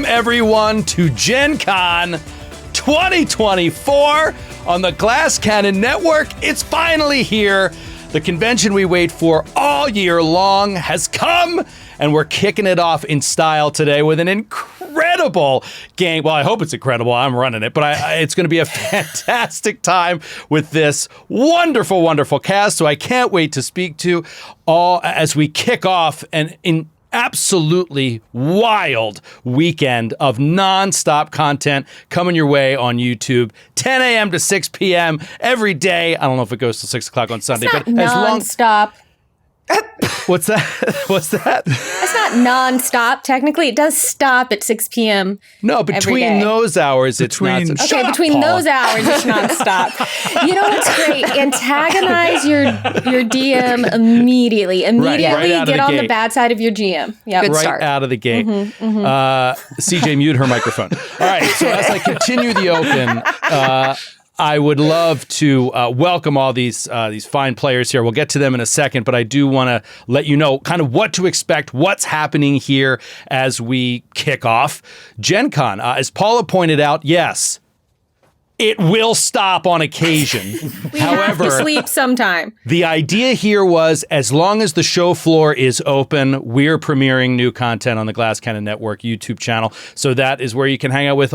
everyone, to Gen Con 2024 on the Glass Cannon Network. It's finally here. The convention we wait for all year long has come, and we're kicking it off in style today with an incredible game. Well, I hope it's incredible. I'm running it, but it's going to be a fantastic time with this wonderful, wonderful cast. So I can't wait to speak to all as we kick off an absolutely wild weekend of nonstop content coming your way on YouTube, 10 a.m. to 6 p.m. every day. I don't know if it goes to 6 o'clock on Sunday, but nonstop. What's that? What's that? It's not nonstop. Technically, it does stop at 6 p.m. No, between those hours, it's not. Okay, between those hours, it's nonstop. You know what's great? Antagonize your DM immediately. Immediately right get on the bad side of your GM. Yep. Good start. Out of the gate. CJ, mute her microphone. All right, so as I continue the open, I would love to welcome all these fine players here. We'll get to them in a second, but I do want to let you know kind of what to expect, what's happening here as we kick off Gen Con. As Paula pointed out, yes, it will stop on occasion. However, have to sleep sometime. The idea here was, as long as the show floor is open, we're premiering new content on the Glass Cannon Network YouTube channel. So that is where you can hang out with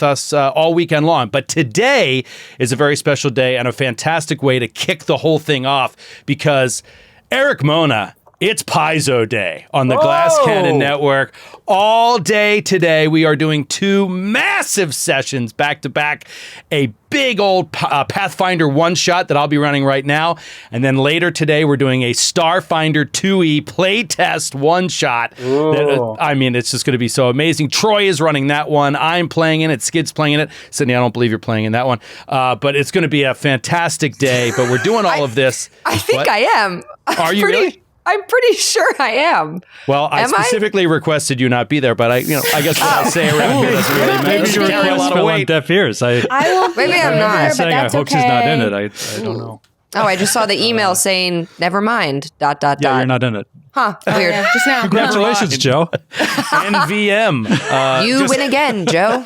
us all weekend long. But today is a very special day and a fantastic way to kick the whole thing off because Erik Mona, it's Paizo Day on the Glass Cannon Network. All day today, we are doing two massive sessions back to back. A big old Pathfinder one-shot that I'll be running right now. And then later today, we're doing a Starfinder 2E playtest one-shot. It's just going to be so amazing. Troy is running that one. I'm playing in it. Skid's playing in it. Sydney, I don't believe you're playing in that one. But it's going to be a fantastic day. But we're doing all of this. I think I am. Are you really? I'm pretty sure I am. Well, I specifically requested you not be there, but I guess what I say around here doesn't really matter. Maybe you were carrying a lot of weight. Deaf ears. Maybe I'm not. Saying I hope she's not in it. I don't know. Oh, I just saw the email saying, never mind, ... Yeah, you're not in it. Huh, weird. Just now. Congratulations, Joe. NVM. You win again, Joe.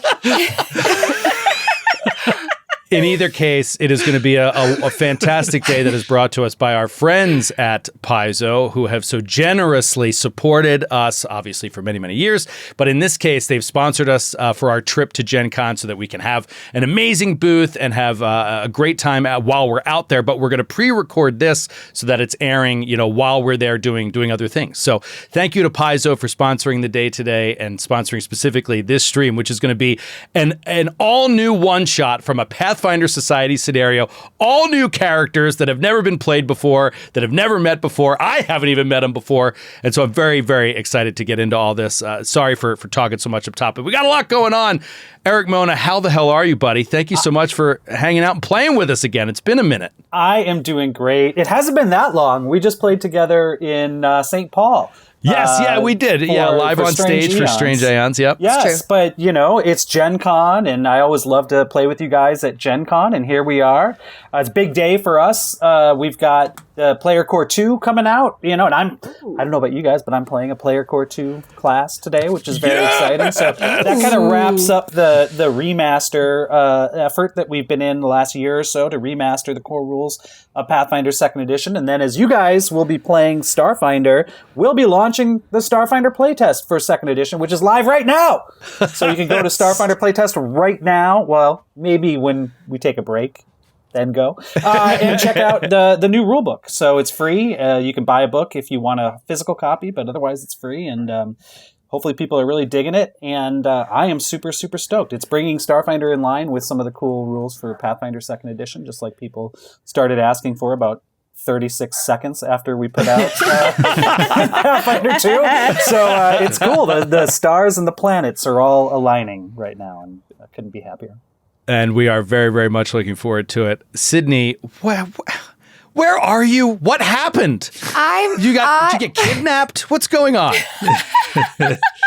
In either case, it is going to be a fantastic day that is brought to us by our friends at Paizo, who have so generously supported us, obviously, for many, many years. But in this case, they've sponsored us for our trip to Gen Con so that we can have an amazing booth and have a great time while we're out there. But we're going to pre-record this so that it's airing, while we're there doing other things. So thank you to Paizo for sponsoring the day today and sponsoring specifically this stream, which is going to be an all-new one-shot from a Pathfinder Society scenario, all new characters that have never been played before, that have never met before. I haven't even met them before. And so I'm very, very excited to get into all this. Sorry for talking so much up top, but we got a lot going on. Erik Mona, how the hell are you, buddy? Thank you so much for hanging out and playing with us again. It's been a minute. I am doing great. It hasn't been that long. We just played together in St. Paul. Yes, we did. Live on stage for Strange Aeons. Yep. Yes, but it's Gen Con, and I always love to play with you guys at Gen Con, and here we are. It's a big day for us. We've got Player Core 2 coming out, and I don't know about you guys, but I'm playing a Player Core 2 class today, which is very exciting. So that kind of wraps up the remaster effort that we've been in the last year or so to remaster the core rules of Pathfinder 2nd Edition. And then as you guys will be playing Starfinder, we'll be launching the Starfinder playtest for 2nd Edition, which is live right now. So you can go to Starfinder playtest right now. Well, maybe when we take a break. Then go and check out the new rule book. So it's free. You can buy a book if you want a physical copy, but otherwise it's free. And hopefully people are really digging it. And I am super, super stoked. It's bringing Starfinder in line with some of the cool rules for Pathfinder 2nd Edition, just like people started asking for about 36 seconds after we put out Pathfinder 2. So it's cool. The stars and the planets are all aligning right now, and I couldn't be happier. And we are very, very much looking forward to it. Sydney, where are you? What happened? Did you get kidnapped? What's going on?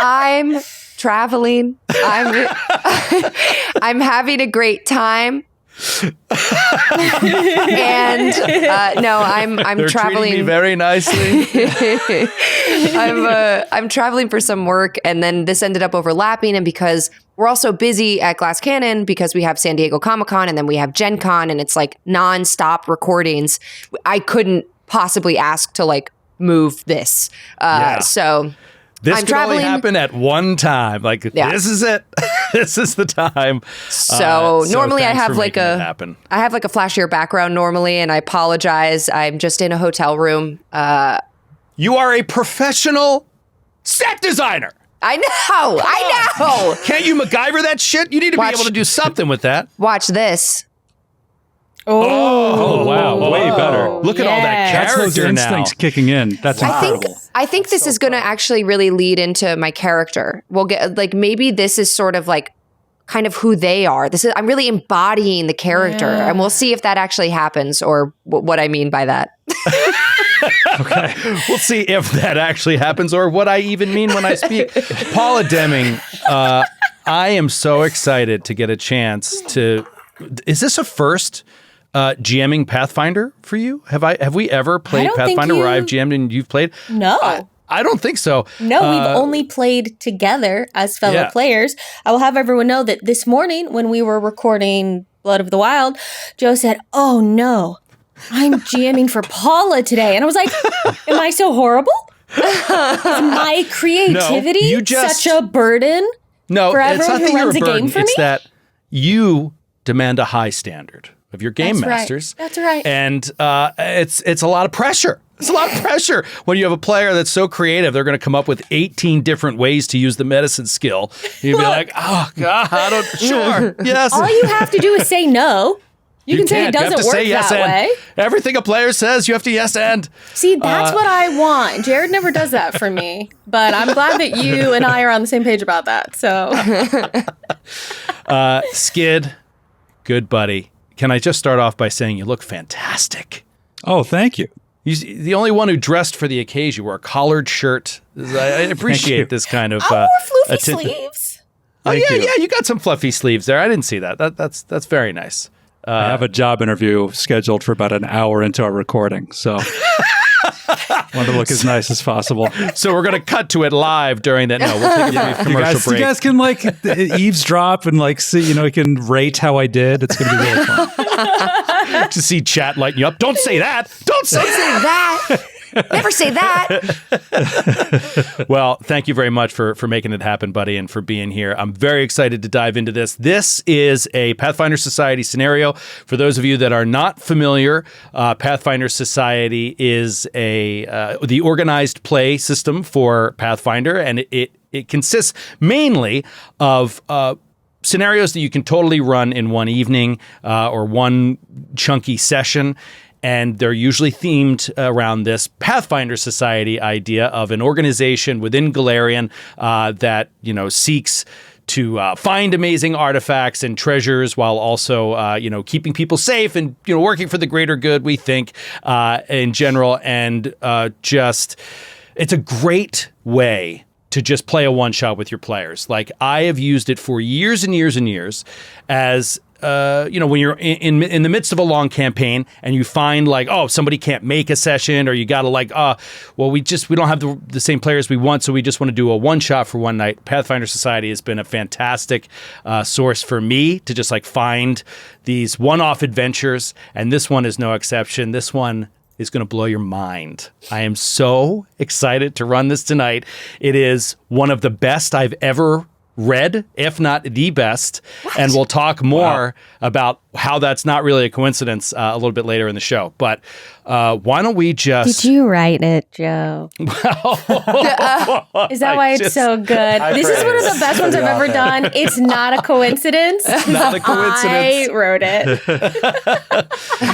I'm traveling. I'm having a great time. And no, I'm They're traveling. treating me very nicely. I'm traveling for some work, and then this ended up overlapping. And because we're also busy at Glass Cannon because we have San Diego Comic-Con and then we have Gen Con, and it's like nonstop recordings, I couldn't possibly ask to like move this. So This I'm could traveling. only happen at one time. Like, this is it. This is the time. So normally I thanks have for like making it happen. I have like a flashier background normally, and I apologize. I'm just in a hotel room. You are a professional set designer. I know. Can't you MacGyver that shit? You need to be able to do something with that. Watch this. Oh, wow. Way better. Look at all that That's those character now. instincts kicking in. That's incredible. I think this is going to actually really lead into my character. We'll get like maybe this is sort of like kind of who they are. I'm really embodying the character, and we'll see if that actually happens or what I mean by that. Okay. We'll see if that actually happens or what I even mean when I speak. Paula Deming, I am so excited to get a chance to. Is this a first GMing Pathfinder for you? Have we ever played Pathfinder where I've GM'd and you've played? No. I don't think so. No, we've only played together as fellow players. I will have everyone know that this morning when we were recording Blood of the Wild, Joe said, "Oh no, I'm GMing for Paula today." And I was like, am I so horrible? Is my creativity such a burden for everyone who runs a game for me? It's that you demand a high standard of your game masters. That's right. And it's a lot of pressure. It's a lot of pressure when you have a player that's so creative. They're going to come up with 18 different ways to use the medicine skill. You'd be like, oh, God, sure. Yes. All you have to do is say no. You can say it doesn't work that way. Everything a player says, you have to yes and. See, that's what I want. Jared never does that for me. But I'm glad that you and I are on the same page about that. So, Skid, good buddy. Can I just start off by saying you look fantastic? Oh, thank you. You're the only one who dressed for the occasion. You wore a collared shirt. I appreciate this kind of. I wore fluffy sleeves. Oh yeah, you got some fluffy sleeves there. I didn't see that. That's very nice. I have a job interview scheduled for about an hour into our recording, so want to look as nice as possible. So we're going to cut to it live during that. No, we'll take a brief commercial break. You guys can like eavesdrop and like see, you can rate how I did. It's going to be really fun. To see chat lighten you up. Don't say that. Don't say that. Never say that. Well, thank you very much for making it happen, buddy, and for being here. I'm very excited to dive into this. This is a Pathfinder Society scenario. For those of you that are not familiar, Pathfinder Society is the organized play system for Pathfinder, and it consists mainly of scenarios that you can totally run in one evening or one chunky session. And they're usually themed around this Pathfinder Society idea of an organization within Galarian that, seeks to find amazing artifacts and treasures while also, keeping people safe and, working for the greater good, we think, in general. And it's a great way to just play a one-shot with your players. Like, I have used it for years and years and years as when you're in the midst of a long campaign and you find like, oh, somebody can't make a session, or you got to like, we don't have the same players we want, so we just want to do a one shot for one night. Pathfinder Society has been a fantastic source for me to just like find these one-off adventures, and this one is no exception. This one is going to blow your mind. I am so excited to run this tonight. It is one of the best I've ever read, if not the best. What? And we'll talk more about how that's not really a coincidence a little bit later in the show. But why don't we just... Did you write it, Joe? Is that why it's so good? This is one of the best ones I've ever done. It's not a coincidence. Not a coincidence. I wrote it.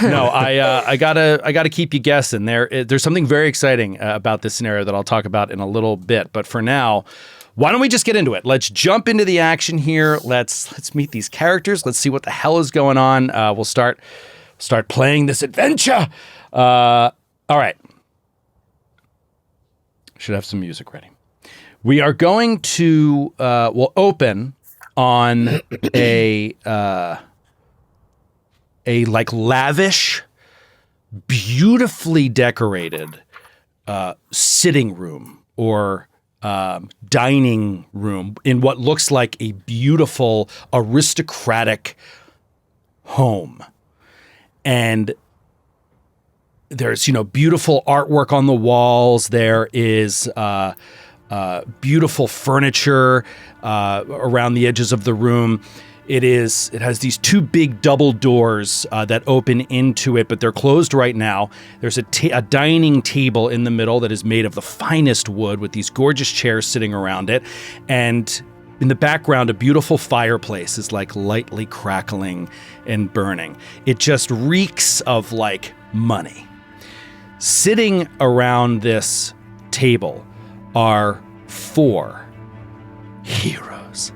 No, I gotta keep you guessing. There's something very exciting about this scenario that I'll talk about in a little bit. But for now, why don't we just get into it? Let's jump into the action here. Let's meet these characters. Let's see what the hell is going on. We'll start playing this adventure. All right. Should have some music ready. We are going to we'll open on a a like lavish, beautifully decorated sitting room or dining room in what looks like a beautiful aristocratic home. And there's, beautiful artwork on the walls. There is beautiful furniture around the edges of the room. It has these two big double doors that open into it, but they're closed right now. There's a dining table in the middle that is made of the finest wood with these gorgeous chairs sitting around it. And in the background, a beautiful fireplace is like lightly crackling and burning. It just reeks of like money. Sitting around this table are 4 heroes,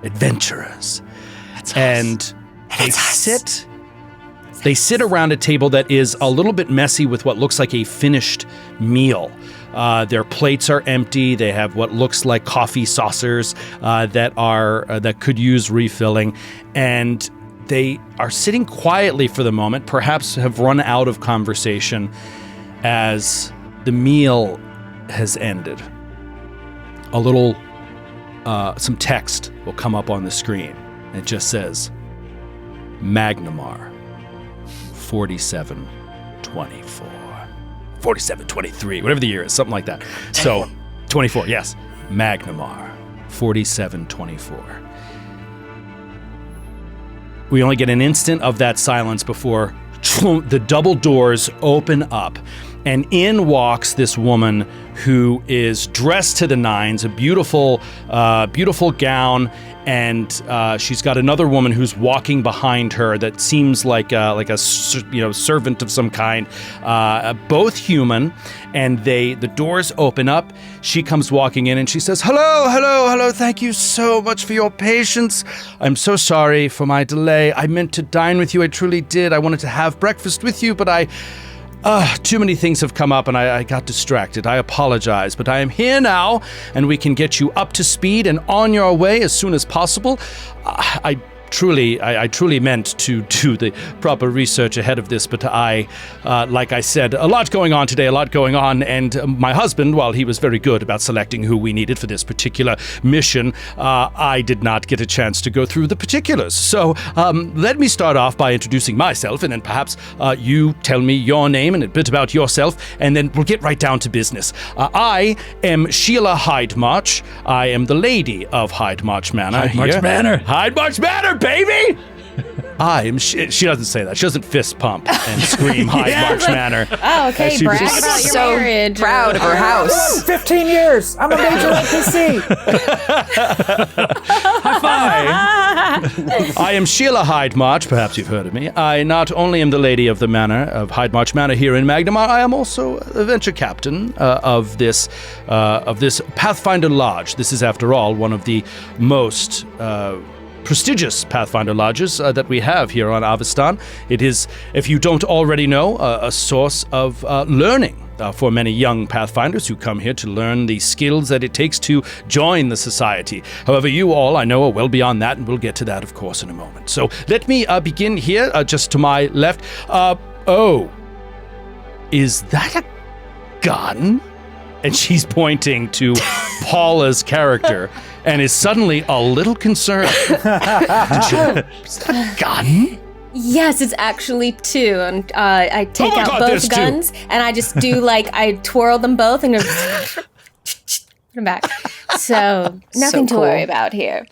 adventurers. And they sit around a table that is a little bit messy with what looks like a finished meal. Their plates are empty. They have what looks like coffee saucers that could use refilling, and they are sitting quietly for the moment. Perhaps have run out of conversation as the meal has ended. Some text will come up on the screen. It just says, Magnamar, 4724. 4723, whatever the year is, something like that. So, 24, yes. Magnamar, 4724. We only get an instant of that silence before the double doors open up, and in walks this woman who is dressed to the nines, a beautiful gown, and she's got another woman who's walking behind her that seems like a servant of some kind. Both human, and the doors open up. She comes walking in and she says, "Hello, thank you so much for your patience. I'm so sorry for my delay. I meant to dine with you, I truly did. I wanted to have breakfast with you, but too many things have come up and I got distracted. I apologize, but I am here now and we can get you up to speed and on your way as soon as possible. I truly meant to do the proper research ahead of this, but like I said, a lot going on today, and my husband, while he was very good about selecting who we needed for this particular mission, I did not get a chance to go through the particulars. So let me start off by introducing myself, and then perhaps you tell me your name and a bit about yourself, and then we'll get right down to business. I am Sheila Hydemarch. I am the lady of Hydemarch Manor. Hydemarch Manor, baby! She doesn't say that. She doesn't fist pump and scream Hydemarch Manor. Oh, okay. Brag about your marriage. Proud of her house. 15 years. I'm a major NPC. High five. I am Sheila Hydemarch. Perhaps you've heard of me. I not only am the lady of the manor of Hydemarch Manor here in Magnamar, I am also a venture captain of this Pathfinder Lodge. This is, after all, one of the most prestigious Pathfinder lodges that we have here on Avestan. It is, if you don't already know, a source of learning for many young Pathfinders who come here to learn the skills that it takes to join the society. However, you all, I know, are well beyond that, and we'll get to that, of course, in a moment. So let me begin here, just to my left. Is that a gun? And she's pointing to Paula's character and is suddenly a little concerned. Is that a gun? Yes, it's actually 2. And I take out both guns and I just do I twirl them both and go put them back. So nothing to worry about here.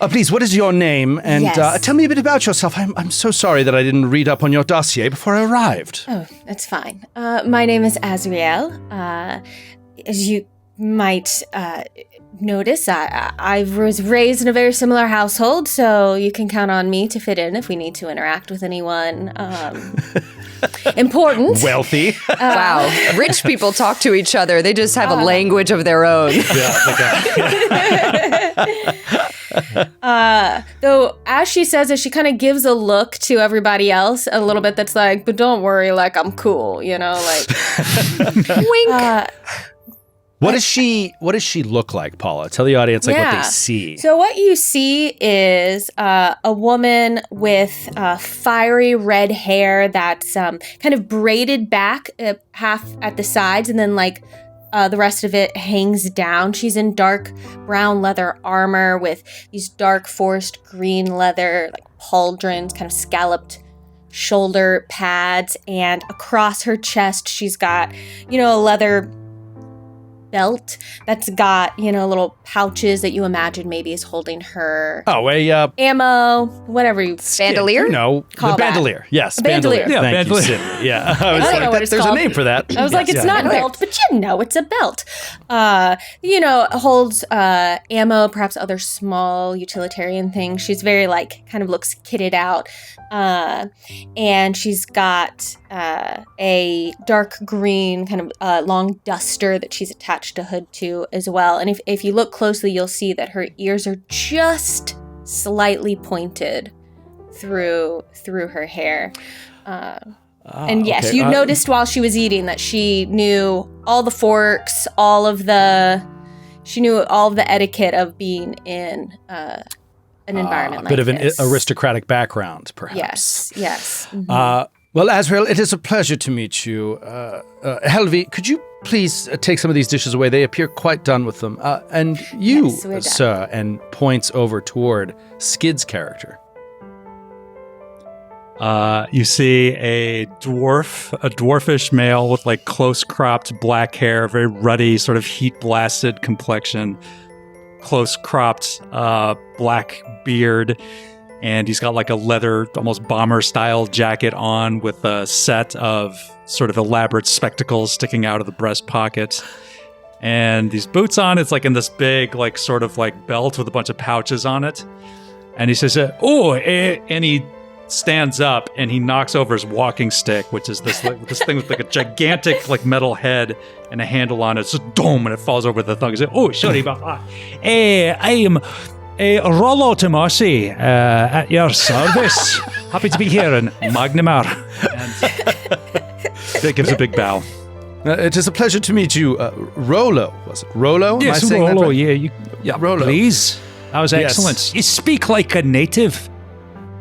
Please, what is your name? And tell me a bit about yourself. I'm so sorry that I didn't read up on your dossier before I arrived. Oh, that's fine. My name is Azriel. As you might notice, I was raised in a very similar household, so you can count on me to fit in if we need to interact with anyone important. Wealthy. Wow. Rich people talk to each other. They just have a language of their own. Though, as she says it, she kind of gives a look to everybody else a little bit that's but don't worry, I'm cool, Wink. What does she look like, Paula? Tell the audience what they see. So what you see is a woman with fiery red hair that's kind of braided back half at the sides, and then the rest of it hangs down. She's in dark brown leather armor with these dark forest green leather pauldrons, kind of scalloped shoulder pads, and across her chest she's got, a leather belt that's got, little pouches that you imagine maybe is holding her ammo, whatever you bandolier? No, the bandolier. That. Yes, bandolier. Yeah, Thank bandolier. You, Sydney. Yeah, I was like, there's a name for that. I was like, it's not a belt, but it's a belt. It holds ammo, perhaps other small utilitarian things. She's very kind of looks kitted out. And she's got a dark green kind of long duster that she's attached a hood to as well. And if you look closely, you'll see that her ears are just slightly pointed through her hair. And yes, okay. you noticed while she was eating that she knew all the forks, she knew all of the etiquette of being in an environment like this. A bit of an aristocratic background, perhaps. Yes. Mm-hmm. Well, Azrael, it is a pleasure to meet you. Helvi, could you please take some of these dishes away? They appear quite done with them. And you, sir, and points over toward Skid's character. You see a dwarfish male with close cropped black hair, very ruddy, sort of heat blasted complexion, close cropped black beard. And he's got a leather, almost bomber-style jacket on with a set of sort of elaborate spectacles sticking out of the breast pocket. And these boots on, it's in this big, belt with a bunch of pouches on it. And he says, and he stands up and he knocks over his walking stick, which is this thing with a gigantic metal head and a handle on it. It's just dome, and it falls over the thumb. He says, sorry about that. I am... Rollo Tomasi, at your service. Happy to be here in Magnamar. And it gives a big bow. It is a pleasure to meet you. Rollo, was it? Rollo? Yes, Rollo. Yeah, Rollo. Please. That was excellent. You speak like a native.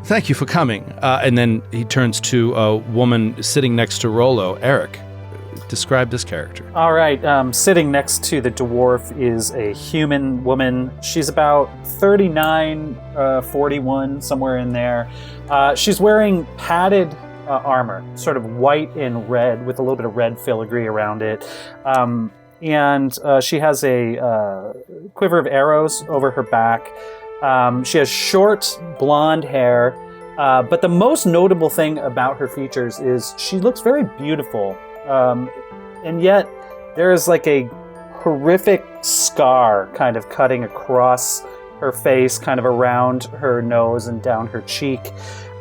Thank you for coming. And then he turns to a woman sitting next to Rollo. Erik, describe this character. All right. Sitting next to the dwarf is a human woman. She's about 39, 41, somewhere in there. She's wearing padded armor, sort of white and red with a little bit of red filigree around it. And she has a quiver of arrows over her back. She has short blonde hair. But the most notable thing about her features is she looks very beautiful. And yet there is a horrific scar kind of cutting across her face, kind of around her nose and down her cheek.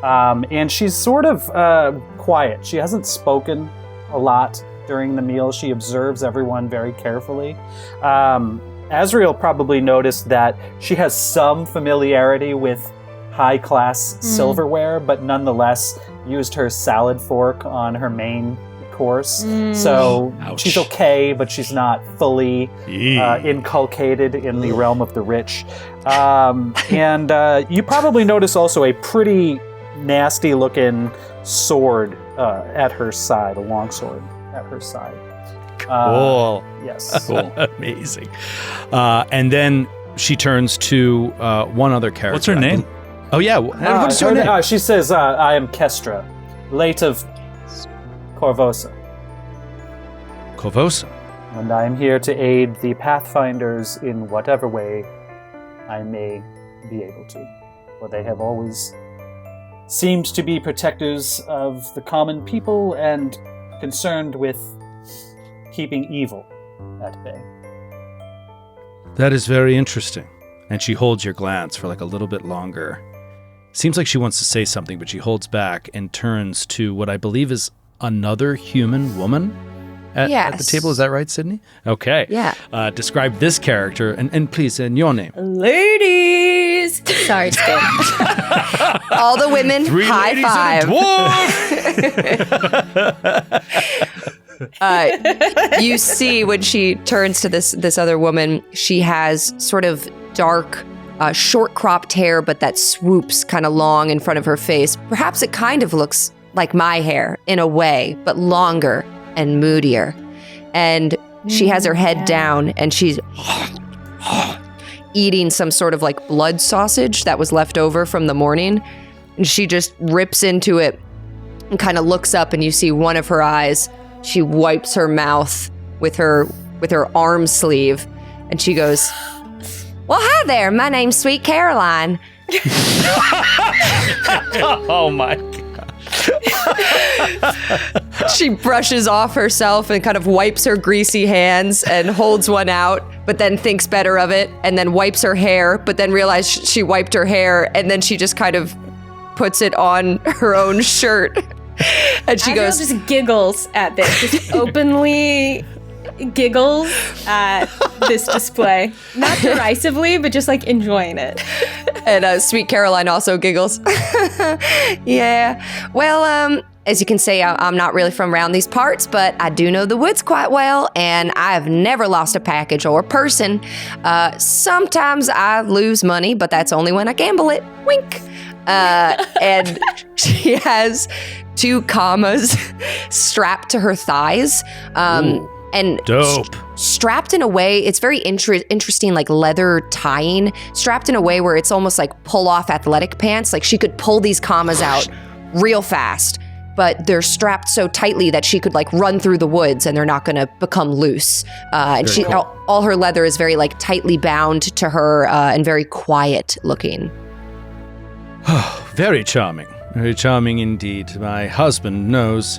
And she's sort of quiet. She hasn't spoken a lot during the meal. She observes everyone very carefully. Azrael probably noticed that she has some familiarity with high-class silverware, but nonetheless used her salad fork on her main course. So she's okay, but she's not fully inculcated in the realm of the rich. And you probably notice also a pretty nasty-looking sword at her side, a long sword at her side. Cool. Yes. Cool. Amazing. And then she turns to one other character. What's her name? Oh, yeah. What's her name? She says, I am Kestra, late of Corvosa. Corvosa. And I am here to aid the Pathfinders in whatever way I may be able to. For they have always seemed to be protectors of the common people and concerned with keeping evil at bay. That is very interesting. And she holds your glance for a little bit longer. Seems like she wants to say something, but she holds back and turns to what I believe is another human woman at the table. Is that right, Sydney? Okay. Yeah. Describe this character, and please, and your name. Ladies! Sorry, Skid. All the women, Three high ladies five. and a dwarf! You see when she turns to this other woman, she has sort of dark, short cropped hair, but that swoops kind of long in front of her face. Perhaps it kind of looks like my hair in a way, but longer and moodier. And she has her head down and she's eating some sort of like blood sausage that was left over from the morning. And she just rips into it and kind of looks up, and you see one of her eyes. She wipes her mouth with her arm sleeve, and she goes, "Well, hi there. My name's Sweet Caroline." Oh my God. She brushes off herself and kind of wipes her greasy hands and holds one out, but then thinks better of it, and then wipes her hair, but then realized she wiped her hair, and then she just kind of puts it on her own shirt. And she goes, just giggles at this, just openly giggles at this display. Not derisively, but just like enjoying it. And Sweet Caroline also giggles. Yeah. Well, as you can see, I'm not really from around these parts, but I do know the woods quite well, and I have never lost a package or a person. Sometimes I lose money, but that's only when I gamble it. Wink. And she has 2 commas strapped to her thighs. And dope. Strapped in a way, it's very interesting, like leather tying, strapped in a way where it's almost like pull off athletic pants. Like she could pull these commas out real fast, but they're strapped so tightly that she could like run through the woods and they're not going to become loose. And she, cool. All her leather is very like tightly bound to her and very quiet looking. Very charming. Very charming indeed. My husband knows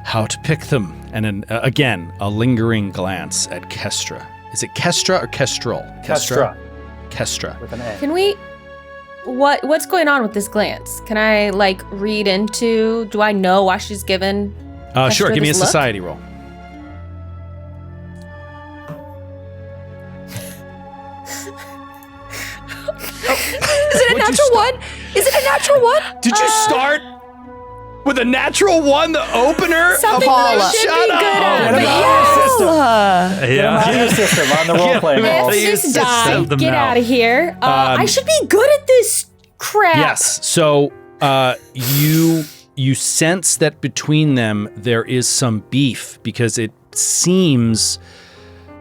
how to pick them. And again, a lingering glance at Kestra. Is it Kestra or Kestrel? Kestra. Kestra. With an A. Can we... What's going on with this glance? Can I, like, read into... Do I know why she's given... Sure, give me a look? society roll. Is it a natural one? Is it a natural one? Did you start with a natural one, the opener? Something that I should be good at. Get him out of your system on the role-playing roll. Let's just die. Get out of here. I should be good at this crap. Yes. So you sense that between them there is some beef, because it seems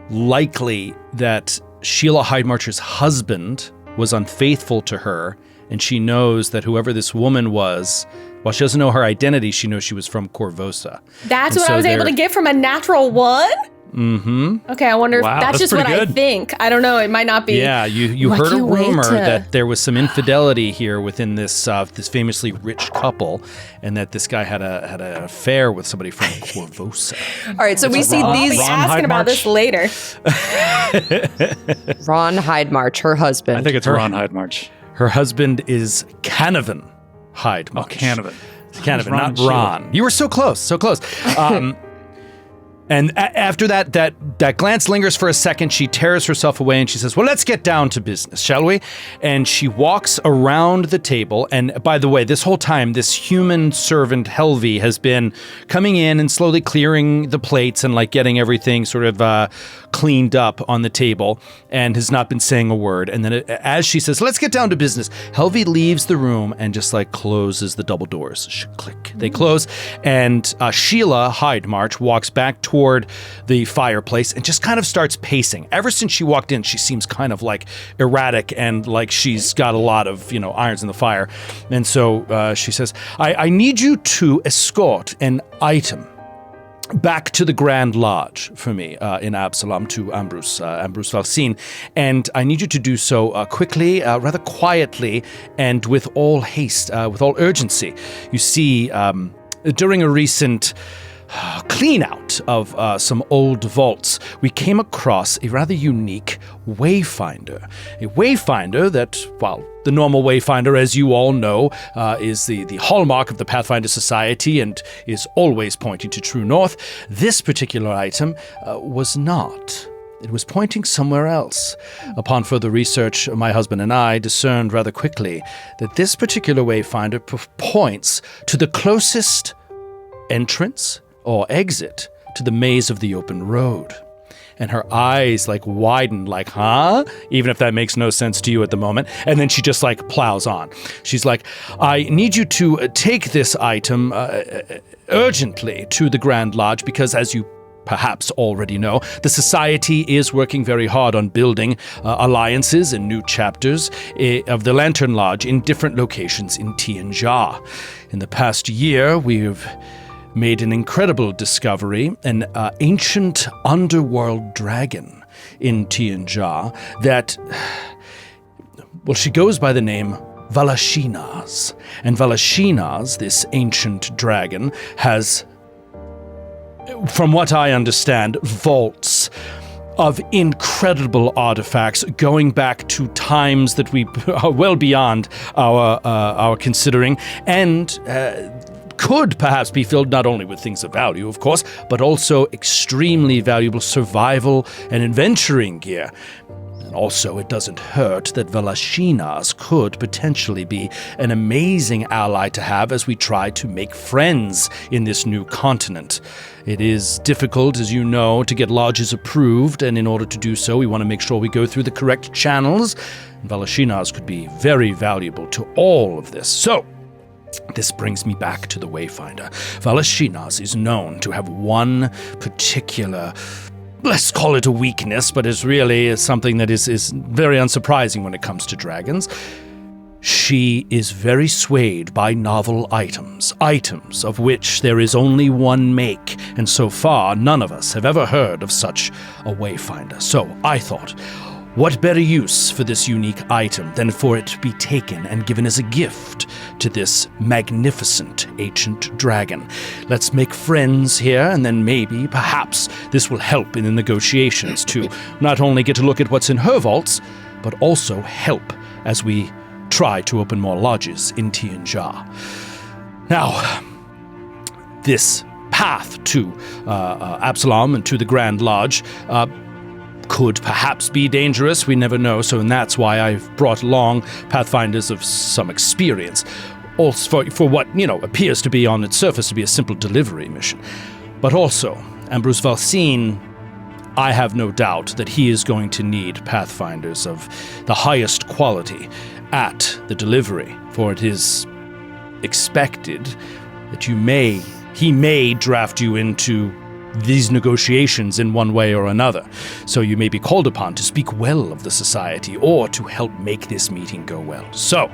likely that Sheila Hydemarch's husband was unfaithful to her, and she knows that whoever this woman was, while she doesn't know her identity, she knows she was from Corvosa. That's what I was able to get from a natural one? Mm-hmm. Okay, I wonder if that's just what good. I think. I don't know. It might not be. Yeah, you heard a rumor that there was some infidelity here within this this famously rich couple, and that this guy had an affair with somebody from Corvosa. All right, so we see these. I'll be asking about this later. Ron Hydemarch, her husband. I think it's Ron Hydemarch. Her husband is Canavan Hydemarch. Oh, Canavan. Canavan, not Ron. You were so close, so close. And after that glance lingers for a second, she tears herself away and she says, well, let's get down to business, shall we? And she walks around the table. And by the way, this whole time, this human servant, Helvi, has been coming in and slowly clearing the plates and like getting everything sort of cleaned up on the table, and has not been saying a word. And then as she says, let's get down to business, Helvi leaves the room and just like closes the double doors. Click. They close. And Sheila Hydemarch walks back toward the fireplace and just kind of starts pacing. Ever since she walked in, she seems kind of like erratic and like she's got a lot of, irons in the fire. And so she says, I need you to escort an item back to the Grand Lodge for me in Absalom to Ambrose Valcine. And I need you to do so quickly, rather quietly, and with all haste, with all urgency. You see, during a recent clean out of some old vaults, we came across a rather unique wayfinder. A wayfinder that, well, the normal wayfinder, as you all know, is the hallmark of the Pathfinder Society and is always pointing to true north. This particular item was not. It was pointing somewhere else. Upon further research, my husband and I discerned rather quickly that this particular wayfinder points to the closest entrance or exit to the maze of the open road. And her eyes like widen, like, huh? Even if that makes no sense to you at the moment. And then she just like plows on. She's like, I need you to take this item urgently to the Grand Lodge because, as you perhaps already know, the Society is working very hard on building alliances and new chapters of the Lantern Lodge in different locations in Tianjia. In the past year, we've made an incredible discovery, an ancient underworld dragon in Tianjia that, well, she goes by the name Valashinas. And Valashinas, this ancient dragon, has, from what I understand, vaults of incredible artifacts going back to times that we are well beyond our considering, and could perhaps be filled not only with things of value, of course, but also extremely valuable survival and adventuring gear. And also, it doesn't hurt that Valashinas could potentially be an amazing ally to have as we try to make friends in this new continent. It is difficult, as you know, to get lodges approved, and in order to do so, we want to make sure we go through the correct channels. And Valashinas could be very valuable to all of this. So, this brings me back to the Wayfinder. Valashinas is known to have one particular, let's call it a weakness, but it's really something that is very unsurprising when it comes to dragons. She is very swayed by novel items of which there is only one make, and so far none of us have ever heard of such a Wayfinder. So I thought, what better use for this unique item than for it to be taken and given as a gift to this magnificent ancient dragon? Let's make friends here, and then maybe, perhaps, this will help in the negotiations to not only get to look at what's in her vaults, but also help as we try to open more lodges in Tianjia. Now, this path to Absalom and to the Grand Lodge could perhaps be dangerous, we never know, so and that's why I've brought along Pathfinders of some experience, also for what, appears to be on its surface to be a simple delivery mission. But also, Ambrose Valsine, I have no doubt that he is going to need Pathfinders of the highest quality at the delivery, for it is expected that he may draft you into these negotiations in one way or another, so you may be called upon to speak well of the Society or to help make this meeting go well. So,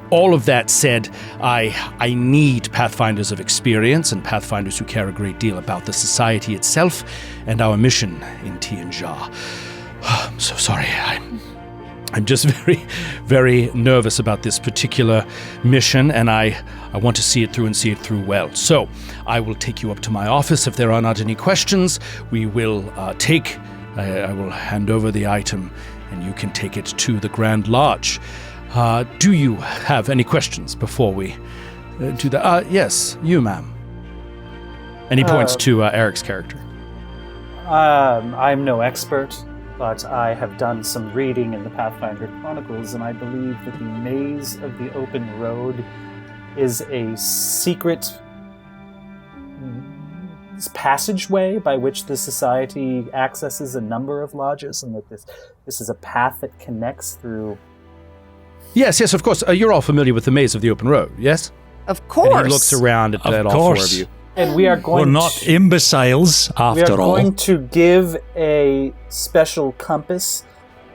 all of that said, I need Pathfinders of experience and Pathfinders who care a great deal about the Society itself and our mission in Tianjia. I'm so sorry. I'm just very, very nervous about this particular mission, and I want to see it through and see it through well. So, I will take you up to my office. If there are not any questions, we will I will hand over the item, and you can take it to the Grand Lodge. Do you have any questions before we do that? Yes, you, ma'am. And he points to Eric's character. I'm no expert, but I have done some reading in the Pathfinder Chronicles, and I believe that the Maze of the Open Road is a secret passageway by which the Society accesses a number of lodges, and that this is a path that connects through. Yes, of course. You're all familiar with the Maze of the Open Road, yes? Of course. And he looks around at all four of you. And we are going We're not imbeciles, after all. We are going to give a special compass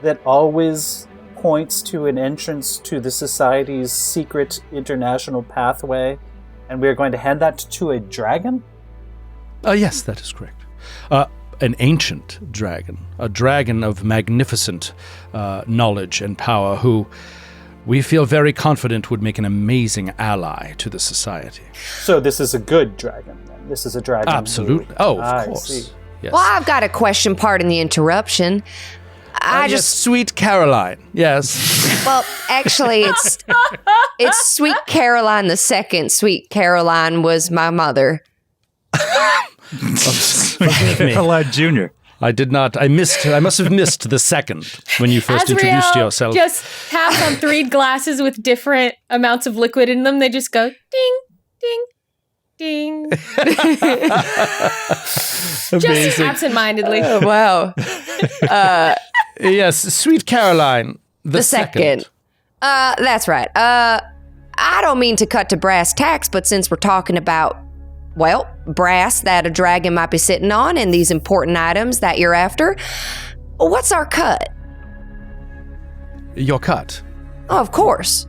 that always points to an entrance to the Society's secret international pathway, and we are going to hand that to a dragon? Yes, that is correct. An ancient dragon, a dragon of magnificent knowledge and power who we feel very confident would make an amazing ally to the Society. So this is a good dragon, then? This is a dragon? Absolutely. Of course. Yes. Well, I've got a question, pardon the interruption. Yes, Sweet Caroline. Yes. Well, actually, it's Sweet Caroline the Second. Sweet Caroline was my mother. Caroline Jr. I did not. I must have missed the second when you first introduced yourself. Just taps on 3 glasses with different amounts of liquid in them. They just go ding, ding. Ding. Just absentmindedly. Oh, wow. Yes, Sweet Caroline, the second. That's right. I don't mean to cut to brass tacks, but since we're talking about, well, brass that a dragon might be sitting on and these important items that you're after, what's our cut? Your cut? Oh, of course.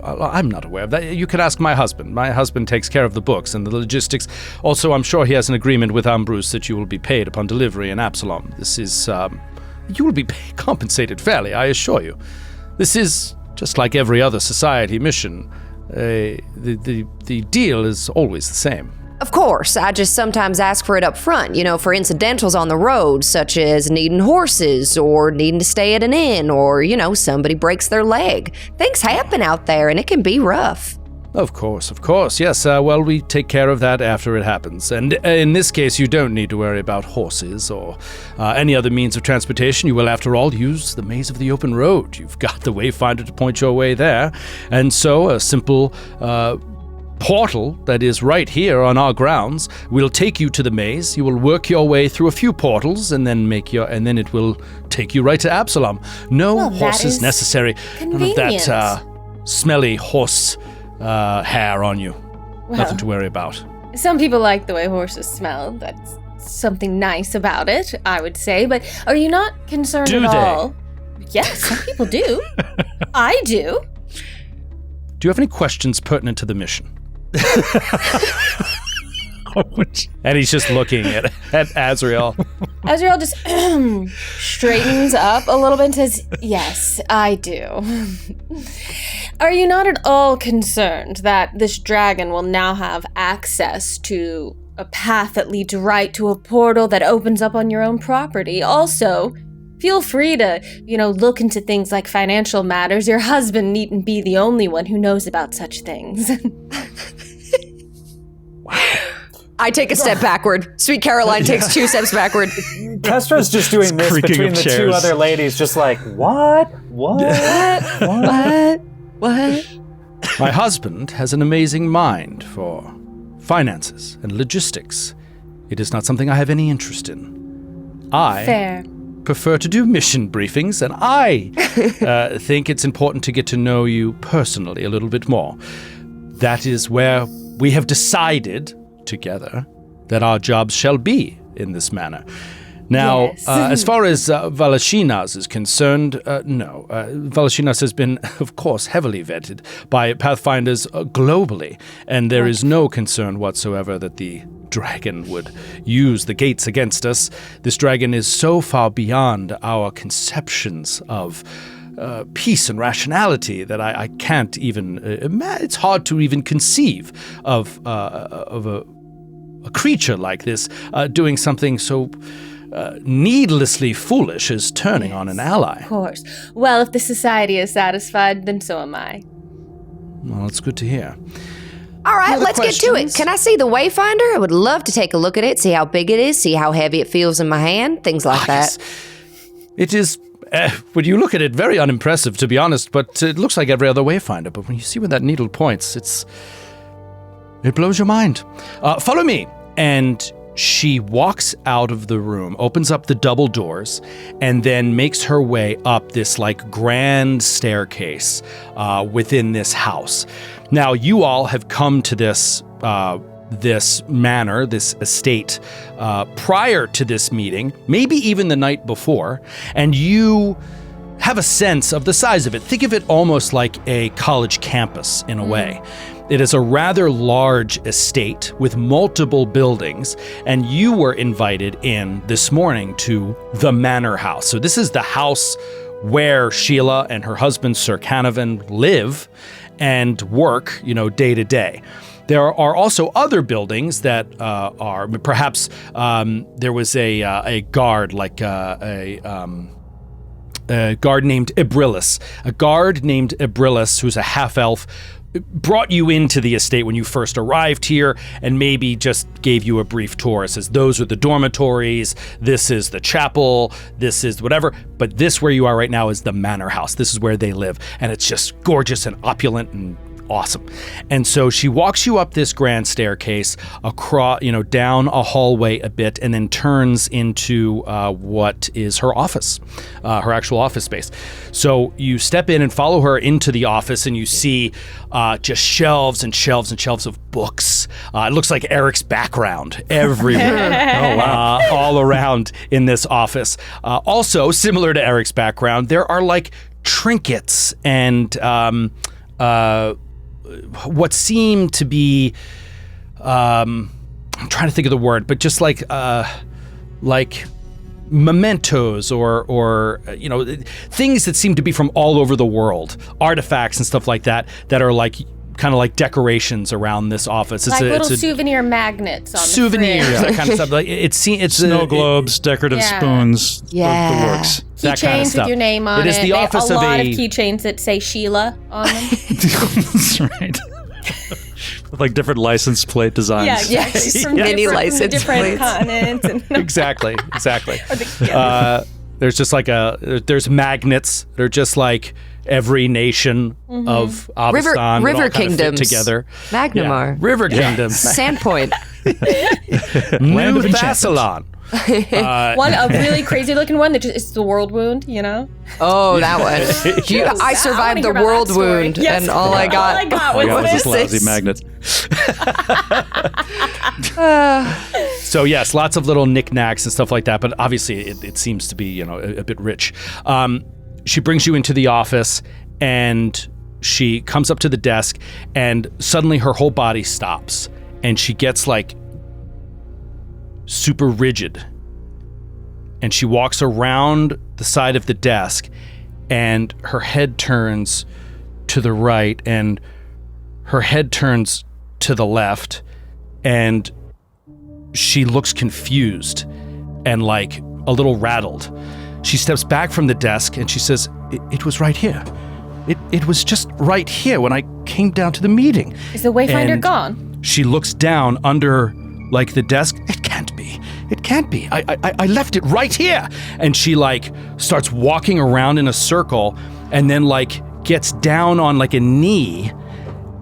I'm not aware of that. You could ask my husband. My husband takes care of the books and the logistics. Also, I'm sure he has an agreement with Ambrose that you will be paid upon delivery in Absalom. This is, you will be compensated fairly, I assure you. This is just like every other society mission. The deal is always the same. Of course, I just sometimes ask for it up front, for incidentals on the road, such as needing horses or needing to stay at an inn or, somebody breaks their leg. Things happen out there and it can be rough. Of course, yes. Well, we take care of that after it happens. And in this case, you don't need to worry about horses or any other means of transportation. You will, after all, use the maze of the open road. You've got the Wayfinder to point your way there. And so a simple portal that is right here on our grounds will take you to the maze. You will work your way through a few portals and then it will take you right to Absalom. No horses necessary. Convenient. None of that smelly horse hair on you. Well, nothing to worry about. Some people like the way horses smell. That's something nice about it, I would say. But are you not concerned Do at they? all? Yes, some people do. I do. Do you have any questions pertinent to the mission? And he's just looking at Azrael. Azrael just straightens up a little bit and says, yes, I do. Are you not at all concerned that this dragon will now have access to a path that leads right to a portal that opens up on your own property? Also, feel free to, look into things like financial matters. Your husband needn't be the only one who knows about such things. I take a step backward. Sweet Caroline takes 2 steps backward. Kestra's just doing this creaking between of the chairs. 2 other ladies, just like, what? What? My husband has an amazing mind for finances and logistics. It is not something I have any interest in. I Fair. prefer to do mission briefings, and I think it's important to get to know you personally a little bit more. That is where we have decided together that our jobs shall be in this manner. Now, Yes. as far as Valashinas is concerned, no. Valashinas has been, of course, heavily vetted by Pathfinders globally, and there is no concern whatsoever that the dragon would use the gates against us. This dragon is so far beyond our conceptions of peace and rationality that I can't even it's hard to even conceive of a creature like this doing something so needlessly foolish as turning on an ally. Of course. Well, if the society is satisfied, then so am I. Well, it's good to hear. All right, Other let's get to it. questions? Can I see the Wayfinder? I would love to take a look at it, see how big it is, see how heavy it feels in my hand, things like that. Yes. It is, when you look at it, very unimpressive, to be honest, but it looks like every other Wayfinder. But when you see where that needle points, it blows your mind. Follow me. And she walks out of the room, opens up the double doors, and then makes her way up this grand staircase within this house. Now, you all have come to this manor, this estate, prior to this meeting, maybe even the night before, and you have a sense of the size of it. Think of it almost like a college campus in a way. It is a rather large estate with multiple buildings, and you were invited in this morning to the manor house. So this is the house where Sheila and her husband, Sir Canavan, live and work, day to day. There are also other buildings that are perhaps there was a guard, like a guard named Ibrillis. A guard named Ibrillis, who's a half-elf, brought you into the estate when you first arrived here and maybe just gave you a brief tour. It says, those are the dormitories, this is the chapel, this is whatever, but this where you are right now is the manor house. This is where they live, and it's just gorgeous and opulent and awesome. And so she walks you up this grand staircase, across, down a hallway a bit, and then turns into what is her office, her actual office space. So you step in and follow her into the office, and you see just shelves and shelves and shelves of books. It looks like Erik's background everywhere, all around in this office. Also, similar to Erik's background, there are like trinkets and what seem to be I'm trying to think of the word, but just like mementos or things that seem to be from all over the world, artifacts and stuff like that are like kind of like decorations around this office. Like little souvenir magnets on souvenirs, the fridge. that kind of stuff. Like it's snow globes, decorative spoons, the works. That kind of Keychains stuff. with your name on it. It is the office a of lot of keychains that say Sheila on them. That's right. With like different license plate designs. Yeah, exactly. From Mini license different plates. continents. And Exactly. There's just like there's magnets. They're just like every nation of Avestan River all kind of fit kingdoms together. Magnamar. River kingdoms. Sandpoint. New Thassalon. a really crazy looking one that is the world wound, Oh, that one. I survived the hear about world that story. wound, Yes. and all I got, was was this this. lousy magnet. So yes, lots of little knickknacks and stuff like that, but obviously it seems to be, a bit rich. She brings you into the office, and she comes up to the desk, and suddenly her whole body stops, and she gets like super rigid, and she walks around the side of the desk, and her head turns to the right, and her head turns to the left, and she looks confused and like a little rattled. She steps back from the desk and she says, it was right here. It was just right here when I came down to the meeting. Is the Wayfinder And gone? She looks down under like the desk. It can't be. I left it right here. And she like starts walking around in a circle and then like gets down on like a knee,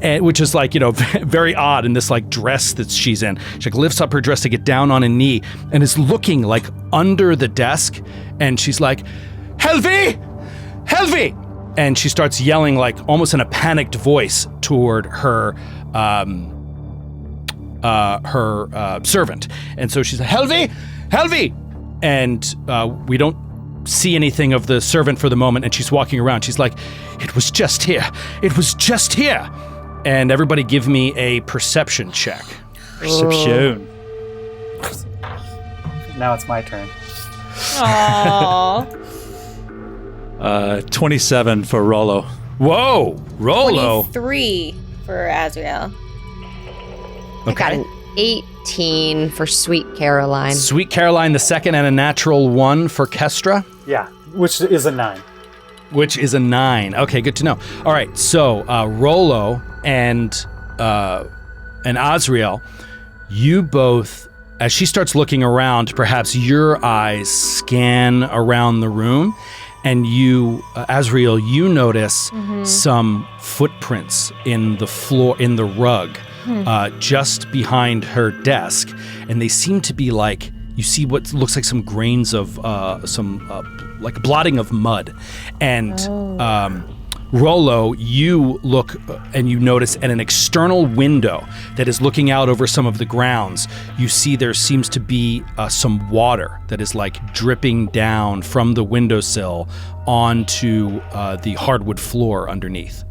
which is like, very odd in this like dress that she's in. She like lifts up her dress to get down on a knee and is looking like under the desk. And she's like, Helvi! And she starts yelling like almost in a panicked voice toward her servant. And so she's like, Helvi! And we don't see anything of the servant for the moment. And she's walking around. She's like, it was just here. And everybody give me a perception check. Perception. Now it's my turn. Aww. 27 for Rollo. Whoa, Rollo. 23 for Azrael. I got an 18 for Sweet Caroline. Sweet Caroline the second, and a natural 1 for Kestra. Yeah, which is a 9. Which is a 9. Okay, good to know. All right, so Rollo and Azrael, you both, as she starts looking around, perhaps your eyes scan around the room, and you, Azrael, you notice some footprints in the floor, in the rug, just behind her desk, and they seem to be like, you see what looks like some grains of like blotting of mud. And Rollo, you look and you notice at an external window that is looking out over some of the grounds, you see there seems to be some water that is like dripping down from the windowsill onto the hardwood floor underneath.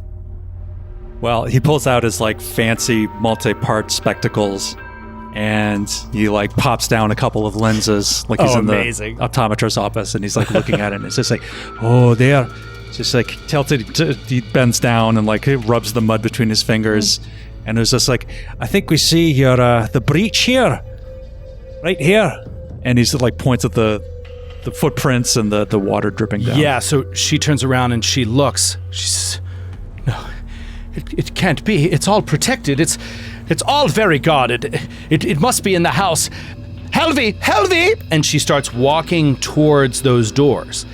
Well, he pulls out his like fancy multi-part spectacles, and he like pops down a couple of lenses, like he's in amazing. the optometrist's office, and he's like looking at it, and it's just like, oh, there. It's just like tilted. He bends down and like rubs the mud between his fingers, and it was just like, I think we see here the breach here, right here, and he's like points at the footprints and the water dripping down. Yeah, so she turns around and she looks. She says, no, it can't be. It's all protected. It's all very guarded. It must be in the house. Helvi! And she starts walking towards those doors.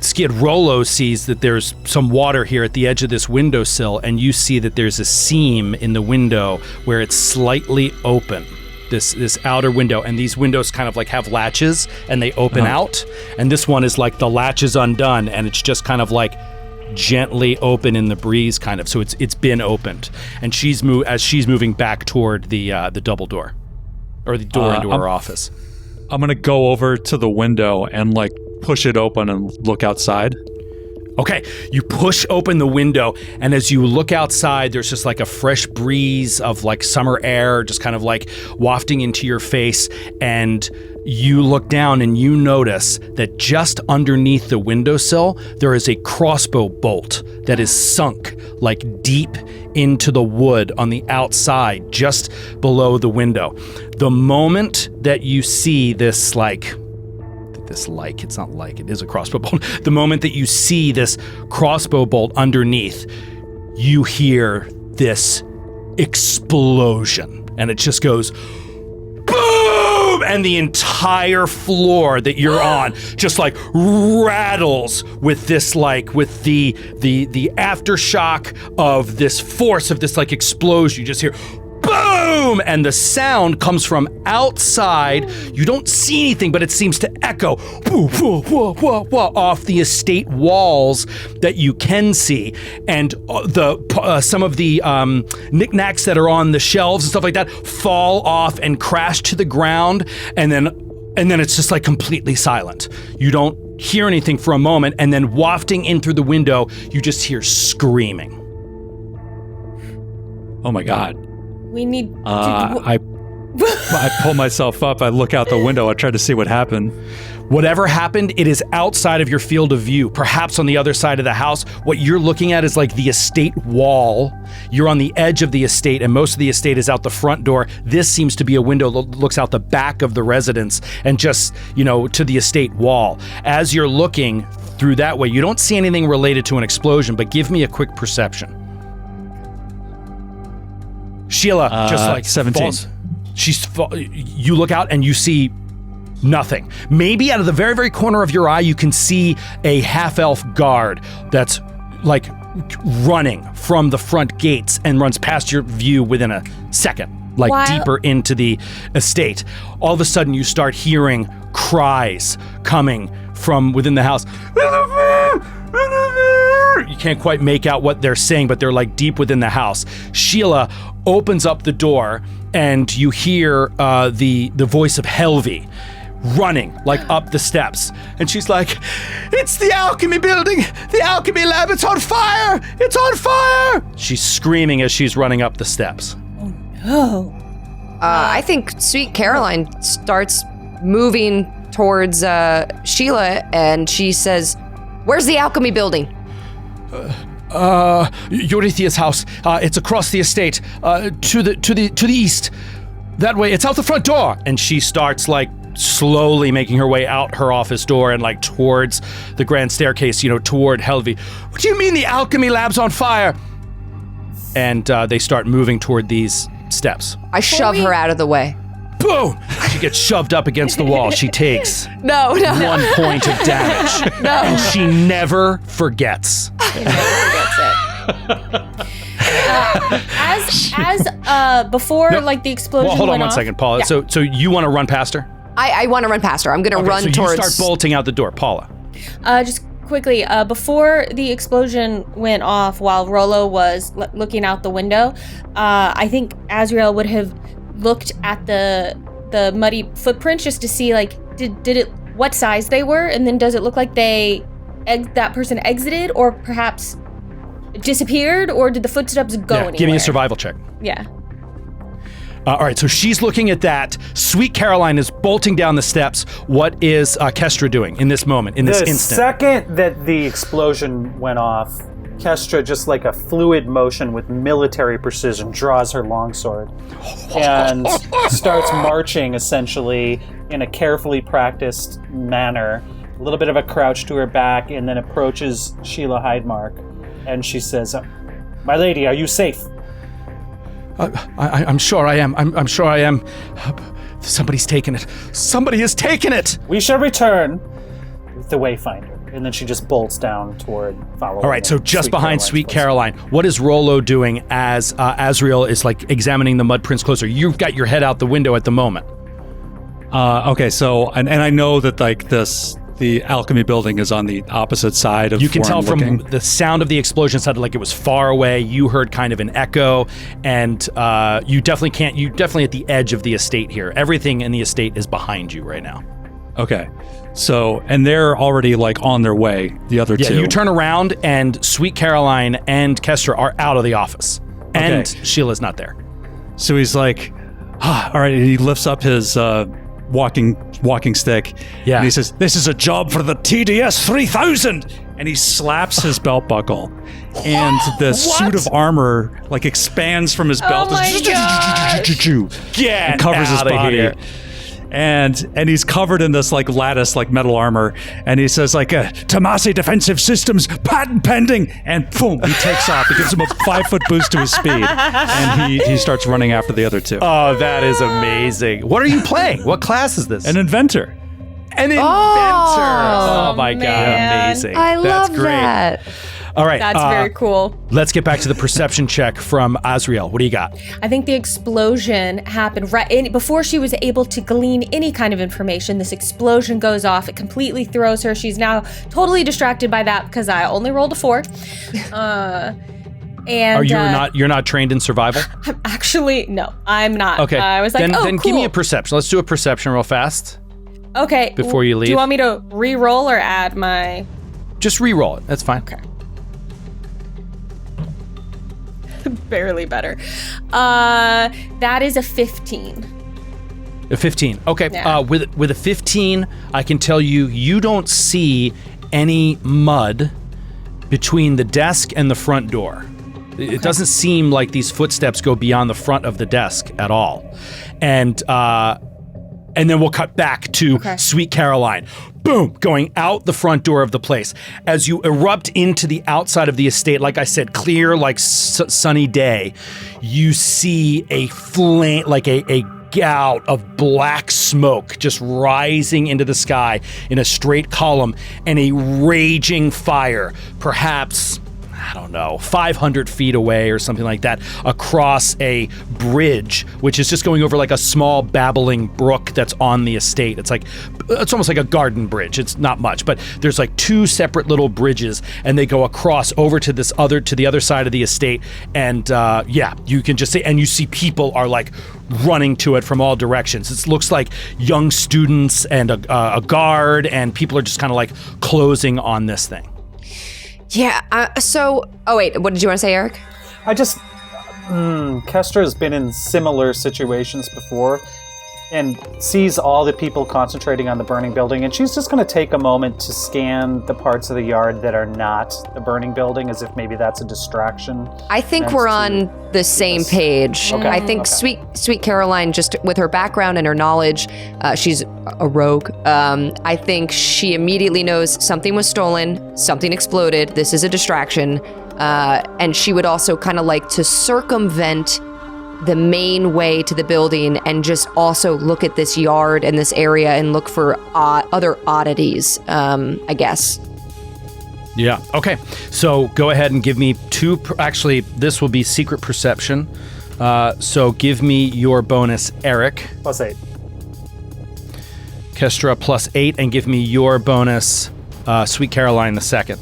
Skid Rollo sees that there's some water here at the edge of this windowsill, and you see that there's a seam in the window where it's slightly open. This outer window, and these windows kind of like have latches and they open out, and this one is like the latch is undone and it's just kind of like gently open in the breeze kind of, so it's been opened, and she's moving back toward the double door, or the door into her office. I'm gonna go over to the window and like push it open and look outside. Okay, you push open the window, and as you look outside, there's just like a fresh breeze of like summer air just kind of like wafting into your face, and you look down and you notice that just underneath the windowsill, there is a crossbow bolt that is sunk like deep into the wood on the outside, just below the window. The moment that you see this it is a crossbow bolt. The moment that you see this crossbow bolt underneath, you hear this explosion, and it just goes boom, and the entire floor that you're on just like rattles with this like with the aftershock of this force of this like explosion. You just hear boom, and the sound comes from outside. You don't see anything, but it seems to echo off the estate walls that you can see, and some of the knickknacks that are on the shelves and stuff like that fall off and crash to the ground, and then it's just like completely silent. You don't hear anything for a moment, and then wafting in through the window, you just hear screaming. Oh my God. We need I pull myself up. I look out the window. I try to see what happened. Whatever happened, it is outside of your field of view, perhaps on the other side of the house. What you're looking at is like the estate wall. You're on the edge of the estate, and most of the estate is out the front door. This seems to be a window that looks out the back of the residence and just, to the estate wall. As you're looking through that way, you don't see anything related to an explosion, but give me a quick perception. Sheila just like 17. You look out and you see nothing. Maybe out of the very, very corner of your eye, you can see a half-elf guard that's like running from the front gates and runs past your view within a second, like deeper into the estate. All of a sudden, you start hearing cries coming from within the house. You can't quite make out what they're saying, but they're like deep within the house. Sheila opens up the door, and you hear the voice of Helvi running like up the steps, and she's like, "It's the alchemy building, the alchemy lab, it's on fire, it's on fire!" She's screaming as she's running up the steps. Oh no. I think Sweet Caroline starts moving towards Sheila, and she says, "Where's the alchemy building?" Eurythea's house. It's across the estate, to the east. That way, it's out the front door. And she starts like slowly making her way out her office door and like towards the grand staircase, toward Helvi. "What do you mean the alchemy lab's on fire?" And they start moving toward these steps. I shove her out of the way. Boom! She gets shoved up against the wall. She takes No. 1 point of damage. No. And she never forgets. Before like the explosion Well, hold on went one off, second, Paula. Yeah. So you want to run past her? I want to run past her. I'm going to run so towards... you start bolting out the door, Paula. Just quickly, before the explosion went off, while Rollo was looking out the window, I think Azrael would have looked at the muddy footprints just to see like did it what size they were, and then does it look like that person exited or perhaps disappeared, or did the footsteps go anywhere? Give me a survival check. Yeah. All right, so she's looking at that. Sweet Caroline is bolting down the steps. What is Kestra doing in this moment, in this instant? The second that the explosion went off, Kestra, just like a fluid motion with military precision, draws her longsword and starts marching essentially in a carefully practiced manner, a little bit of a crouch to her back, and then approaches Sheila Hydemark. And she says, "My lady, are you safe?" I'm sure I am. I'm sure I am. Somebody's taken it. Somebody has taken it! "We shall return with the Wayfinder." And then she just bolts down toward following. All right, so just behind Sweet Caroline, what is Rollo doing as Azriel is like examining the mud prints closer? You've got your head out the window at the moment. Okay, so and I know that like the alchemy building is on the opposite side of. You can where tell I'm from looking. the sound of the explosion sounded like it was far away. You heard kind of an echo, and you definitely at the edge of the estate here. Everything in the estate is behind you right now. Okay, so and they're already like on their way. The other two. Yeah, you turn around and Sweet Caroline and Kestra are out of the office, and Sheila's not there. So he's like, all right, and he lifts up his walking stick. Yeah. And he says, "This is a job for the TDS 3000." And he slaps his belt buckle, and the suit of armor like expands from his belt. Oh my gosh. Get and covers his outta body. here. And he's covered in this like lattice, like metal armor, and he says like Tomasi Defensive Systems patent pending, and boom, he takes off. It gives him a 5-foot boost to his speed, and he starts running after the other two. Oh, that is amazing. What are you playing? What class is this? An inventor. An inventor. Oh my God, man. amazing. I That's love great. that. All right. That's very cool. Let's get back to the perception check from Azriel. What do you got? I think the explosion happened before she was able to glean any kind of information. This explosion goes off. It completely throws her. She's now totally distracted by that because I only rolled a 4. And You're not trained in survival? actually, no, I'm not. Okay. I was like, then cool. give me a perception. Let's do a perception real fast. Okay. before you leave. Do you want me to re-roll or add my... Just re-roll it. That's fine. Okay. Barely better. That is a 15. A 15. Okay. Yeah. With a 15, I can tell you don't see any mud between the desk and the front door. It doesn't seem like these footsteps go beyond the front of the desk at all. And then we'll cut back to Sweet Caroline. Boom, going out the front door of the place. As you erupt into the outside of the estate, like I said, clear like sunny day, you see a flame, like a gout of black smoke just rising into the sky in a straight column, and a raging fire, perhaps, I don't know, 500 feet away or something like that, across a bridge, which is just going over like a small babbling brook that's on the estate. It's almost like a garden bridge. It's not much, but there's like 2 separate little bridges, and they go across over to the other side of the estate. And you can just see, and you see people are like running to it from all directions. It looks like young students and a guard, and people are just kind of like closing on this thing. Yeah. Oh wait, what did you want to say, Eric? I just, Kestra's been in similar situations before and sees all the people concentrating on the burning building, and she's just going to take a moment to scan the parts of the yard that are not the burning building, as if maybe that's a distraction. I think we're on the same page. Okay. I think Sweet Caroline, just with her background and her knowledge, she's a rogue. I think she immediately knows something was stolen, something exploded, this is a distraction, and she would also kind of like to circumvent the main way to the building and just also look at this yard and this area and look for other oddities, I guess. Yeah. Okay. So go ahead and give me 2. Actually, this will be secret perception. So give me your bonus, Eric. +8. Kestra +8, and give me your bonus, Sweet Caroline the second.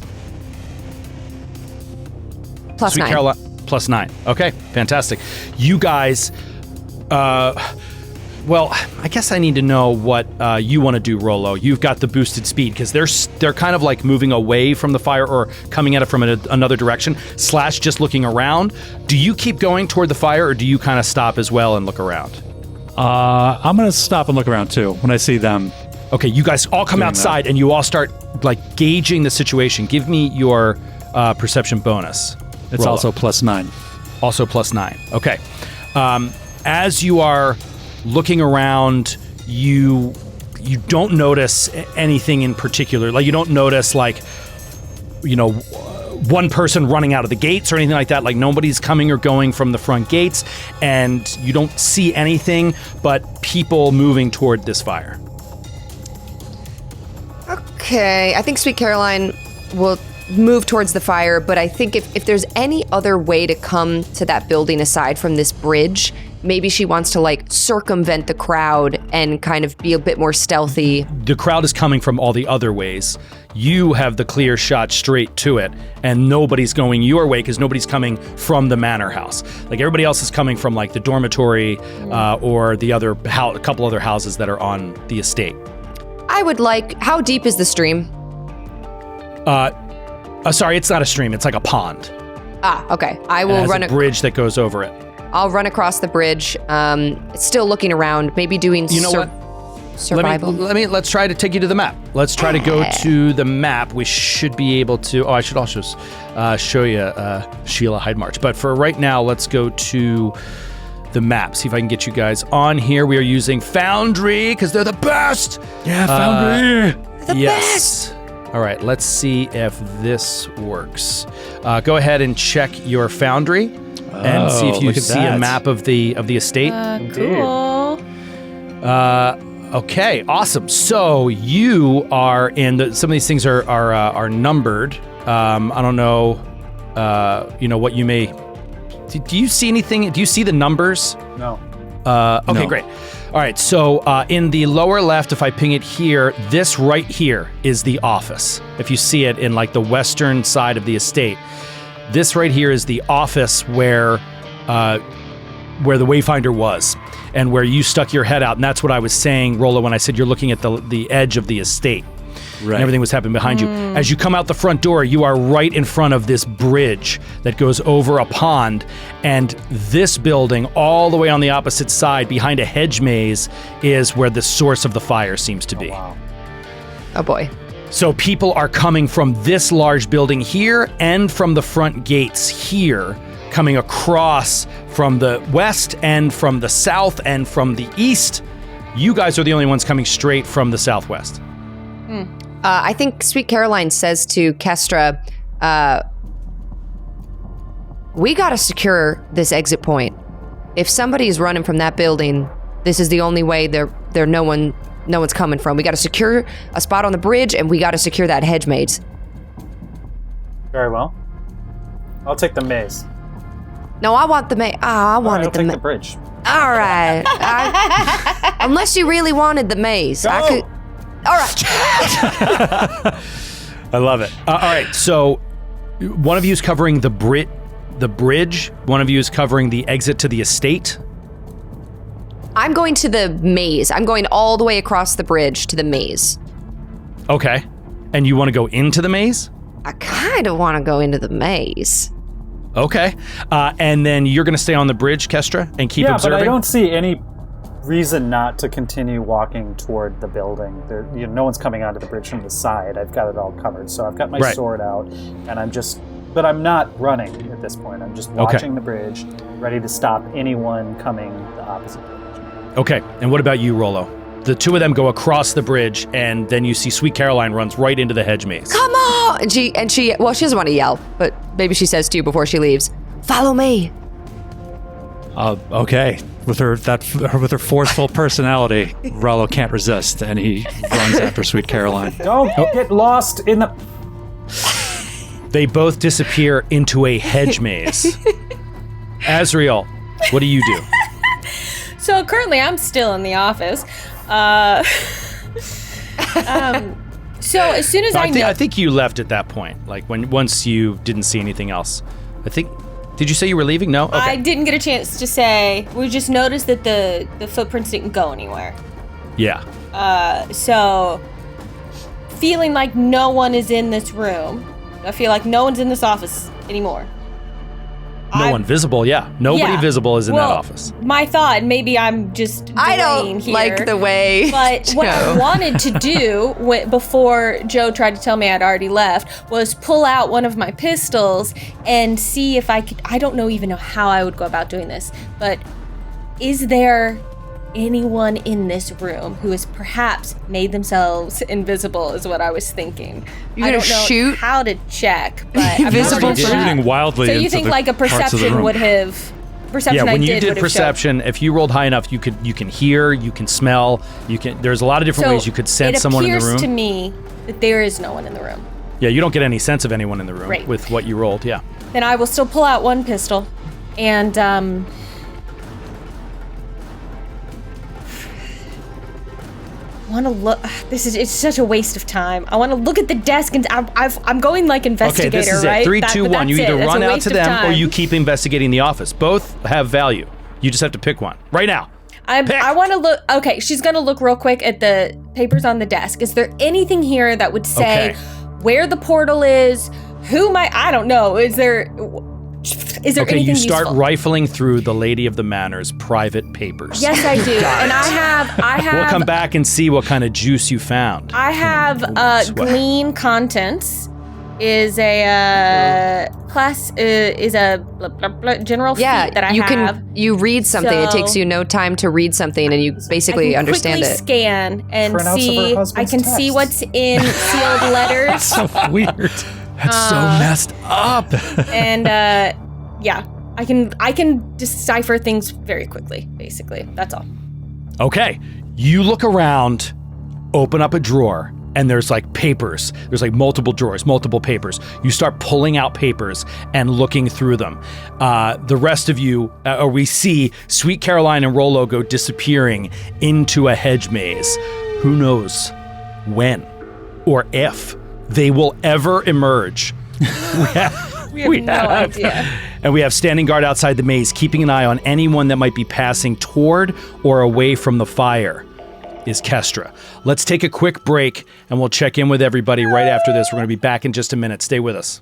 Plus Sweet 9. Caroline +9. Okay, fantastic. You guys, well, I guess I need to know what you want to do, Rollo. You've got the boosted speed, because they're kind of like moving away from the fire or coming at it from another direction, / just looking around. Do you keep going toward the fire, or do you kind of stop as well and look around? I'm going to stop and look around too when I see them. Okay, you guys all come outside and you all start like gauging the situation. Give me your perception bonus. It's Rollo. also +9. Also +9. Okay. As you are looking around, you don't notice anything in particular. Like, you don't notice, like, one person running out of the gates or anything like that. Like, nobody's coming or going from the front gates, and you don't see anything but people moving toward this fire. Okay, I think Sweet Caroline will move towards the fire, but I think if there's any other way to come to that building aside from this bridge, maybe she wants to like circumvent the crowd and kind of be a bit more stealthy. The crowd is coming from all the other ways. You have the clear shot straight to it, and nobody's going your way because nobody's coming from the manor house. Like everybody else is coming from like the dormitory or the other a couple other houses that are on the estate. I would like, how deep is the stream? Sorry, it's not a stream. It's like a pond. Okay. I will run a bridge that goes over it. I'll run across the bridge. Still looking around, maybe doing survival. Let's try to take you to the map. Let's try to go to the map. We should be able to. Oh, I should also show you Sheila Hydemarch. But for right now, let's go to the map. See if I can get you guys on here. We are using Foundry because they're the best. Yeah, Foundry. The best. All right, let's see if this works. Go ahead and check your Foundry and see if you see a map of the estate. Cool. Okay, awesome. So you are in some of these things are numbered. I don't know. What you may. Do you see anything? Do you see the numbers? No. Okay, No. great. All right, so in the lower left, if I ping it here, this right here is the office. If you see it in like the western side of the estate, this right here is the office where the Wayfinder was and where you stuck your head out. And that's what I was saying, Rolo, when I said you're looking at the edge of the estate. Right. And everything was happening behind you. As you come out the front door, you are right in front of this bridge that goes over a pond. And this building, all the way on the opposite side, behind a hedge maze, is where the source of the fire seems to be. Wow. Oh boy. So people are coming from this large building here and from the front gates here, coming across from the west and from the south and from the east. You guys are the only ones coming straight from the southwest. I think Sweet Caroline says to Kestra, we gotta secure this exit point. If somebody's running from that building, this is the only way no one's coming from. We gotta secure a spot on the bridge, and we gotta secure that hedge maze. Very well. I'll take the maze. No, I want the maze. Oh, I wanted I'll the take maze. the bridge. All right. Unless you really wanted the maze. Go! I could. All right. I love it. All right, so one of you is covering the bridge. One of you is covering the exit to the estate. I'm going to the maze. I'm going all the way across the bridge to the maze. Okay. And you want to go into the maze? I kind of want to go into the maze. Okay. And then you're going to stay on the bridge, Kestra, and keep observing? But I don't see any reason not to continue walking toward the building. No one's coming onto the bridge from the side. I've got it all covered. So I've got my sword out, and but I'm not running at this point. I'm just watching the bridge, ready to stop anyone coming the opposite direction. Okay. And what about you, Rolo? The two of them go across the bridge, and then you see Sweet Caroline runs right into the hedge maze. Come on! And she doesn't want to yell, but maybe she says to you before she leaves, follow me. Okay. With her forceful personality, Rollo can't resist, and he runs after Sweet Caroline. Don't get lost in the... They both disappear into a hedge maze. Azriel, what do you do? So currently I'm still in the office. So as soon as I think you left at that point, like once you didn't see anything else. Did you say you were leaving? No? Okay. I didn't get a chance to say. We just noticed that the footprints didn't go anywhere. Yeah. So feeling like no one is in this room. I feel like no one's in this office anymore. No one visible, yeah. Nobody visible is in that office. My thought, maybe I'm just I don't here, like the way. But what I wanted to do before Joe tried to tell me I'd already left was pull out one of my pistols and see if I could. I don't even know how I would go about doing this, but is there anyone in this room who has perhaps made themselves invisible is what I was thinking. You're I gonna don't know shoot? how to check, but I've Invisible never done shooting that. wildly So you into think the like a parts of the perception room. would have perception when I you did did would have perception, if you rolled high enough, you can hear, you can smell, there's a lot of different ways you could sense someone in the room. It appears to me that there is no one in the room. Yeah, you don't get any sense of anyone in the room Right. with what you rolled, yeah. Then I will still pull out one pistol and want to look. It's such a waste of time. I want to look at the desk and I'm going like investigator, okay, this is right? it. 3, 2, 1. You either run out to them time. or you keep investigating the office. Both have value. You just have to pick one right now. I want to look. Okay, she's going to look real quick at the papers on the desk. Is there anything here that would say where the portal is? I don't know. Is there anything you start useful? rifling through the Lady of the Manor's private papers. Yes, I do. And I have. We'll come back and see what kind of juice you found. I have Glean Contents is a class is a general feat that I have. You read something. It takes you no time to read something, and you basically understand it. Scan and Pronounce of her see. I husband's can see text. what's in sealed letters. That's so weird. That's so messed up. And I can decipher things very quickly. Basically, that's all. Okay, you look around, open up a drawer, and there's like papers. There's like multiple drawers, multiple papers. You start pulling out papers and looking through them. The rest of you, we see Sweet Caroline and Rolo go disappearing into a hedge maze. Who knows when or if they will ever emerge. We have no idea. And we have standing guard outside the maze, keeping an eye on anyone that might be passing toward or away from the fire. Is Kestra. Let's take a quick break and we'll check in with everybody right after this. We're going to be back in just a minute. Stay with us.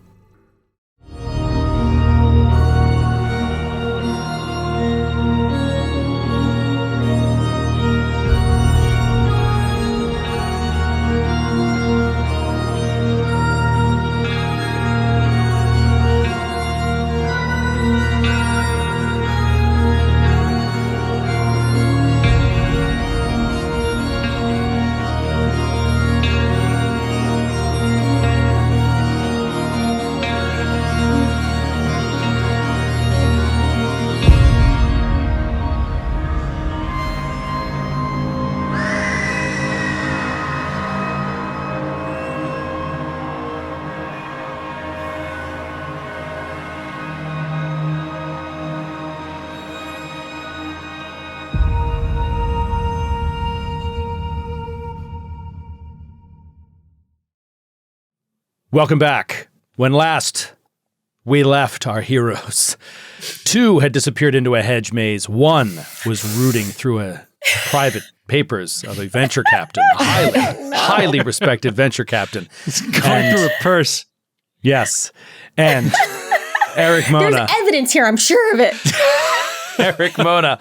Welcome back. When last we left our heroes, 2 had disappeared into a hedge maze. 1 was rooting through a private papers of a venture captain, highly respected venture captain. It's going through a purse. Yes. And Erik Mona. There's evidence here, I'm sure of it. Erik Mona,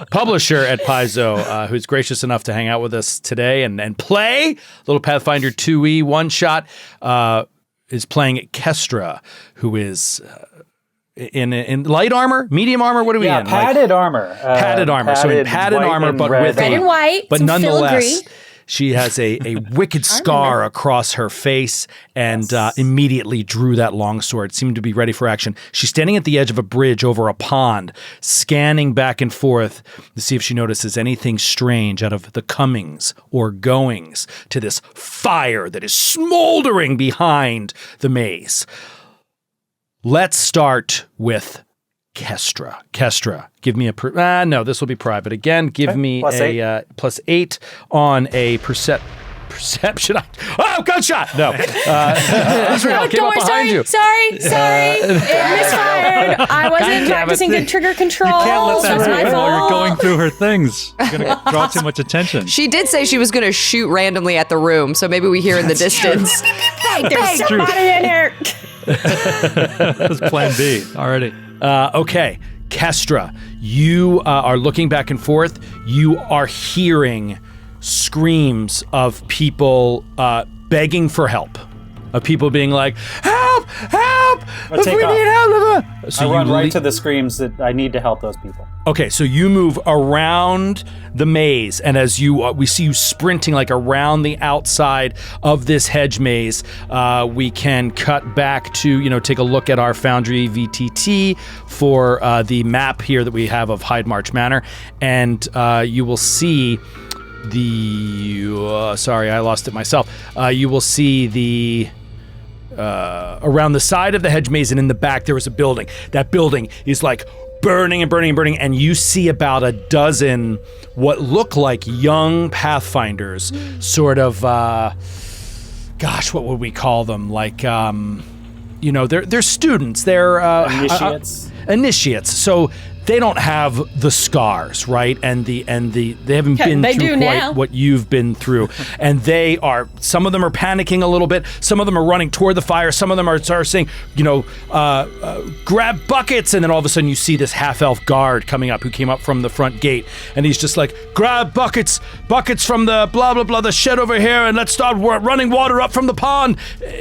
publisher at Paizo, who's gracious enough to hang out with us today and play little Pathfinder 2e one-shot, is playing Kestra, who is in light armor, medium armor. What are we in? Padded armor. Padded armor. So in padded armor, but red. with Red and white, but some nonetheless, filigree. she has a wicked scar across her face and immediately drew that longsword, seemed to be ready for action. She's standing at the edge of a bridge over a pond, scanning back and forth to see if she notices anything strange out of the comings or goings to this fire that is smoldering behind the maze. Let's start with Kestra. Kestra, give me a... no, this will be private. Again, give me a +8 on a perception. Oh, gunshot! No. Israel came up behind you. Sorry. It misfired. I wasn't practicing good trigger control. You can't let that That's my happen while you're fault. going through her things. You're going to draw too much attention. She did say she was going to shoot randomly at the room, so maybe we hear in the distance. Hey, there's somebody in here. That's plan B already. Okay, Kestra, you are looking back and forth. You are hearing screams of people begging for help, of people being like, "Help! Help! I'll take off. So I you run right to the screams that I need to help those people. Okay, so you move around the maze, and as we see you sprinting like around the outside of this hedge maze, we can cut back to, take a look at our Foundry VTT for the map here that we have of Hyde March Manor, and you will see sorry, I lost it myself. You will see the around the side of the hedge maze, and in the back there is a building. That building is like burning and burning and burning, and you see about a dozen what look like young Pathfinders, sort of, gosh, what would we call them? Like, they're students. They're Initiates. Initiates. So they don't have the scars, right? And they haven't been they through do quite now. what you've been through. And some of them are panicking a little bit. Some of them are running toward the fire. Some of them are saying, grab buckets. And then all of a sudden you see this half-elf guard coming up who came up from the front gate. And he's just like, grab buckets from the blah, blah, blah, the shed over here, and let's start running water up from the pond.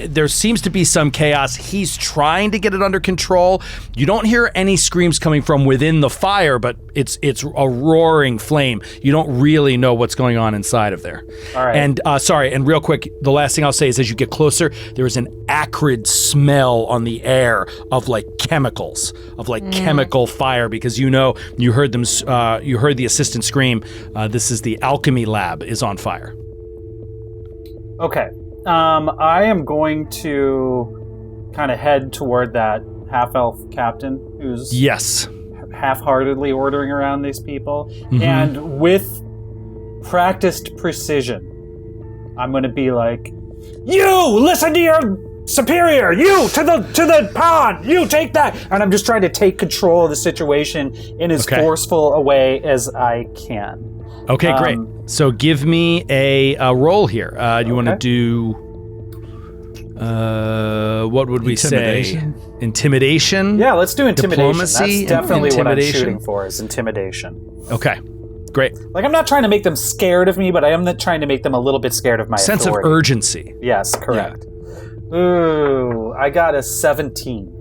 There seems to be some chaos. He's trying to get it under control. You don't hear any screams coming from within the fire, but it's a roaring flame. You don't really know what's going on inside of there. All right. And real quick, the last thing I'll say is as you get closer, there is an acrid smell on the air of like chemicals, of like chemical fire, because you heard them. You heard the assistant scream. This is the alchemy lab is on fire. Okay. I am going to kind of head toward that half-elf captain who's half-heartedly ordering around these people. Mm-hmm. And with practiced precision, I'm going to be like, you listen to your superior, you to the pond, you take that. And I'm just trying to take control of the situation in as forceful a way as I can. Okay, great. So give me a roll here. You want to do, what would we say? Intimidation? Yeah, let's do intimidation. Diplomacy. That's definitely what I'm intimidation. shooting for, is intimidation. Okay, great. Like, I'm not trying to make them scared of me, but I am trying to make them a little bit scared of my Sense authority. of urgency. Yes, correct. Ooh, I got a 17.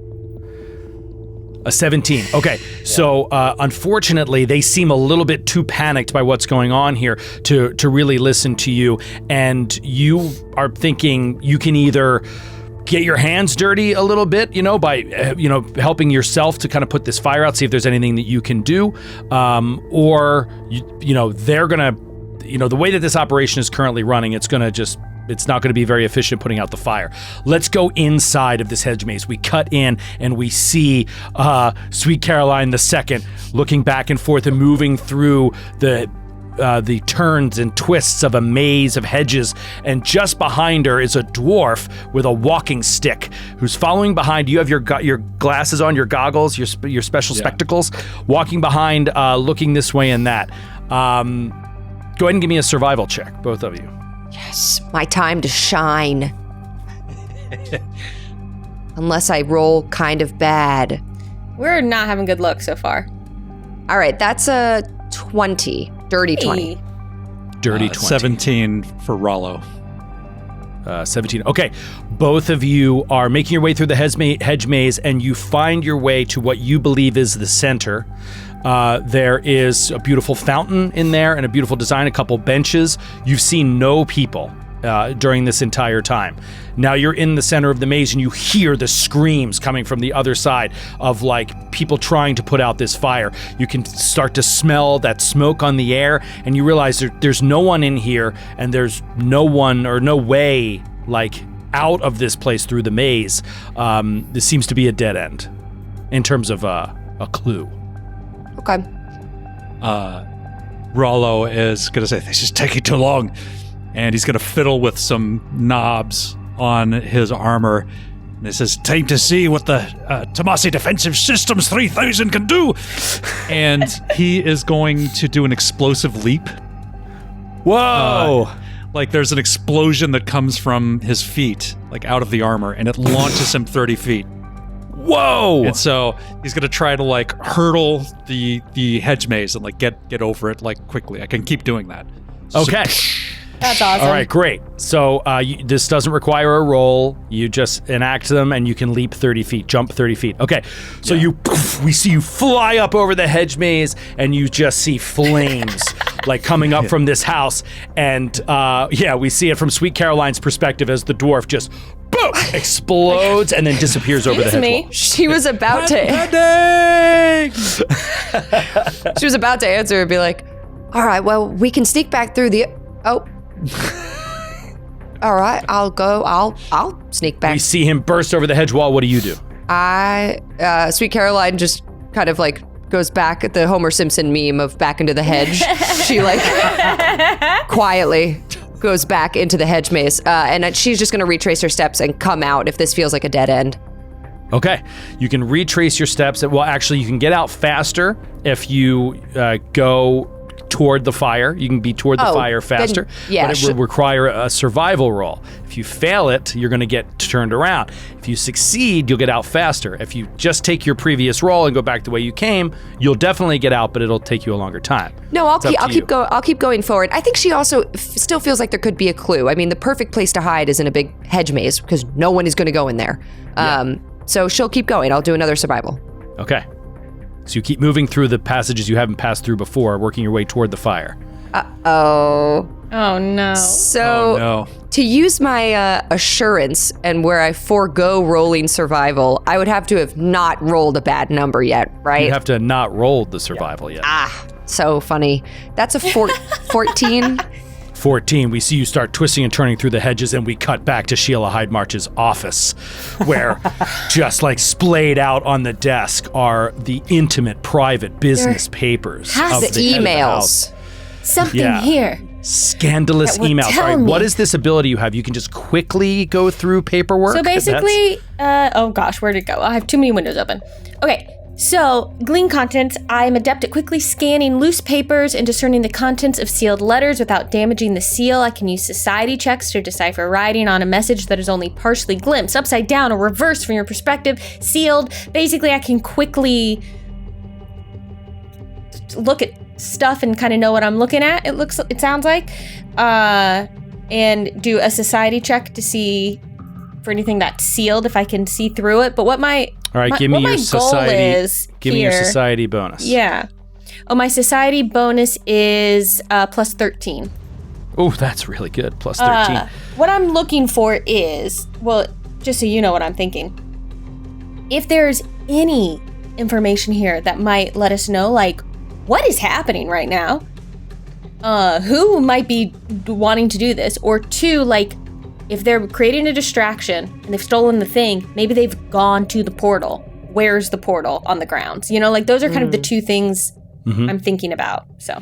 A 17. Okay. So, unfortunately, they seem a little bit too panicked by what's going on here to really listen to you. And you are thinking you can either get your hands dirty a little bit, by, helping yourself to kind of put this fire out, see if there's anything that you can do. Or, they're going to, the way that this operation is currently running, it's not going to be very efficient putting out the fire. Let's go inside of this hedge maze. We cut in and we see Sweet Caroline II looking back and forth and moving through the turns and twists of a maze of hedges, and just behind her is a dwarf with a walking stick who's following behind. You have your glasses on, your goggles, your special spectacles, walking behind, looking this way and that. Go ahead and give me a survival check, both of you. Yes, my time to shine. Unless I roll kind of bad. We're not having good luck so far. All right, that's a 20. Dirty 20. Dirty 20. 17 for Rollo. 17. Okay. Both of you are making your way through the hedge maze, and you find your way to what you believe is the center. There is a beautiful fountain in there and a beautiful design, a couple benches. You've seen no people during this entire time. Now you're in the center of the maze and you hear the screams coming from the other side of like people trying to put out this fire. You can start to smell that smoke on the air, and you realize there's no one in here, and there's no one or no way like out of this place through the maze. This seems to be a dead end in terms of a clue. Okay. Rollo is going to say, this is taking too long. And he's going to fiddle with some knobs on his armor. And he says, time to see what the Tomasi Defensive Systems 3000 can do. And he is going to do an explosive leap. Whoa! Like there's an explosion that comes from his feet, like out of the armor, and it launches him 30 feet. Whoa! And so he's gonna try to like hurdle the hedge maze and like get over it like quickly. I can keep doing that. Okay. That's awesome. All right, great. So this doesn't require a roll. You just enact them, and you can leap 30 feet, jump 30 feet. Okay, so we see you fly up over the hedge maze, and you just see flames like coming up from this house. And we see it from Sweet Caroline's perspective as the dwarf just boom explodes and then disappears over the hedge wall. She was about to. She was about to answer and be like, "All right, well, we can sneak back through the." Oh. All right, I'll go. I'll sneak back. We see him burst over the hedge wall. What do you do? Sweet Caroline just kind of like goes back at the Homer Simpson meme of back into the hedge. She like quietly goes back into the hedge maze, and she's just going to retrace her steps and come out if this feels like a dead end. Okay, you can retrace your steps. Well, actually, you can get out faster if you go toward the fire. You can be toward the fire faster, but it will require a survival roll. If you fail it, you're going to get turned around. If you succeed, you'll get out faster. If you just take your previous roll and go back the way you came, you'll definitely get out, but it'll take you a longer time. No, I'll keep going forward. I think she also still feels like there could be a clue. I mean, the perfect place to hide is in a big hedge maze because no one is going to go in there. So she'll keep going. I'll do another survival. Okay. So you keep moving through the passages you haven't passed through before, working your way toward the fire. Uh-oh. Oh, no. So to use my assurance and where I forego rolling survival, I would have to have not rolled a bad number yet, right? You have to not roll the survival yet. So funny. That's a 14. 14, we see you start twisting and turning through the hedges, and we cut back to Sheila Hyde-March's office, where just like splayed out on the desk are the intimate, private business papers of the the emails. Something here. Scandalous emails. All right, what is this ability you have? You can just quickly go through paperwork? So basically, oh gosh, where'd it go? I have too many windows open. Okay. So, glean contents. I'm adept at quickly scanning loose papers and discerning the contents of sealed letters without damaging the seal. I can use society checks to decipher writing on a message that is only partially glimpsed, upside down or reversed from your perspective, sealed. Basically, I can quickly look at stuff and kind of know what I'm looking at. It sounds like, and do a society check to see for anything that's sealed if I can see through it. But what all right, give me your society. Give me your society bonus. Yeah. Oh, my society bonus is plus 13. Oh, that's really good. Plus 13. What I'm looking for is, well, just so you know what I'm thinking. If there's any information here that might let us know, like, what is happening right now? Who might be wanting to do this? Or two, like, if they're creating a distraction and they've stolen the thing, maybe they've gone to the portal. Where's the portal on the grounds? You know, like those are kind of the two things I'm thinking about. So,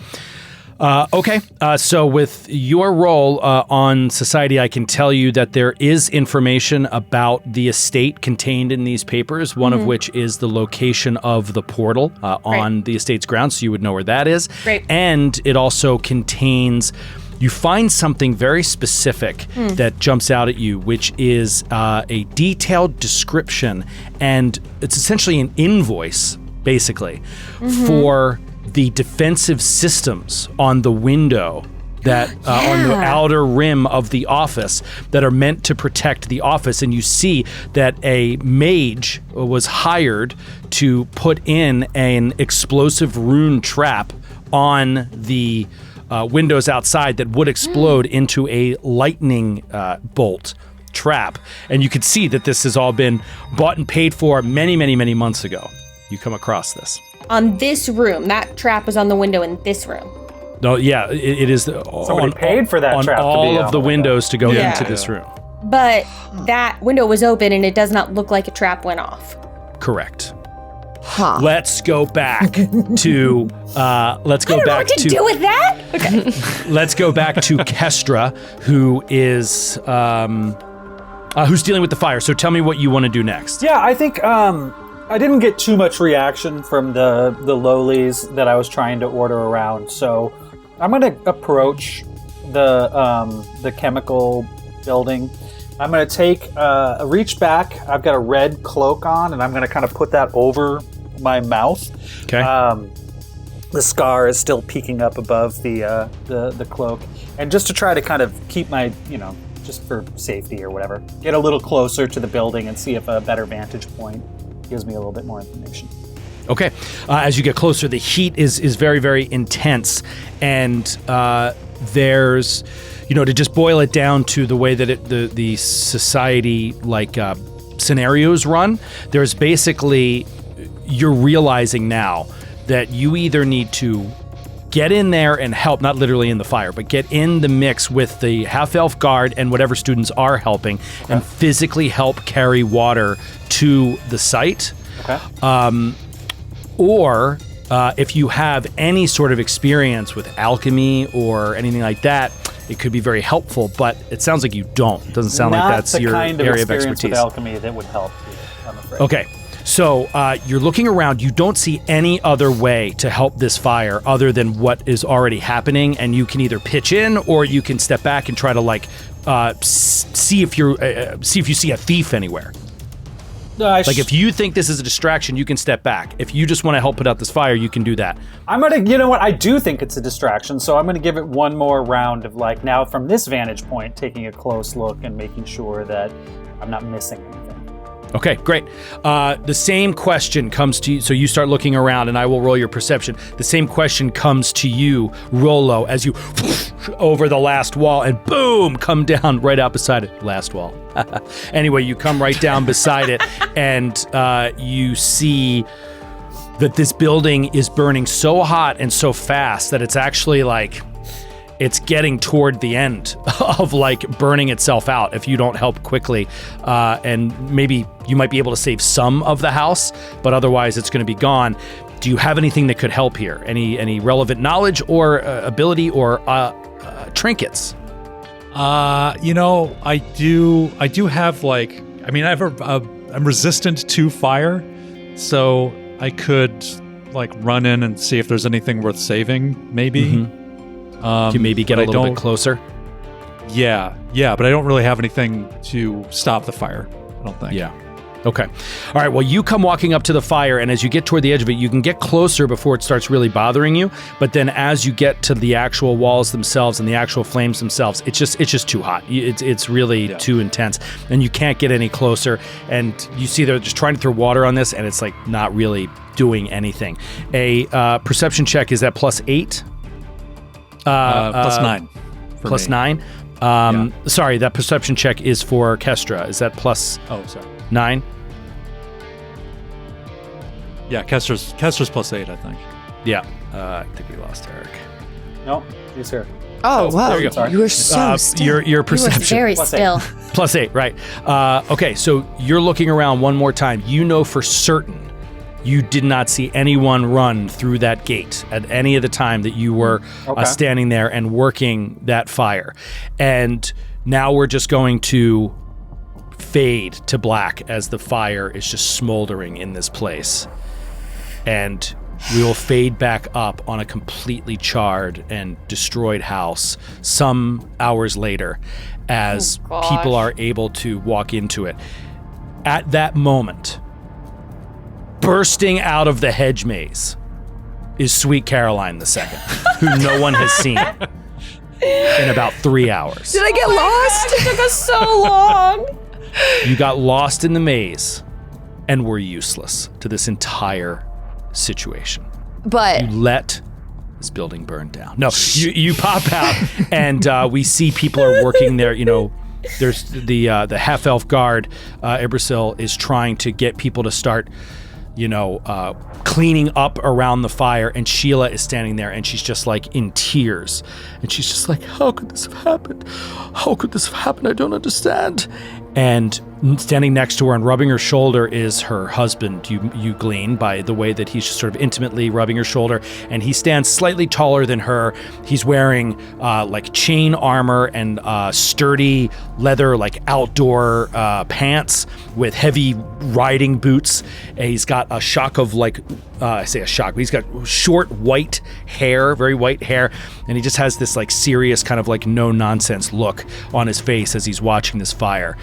okay. So with your role on society, I can tell you that there is information about the estate contained in these papers, one of which is the location of the portal on the estate's grounds. So you would know where that is. Great. And it also contains... You find something very specific that jumps out at you, which is a detailed description, and it's essentially an invoice, basically, for the defensive systems on the window that on the outer rim of the office that are meant to protect the office. And you see that a mage was hired to put in an explosive rune trap on the windows outside that would explode into a lightning bolt trap. And you could see that this has all been bought and paid for many, many, many months ago. You come across this. On this room, that trap was on the window in this room. No, yeah, it is. Somebody paid for that trap. On all of the windows to go into this room. But that window was open and it does not look like a trap went off. Correct. Huh. Let's go back to. I don't know what to do with that. Okay. Let's go back to Kestra, who is who's dealing with the fire. So tell me what you want to do next. Yeah, I think I didn't get too much reaction from the lowlies that I was trying to order around. So I'm going to approach the chemical building. I'm going to take a reach back. I've got a red cloak on, and I'm going to kind of put that over my mouth. Okay. The scar is still peeking up above the cloak. And just to try to kind of keep my, just for safety or whatever, get a little closer to the building and see if a better vantage point gives me a little bit more information. Okay. As you get closer, the heat is very, very intense. And there's, to just boil it down to the way that the society, scenarios run, there's basically, you're realizing now that you either need to get in there and help, not literally in the fire, but get in the mix with the half-elf guard and whatever students are helping, and physically help carry water to the site. Okay. Or if you have any sort of experience with alchemy or anything like that, it could be very helpful, but it sounds like you don't. It doesn't sound like that's your area of expertise. Not the kind of experience with alchemy that would help you, I'm afraid. Okay. So you're looking around. You don't see any other way to help this fire other than what is already happening, and you can either pitch in or you can step back and try to see if you see a thief anywhere. If you think this is a distraction, you can step back. If you just want to help put out this fire, you can do that. I'm gonna, I do think it's a distraction, so I'm gonna give it one more round of now from this vantage point, taking a close look and making sure that I'm not missing anything. Okay, great. The same question comes to you. So you start looking around, and I will roll your perception. The same question comes to you, Rollo, as you over the last wall and boom, come down right out beside it. Last wall. Anyway, you come right down beside it, and you see that this building is burning so hot and so fast that it's actually it's getting toward the end of burning itself out if you don't help quickly. And maybe you might be able to save some of the house, but otherwise it's going to be gone. Do you have anything that could help here? Any relevant knowledge or ability or trinkets? I do have I'm resistant to fire, so I could run in and see if there's anything worth saving, maybe. Mm-hmm. To maybe get a little bit closer? Yeah, but I don't really have anything to stop the fire, I don't think. Yeah. Okay. All right, well, you come walking up to the fire, and as you get toward the edge of it, you can get closer before it starts really bothering you, but then as you get to the actual walls themselves and the actual flames themselves, it's just too hot. It's really too intense, and you can't get any closer, and you see they're just trying to throw water on this, and it's not really doing anything. A perception check, is that +8? Plus 9. Plus 9? Sorry, that perception check is for Kestra. Is that plus 9? Yeah, Kestra's +8, I think. Yeah. I think we lost Erik. No, he's here. Oh, wow. There you go. You were so still. Your perception. You were very still. +8, right. Okay, so you're looking around one more time. You know for certain you did not see anyone run through that gate at any of the time that you were standing there and working that fire. And now we're just going to fade to black as the fire is just smoldering in this place. And we will fade back up on a completely charred and destroyed house some hours later as people are able to walk into it. At that moment, bursting out of the hedge maze is Sweet Caroline II, who no one has seen in about 3 hours. Did I get lost? It took us so long. You got lost in the maze and were useless to this entire situation. But you let this building burn down. No, you pop out and we see people are working there. There's the half-elf guard, Ibrasil, is trying to get people to start cleaning up around the fire, and Sheila is standing there and she's just in tears, and she's just how could this have happened? How could this have happened? I don't understand. And standing next to her and rubbing her shoulder is her husband, you glean by the way that he's just sort of intimately rubbing her shoulder, and he stands slightly taller than her. He's wearing chain armor and sturdy leather outdoor pants with heavy riding boots. And he's got a shock of I say a shock, but he's got short white hair, very white hair, and he just has this serious kind of no nonsense look on his face as he's watching this fire.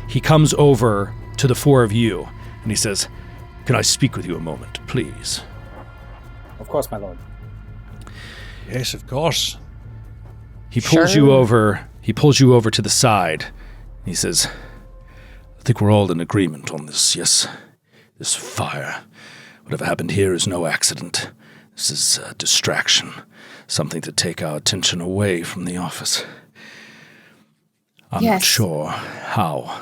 He comes over to the four of you and he says, "Can I speak with you a moment, please?" Of course, my lord. Yes, of course. He pulls you over. He pulls you over to the side. He says, I think we're all in agreement on this, yes? This fire. Whatever happened here is no accident. This is a distraction. Something to take our attention away from the office. I'm not sure how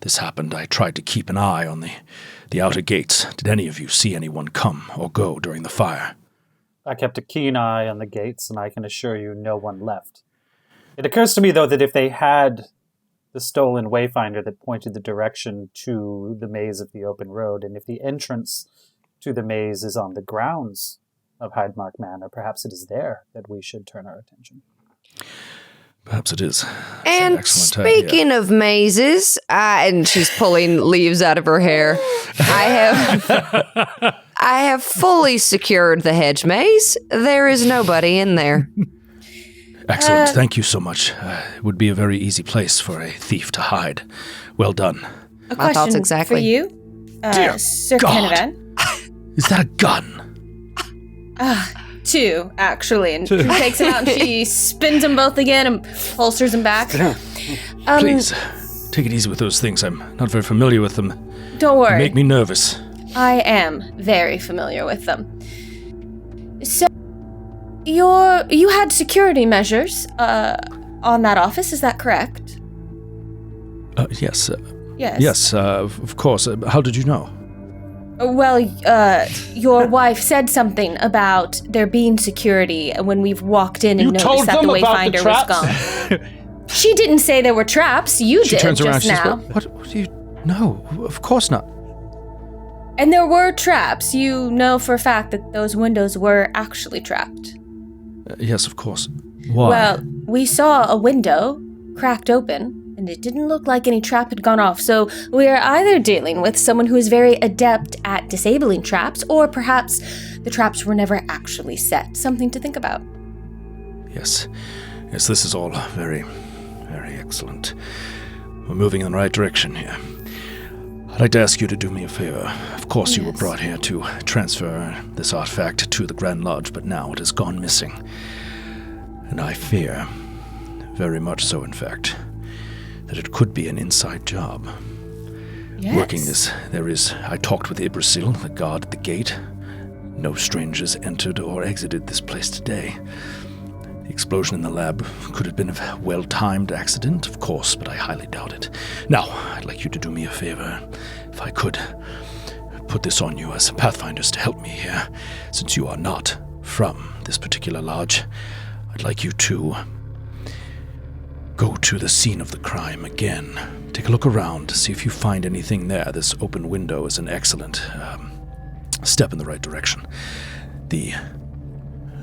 this happened. I tried to keep an eye on the outer gates. Did any of you see anyone come or go during the fire? I kept a keen eye on the gates, and I can assure you no one left. It occurs to me, though, that if they had the stolen wayfinder that pointed the direction to the maze of the open road, and if the entrance to the maze is on the grounds of Hydemark Manor, perhaps it is there that we should turn our attention. Perhaps it is. And speaking of mazes, and she's pulling leaves out of her hair, I have fully secured the hedge maze. There is nobody in there. Excellent. Thank you so much. It would be a very easy place for a thief to hide. Well done. A question for you, Sir Canavan. Is that a gun? 2, actually. And she takes it out and she spins them both again and holsters them back. Please, take it easy with those things. I'm not very familiar with them. Don't worry. They make me nervous. I am very familiar with them. So, you had security measures on that office, is that correct? Yes. Yes. Yes, of course. How did you know? Well, your wife said something about there being security when we've walked in and noticed that the Wayfinder was gone. She didn't say there were traps. You she did turns around, just now. What do you... No, of course not. And there were traps. You know for a fact that those windows were actually trapped. Yes, of course. Why? Well, we saw a window cracked open, and it didn't look like any trap had gone off, so we are either dealing with someone who is very adept at disabling traps, or perhaps the traps were never actually set. Something to think about. Yes. Yes, this is all very, very excellent. We're moving in the right direction here. I'd like to ask you to do me a favor. Of course, you were brought here to transfer this artifact to the Grand Lodge, but now it has gone missing. And I fear, very much so in fact, that it could be an inside job. Yes. Working this, I talked with Ibrasil, the guard at the gate. No strangers entered or exited this place today. The explosion in the lab could have been a well-timed accident, of course, but I highly doubt it. Now, I'd like you to do me a favor, if I could put this on you as Pathfinders to help me here. Since you are not from this particular lodge, I'd like you to go to the scene of the crime again. Take a look around to see if you find anything there. This open window is an excellent step in the right direction. The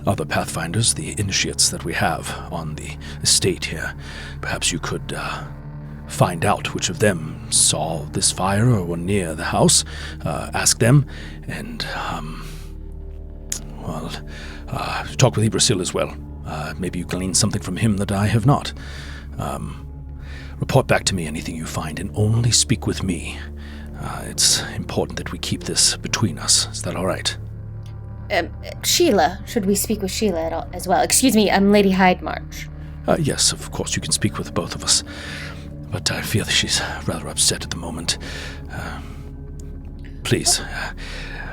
other Pathfinders, the initiates that we have on the estate here, perhaps you could find out which of them saw this fire or were near the house. Ask them, and talk with Ibrasil as well. Maybe you glean something from him that I have not. Report back to me anything you find, and only speak with me. It's important that we keep this between us. Is that all right? Sheila, should we speak with Sheila at all, as well? Excuse me, I'm Lady Hydemarch. Yes, of course, you can speak with both of us. But I feel that she's rather upset at the moment. Please,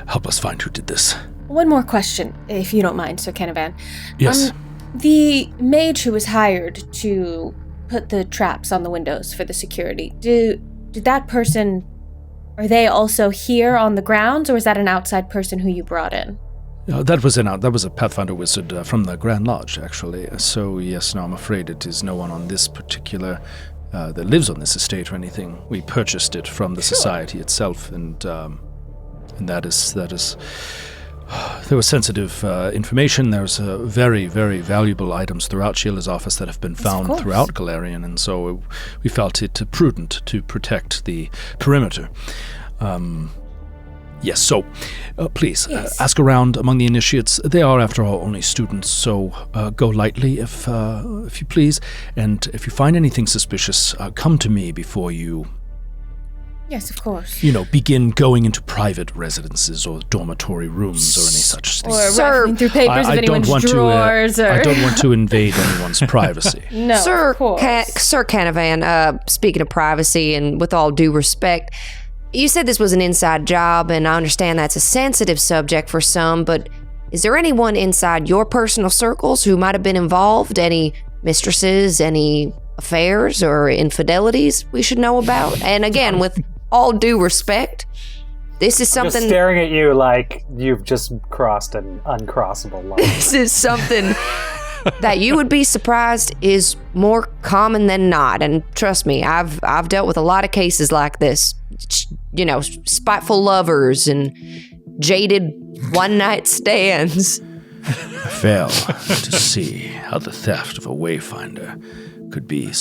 help us find who did this. One more question, if you don't mind, Sir Canavan. Yes. The mage who was hired to put the traps on the windows for the security, did that person, are they also here on the grounds, or is that an outside person who you brought in? That was a Pathfinder wizard from the Grand Lodge, actually. So yes, no, I'm afraid it is no one on this particular that lives on this estate or anything. We purchased it from the society itself, and that is. There was sensitive information. There's very, very valuable items throughout Sheila's office that have been found throughout Galarian, and so we felt it prudent to protect the perimeter. Yes, so please ask around among the initiates. They are, after all, only students, so go lightly if you please. And if you find anything suspicious, come to me before you Yes, of course. Begin going into private residences or dormitory rooms or any such things. Or Sir, rifling through papers of anyone's drawers. I don't want to invade anyone's privacy. No, Sir, of course. Sir Canavan, speaking of privacy and with all due respect, you said this was an inside job, and I understand that's a sensitive subject for some, but is there anyone inside your personal circles who might have been involved? Any mistresses, any affairs or infidelities we should know about? And again, with all due respect, this is something... Just staring at you like you've just crossed an uncrossable line. This is something that you would be surprised is more common than not. And trust me, I've dealt with a lot of cases like this. Spiteful lovers and jaded one-night stands. I fail to see how the theft of a wayfinder could be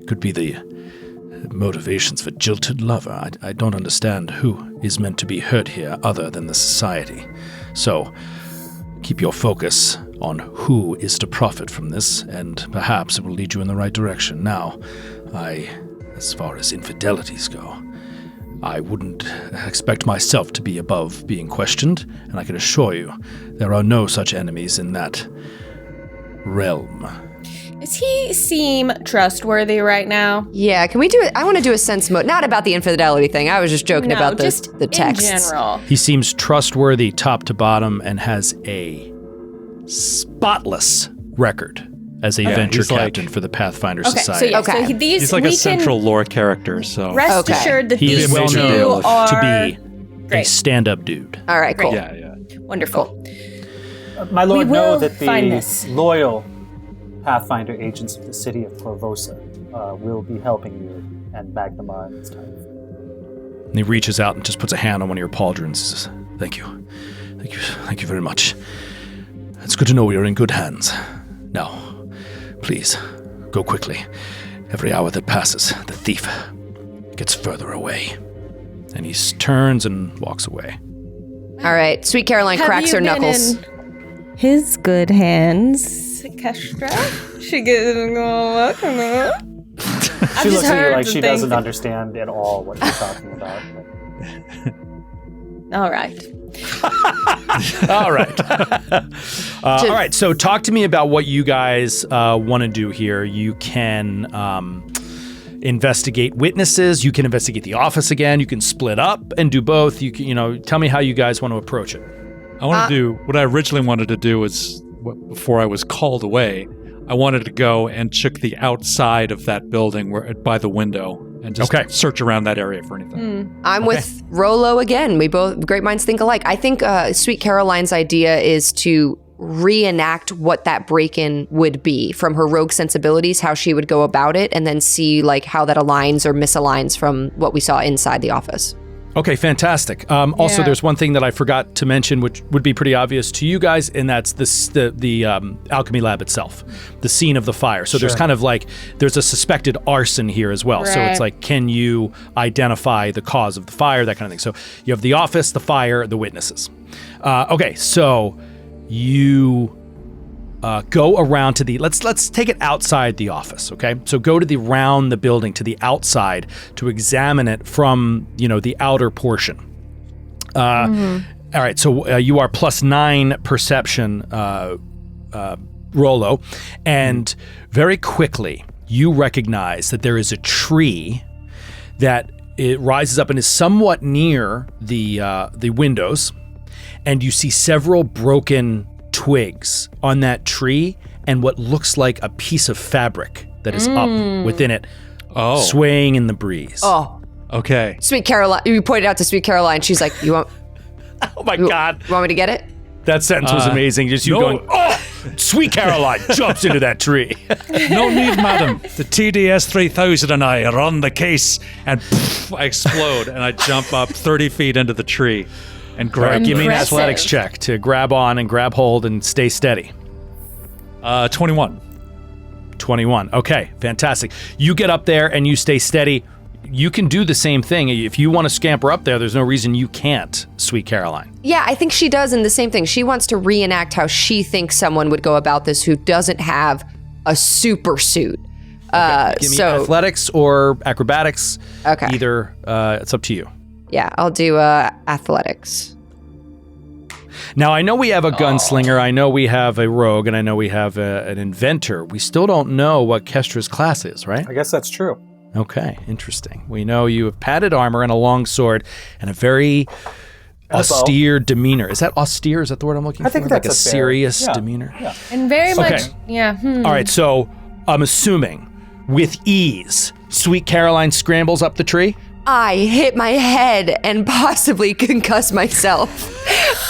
could be the motivations of a jilted lover. I don't understand who is meant to be hurt here other than the society. So, keep your focus on who is to profit from this, and perhaps it will lead you in the right direction. Now, as far as infidelities go, I wouldn't expect myself to be above being questioned, and I can assure you there are no such enemies in that realm. Does he seem trustworthy right now? Yeah, can we do it? I want to do a sense mode. Not about the infidelity thing. I was just joking about the texts. In general. He seems trustworthy top to bottom and has a spotless record as a venture captain for the Pathfinder Society. So He's like a central lore character, so... Rest assured that he these is well two known are... to be a stand-up dude. All right, cool. Yeah. Wonderful. My lord, We will know that find the this. loyal Pathfinder agents of the city of Corvosa will be helping you and Magnamar this time. And he reaches out and just puts a hand on one of your pauldrons and says, Thank you very much. It's good to know we are in good hands. Now, please, go quickly. Every hour that passes, the thief gets further away. And he turns and walks away. All right, Sweet Caroline cracks her knuckles. In his good hands, Kestra. She gets She looks at you like she doesn't understand at all what you're talking about. All right. All right. So talk to me about what you guys want to do here. You can investigate witnesses. You can investigate the office again. You can split up and do both. You can, tell me how you guys want to approach it. I want to do what I originally wanted to do was before I was called away. I wanted to go and check the outside of that building by the window and just search around that area for anything. I'm with Rolo again. We both, great minds think alike. I think Sweet Caroline's idea is to reenact what that break-in would be from her rogue sensibilities, how she would go about it, and then see how that aligns or misaligns from what we saw inside the office. Okay, fantastic. Also, there's one thing that I forgot to mention, which would be pretty obvious to you guys, and that's the alchemy lab itself, the scene of the fire. So there's kind of there's a suspected arson here as well. Right. So it's can you identify the cause of the fire, that kind of thing. So you have the office, the fire, the witnesses. Okay, so you go around to the let's take it outside the office. Okay, so go to around the building to the outside to examine it from the outer portion. All right, so you are +9 perception, Rolo, and very quickly you recognize that there is a tree that it rises up and is somewhat near the windows, and you see several broken twigs on that tree and what looks like a piece of fabric that is up within it, swaying in the breeze. Oh, okay. Sweet Caroline, you pointed out to Sweet Caroline. She's like, "You want? Oh my God! You want me to get it?" That sentence was amazing. Just you going, "Oh!" Sweet Caroline jumps into that tree. No need, madam. The TDS 3000 and I are on the case, and I explode and I jump up 30 feet into the tree. And give me an athletics check to grab on and grab hold and stay steady. 21. 21. Okay, fantastic. You get up there and you stay steady. You can do the same thing. If you want to scamper up there, there's no reason you can't, Sweet Caroline. Yeah, I think she does, and the same thing. She wants to reenact how she thinks someone would go about this who doesn't have a super suit. Give me athletics or acrobatics. Okay. Either. It's up to you. Yeah, I'll do athletics. Now, I know we have a gunslinger, I know we have a rogue, and I know we have an inventor. We still don't know what Kestra's class is, right? I guess that's true. Okay, interesting. We know you have padded armor and a long sword and a very austere demeanor. Is that austere? Is that the word I'm looking for? I think like that's a serious demeanor? Yeah. And very much, All right, so I'm assuming with ease, Sweet Caroline scrambles up the tree. I hit my head and possibly concuss myself.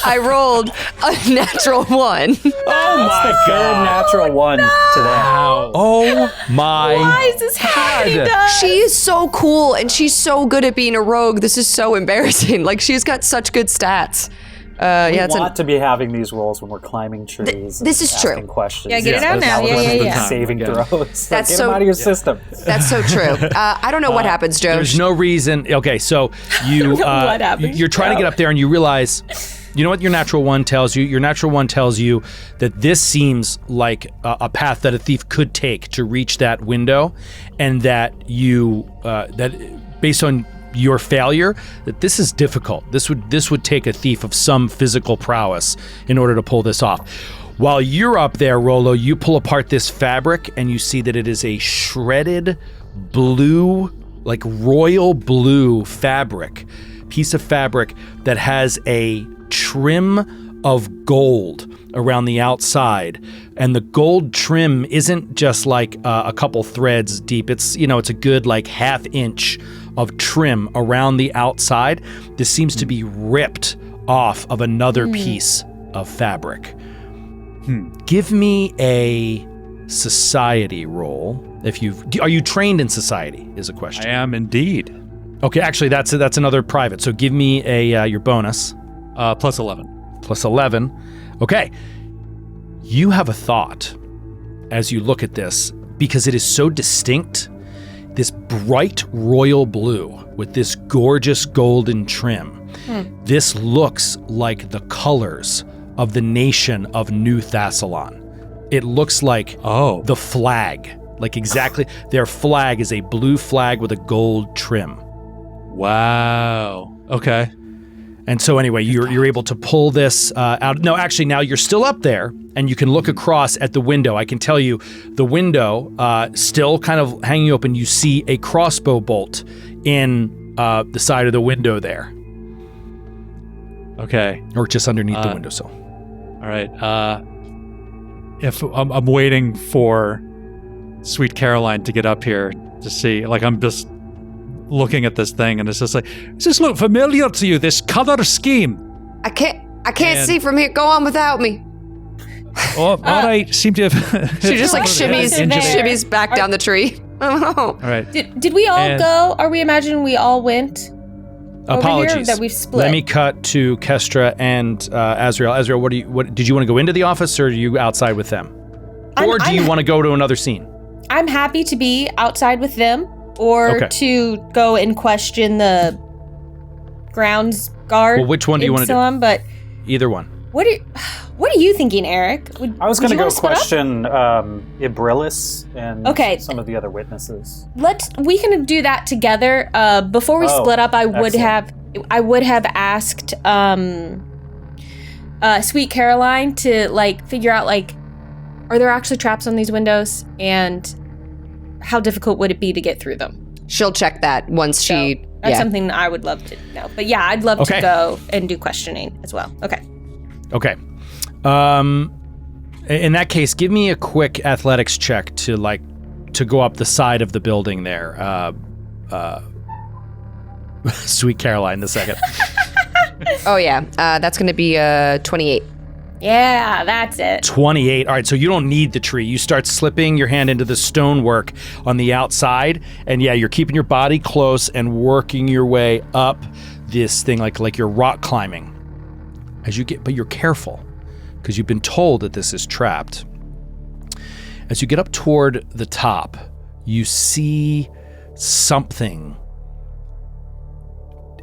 I rolled a natural 1. That's the third natural one today. Oh my why is this happening to us? She is so cool and she's so good at being a rogue. This is so embarrassing. Like, she's got such good stats. We want to be having these rolls when we're climbing trees. This is asking true. questions. Yeah, get it out now. Yeah. Saving throws. That's Get so- them out of your system. That's so true. I don't know what happens, Joe. There's no reason. Okay, so you what happens, you're trying to get up there and you realize, you know what your natural one tells you? Your natural one tells you that this seems like a path that a thief could take to reach that window, and that that based on your failure, that this is difficult. This would take a thief of some physical prowess in order to pull this off. While you're up there, Rolo, you pull apart this fabric and you see that it is a shredded blue, like royal blue piece of fabric that has a trim of gold around the outside. And the gold trim isn't just like a couple threads deep. It's a good like half inch of trim around the outside. This seems to be ripped off of another piece of fabric. Give me a society roll. Are you trained in society is a question. I am indeed. Okay, actually that's another private. So give me your bonus. Plus 11. Plus 11. Okay. You have a thought as you look at this, because it is so distinct. This bright royal blue with this gorgeous golden trim. This looks like the colors of the nation of New Thassalon. It looks like the flag. Like exactly, their flag is a blue flag with a gold trim. Wow. Okay. And so anyway, you're able to pull this out. No, actually, now you're still up there, and you can look across at the window. I can tell you, the window still kind of hanging open. You see a crossbow bolt in the side of the window there. Okay. Or just underneath the windowsill. All right. If I'm waiting for Sweet Caroline to get up here to see, like, I'm just looking at this thing, and it's just like, does this look familiar to you, this color scheme? I can't see from here. Go on without me. Oh, all right. Seem to have... She just like Shimmies shimmies back down the tree. All right. Did we all go? Are we imagining we all went? Apologies. Over here, that we've split. Let me cut to Kestra and Azrael. Azrael, what did you want to go into the office, or are you outside with them? Or do you want to go to another scene? I'm happy to be outside with them, or to go and question the grounds guard. Well, which one do you want to do? But either one. what are you thinking, Eric? I was going to you go wanna split up? question Ibrillis and some of the other witnesses. We can do that together. Before we split up, I would have asked Sweet Caroline to like figure out like, are there actually traps on these windows, and how difficult would it be to get through them? She'll check that once she. That's something I would love to know. But yeah, I'd love to go and do questioning as well. Okay. In that case, give me a quick athletics check to go up the side of the building there. Sweet Caroline, the second. Oh yeah, that's going to be 28. Yeah, that's it. 28. All right, so you don't need the tree. You start slipping your hand into the stonework on the outside, and yeah, you're keeping your body close and working your way up this thing like you're rock climbing. But you're careful because you've been told that this is trapped. As you get up toward the top, you see something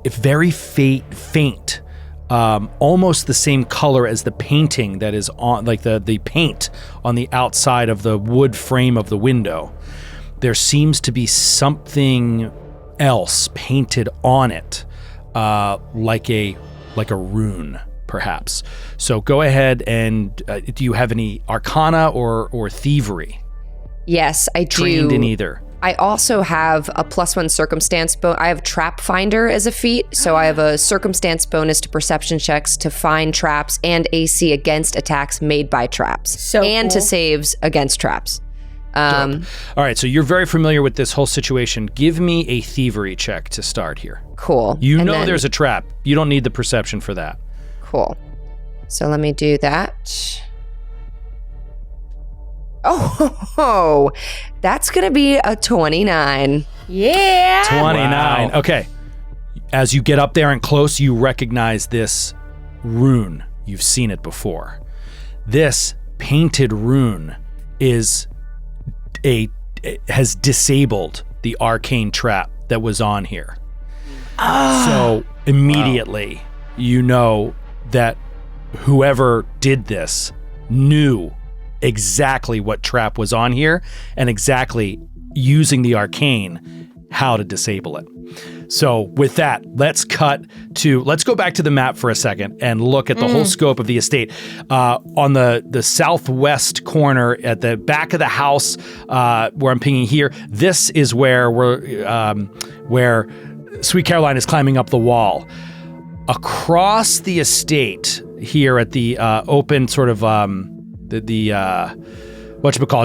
very faint. Almost the same color as the painting that is on, like the paint on the outside of the wood frame of the window. there seems to be something else painted on it, like a rune, perhaps. So go ahead and do you have any arcana or thievery? Yes, I do. Trained in either. I also have a +1 circumstance I have Trap Finder as a feat, so I have a circumstance bonus to perception checks to find traps and AC against attacks made by traps, and to saves against traps. All right, so you're very familiar with this whole situation. Give me a thievery check to start here. Cool. You know there's a trap. You don't need the perception for that. Cool. So let me do that. Oh, that's going to be a 29. Yeah. 29. Wow. Okay. As you get up there and close, you recognize this rune. You've seen it before. This painted rune has disabled the arcane trap that was on here. So immediately you know that whoever did this knew exactly what trap was on here and exactly using the arcane how to disable it. So with that, let's go back to the map for a second and look at the whole scope of the estate. On the southwest corner at the back of the house, where I'm pinging here, this is where where Sweet Caroline is climbing up the wall. Across the estate here at the open sort of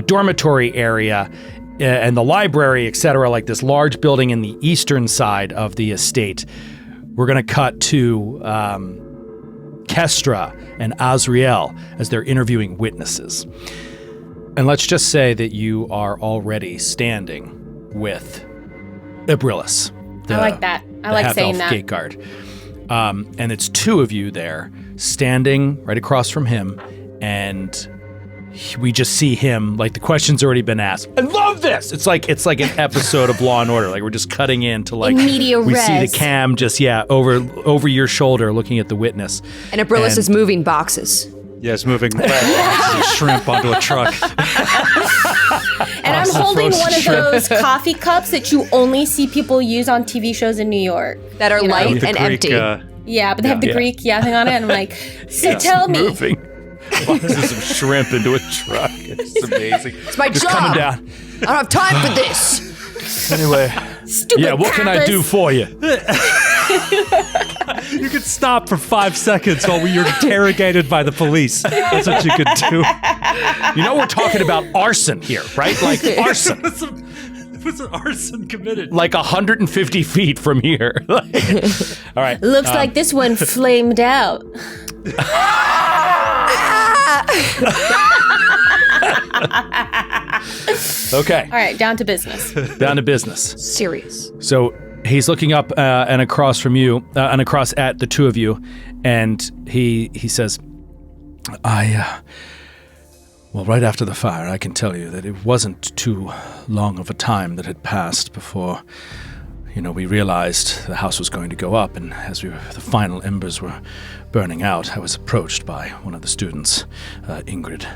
dormitory area and the library, etc., like this large building in the eastern side of the estate. We're going to cut to Kestra and Azriel as they're interviewing witnesses. And let's just say that you are already standing with Abrilis. I like that. I like saying that. Gate guard. And it's two of you there standing right across from him, and we just see him, like the question's already been asked. I love this. It's like an episode of Law and Order. Like we're just cutting into like in media we res. see the cam just over your shoulder looking at the witness. And Abrilis is moving boxes. Yes, moving shrimp onto a truck. And I'm holding one of those coffee cups that you only see people use on TV shows in New York. That are light and empty. Yeah, but they have the Greek thing on it. And I'm like, so tell me. Moving. Boxes of shrimp into a truck. It's amazing. It's my just job. coming down. I don't have time for this. Anyway. Stupid what can I do for you? You could stop for 5 seconds while you're interrogated by the police. That's what you could do. You know we're talking about arson here, right? Like arson. Was an arson committed? Like 150 feet from here. All right. Looks like this one flamed out. Okay. All right, down to business. Down to business. Serious. So he's looking up and across from you, and across at the two of you, and he says, well, right after the fire, I can tell you that it wasn't too long of a time that had passed before, we realized the house was going to go up, and as the final embers were burning out, I was approached by one of the students, Ingrid,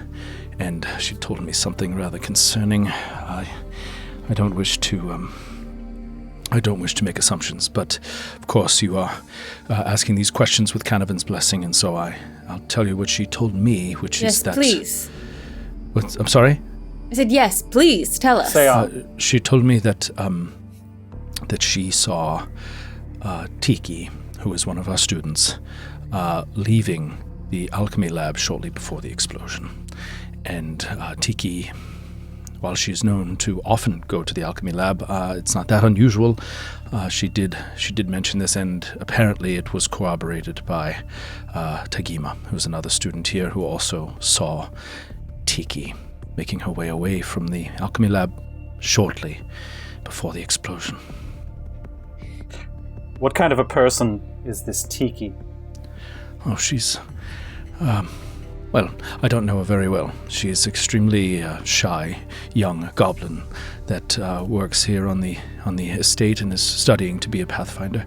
and she told me something rather concerning. I don't wish to make assumptions, but of course you are asking these questions with Canavan's blessing, and so I'll tell you what she told me, which is that... Yes, please. I'm sorry? I said, yes, please, tell us. Say on. She told me that she saw Tiki, who is one of our students, leaving the alchemy lab shortly before the explosion. And Tiki, while she's known to often go to the alchemy lab, it's not that unusual. She did mention this, and apparently it was corroborated by Tagima, who's another student here who also saw Tiki making her way away from the alchemy lab shortly before the explosion. What kind of a person is this Tiki? Oh, she's... well, I don't know her very well. She is extremely shy, young goblin that works here on the estate and is studying to be a Pathfinder.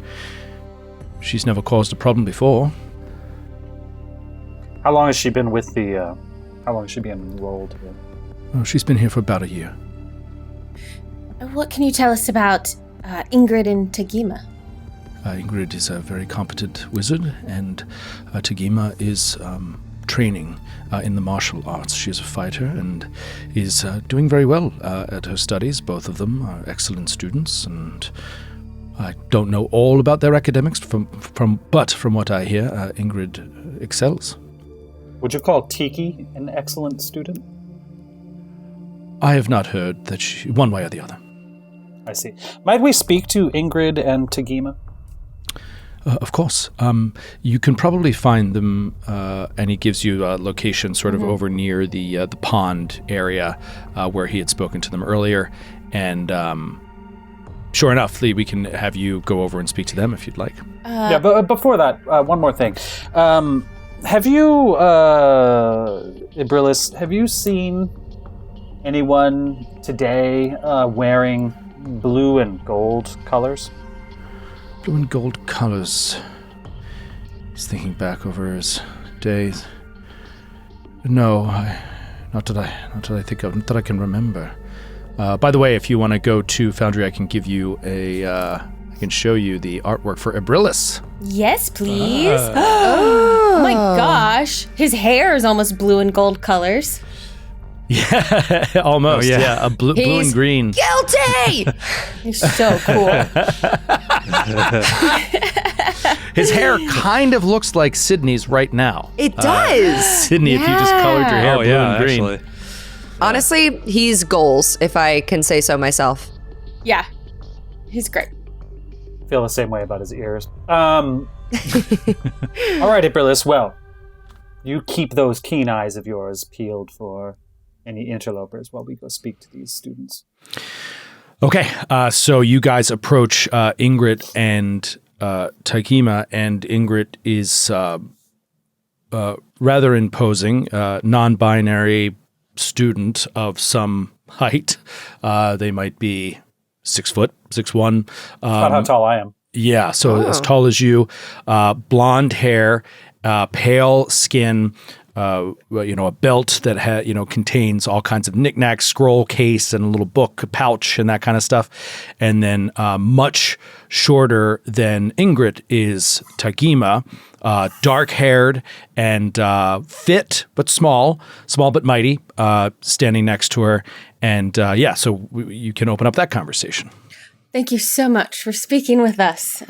She's never caused a problem before. How long has she been with how long has she been enrolled here? Oh, she's been here for about a year. What can you tell us about Ingrid and Tagima? Ingrid is a very competent wizard, and Tagima is training in the martial arts. She is a fighter and is doing very well at her studies. Both of them are excellent students, and I don't know all about their academics, but from what I hear, Ingrid excels. Would you call Tiki an excellent student? I have not heard that she, one way or the other. I see. Might we speak to Ingrid and Tagima? Of course. You can probably find them, and he gives you a location sort of over near the pond area where he had spoken to them earlier. And sure enough, Lee, we can have you go over and speak to them if you'd like. Yeah, but before that, one more thing. Have you, Ibrillis, have you seen anyone today wearing blue and gold colors? Blue and gold colors. He's thinking back over his days. No, not that I think of, not that I can remember. By the way, if you want to go to Foundry, I can give you I can show you the artwork for Ibrillis. Yes, please. Oh my gosh. His hair is almost blue and gold colors. Yeah, almost. Yeah, a blue and green. Guilty! He's so cool. His hair kind of looks like Sydney's right now. It does. Sydney, if you just colored your hair blue and green. Actually. Honestly, he's goals, if I can say so myself. Yeah. He's great. Feel the same way about his ears. All right, Ibrillis, well, you keep those keen eyes of yours peeled for any interlopers while we go speak to these students. Okay, so you guys approach Ingrid and Tagima, and Ingrid is rather imposing, non-binary student of some height. They might be 6 foot, 6'1". About how tall I am. Yeah, so as tall as you, blonde hair, pale skin, a belt that contains all kinds of knickknacks, scroll case, and a little book pouch, and that kind of stuff. And then much shorter than Ingrid is Tagima, dark-haired and fit but small but mighty, standing next to her. And so you can open up that conversation. Thank you so much for speaking with us.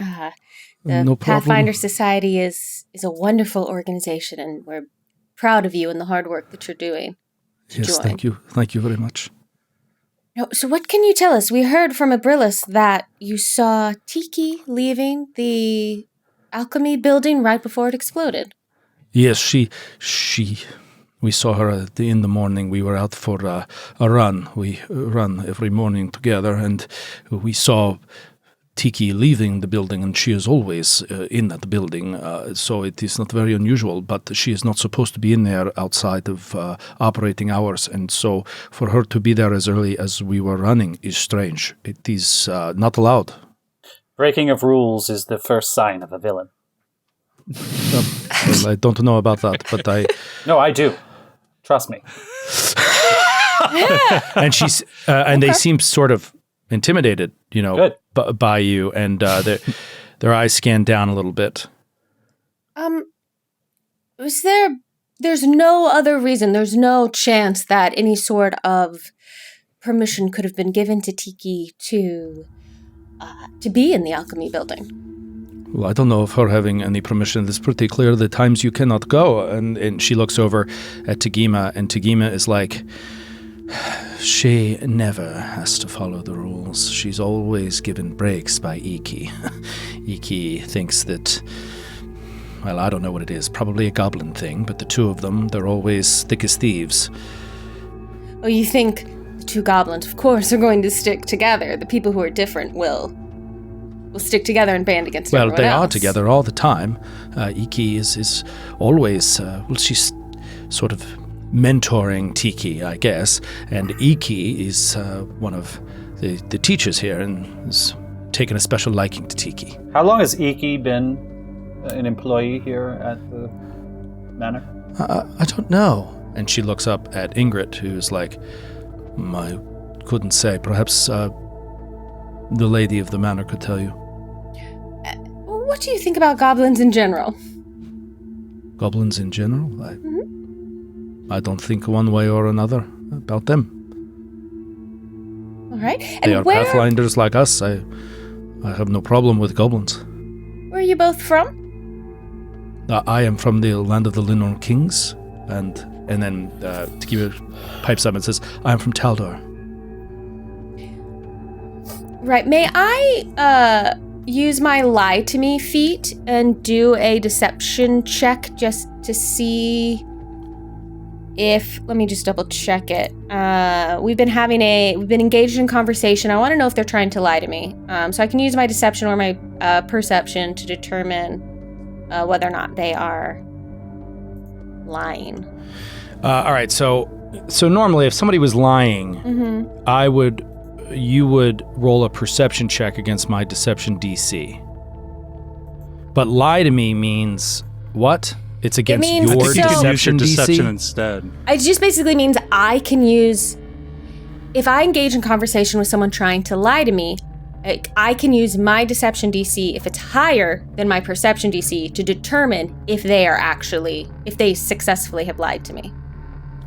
The No problem. Pathfinder Society is a wonderful organization, and we're proud of you and the hard work that you're doing. Yes, thank you. Thank you very much. No, so what can you tell us? We heard from Ibrillis that you saw Tiki leaving the alchemy building right before it exploded. Yes, we saw her in the morning. We were out for a run. We run every morning together, and we saw Tiki leaving the building, and she is always in that building, so it is not very unusual, but she is not supposed to be in there outside of operating hours, and so for her to be there as early as we were running is strange. It is not allowed. Breaking of rules is the first sign of a villain. Well, I don't know about that, but I... No, I do. Trust me. And she's and they seem sort of intimidated, by you, and their eyes scan down a little bit. There's no other reason, there's no chance that any sort of permission could have been given to Tiki to be in the alchemy building? Well, I don't know if her having any permission. It's pretty clear the times you cannot go. And she looks over at Tagima, and Tagima is like, she never has to follow the rules. She's always given breaks by Iki. Iki thinks that, well, I don't know what it is. Probably a goblin thing, but the two of them, they're always thick as thieves. Oh, you think the two goblins, of course, are going to stick together. The people who are different will stick together and band against everyone else. Well, they are together all the time. Iki is always, she's sort of mentoring Tiki, I guess, and Iki is one of the teachers here and has taken a special liking to Tiki. How long has Iki been an employee here at the manor? I don't know. And she looks up at Ingrid, who's like, I couldn't say, perhaps the lady of the manor could tell you. What do you think about goblins in general? Goblins in general? I don't think one way or another about them. All right. They are where pathfinders like us. I have no problem with goblins. are you both from? I am from the land of the Linnorn Kings, and then to give it pipes up and says, I am from Taldor. Right. May I use my lie to me feat and do a deception check just to see if, let me just double check it. We've been engaged in conversation. I want to know if they're trying to lie to me. So I can use my deception or my perception to determine whether or not they are lying. All right. So normally if somebody was lying, you would roll a perception check against my deception DC. But lie to me means what? It's against your deception DC? Instead. It just basically means I can use, if I engage in conversation with someone trying to lie to me, I can use my deception DC if it's higher than my perception DC to determine if they successfully have lied to me.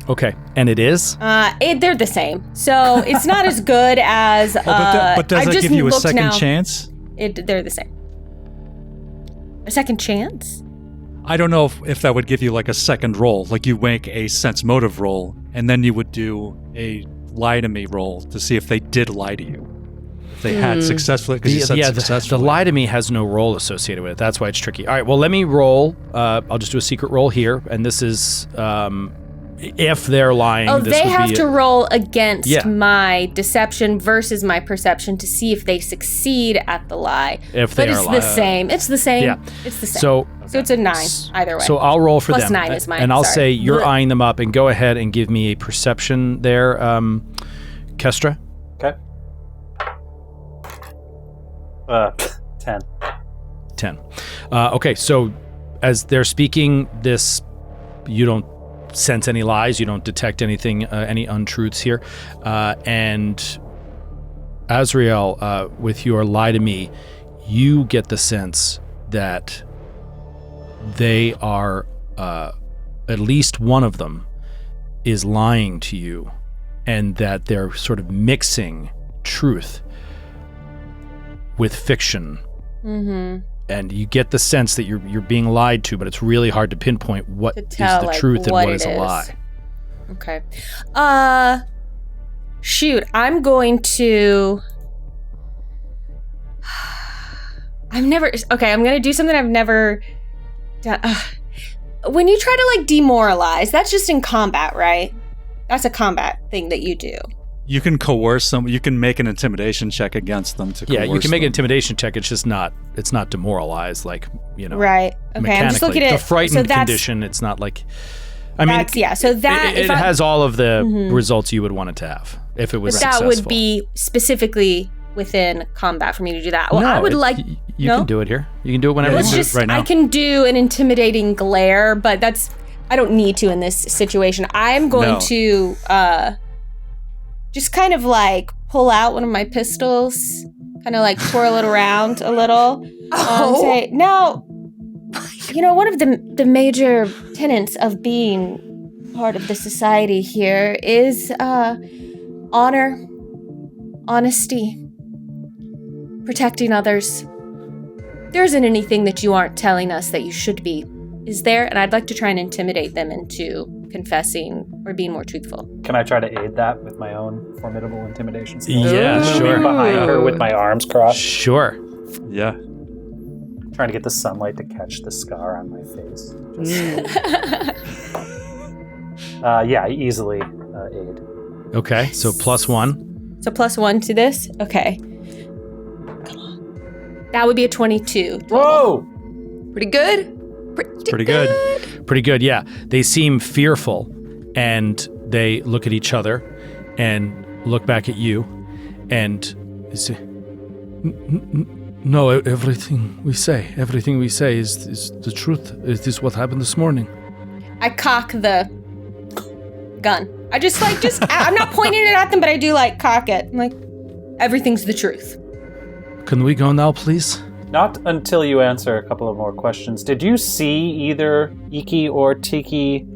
Okay, and it is? They're the same. So it's not as good as. But does that give you a second chance? They're the same. A second chance? I don't know if that would give you like a second roll. Like you make a sense motive roll, and then you would do a lie to me roll to see if they did lie to you. If they had successfully, because you said successfully. The lie to me has no roll associated with it. That's why it's tricky. All right, well, let me roll. I'll just do a secret roll here, and this is if they're lying. Oh, they have to roll against my deception versus my perception to see if they succeed at the lie. If they are lying. But it's the same. It's the same. Yeah. It's the same. So it's a 9 either way. So I'll roll for Plus them. 9 is mine. And I'll sorry. say you're eyeing them up, and go ahead and give me a perception there, Kestra. Okay. 10. 10. Okay, so as they're speaking this, you don't sense any lies, you don't detect anything, any untruths here. And Azrael, with your lie to me, you get the sense that they are, at least one of them is lying to you, and that they're sort of mixing truth with fiction. Mm-hmm. And you get the sense that you're being lied to, but it's really hard to pinpoint what is the truth and what is a lie. Okay. Shoot, I'm going to... I'm going to do something I've never done. When you try to, demoralize, that's just in combat, right? That's a combat thing that you do. You can coerce them. You can make an intimidation check against them to coerce them. Yeah, you can make an intimidation check. It's just not demoralized, Right. Okay, mechanically. I'm just looking at... The frightened condition, it's not like... I mean, so that... It has all of the results you would want it to have if it was successful. That would be specifically within combat for me to do that. Well, no, I would like... You can do it here. You can do it whenever you want. Right now. I can do an intimidating glare, but I don't need to in this situation. I'm going to just kind of pull out one of my pistols, kind of twirl it around a little, and say, now, one of the major tenets of being part of the society here is honor, honesty, protecting others. There isn't anything that you aren't telling us that you should be, is there? And I'd like to try and intimidate them into confessing or being more truthful. Can I try to aid that with my own formidable intimidation skills? Yeah, sure. Behind her with my arms crossed. Sure. Yeah. Trying to get the sunlight to catch the scar on my face. Easily aid. Okay, so +1. So +1 to this? Okay. Come on. That would be a 22. Whoa! Pretty good. Pretty good. Pretty good, yeah. They seem fearful, and they look at each other and look back at you, and say, no, everything we say is the truth. It is what happened this morning. I cock the gun. I just I'm not pointing it at them, but I do cock it. I'm like, everything's the truth. Can we go now, please? Not until you answer a couple of more questions. Did you see either Iki or Tiki?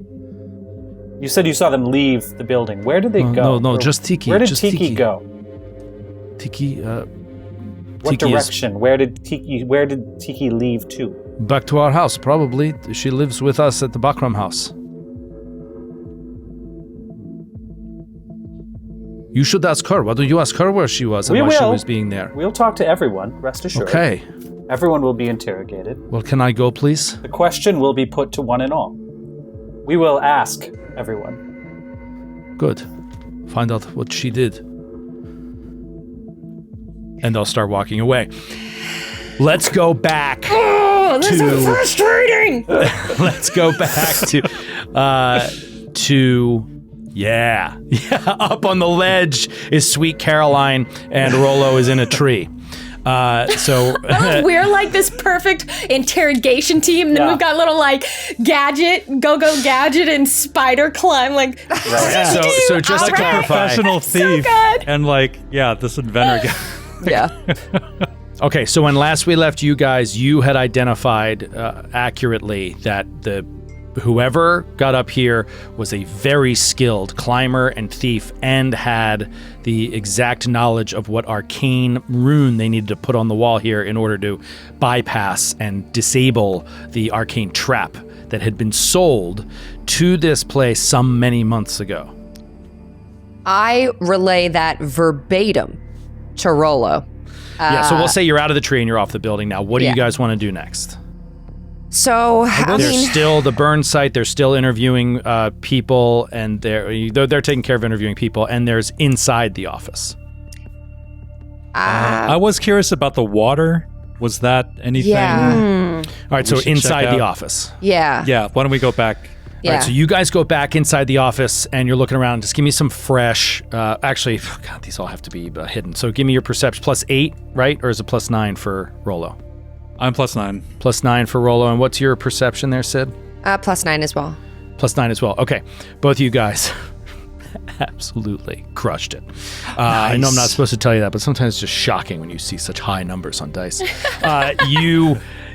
You said you saw them leave the building. Where did they go? No, just Tiki. Where did just Tiki go? Tiki, What Tiki direction? Where did Tiki leave to? back to our house, probably. She lives with us at the Bakram house. You should ask her. Why don't you ask her where she was and why she was being there? We'll talk to everyone, rest assured. Okay. Everyone will be interrogated. Well, can I go, please? The question will be put to one and all. We will ask everyone. Good. Find out what she did. And they'll start walking away. Let's go back. Oh, this is frustrating. Let's go back to up on the ledge is Sweet Caroline and Rollo is in a tree. So we're like this perfect interrogation team. And then we've got little like go gadget and spider climb. Like, so just to clarify, professional thief and this inventor guy. Yeah. Okay, so when last we left you guys, you had identified accurately that whoever got up here was a very skilled climber and thief and had the exact knowledge of what arcane rune they needed to put on the wall here in order to bypass and disable the arcane trap that had been sold to this place some many months ago. I relay that verbatim to Rollo. So we'll say you're out of the tree and you're off the building now. What do you guys want to do next? So There's still the burn site. They're still interviewing people, and they're taking care of interviewing people. And there's inside the office. I was curious about the water. Was that anything? Yeah. All right, so inside the office. Yeah. Yeah. Why don't we go back? Yeah. All right, so you guys go back inside the office, and you're looking around. Just give me some fresh. Actually, God, these all have to be hidden. So give me your perception. +8, right? Or is it +9 for Rollo? I'm +9. +9 for Rollo. And what's your perception there, Sid? +9 as well. +9 as well. Okay. Both of you guys absolutely crushed it. I know I'm not supposed to tell you that, but sometimes it's just shocking when you see such high numbers on dice.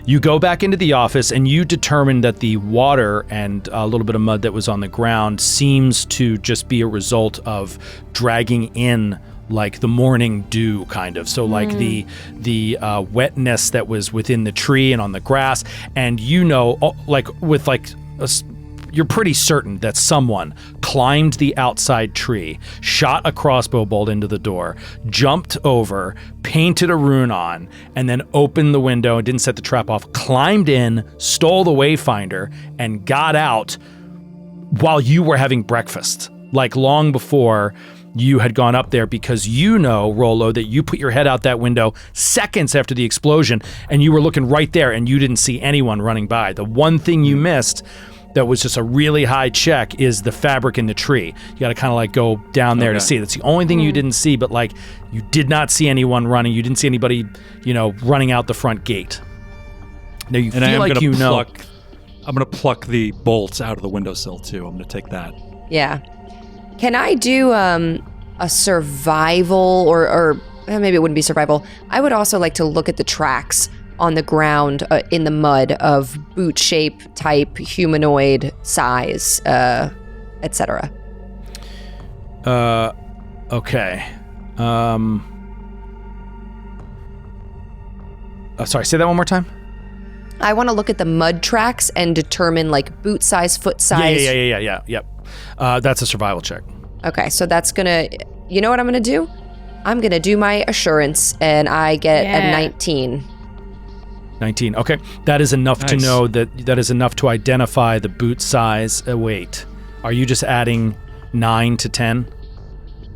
You go back into the office and you determine that the water and a little bit of mud that was on the ground seems to just be a result of dragging in like the morning dew kind of. So like the wetness that was within the tree and on the grass. And you're pretty certain that someone climbed the outside tree, shot a crossbow bolt into the door, jumped over, painted a rune on, and then opened the window and didn't set the trap off, climbed in, stole the Wayfinder, and got out while you were having breakfast, like long before you had gone up there, because you know, Rollo, that you put your head out that window seconds after the explosion and you were looking right there and you didn't see anyone running by. The one thing you missed that was just a really high check is the fabric in the tree. You got to kind of like go down there to see. That's the only thing you didn't see, but like you did not see anyone running. You didn't see anybody, running out the front gate. Now you feel like I'm going to pluck the bolts out of the windowsill too. I'm going to take that. Yeah. Can I do a survival or maybe it wouldn't be survival. I would also like to look at the tracks on the ground in the mud of boot shape, type, humanoid, size, etc. Okay. Sorry, say that one more time. I want to look at the mud tracks and determine like boot size, foot size. Yeah. Yep. That's a survival check. Okay, so that's gonna. You know what I'm gonna do? I'm gonna do my assurance, and I get a 19. 19. Okay, that is enough to know that is enough to identify the boot size. Wait, are you just adding 9 to 10?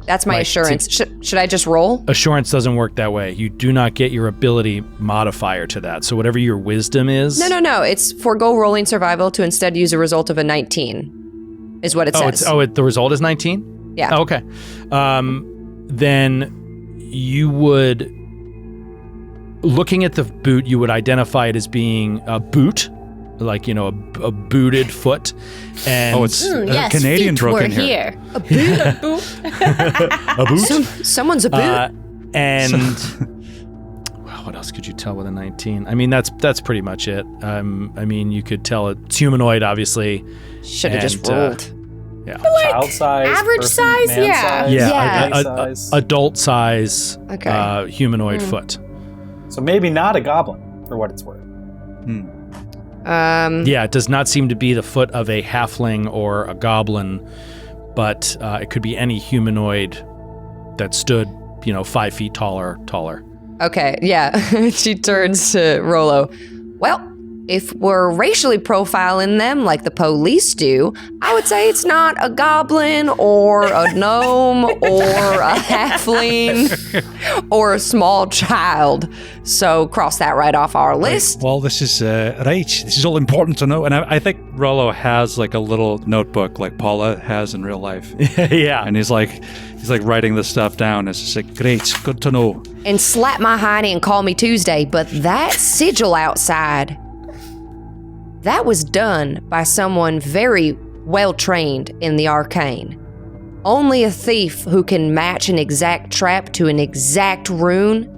That's my assurance. Should I just roll? Assurance doesn't work that way. You do not get your ability modifier to that. So whatever your wisdom is. No. It's forego rolling survival to instead use a result of a 19, is what it says. The result is 19? Yeah. Oh, okay. Then you would, looking at the boot, you would identify it as being a boot, like, a booted foot. And it's a Canadian broken here. A boot. A boot? Someone's a boot. And else could you tell with a 19? I mean, that's pretty much it. I mean, you could tell it's humanoid, obviously. Should have just rolled. Yeah. Child size, average person, size, man yeah. size, Yeah. man size. Adult size, Okay. humanoid foot. So maybe not a goblin, for what it's worth. Yeah, it does not seem to be the foot of a halfling or a goblin, but it could be any humanoid that stood, 5 feet taller. Okay, yeah. She turns to Rolo. Well, if we're racially profiling them like the police do, I would say it's not a goblin or a gnome or a halfling or a small child. So cross that right off our list. Well, this is right. This is all important to know. And I think Rollo has like a little notebook like Paula has in real life. Yeah. And he's like writing this stuff down. It's just like, great, good to know. And slap my hiney and call me Tuesday, but that sigil outside, that was done by someone very well trained in the arcane. Only a thief who can match an exact trap to an exact rune,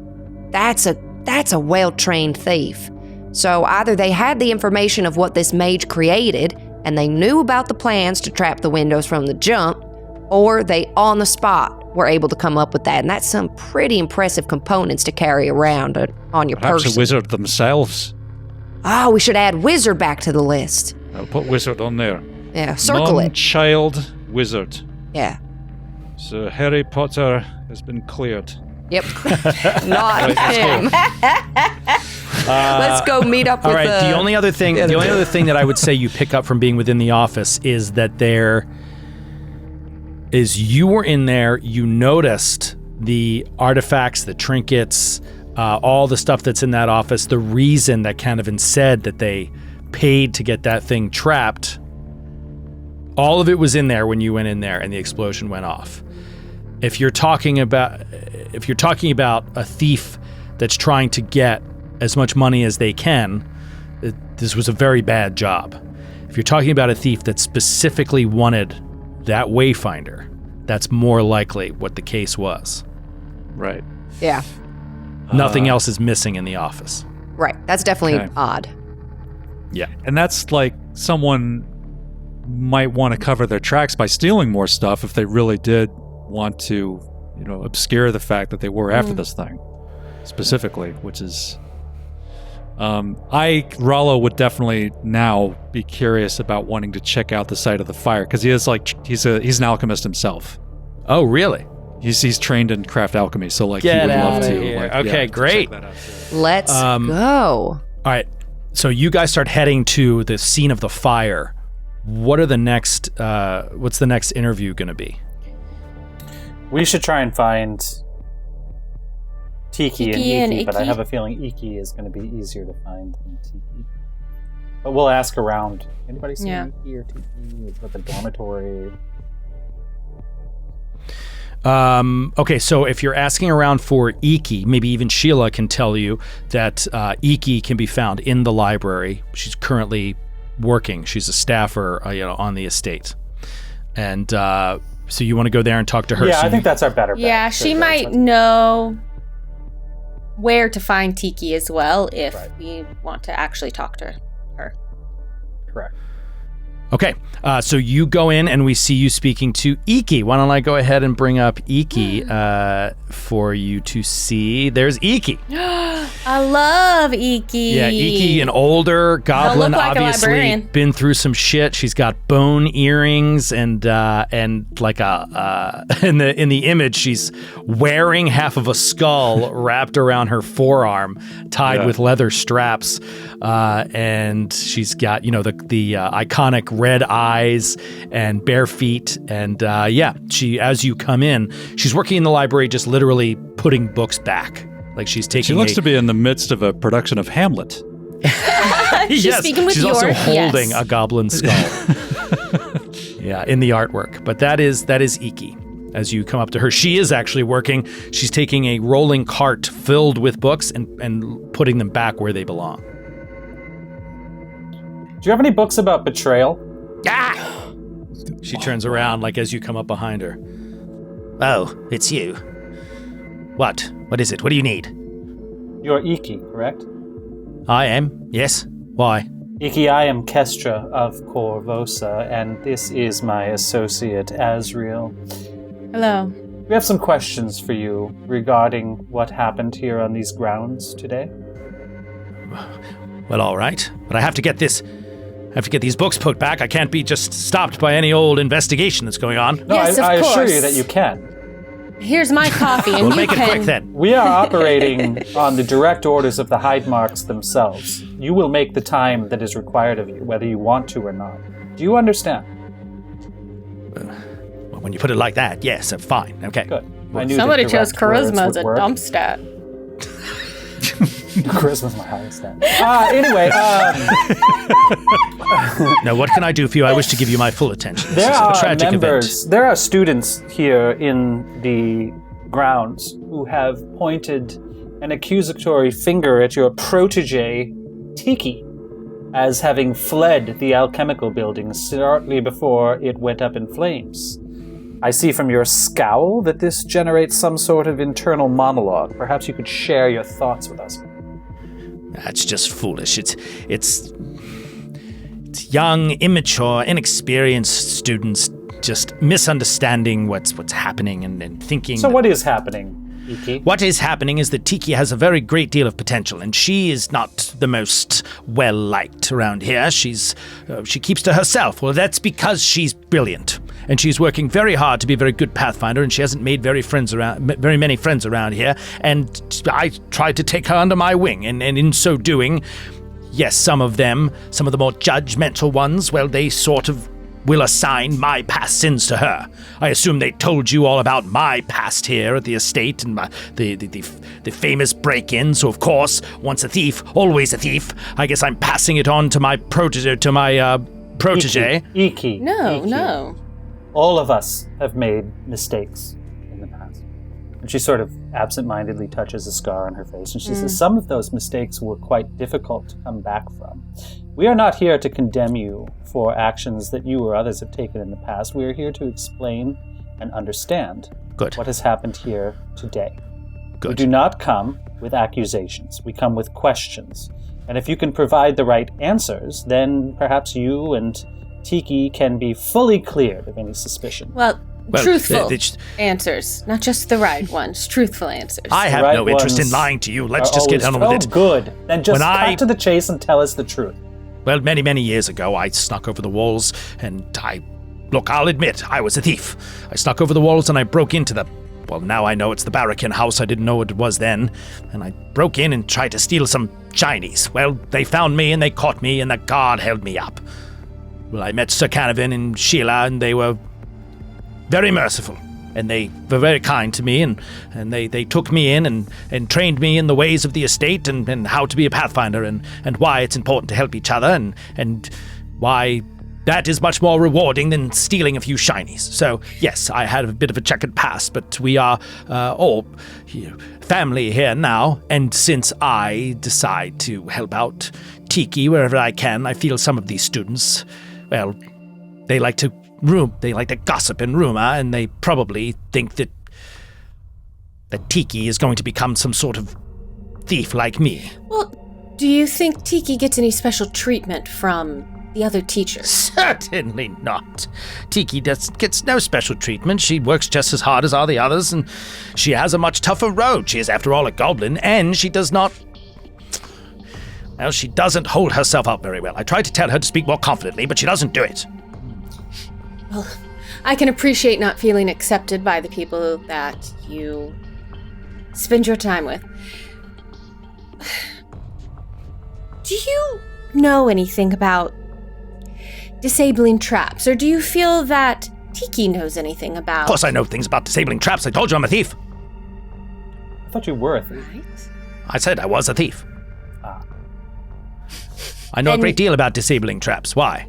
that's a well-trained thief. So either they had the information of what this mage created and they knew about the plans to trap the windows from the jump, or they on the spot were able to come up with that. And that's some pretty impressive components to carry around on your Perhaps person. a wizard themselves. Oh, we should add wizard back to the list. I'll put wizard on there. Yeah, circle it. Non-child wizard. Yeah. So Harry Potter has been cleared. Yep. Not him. Let's go meet up with All right. The only other thing that I would say you pick up from being within the office is that you were in there. You noticed the artifacts, the trinkets, all the stuff that's in that office. The reason that Canavan said that they paid to get that thing trapped. All of it was in there when you went in there, and the explosion went off. If you're talking about a thief that's trying to get as much money as they can, this was a very bad job. If you're talking about a thief that specifically wanted that Wayfinder, that's more likely what the case was. Right. Yeah. Nothing else is missing in the office. Right. That's definitely Okay. odd. Yeah. And that's like someone might want to cover their tracks by stealing more stuff if they really did want to, obscure the fact that they were after this thing specifically, which is Rollo would definitely now be curious about wanting to check out the site of the fire because he's an alchemist himself. Oh, really? He's trained in craft alchemy, so he Get would love outta to. here. to Okay, check great. that out, too. Let's go. All right. So you guys start heading to the scene of the fire. What are the next? What's the next interview going to be? We should try and find Tiki and Iki, but I Iki. have a feeling Iki is going to be easier to find than Tiki. But we'll ask around. Anybody see Iki or Tiki? Is it the dormitory? Okay, so if you're asking around for Iki, maybe even Sheila can tell you that Iki can be found in the library. She's currently working. She's a staffer, on the estate. And so you want to go there and talk to her. Yeah, so I think that's our better bet. Yeah, she might know where to find Tiki as well if we want to actually talk to her. Correct. Okay, so you go in and we see you speaking to Iki. Why don't I go ahead and bring up Iki for you to see? There's Iki. I love Iki. Yeah, Iki, an older goblin, look like a obviously librarian. been through some shit. She's got bone earrings and like in the image, she's wearing half of a skull wrapped around her forearm, tied with leather straps, and she's got the iconic red eyes and bare feet, and she as you come in, she's working in the library, just literally putting books back. Like she's taking. She looks to be in the midst of a production of Hamlet. She's speaking with she's also holding yes. a goblin skull. Yeah, in the artwork. But that is Iki. As you come up to her, she is actually working. She's taking a rolling cart filled with books and putting them back where they belong. Do you have any books about betrayal? She turns around like as you come up behind her. Oh, it's you. What is it? What do you need? You're Iki, correct? I am, yes. Why? Iki, I am Kestra of Corvosa, and this is my associate, Azriel. Hello. We have some questions for you regarding what happened here on these grounds today. Well, all right. But I have to get these books put back. I can't be just stopped by any old investigation that's going on. No, Yes, I of assure you course. that you can. Here's my coffee, and We'll you make it can... quick then. We are operating on the direct orders of the Hide Marks themselves. You will make the time that is required of you, whether you want to or not. Do you understand? Well, when you put it like that, yes, fine. Okay. Good. I knew Somebody that chose direct words charisma as would a work. dump stat. Charisma's my highest stat. Anyway, Now, what can I do for you? I wish to give you my full attention. This there is a are tragic members, there are students here in the grounds who have pointed an accusatory finger at your protege, Tiki, as having fled the alchemical building shortly before it went up in flames. I see from your scowl that this generates some sort of internal monologue. Perhaps you could share your thoughts with us. That's just foolish. It's young, immature, inexperienced students just misunderstanding what's happening and thinking. So what is happening, Iki? What is happening is that Tiki has a very great deal of potential, and she is not the most well-liked around here. She keeps to herself. Well, that's because she's brilliant, and she's working very hard to be a very good Pathfinder, and she hasn't made very many friends around here, and I tried to take her under my wing, and in so doing, yes, some of the more judgmental ones, well, they sort of will assign my past sins to her. I assume they told you all about my past here at the estate and the famous break-in, so of course, once a thief, always a thief. I guess I'm passing it on to my protege. Iki. No. All of us have made mistakes in the past. And she sort of absent-mindedly touches a scar on her face, and she says, some of those mistakes were quite difficult to come back from. We are not here to condemn you for actions that you or others have taken in the past. We are here to explain and understand Good. what has happened here today. Good. We do not come with accusations. We come with questions. And if you can provide the right answers, then perhaps you and Tiki can be fully cleared of any suspicion. Well, Well, truthful they- answers, not just the right ones. Truthful answers. I have right no interest in ones lying to you. Let's are just get always- on with it. Oh, good. Then just When cut I- to the chase and tell us the truth. Well, many, many years ago, I snuck over the walls, and I'll admit, I was a thief. I snuck over the walls and I broke into well, now I know it's the Barracan house. I didn't know what it was then. And I broke in and tried to steal some shinies. Well, they found me and they caught me, and the guard held me up. Well, I met Sir Canavan and Sheila, and they were very merciful. And they were very kind to me, and they took me in and trained me in the ways of the estate and how to be a Pathfinder and why it's important to help each other and why that is much more rewarding than stealing a few shinies. So, yes, I had a bit of a checkered past, but we are all family here now, and since I decide to help out Tiki wherever I can, I feel some of these students, well, they like to gossip and rumor, and they probably think that Tiki is going to become some sort of thief like me. Well, do you think Tiki gets any special treatment from the other teachers? Certainly not. Tiki gets no special treatment. She works just as hard as all the others, and she has a much tougher road. She is, after all, a goblin, and she doesn't hold herself up very well. I tried to tell her to speak more confidently, but she doesn't do it. Well, I can appreciate not feeling accepted by the people that you spend your time with. Do you know anything about disabling traps, or do you feel that Tiki knows anything about... Of course I know things about disabling traps. I told you I'm a thief. I thought you were a thief. Right? I said I was a thief. Ah. I know a And- great deal about disabling traps. Why?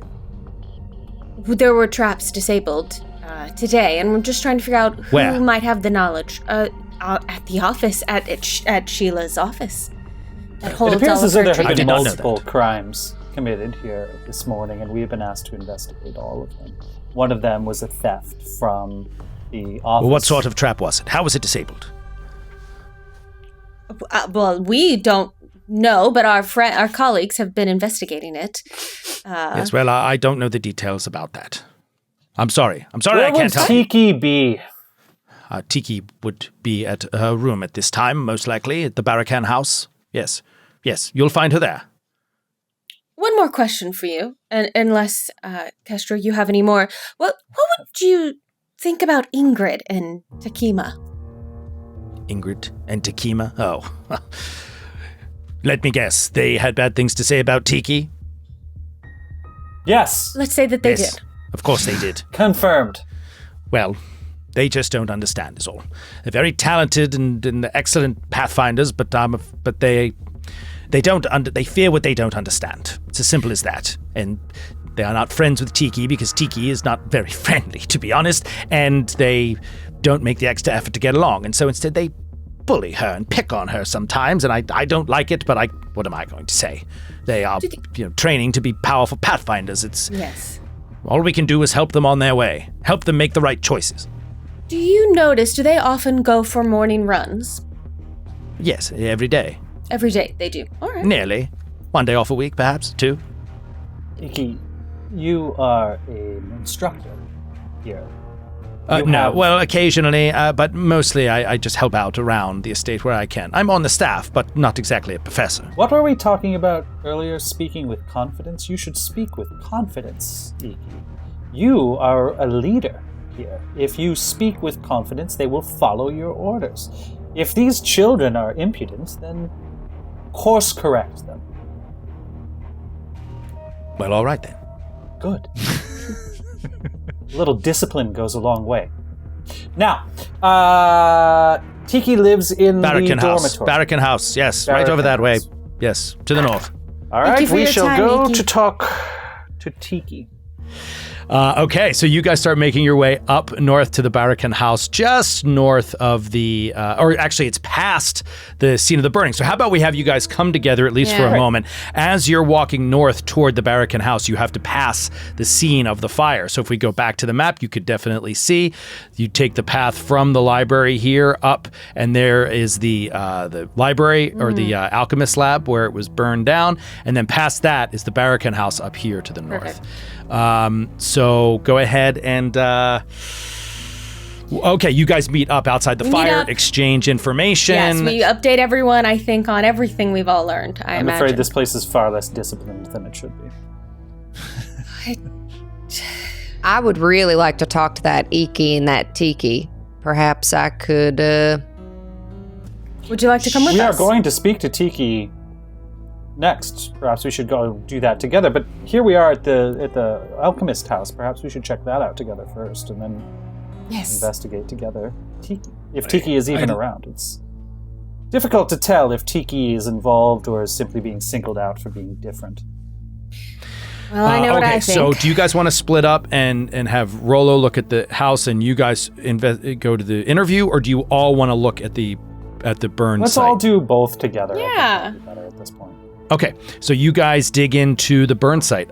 There were traps disabled today, and we're just trying to figure out who Where? might have the knowledge. At the office, at Sheila's office. That holds It appears all as of though her there have I been did not know multiple that. crimes committed here this morning, and we have been asked to investigate all of them. One of them was a theft from the office. Well, what sort of trap was it? How was it disabled? Well, we don't know, but our colleagues have been investigating it. Yes, well, I don't know the details about that. I'm sorry. I Where can't would tell you. Tiki be? Tiki would be at her room at this time, most likely, at the Barakan house. Yes, you'll find her there. One more question for you, and unless, Kestra, you have any more. What would you think about Ingrid and Takima? Ingrid and Takima? Oh, let me guess. They had bad things to say about Tiki? Yes. Let's say that they did. Of course they did. Confirmed. Well, they just don't understand is all. They're very talented and excellent pathfinders, but they fear what they don't understand. It's as simple as that. And they are not friends with Tiki because Tiki is not very friendly, to be honest, and they don't make the extra effort to get along. And so instead they bully her and pick on her sometimes, and I don't like it, but what am I going to say? They are training to be powerful pathfinders. Yes. All we can do is help them on their way, help them make the right choices. Do you notice, do they often go for morning runs? Yes, every day. Every day, they do. All right. Nearly. 1 day off a week, perhaps, 2. Tiki, you are an instructor here. Well, occasionally, but mostly I just help out around the estate where I can. I'm on the staff, but not exactly a professor. What were we talking about earlier? Speaking with confidence? You should speak with confidence, Tiki. You are a leader here. If you speak with confidence, they will follow your orders. If these children are impudent, then course correct them. Well, all right then. Good. A little discipline goes a long way. Now, Tiki lives in the dormitory. Barakan House, yes. Right over that way. Yes, to the north. All right, we shall go to talk to Tiki. Okay, so you guys start making your way up north to the Barakan house, just north of the, or actually it's past the scene of the burning. So how about we have you guys come together, at least for a moment. As you're walking north toward the Barakan house, you have to pass the scene of the fire. So if we go back to the map, you could definitely see, you take the path from the library here up, and there is the library, or the alchemist lab where it was burned down, and then past that is the Barakan house up here to the north. So go ahead and okay, you guys meet up outside the fire, exchange information. Yes, we update everyone, I think, on everything we've all learned. I'm afraid this place is far less disciplined than it should be. I would really like to talk to that Iki and that Tiki. Perhaps I could Would you like to come with us? We are going to speak to Tiki next. Perhaps we should go do that together. But here we are at the alchemist house. Perhaps we should check that out together first, and then investigate together Tiki. If Tiki is even around, it's difficult to tell if Tiki is involved or is simply being singled out for being different. Well, I know what I think. So do you guys want to split up and have Rollo look at the house and you guys go to the interview, or do you all want to look at the burn Let's site? all do both together. Yeah. I think would be better at this point. Okay, so you guys dig into the burn site.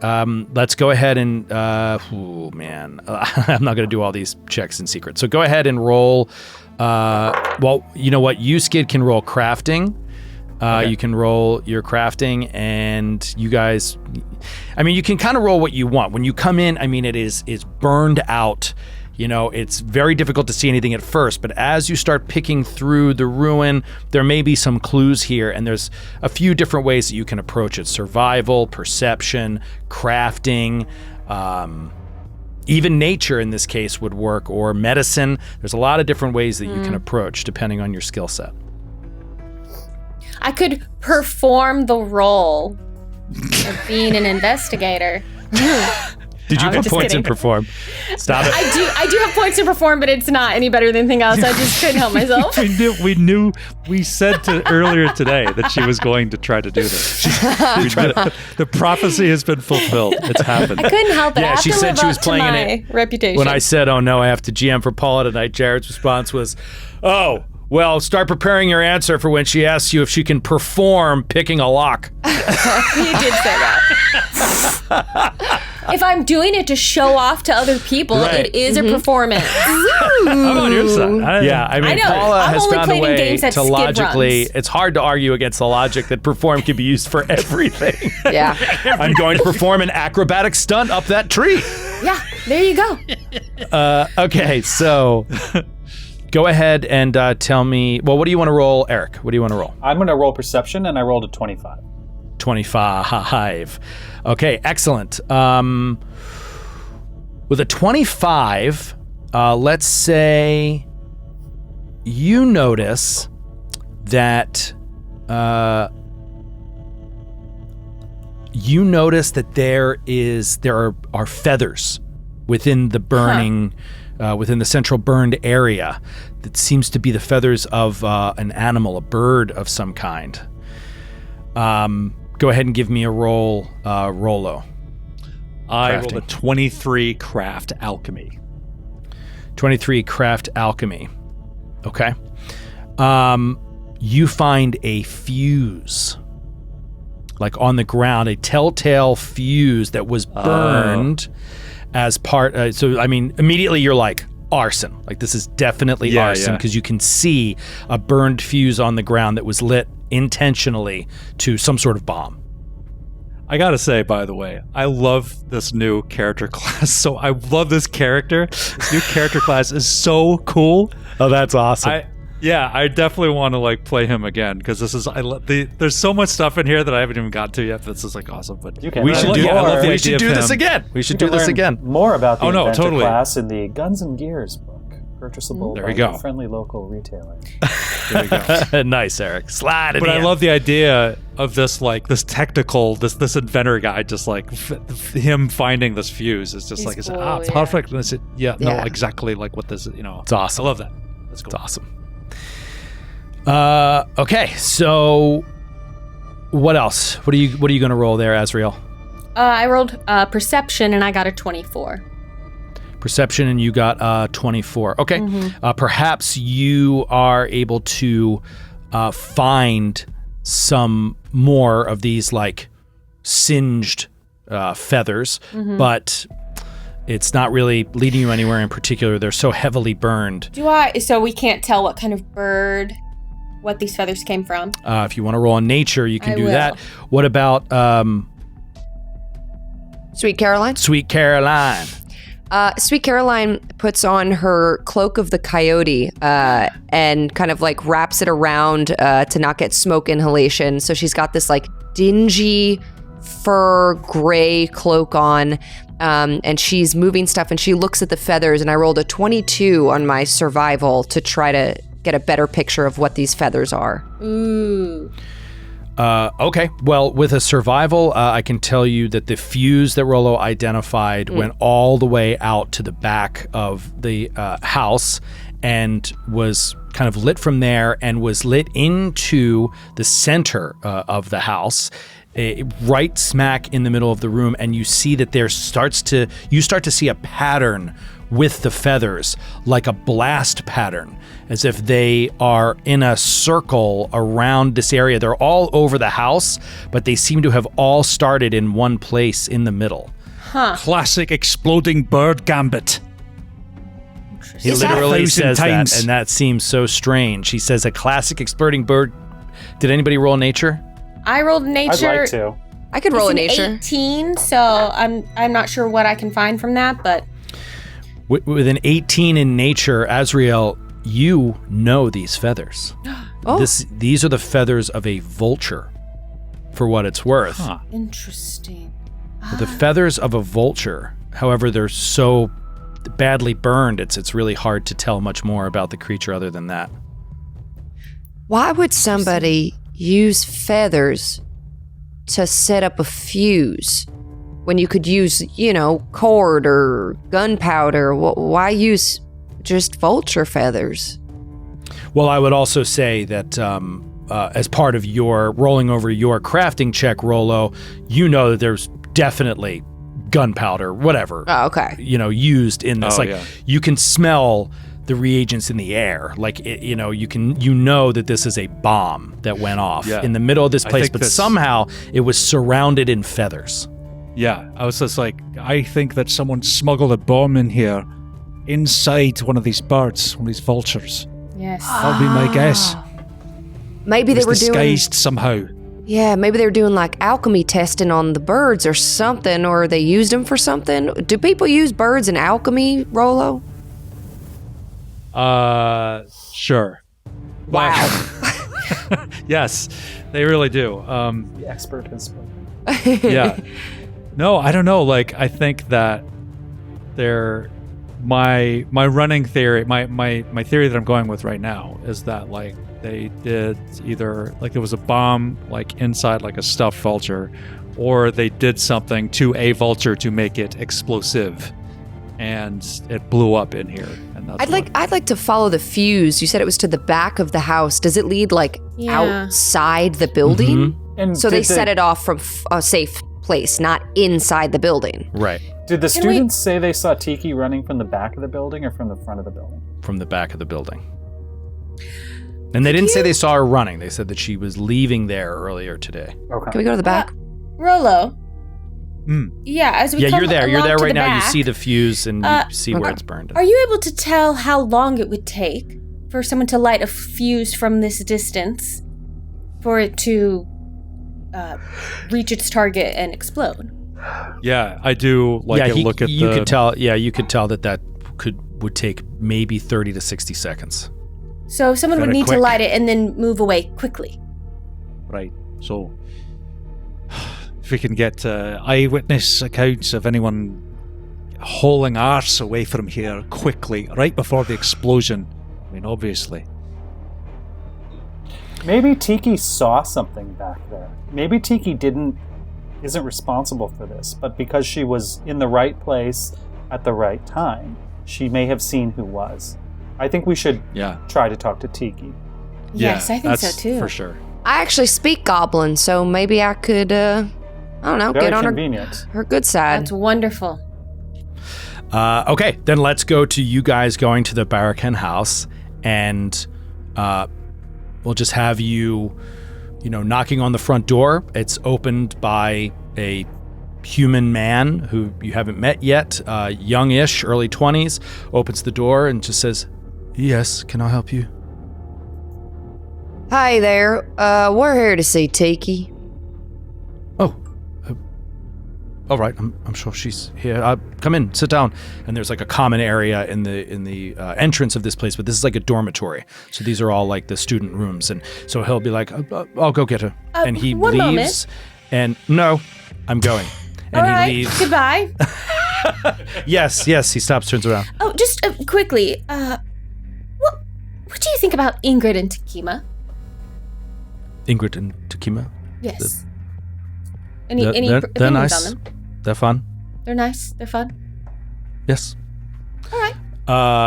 Let's go ahead and, I'm not going to do all these checks in secret. So go ahead and roll, well, you know what? You, Skid, can roll crafting. Okay. You can roll your crafting, and you guys, you can kind of roll what you want. When you come in, it's burned out. It's very difficult to see anything at first, but as you start picking through the ruin, there may be some clues here, and there's a few different ways that you can approach it. Survival, perception, crafting, even nature in this case would work, or medicine. There's a lot of different ways that you can approach depending on your skill set. I could perform the role of being an investigator. Did you put points in perform? Stop it. I do have points to perform, but it's not any better than anything else. I just couldn't help myself. We said earlier today that she was going to try to do this. The prophecy has been fulfilled. It's happened. I couldn't help it. Yeah, I have she to said live she was up to playing my it. reputation. When I said, "Oh no, I have to GM for Paula tonight," Jared's response was, "Oh, Well, start preparing your answer for when she asks you if she can perform picking a lock. He did say that. If I'm doing it to show off to other people, Right. it is a performance. I'm on your side. Yeah, I mean, I know. Paula I'm has only found a playing way games that to skid logically. runs. It's hard to argue against the logic that perform can be used for everything. Yeah. I'm going to perform an acrobatic stunt up that tree. Yeah, there you go. Okay, so go ahead and tell me. Well, what do you want to roll, Eric? What do you want to roll? I'm going to roll perception, and I rolled a 25. 25. Okay, excellent. With a 25, let's say you notice that there are feathers within the burning, within the central burned area. That seems to be the feathers of an animal, a bird of some kind. Go ahead and give me a roll, Rolo. I rolled Crafting. a 23 craft alchemy. 23 craft alchemy. Okay. You find a fuse, like on the ground, a telltale fuse that was burned as part. So, I mean, immediately you're like, arson. Like, this is definitely arson because you can see a burned fuse on the ground that was lit intentionally to some sort of bomb. I gotta say, by the way, I love this new character class. So I love this character. This new character class is so cool. Oh, that's awesome. I definitely want to like play him again because this is there's so much stuff in here that I haven't even got to yet. This is like awesome. But You can we learn should do, more. I love the we idea should of do this him. again. We should You do can this learn again. More about the no, adventure totally. class in the Guns and Gears book, purchasable There by we go. your friendly local retailer. there we go. Nice, Eric. Slide it But in. I love the idea of this like this technical this inventor guy just like him finding this fuse is just He's like it's cool, it's yeah. perfect. And it's, no, Yeah. exactly like what this you know. It's awesome. I love that. That's cool. It's awesome. Okay, so what else? What are you going to roll there, Azriel? I rolled perception and I got a 24. Perception, and you got 24. Okay, perhaps you are able to find some more of these like singed feathers, but it's not really leading you anywhere in particular. They're so heavily burned. So we can't tell what kind of bird, what these feathers came from? If you want to roll on nature, you can I do will. that. What about Sweet Caroline? Sweet Caroline? Sweet Caroline puts on her cloak of the coyote and kind of like wraps it around to not get smoke inhalation. So she's got this like dingy fur gray cloak on, and she's moving stuff and she looks at the feathers, and I rolled a 22 on my survival to try to get a better picture of what these feathers are. Ooh. Okay, well, with a survival, I can tell you that the fuse that Rollo identified went all the way out to the back of the house and was kind of lit from there and was lit into the center of the house, right smack in the middle of the room, and you see that you start to see a pattern with the feathers, like a blast pattern, as if they are in a circle around this area. They're all over the house, but they seem to have all started in one place in the middle. Classic exploding bird gambit. He Is that literally 1,000 says times? that, and that seems so strange. He says a classic exploding bird. Did anybody roll nature? I rolled I'd nature. like to. I could roll a nature. 18, so I'm not sure what I can find from that, but With an 18 in nature, Azriel, you know these feathers. Oh. These are the feathers of a vulture, for what it's worth. Huh. interesting. The feathers of a vulture, however, they're so badly burned, it's really hard to tell much more about the creature other than that. Why would somebody use feathers to set up a fuse when you could use, cord or gunpowder? Why use just vulture feathers? Well, I would also say that as part of your rolling over your crafting check, Rollo, you know that there's definitely gunpowder, whatever, Oh, okay. used in this. Oh, like yeah. you can smell the reagents in the air. Like, you know that this is a bomb that went off in the middle of this place, but somehow it was surrounded in feathers. Yeah, I was just like, I think that someone smuggled a bomb in here inside one of these birds, one of these vultures. Yes. That'd be my guess. Maybe they were disguised somehow. Yeah, maybe they were doing like alchemy testing on the birds or something, or they used them for something. Do people use birds in alchemy, Rolo? Sure. Wow. Yes, they really do. The expert has spoken. Yeah. No, I don't know. Like, I think that my running theory, my theory that I'm going with right now is that, like, they did either, like, there was a bomb, like, inside, like, a stuffed vulture, or they did something to a vulture to make it explosive, and it blew up in here. And that's I'd like to follow the fuse. You said it was to the back of the house. Does it lead, like, outside the building? Mm-hmm. And so they set it off from a safe place, not inside the building. Right. Did the students say they saw Tiki running from the back of the building or from the front of the building? From the back of the building. And they didn't say they saw her running. They said that she was leaving there earlier today. Okay. Can we go to the back? Rolo. Yeah, as we come you're there. You're along there to right the now. back, You see the fuse and you see where it's burned. Are you able to tell how long it would take for someone to light a fuse from this distance for it to reach its target and explode? Yeah, I do look at you could tell. Yeah, you could tell that would take maybe 30 to 60 seconds. So someone would need to light it and then move away quickly. Right. So if we can get eyewitness accounts of anyone hauling arse away from here quickly, right before the explosion. I mean, obviously. Maybe Tiki saw something back there. Maybe Tiki isn't responsible for this, but because she was in the right place at the right time, she may have seen who was. I think we should try to talk to Tiki. Yes, I think so too. For sure. I actually speak Goblin, so maybe I could, I don't know, Very get on convenient. her good side. That's wonderful. Okay, then let's go to you guys going to the Barakan house, and we'll just have you knocking on the front door. It's opened by a human man who you haven't met yet, youngish, early 20s, opens the door and just says, "Yes, can I help you?" Hi there, we're here to see Tiki. Oh, all right. I'm sure she's here. Come in, sit down. And there's like a common area in the entrance of this place, but this is like a dormitory. So these are all like the student rooms, and so he'll be like, "I'll go get her," and he one leaves. moment. And no, I'm going. And all right, he leaves. goodbye. Yes. He stops, turns around. Oh, just quickly, what do you think about Ingrid and Takima? Ingrid and Takima. Yes. Any They're opinions nice. on them? They're fun. They're nice. They're fun. Yes. All right.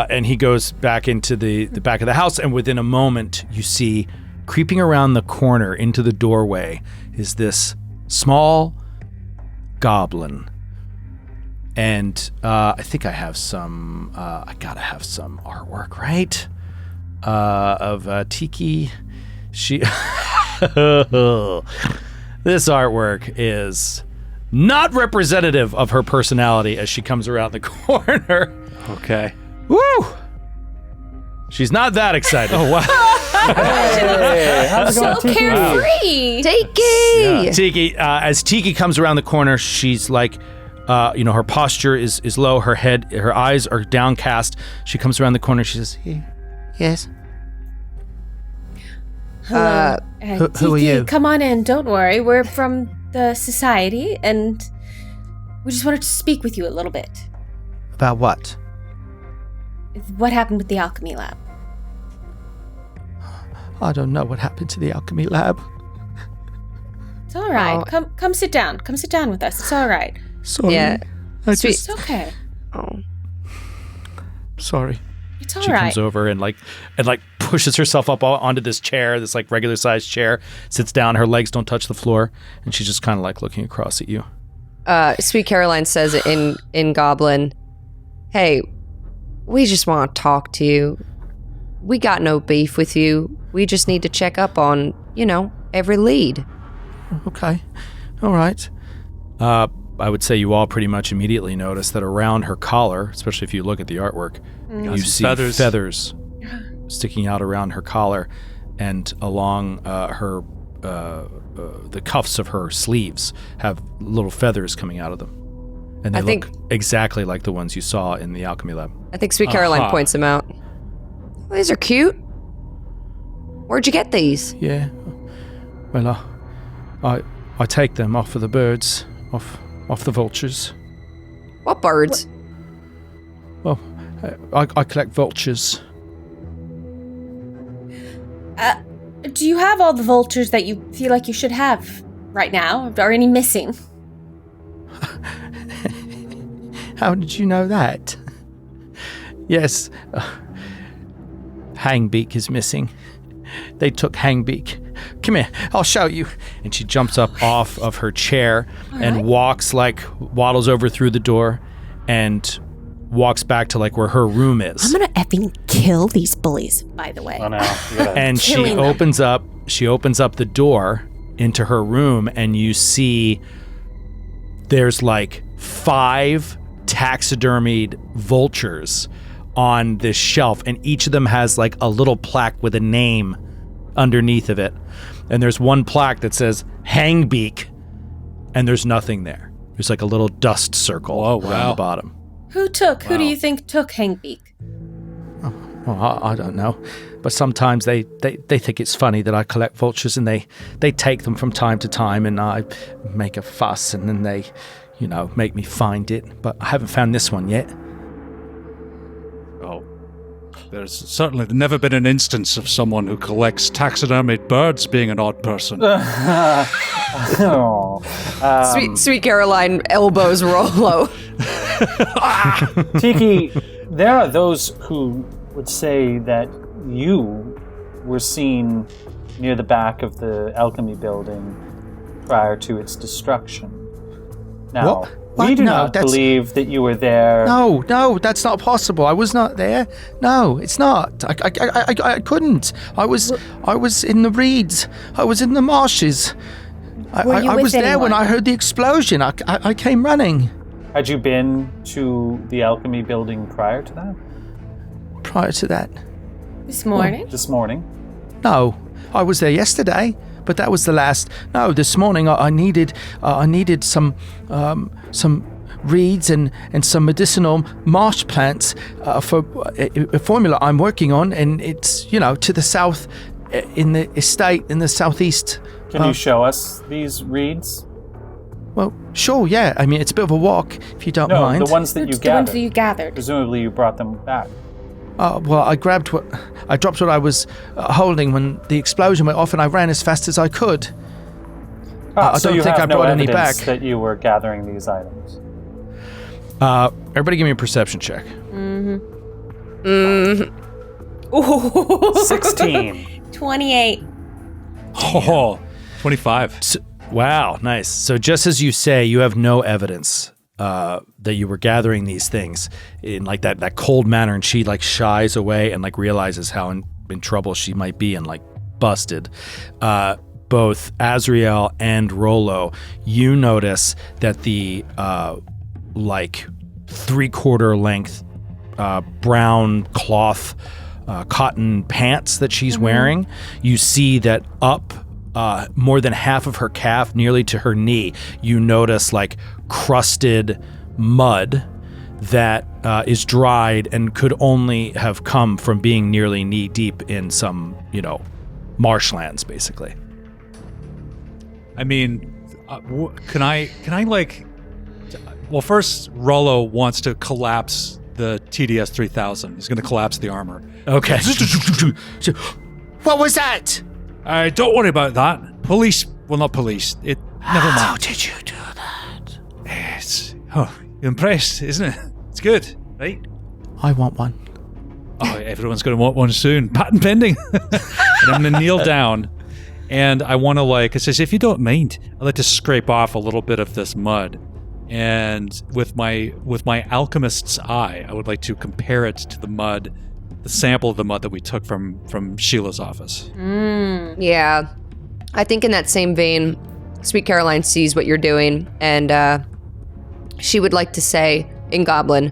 And he goes back into the back of the house, and within a moment, you see creeping around the corner into the doorway is this small goblin. And I think I have some. I gotta have some artwork, right? Of Tiki. She. This artwork is not representative of her personality as she comes around the corner. Okay. Woo! She's not that excited. Oh, wow. Hey, how's it going, So Tiki? carefree. Tiki! Tiki, as Tiki comes around the corner, she's like, her posture is low, her eyes are downcast. She comes around the corner, she says, "Hey, yes. Hello. Who are Tiki, you?" Come on in. Don't worry. We're from the society, and we just wanted to speak with you a little bit. About what? What happened with the alchemy lab? I don't know what happened to the alchemy lab. It's all right. Oh. Come sit down. Come sit down with us. It's all right. Sorry. Yeah. Sweet. It's okay. Oh. Sorry. It's all She right. comes over and pushes herself up onto this chair, this like regular sized chair, sits down, her legs don't touch the floor, and she's just kind of like looking across at you. Sweet Caroline says in Goblin, "Hey, We just want to talk to you. We got no beef with you. We just need to check up on, every lead. Okay. All right. I would say you all pretty much immediately notice that around her collar, especially if you look at the artwork, you see feathers sticking out around her collar and along the cuffs of her sleeves have little feathers coming out of them. And they look exactly like the ones you saw in the alchemy lab. I think Sweet Caroline points them out. These are cute. Where'd you get these? Yeah. Well, I take them off of the birds, off the vultures. What birds? Well, I collect vultures. Do you have all the vultures that you feel like you should have right now? Are any missing? How did you know that? Yes. Hangbeak is missing. They took Hangbeak. Come here, I'll show you. And she jumps up off of her chair and waddles over through the door and walks back to where her room is. I'm gonna effing kill these bullies, by the way. Oh no. And she opens up the door into her room, and you see there's 5 taxidermied vultures on this shelf, and each of them has a little plaque with a name underneath of it. And there's one plaque that says Hangbeak, and there's nothing there. There's a little dust circle around the bottom. Who do you think took Hangbeak? Well, I don't know. But sometimes they think it's funny that I collect vultures, and they take them from time to time, and I make a fuss, and then they, make me find it. But I haven't found this one yet. Oh, there's certainly never been an instance of someone who collects taxidermied birds being an odd person. Sweet Caroline elbows Rollo. Tiki, there are those who would say that you were seen near the back of the alchemy building prior to its destruction. Now, What? we do No, not that's- believe that you were there. No, that's not possible. I was not there. No, it's not. I couldn't. I was in the reeds. I was in the marshes. Were you I with was there anyone? when I heard the explosion. I came running. Had you been to the alchemy building prior to that? Prior to that, This morning? This morning? no, I was there yesterday, but that was the last. No, this morning I needed some reeds and some medicinal marsh plants for a formula I'm working on, and it's to the south in the estate in the southeast. Can you show us these reeds? Well, sure, yeah. I mean, it's a bit of a walk if you don't No, mind. the ones that you The gathered. ones that you gathered. Presumably you brought them back. Well, I dropped what I was holding when the explosion went off, and I ran as fast as I could. I so don't you think have I no brought any evidence back. that you were gathering these items. Everybody, give me a perception check. 16. 28. Oh, 25. Wow, nice. So just as you say, you have no evidence that you were gathering these things in that cold manner, and she shies away and realizes how in trouble she might be and busted. Both Azriel and Rollo, you notice that the 3/4 length brown cloth cotton pants that she's wearing, you see that up more than half of her calf, nearly to her knee, you notice crusted mud that is dried and could only have come from being nearly knee deep in some, marshlands, basically. I mean, can I well, first, Rollo wants to collapse the TDS 3000. He's going to collapse the armor. Okay. What was that? Don't worry about that. Police, well, not police. Never mind. How did you do that? You're impressed, isn't it? It's good, right? I want one. Oh, everyone's going to want one soon. Patent pending. And I'm going to kneel down, and I want to it says, if you don't mind, I'd like to scrape off a little bit of this mud. And with my alchemist's eye, I would like to compare it to the sample of the mud that we took from Sheila's office. Yeah. I think in that same vein, Sweet Caroline sees what you're doing, and she would like to say in Goblin,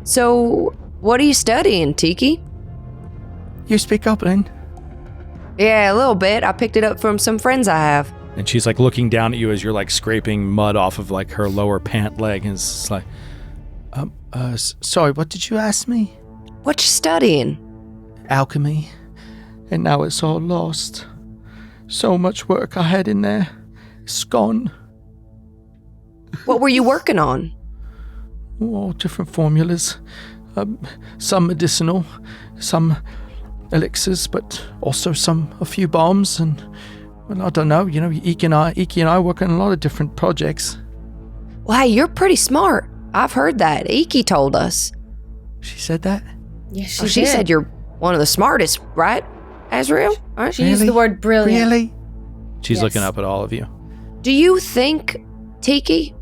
so what are you studying, Tiki? You speak Goblin? Yeah, a little bit. I picked it up from some friends I have. And she's like looking down at you as you're like scraping mud off of like her lower pant leg, and it's like, sorry, what did you ask me? What you studying? Alchemy. And now it's all lost. So much work I had in there. It's gone. What were you working on? All different formulas. Some medicinal, some elixirs, but also a few bombs, and well, I don't know. You know, Iki and I work on a lot of different projects. Well, hey, you're pretty smart. I've heard that. Iki told us. She said that? Yes, She did. said you're one of the smartest, right, Azrael? Right? She used the word brilliant. Really? She's Yes. looking up at all of you. Do you think, Tiki,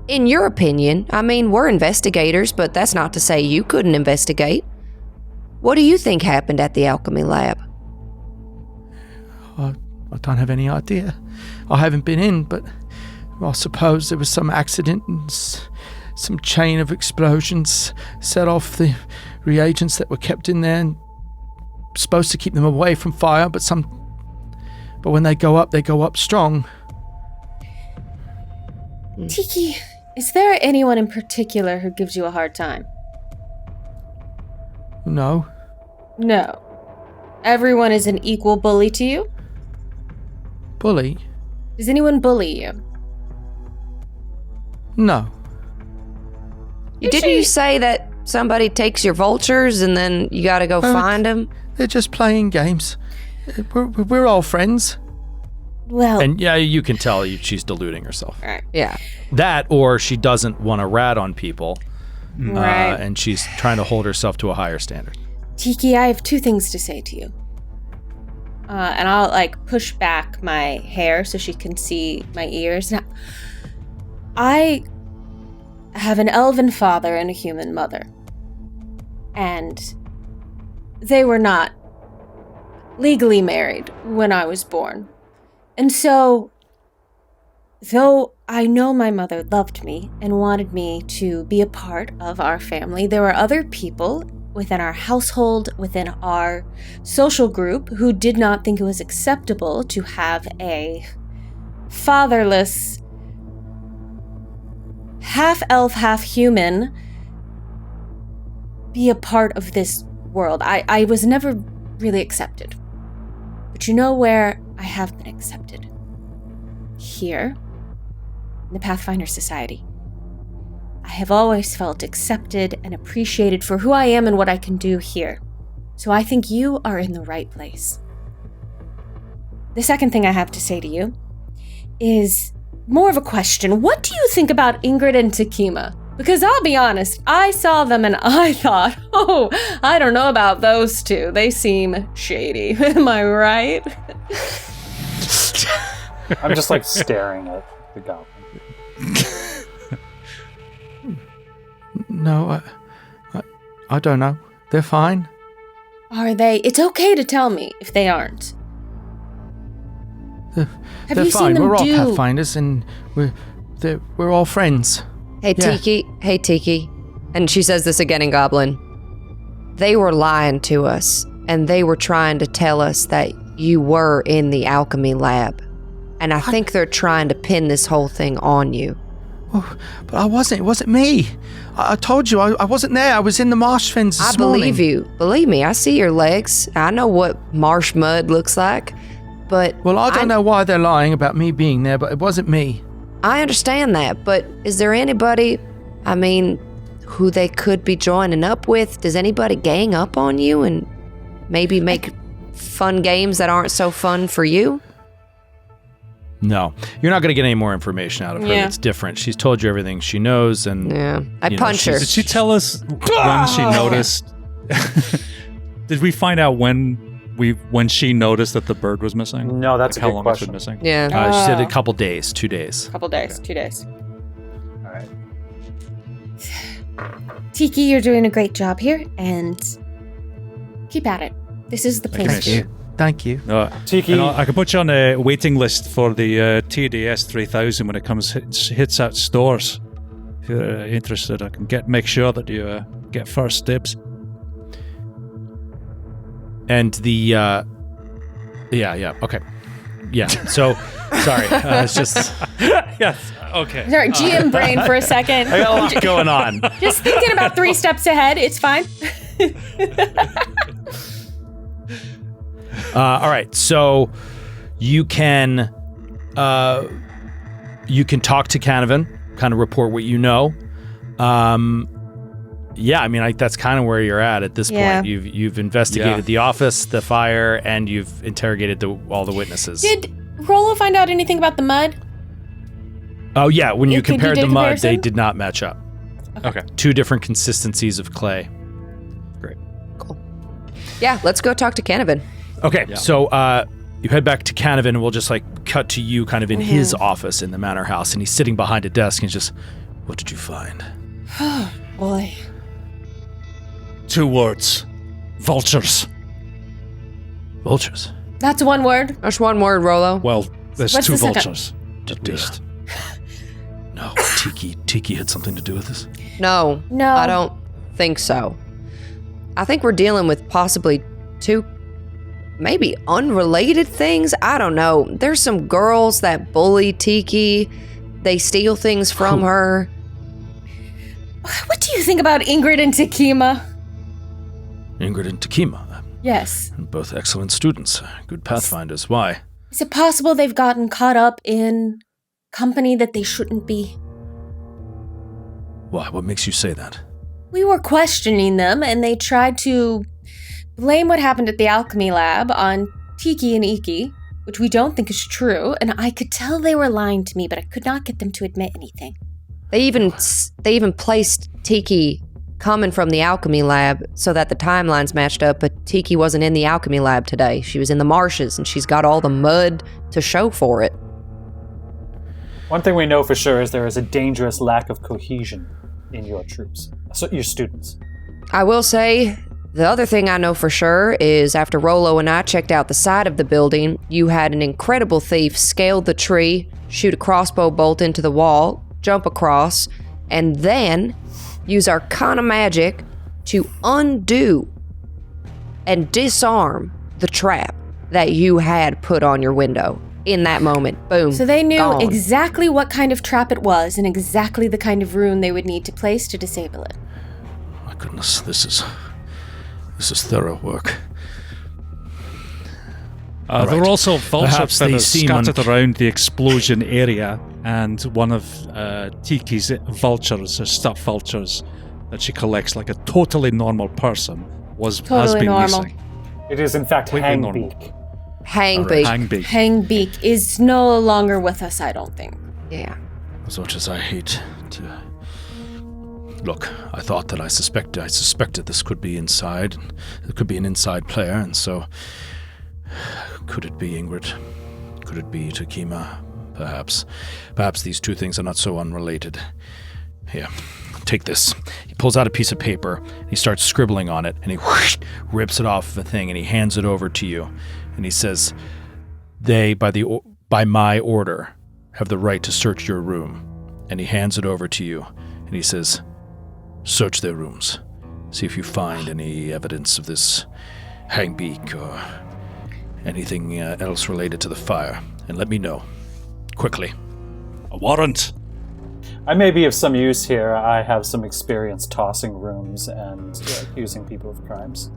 in your opinion, I mean, we're investigators, but that's not to say you couldn't investigate. What do you think happened at the alchemy lab? I don't have any idea. I haven't been in, but I suppose there was some accident and some chain of explosions set off the reagents that were kept in there and supposed to keep them away from fire, but when they go up strong. Tiki, is there anyone in particular who gives you a hard time? No. No. Everyone is an equal bully to you? Bully? Does anyone bully you? No. Didn't you say that somebody takes your vultures and then you gotta go find them? They're just playing games. We're all friends. Well, And yeah, you can tell she's deluding herself. right. Yeah. That, or she doesn't want to rat on people, Right. and she's trying to hold herself to a higher standard. Tiki, I have two things to say to you. And I'll like push back my hair so she can see my ears. Now, I have an elven father and a human mother. And they were not legally married when I was born. And so, though I know my mother loved me and wanted me to be a part of our family, there were other people within our household, within our social group, who did not think it was acceptable to have a fatherless, half-elf, half-human be a part of this world. I was never really accepted. But you know where I have been accepted? Here, in the Pathfinder Society. I have always felt accepted and appreciated for who I am and what I can do here. So I think you are in the right place. The second thing I have to say to you is more of a question. What do you think about Ingrid and Takima? Because I'll be honest, I saw them and I thought, oh, I don't know about those two. They seem shady. Am I right? I'm just like staring at the goblin. No, I don't know. They're fine. Are they? It's okay to tell me if they aren't. They're you fine. seen them We're all do- Pathfinders, and we're all friends. Hey, Yeah. Tiki. And she says this again in Goblin. They were lying to us, and they were trying to tell us that you were in the alchemy lab. And I think they're trying to pin this whole thing on you. Oh, but I wasn't. It wasn't me. I told you I wasn't there. I was in the marsh fens this I believe morning. you. Believe me, I see your legs. I know what marsh mud looks like. But Well, I don't know why they're lying about me being there, but it wasn't me. I understand that, but is there anybody, I mean, who they could be joining up with? Does anybody gang up on you and maybe make fun games that aren't so fun for you? No, you're not going to get any more information out of her. Yeah. It's different. She's told you everything she knows, and Yeah. I You know, punch her. Did she tell us when she noticed? Did we find out when she noticed that the bird was missing? No, that's Like a how good long question. it's been missing? Yeah. she said a couple days, 2 days. Couple days, 2 days. Tiki, you're doing a great job here, and keep at it. This is the place. Thank you. No, Tiki. I can put you on a waiting list for the TDS 3000 when it hits out stores. If you're interested, I can make sure that you get first dibs. And the okay. Yeah. So sorry. It's just Yes. Okay. Sorry, GM brain for a second. I got a lot going on. Just thinking about 3 steps ahead. It's fine. All right. So you can talk to Canavan, kind of report what you know. Yeah, I mean, that's kind of where you're at this point. You've investigated the office, the fire, and you've interrogated all the witnesses. Did Rollo find out anything about the mud? Oh, yeah. When you compared the mud, comparison? they did not match up. Okay. 2 different consistencies of clay. Great. Cool. Yeah, let's go talk to Canavan. Okay, so you head back to Canavan, and we'll just cut to you kind of in his office in the manor house, and he's sitting behind a desk, and he's just, what did you find? Oh, boy. 2 words. Vultures. Vultures. That's one word. That's one word, Rollo. Well, there's What's 2 the second? vultures. At least. No, Tiki had something to do with this. No, No. I don't think so. I think we're dealing with possibly 2 maybe unrelated things. I don't know. There's some girls that bully Tiki. They steal things from her. What do you think about Ingrid and Takima? Ingrid and Takima, Yes. both excellent students, good pathfinders. Why? Is it possible they've gotten caught up in company that they shouldn't be? Why? What makes you say that? We were questioning them, and they tried to blame what happened at the alchemy lab on Tiki and Iki, which we don't think is true, and I could tell they were lying to me, but I could not get them to admit anything. They even placed Tiki coming from the alchemy lab so that the timelines matched up, but Tiki wasn't in the alchemy lab today. She was in the marshes, and she's got all the mud to show for it. One thing we know for sure is there is a dangerous lack of cohesion in your troops, so your students. I will say, the other thing I know for sure is after Rollo and I checked out the side of the building, you had an incredible thief scale the tree, shoot a crossbow bolt into the wall, jump across, and then use Arcana magic to undo and disarm the trap that you had put on your window. In that moment, boom. So they knew gone. exactly what kind of trap it was and exactly the kind of rune they would need to place to disable it. My goodness, this is thorough work. There were also vulture Perhaps they feathers seem scattered around the explosion area, and one of Tiki's vultures, her stuffed vultures, that she collects like a totally normal person, has Totally been normal. missing. It is in fact Completely normal. Hangbeak. Hangbeak. Hangbeak. Hangbeak is no longer with us, I don't think. Yeah. As much as I hate to look, I thought that I suspected this could be inside. It could be an inside player, and so could it be Ingrid? Could it be Takima? Perhaps these 2 things are not so unrelated. Here, take this. He pulls out a piece of paper, and he starts scribbling on it, and he rips it off of a thing, and he hands it over to you. And he says, they, by my order, have the right to search your room. And he hands it over to you, and he says, search their rooms. See if you find any evidence of this Hangbeak or anything else related to the fire. And let me know. Quickly. A warrant. I may be of some use here. I have some experience tossing rooms and accusing people of crimes.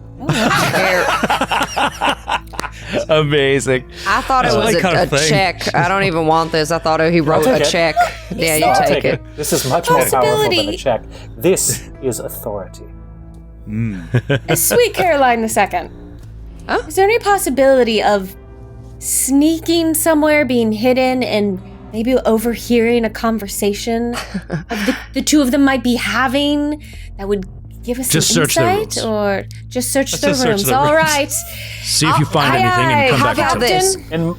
Amazing. I thought it was like our a thing. check. I don't even want this. I thought he wrote take a it. check. Yeah, I'll you take it. This is much more powerful than a Possibility. check. This is authority. Sweet Caroline II. Huh? Is there any possibility of sneaking somewhere, being hidden, and maybe overhearing a conversation of the 2 of them might be having that would give us Just some search their insight? rooms. Or just search Let's their just search rooms. their All rooms. right. See if you find Aye, anything and come aye. back How and about tell me. this? And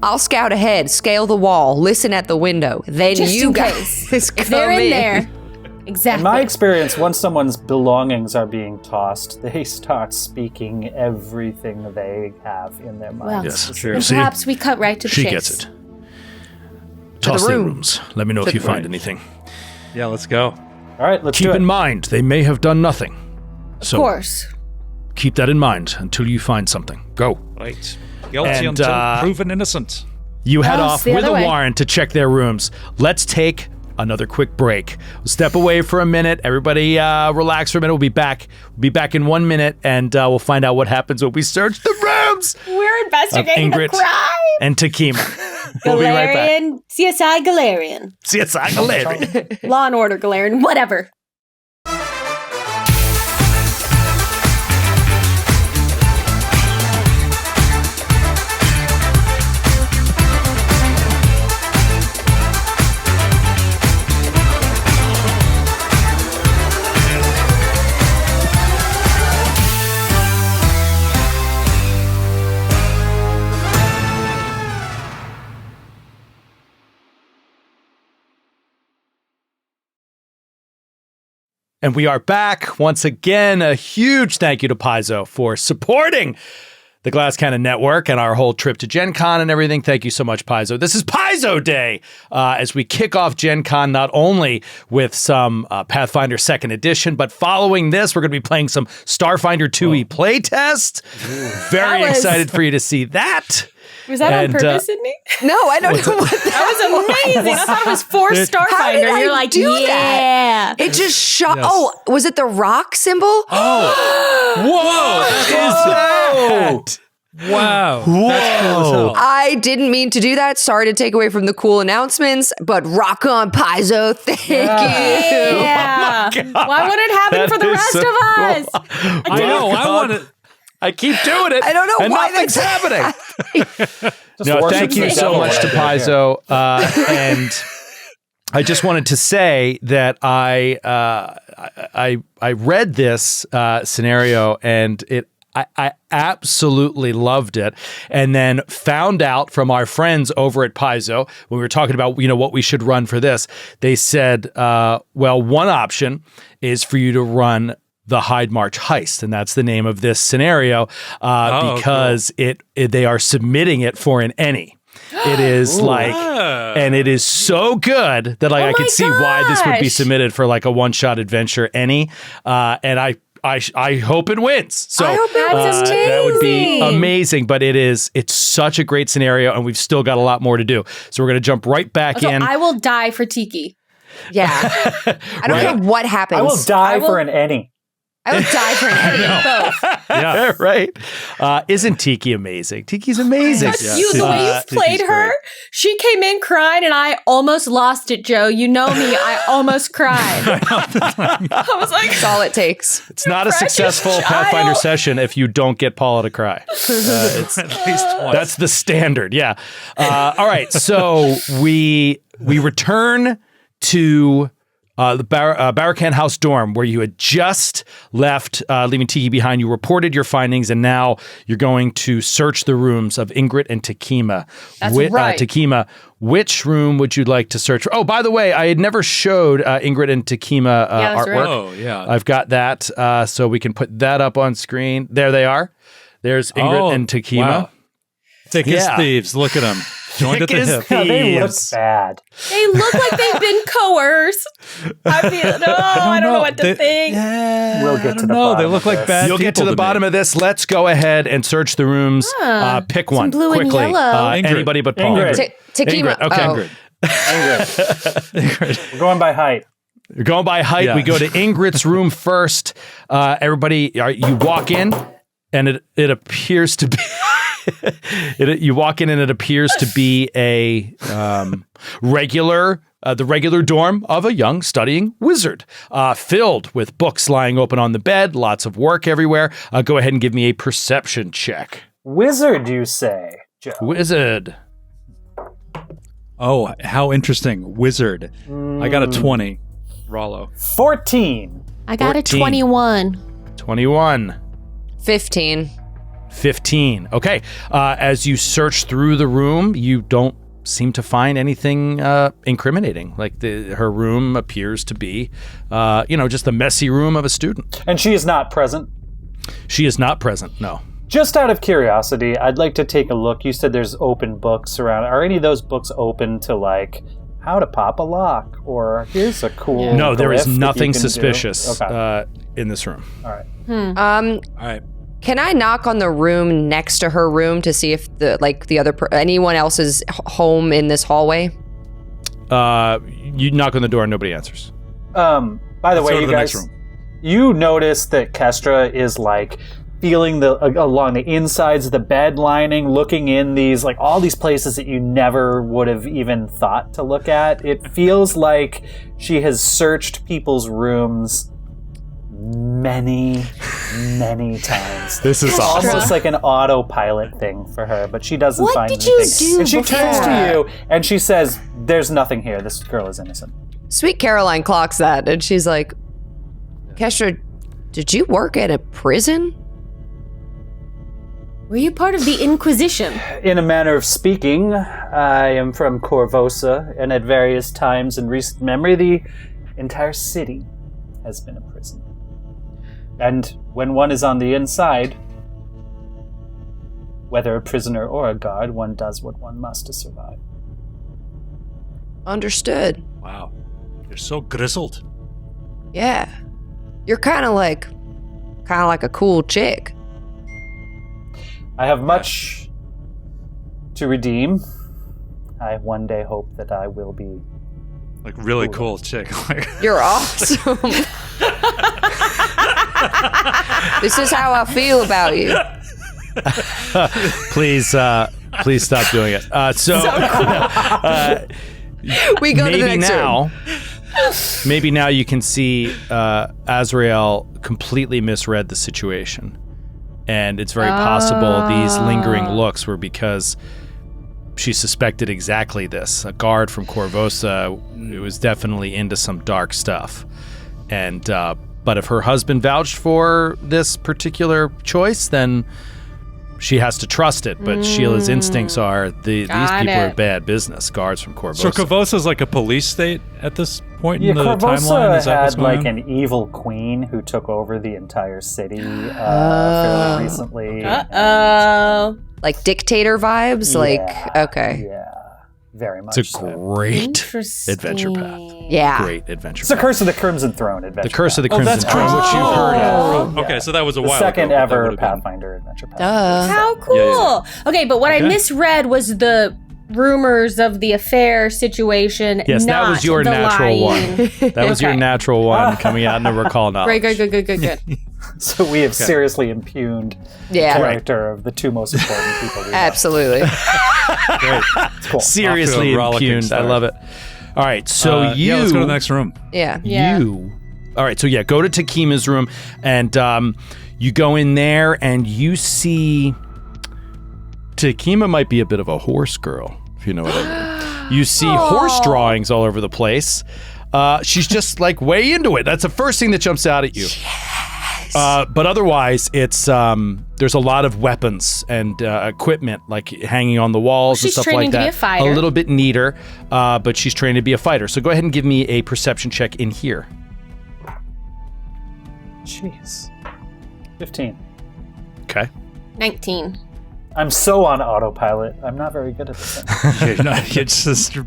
I'll scout ahead, scale the wall, listen at the window. Then Just you in guys case. come If they're in there, Exactly. In my experience, once someone's belongings are being tossed, they start speaking everything they have in their Well, minds. Yes, true. and See? perhaps we cut right to the She chase. gets it. Toss the room. rooms. Let me know if you find anything. Yeah, let's go. All right, let's Keep do it. in mind, they may have done nothing. So Of course. keep that in mind until you find something. Go. Right. Guilty And, until uh, proven innocent. You head Oh, off it's the with other a way. warrant to check their rooms. Let's take another quick break. We'll step away for a minute. Everybody relax for a minute. We'll be back. We'll be back in 1 minute, and we'll find out what happens when we search the rooms. We're investigating the Ingrid crime. and Takima. We'll be right back. Galarian, CSI Galarian. CSI Galarian. Law and Order Galarian, whatever. And we are back once again. A huge thank you to Paizo for supporting the Glass Cannon Network and our whole trip to Gen Con and everything. Thank you so much, Paizo. This is Paizo Day as we kick off Gen Con not only with some Pathfinder 2nd Edition, but following this, we're going to be playing some Starfinder 2e playtest. Very That was- excited for you to see that. Was that And, on purpose, Sydney? No, I don't know what That was amazing. I thought it was for How did Starfinder. I You're like, do yeah. that? It just shot. Yes. Oh, was it the rock symbol? Whoa! Wow. That's cool as hell. I didn't mean to do that. Sorry to take away from the cool announcements, but rock on, Paizo. Thank you. Yeah. Why wouldn't it happen That for the is rest so of us? I know. I want to. I keep doing it. I don't know and why nothing's happening. No, worship thank you the so devil much to right there, yeah. Paizo. And I just wanted to say that I read this scenario and I absolutely loved it, and then found out from our friends over at Paizo when we were talking about what we should run for this. They said, well, one option is for you to run the Hyde March heist, and that's the name of this scenario because they are submitting it for an any. It is and it is so good that I could see why this would be gosh. submitted for like a one-shot adventure any, and I hope it wins. So I hope it That's that would be amazing. amazing. But it's such a great scenario, and we've still got a lot more to do. So we're going to jump right back So in. I will die for Tiki. Yeah. I don't care what happens. I will die for an any. I would die for an Eddie. Both. Yeah, right. Isn't Tiki amazing? Tiki's amazing. The way you played Tiki's her, great. she came in crying and I almost lost it, Joe. You know me. I almost cried. I was like, That's all it takes. It's not a precious successful child. Pathfinder session if you don't get Paula to cry. At least twice. That's the standard. Yeah. All right. So we return to the Barakan House dorm where you had just left, leaving Tiki behind. You reported your findings, and now you're going to search the rooms of Ingrid and Takima. That's right. Takima, which room would you like to search for? Oh, by the way, I had never showed Ingrid and Takima that's artwork. right. Oh, yeah. I've got that, so we can put that up on screen. There they are. There's Ingrid and Takima. Wow. Thick as Yeah. thieves. Look at them. Joined at Thick the as hip. thieves. No, they look bad. they look like they've been coerced. I feel, I don't know what to think. Yeah, We'll get I to don't the know. They bottom look of like this. bad You'll get to people the bottom me. of this. Let's go ahead and search the rooms. Pick one blue and quickly. yellow. Ingrid. Anybody but Paul. Ingrid. Takima. Ingrid, okay. Oh. Ingrid. We're going by height. You're going by height. Yeah. We go to Ingrid's room first. Everybody, you walk in, and it appears to be. You walk in, and it appears to be a regular. The regular dorm of a young studying wizard, filled with books lying open on the bed, lots of work everywhere. Go ahead and give me a perception check. Wizard, you say, Joe? Wizard. Oh, how interesting. Wizard. I got a 20. Rollo. 14. I got 14. a 21. 21. 15. 15. Okay. As you search through the room, you don't seem to find anything incriminating. Like her room appears to be, just the messy room of a student. And she is not present? She is not present, no. Just out of curiosity, I'd like to take a look. You said there's open books around. Are any of those books open to, like, how to pop a lock? Or here's a cool No, there is glyph that nothing you can suspicious do? in this room. All right. All right. Can I knock on the room next to her room to see if anyone else is home in this hallway? You knock on the door and nobody answers. By the Let's way, go to you the guys, next room. you notice that Kestra is like feeling along the insides of the bed lining, looking in these, like, all these places that you never would have even thought to look at. It feels like she has searched people's rooms many, many times. This is It's awesome. almost like an autopilot thing for her, but she doesn't What find did you anything. do And she before? turns to you and she says, "There's nothing here. This girl is innocent." Sweet Caroline clocks that, and she's like, Kestra, did you work at a prison? Were you part of the Inquisition? In a manner of speaking, I am from Corvosa, and at various times in recent memory, the entire city has been a prison. And when one is on the inside, whether a prisoner or a guard, one does what one must to survive. Understood. Wow. You're so grizzled. Yeah. You're kind of like a cool chick. I have much to redeem. I one day hope that I will be. Like, really cool chick. Like, You're awesome. This is how I feel about you. Please stop doing it. We go to the maybe next room. maybe now you can see Azrael completely misread the situation. And it's very possible these lingering looks were because she suspected exactly this. A guard from Corvosa was definitely into some dark stuff. And but if her husband vouched for this particular choice, then she has to trust it. But Sheila's instincts are these people are bad business. Guards from Corvosa. so Corvosa's like a police state at this point Yeah, in the timeline? Corvosa Is that what's had going like on? an evil queen who took over the entire city fairly recently. Uh-oh. Like dictator vibes? Like, Yeah, okay. Yeah, very much. It's a so. great Interesting. adventure path. Yeah. Great adventure It's the path. Curse of the Crimson Throne adventure. The Curse of the path. Crimson that's Throne, Crimson which you've heard of. Yeah. Okay, so that was a The while second ago. but that ever would've been- Pathfinder adventure path. Duh. How cool. Yeah, Okay, but what I Okay. misread was the rumors of the affair situation. Yes, that not was your the natural lying. one. That was your Okay. natural one coming out in the recall knowledge. Good. So we have seriously impugned the Yeah. character of the two most important people we know. Absolutely. Great. Cool. Seriously Off to a rollicking impugned. I start. love it. All right, so Yeah, let's go to the next room. Yeah. Yeah. All right, so yeah, go to Takima's room, and you go in there, and you see Takima might be a bit of a horse girl, if you know what I mean. You see horse drawings all over the place. She's just like way into it. That's the first thing that jumps out at you. But otherwise, it's there's a lot of weapons and equipment like hanging on the walls and She's stuff training like to be that. a fighter. A little bit neater, but she's trained to be a fighter. So go ahead and give me a perception check in here. Jeez. 15. Okay. 19. I'm so on autopilot. I'm not very good at this. You're just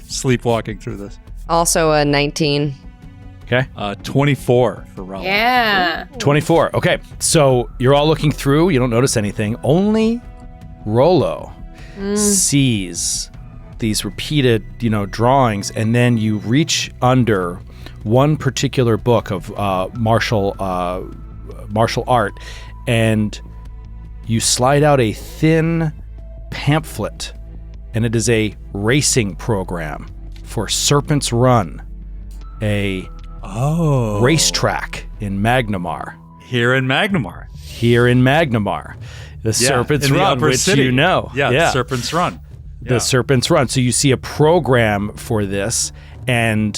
sleepwalking through this. Also a 19. Okay. 24 for Raleigh. Yeah. 24. Okay. So you're all looking through. You don't notice anything. Only Rollo sees these repeated, drawings, and then you reach under one particular book of martial art, and you slide out a thin pamphlet, and it is a racing program for Serpent's Run, a racetrack in Magnamar. Here in Magnamar. Here in Magnamar. The Serpent's in the Run, upper which city. you know. Yeah, Serpent's Run. The Serpent's Run. So you see a program for this, and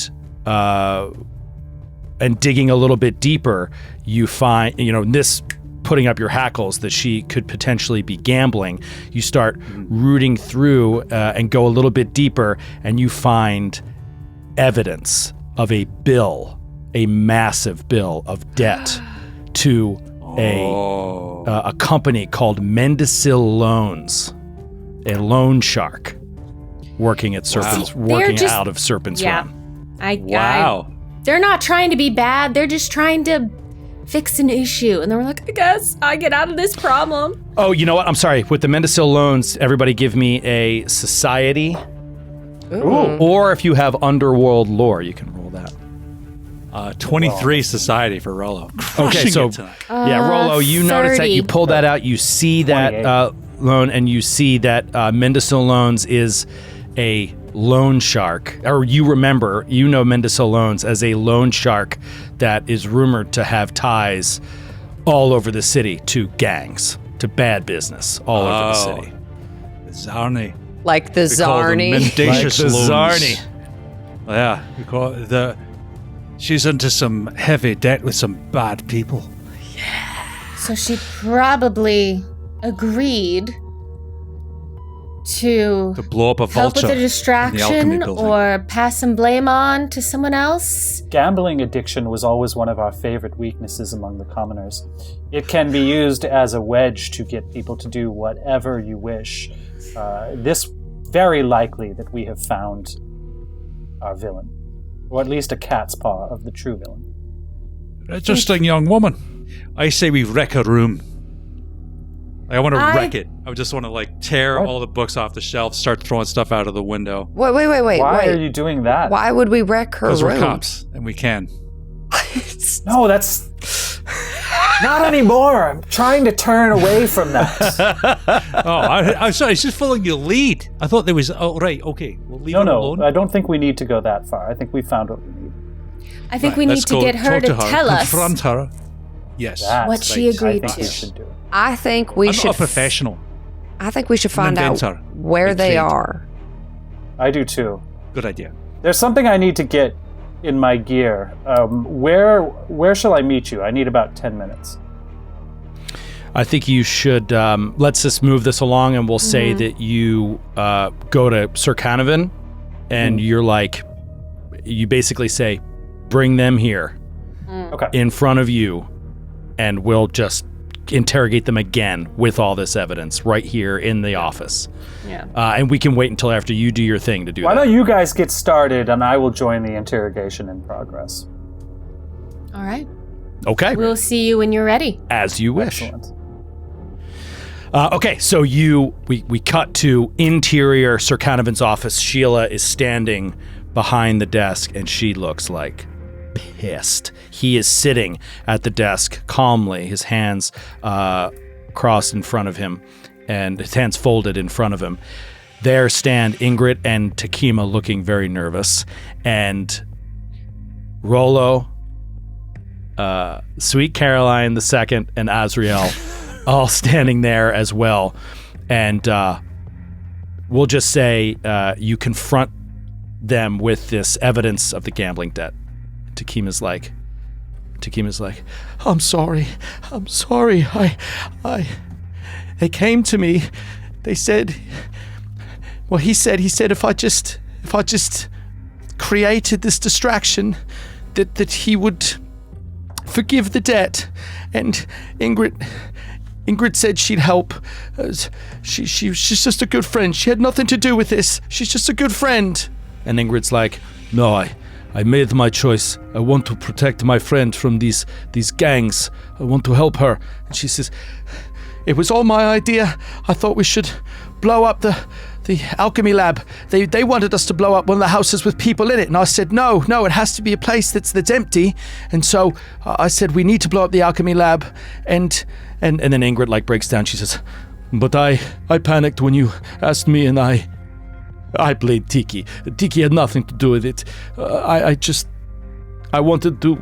digging a little bit deeper, you find, this putting up your hackles that she could potentially be gambling, you start rooting through and go a little bit deeper, and you find evidence of a massive bill of debt to a company called Mendocil Loans, a loan shark working at Serpent's, out of Serpent's Run. Wow. They're not trying to be bad. They're just trying to fix an issue. And they were like, I guess I get out of this problem. Oh, you know what? I'm sorry. With the Mendocil Loans, everybody give me a society. Ooh. Or if you have underworld lore, you can roll that. 23 society for Rollo. Okay, so yeah, Rollo, you notice that you pull that out. You see that loan, and you see that Mendocil Loans is a loan shark, or you know Mendocil Loans as a loan shark that is rumored to have ties all over the city to gangs, to bad business all over the city. Zarni. Like the Zarni. Mendacious like the loans. Zarni. Yeah, we call it she's into some heavy debt with some bad people. So she probably agreed to blow up a help vulture with the distraction in the alchemy or pass some blame on to someone else. Gambling addiction was always one of our favorite weaknesses among the commoners. It can be used as a wedge to get people to do whatever you wish. This very likely that we have found our villain, or at least a cat's paw of the true villain. Interesting young woman. I say we wreck her room. I want to wreck it. I just want to tear all the books off the shelf, start throwing stuff out of the window. Wait. Why are you doing that? Why would we wreck her room? Because we're cops, and we can. No, that's not anymore. I'm trying to turn away from that. I'm sorry. It's just following your lead. I thought there was. Oh, right. Okay. We'll leave her alone. I don't think we need to go that far. I think we found what we need. I think we need to get her to tell us confront her. Yes. what she agreed I think we to. should do it. I think we I'm should. not a professional. I think we should find out inventor. where Big they trade. are. I do too. Good idea. There's something I need to get in my gear. Where shall I meet you? I need about 10 minutes. I think you should, let's just move this along, and we'll say that you go to Sir Canavan, and you basically say, bring them here Okay. in front of you, and we'll just interrogate them again with all this evidence right here in the office. Yeah. And we can wait until after you do your thing to do Why that. don't you guys get started, and I will join the interrogation in progress. All right. Okay. We'll see you when you're ready. As you wish. Excellent. Okay, so we cut to interior Sir Canavan's office. Sheila is standing behind the desk, and she looks pissed. He is sitting at the desk calmly, his hands crossed in front of him, and his hands folded in front of him. There stand Ingrid and Takima looking very nervous, and Rollo, Sweet Caroline II, and Azrael all standing there as well. And we'll just say you confront them with this evidence of the gambling debt. Takima's like, I'm sorry. They came to me. They said, well, he said if I just created this distraction, that he would forgive the debt. And Ingrid said she'd help. She's just a good friend. She had nothing to do with this. She's just a good friend. And Ingrid's like, no, I made my choice. I want to protect my friend from these gangs. I want to help her. And she says, it was all my idea. I thought we should blow up the alchemy lab. They wanted us to blow up one of the houses with people in it. And I said, no, it has to be a place that's empty. And so I said, we need to blow up the alchemy lab. And then Ingrid breaks down. She says, but I panicked when you asked me, and I played Tiki. Tiki had nothing to do with it. I wanted to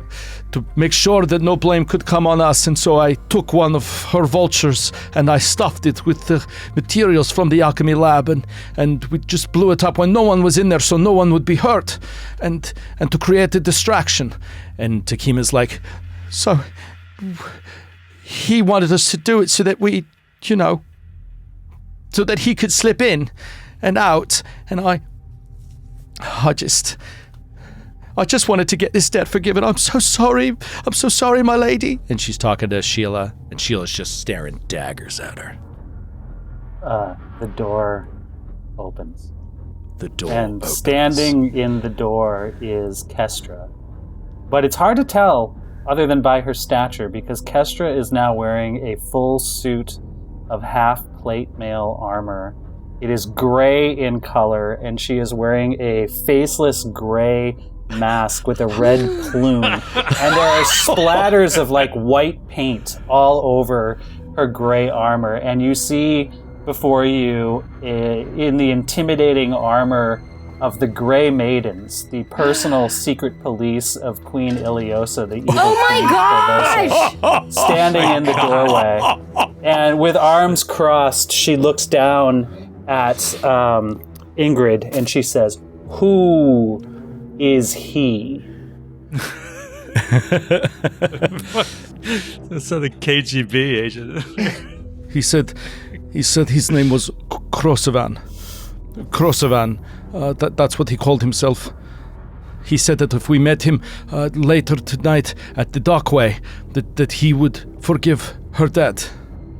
make sure that no blame could come on us, and so I took one of her vultures and I stuffed it with the materials from the alchemy lab, and we just blew it up when no one was in there, so no one would be hurt, and to create a distraction. And Takima's like, so he wanted us to do it so that we, so that he could slip in and out. And I just wanted to get this debt forgiven. I'm so sorry. I'm so sorry, my lady. And she's talking to Sheila, and Sheila's just staring daggers at her. The door opens. The door and opens. Standing in the door is Kestra. But it's hard to tell other than by her stature, because Kestra is now wearing a full suit of half-plate mail armor. It is gray in color, and she is wearing a faceless gray mask with a red plume. And there are splatters of white paint all over her gray armor. And you see before you, in the intimidating armor of the Grey Maidens, the personal secret police of Queen Iliosa, the evil Oh my gosh! Standing in the doorway. And with arms crossed, she looks down at Ingrid and she says, "Who is he?" So the KGB agent. He said his name was Krosovan. Krosovan. That's what he called himself. He said that if we met him later tonight at the dockway, that he would forgive her debt.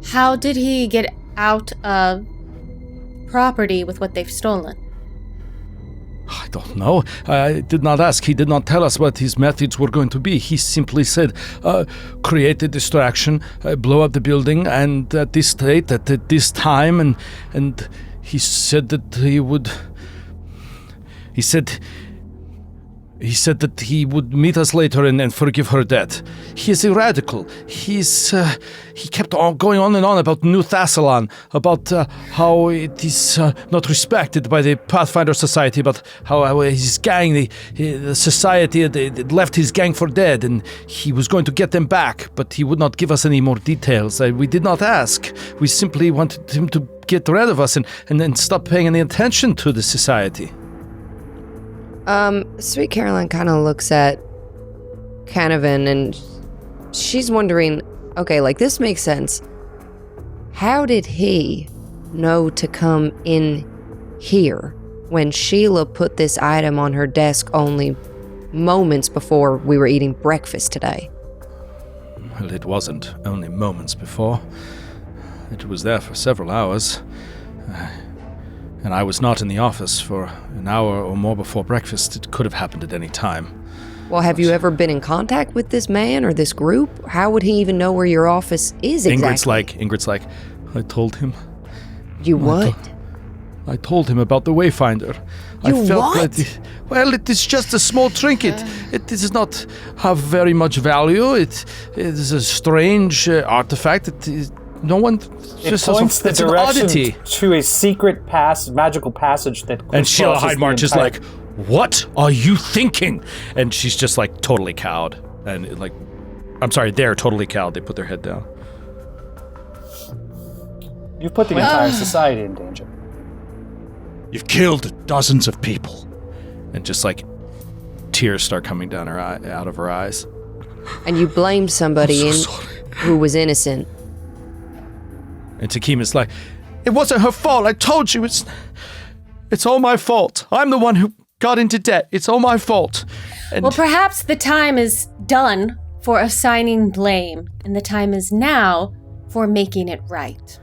How did he get out of property with what they've stolen? I don't know. I did not ask. He did not tell us what his methods were going to be. He simply said, create a distraction, blow up the building, and at this date, at this time, and he said that he would... He said that he would meet us later and forgive her debt. He is a radical. He kept on going on and on about New Thassalan, about how it is not respected by the Pathfinder Society, about how his gang, the society, they left his gang for dead, and he was going to get them back, but he would not give us any more details. We did not ask. We simply wanted him to get rid of us and then stop paying any attention to the society. Sweet Caroline kind of looks at Canavan and she's wondering, okay, this makes sense. How did he know to come in here when Sheila put this item on her desk only moments before we were eating breakfast today? Well, it wasn't only moments before. It was there for several hours. And I was not in the office for an hour or more before breakfast. It could have happened at any time. Well, have you ever been in contact with this man or this group? How would he even know where your office is exactly? Ingrid's like, I told him. You what? I told him about the Wayfinder. You I felt what? Well, it is just a small trinket. It does not have very much value. It is a strange artifact. No one. It points the direction to a secret magical passage that. And Sheila Hydemarch is like, "What are you thinking?" And she's just totally cowed, and I'm sorry, they're totally cowed. They put their head down. You've put the entire society in danger. You've killed dozens of people, and just tears start coming down out of her eyes. And you blame somebody who was innocent. And Takima's like, it wasn't her fault. I told you, it's all my fault. I'm the one who got into debt. It's all my fault. And well, perhaps the time is done for assigning blame, and the time is now for making it right.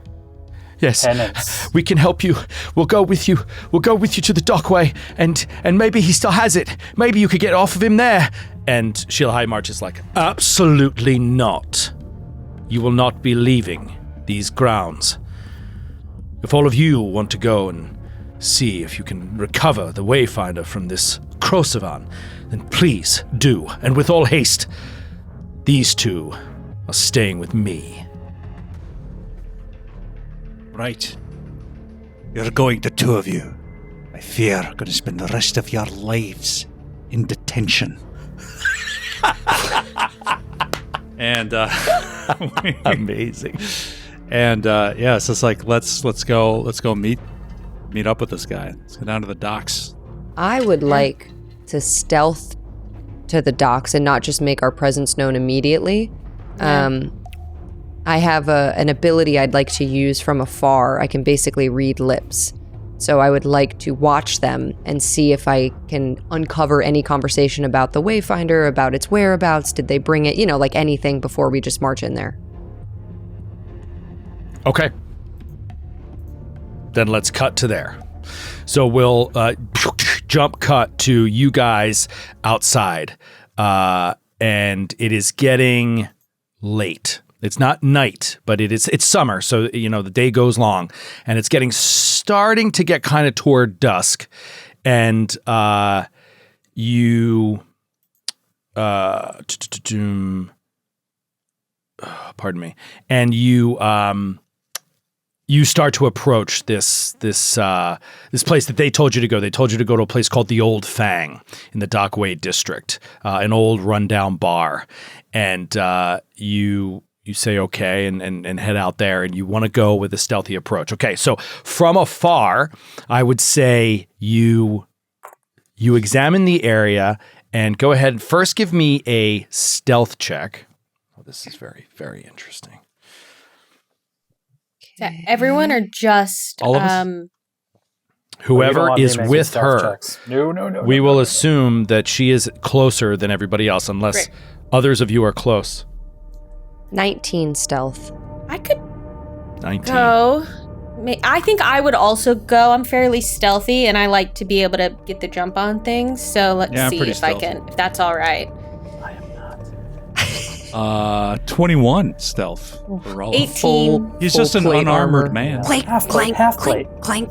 Yes, Penance. We can help you. We'll go with you. We'll go with you to the dockway, and maybe he still has it. Maybe you could get off of him there. And Sheila Hydemarch is like, absolutely not. You will not be leaving these grounds. If all of you want to go and see if you can recover the Wayfinder from this Krosovan, then please do, and with all haste. These two are staying with me. Right. You're going, the two of you. I fear going to spend the rest of your lives in detention. And Amazing. And so it's let's go meet up with this guy. Let's go down to the docks. I would like to stealth to the docks and not just make our presence known immediately. I have an ability I'd like to use from afar. I can basically read lips. So I would like to watch them and see if I can uncover any conversation about the Wayfinder, about its whereabouts. Did they bring it? Like anything before we just march in there. Okay. Then let's cut to there. So we'll jump cut to you guys outside. And it is getting late. It's not night, but it's summer, so the day goes long, and it's starting to get kind of toward dusk, and you pardon me, and you start to approach this place that they told you to go. They told you to go to a place called the Old Fang in the Dockway district, an old rundown bar, and you say okay and head out there, and you want to go with a stealthy approach. Okay, so from afar, I would say you examine the area and go ahead and first give me a stealth check. Oh, this is very, very interesting. Is that everyone or just all of us? Whoever is with her, checks. No. We will assume that she is closer than everybody else, unless others of you are close. 19 stealth. I could 19. go. I think I would also go. I'm fairly stealthy, and I like to be able to get the jump on things. So let's see if stealthy. if that's all right. I am not. 21 stealth. 18. He's just an unarmored man. Clank, Half plate, clank, half clank, plate. clank.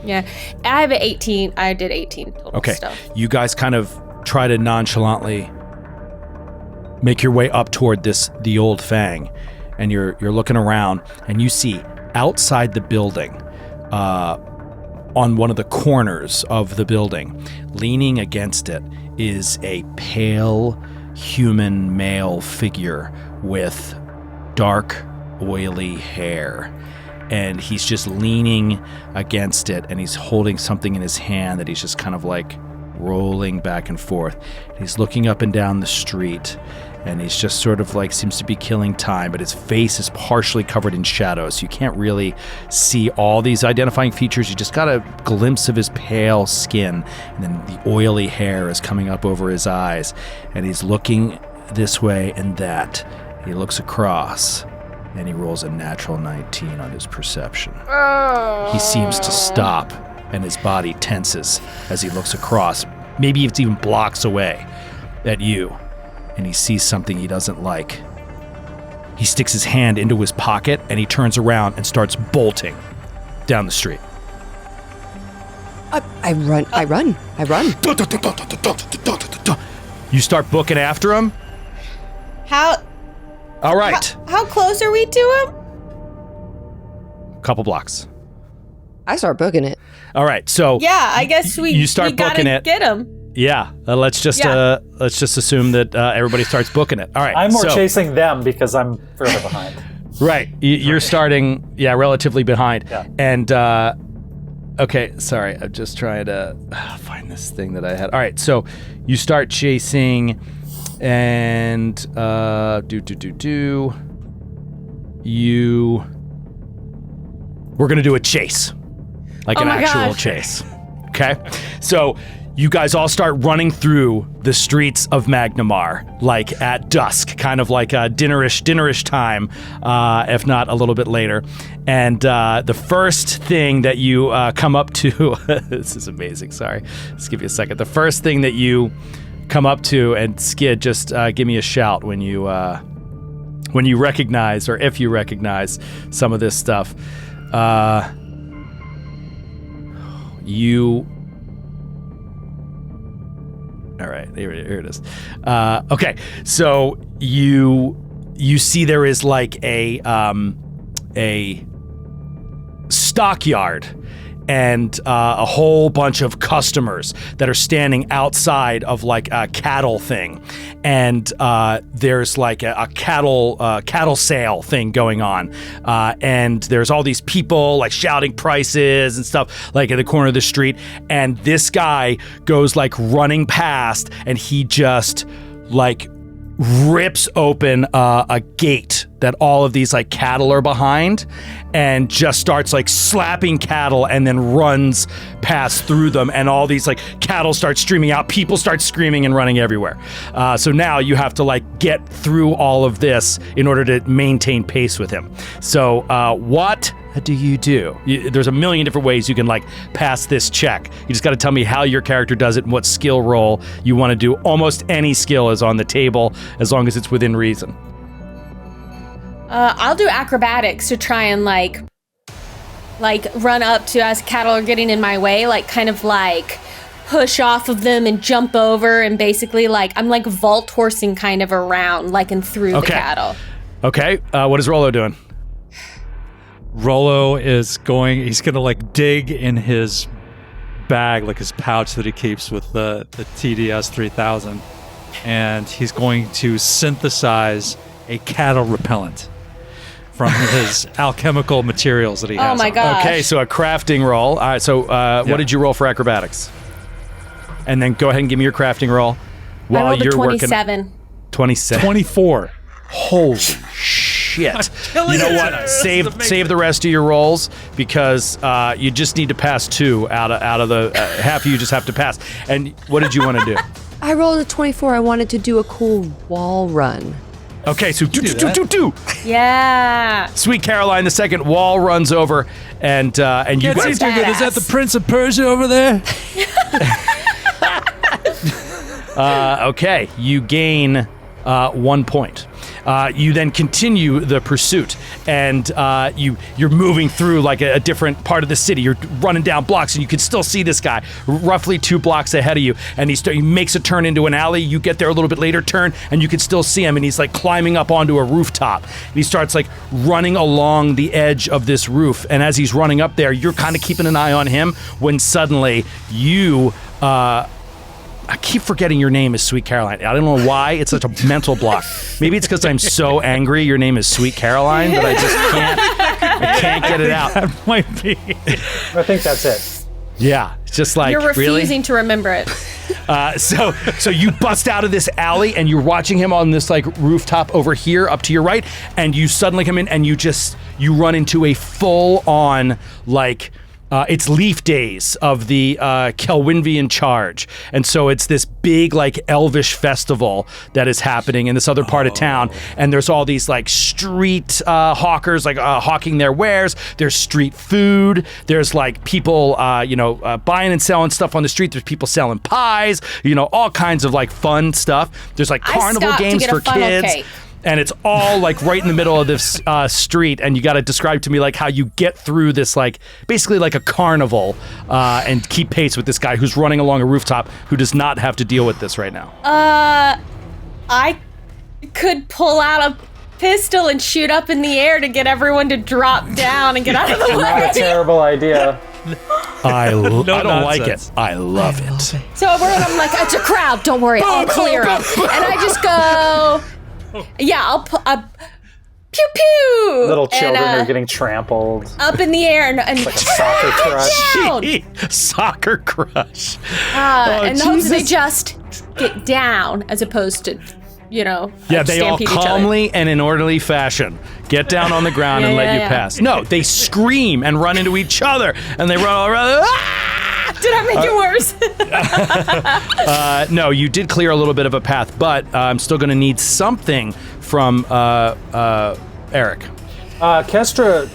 Yeah, I have an 18. I did 18 total Okay, stealth. you guys kind of try to nonchalantly make your way up toward the Old Fang, and you're looking around, and you see outside the building, on one of the corners of the building, leaning against it, is a pale human male figure with dark, oily hair. And he's just leaning against it, and he's holding something in his hand that he's just kind of like rolling back and forth. And he's looking up and down the street, and he's just sort of like seems to be killing time, but his face is partially covered in shadows. So you can't really see all these identifying features. You just got a glimpse of his pale skin, and then the oily hair is coming up over his eyes, and he's looking this way and that. He looks across, and he rolls a natural 19 on his perception. He seems to stop, and his body tenses as he looks across. Maybe it's even blocks away at you, and he sees something he doesn't like. He sticks his hand into his pocket, and he turns around and starts bolting down the street. I run. You start booking after him? How All right. how close are we to him? Couple blocks. I start booking it. All right, so Yeah, I guess you start booking it. Get him. Yeah, let's just assume that everybody starts booking it. All right, I'm more so, chasing them because I'm further behind. Right, you're starting, relatively behind. Yeah. And okay, sorry, I'm just trying to find this thing that I had. All right, so you start chasing, and we're gonna do a chase, like an actual chase. Okay, so you guys all start running through the streets of Magnamar, like at dusk, kind of like a dinnerish time, if not a little bit later. And the first thing that you come up to, this is amazing, sorry, let's give you a second. The first thing that you come up to, and Skid, just give me a shout when you recognize, or if you recognize some of this stuff. All right, here it is. Okay, so you see there is like a stockyard and a whole bunch of customers that are standing outside of like a cattle thing, and there's like a cattle sale thing going on, and there's all these people like shouting prices and stuff like at the corner of the street, and this guy goes like running past, and he just like rips open a gate that all of these like cattle are behind and just starts like slapping cattle and then runs past through them, and all these like cattle start streaming out, people start screaming and running everywhere. So now you have to like get through all of this in order to maintain pace with him. So what do you do? There's a million different ways you can like pass this check. You just got to tell me how your character does it and what skill roll you want to do. Almost any skill is on the table as long as it's within reason. I'll do acrobatics to try and like run up to as cattle are getting in my way, like kind of like push off of them and jump over, and basically like I'm like vault horsing kind of around like and through the cattle. Okay. What is Rollo doing? Rollo is he's going to like dig in his bag, like his pouch that he keeps with the TDS 3000, and he's going to synthesize a cattle repellent from his alchemical materials that he has. Oh my gosh. Okay, so a crafting roll. All right, so what did you roll for acrobatics? And then go ahead and give me your crafting roll while I rolled a you're 27. working. 27. 24. Holy shit. You know what? Save the rest of your rolls, because you just need to pass 2 out of the half you just have to pass. And what did you want to do? I rolled a 24. I wanted to do a cool wall run. Okay, so do. Yeah. Sweet Caroline, the second wall runs over, and you guys. Is that the Prince of Persia over there? Okay, you gain 1 point. You then continue the pursuit, and you're moving through like a different part of the city. You're running down blocks, and you can still see this guy roughly 2 blocks ahead of you, and he makes a turn into an alley. You get there a little bit later, turn, and you can still see him, and he's like climbing up onto a rooftop. And he starts like running along the edge of this roof, and as he's running up there, you're kind of keeping an eye on him when suddenly you... I keep forgetting your name is Sweet Caroline. I don't know why. It's such a mental block. Maybe it's because I'm so angry your name is Sweet Caroline that I just can't get it out. That might be. I think that's it. Yeah, it's just like, You're refusing to remember it. So you bust out of this alley, and you're watching him on this like rooftop over here up to your right, and you suddenly come in and you run into a full on like... it's Leaf Days of the Kelwinvian Charge. And so it's this big, like, elvish festival that is happening in this other part of town. And there's all these, like, street hawkers, like, hawking their wares. There's street food. There's, like, people, buying and selling stuff on the street. There's people selling pies, all kinds of, like, fun stuff. There's, like, carnival games for kids. Cake. And it's all like right in the middle of this street, and you got to describe to me like how you get through this, like basically like a carnival, and keep pace with this guy who's running along a rooftop who does not have to deal with this right now. I could pull out a pistol and shoot up in the air to get everyone to drop down and get out of the way. Not a terrible idea. I don't like it. I love it. So I'm like, it's a crowd. Don't worry, I'll clear them. And I just go. Yeah, I'll put pew pew. Little children are getting trampled up in the air, and like a soccer crush. Soccer crush. And hopefully they just get down as opposed to, Yeah, they all calmly and in orderly fashion get down on the ground and let you pass. No, they scream and run into each other, and they run all around. Ah! Did I make it worse? No, you did clear a little bit of a path, but I'm still going to need something from Erik. Kestra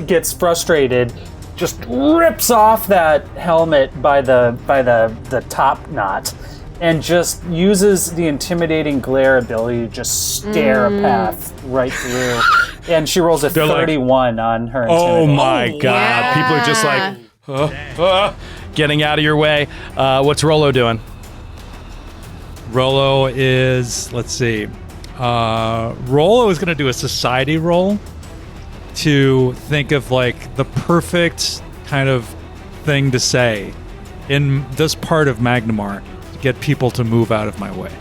gets frustrated, just rips off that helmet by the top knot, and just uses the intimidating glare ability to just stare a path right through. And she rolls a 31 on her intimidation. Oh my god! Yeah. People are just like. Getting out of your way. What's Rollo doing? Rollo is, let's see. Rollo is going to do a society roll to think of like the perfect kind of thing to say in this part of Magnamar to get people to move out of my way.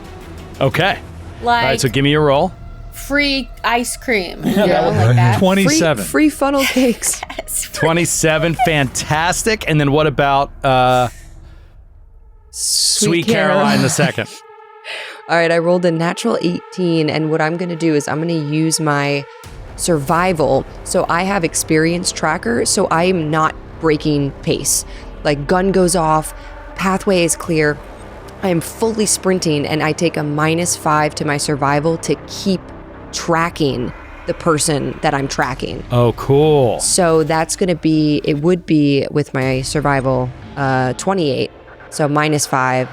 Okay. Like, all right, so give me a roll. Free ice cream. Like that. 27. Free funnel cakes. Yes, 27, fantastic. And then what about Sweet Caroline the second? All right, I rolled a natural 18, and what I'm going to do is I'm going to use my survival. So I have experience tracker, so I'm not breaking pace. Like, gun goes off, pathway is clear. I am fully sprinting, and I take a -5 to my survival to keep tracking the person that I'm tracking. Oh, cool. So that's going to be, it would be with my survival 28. So -5,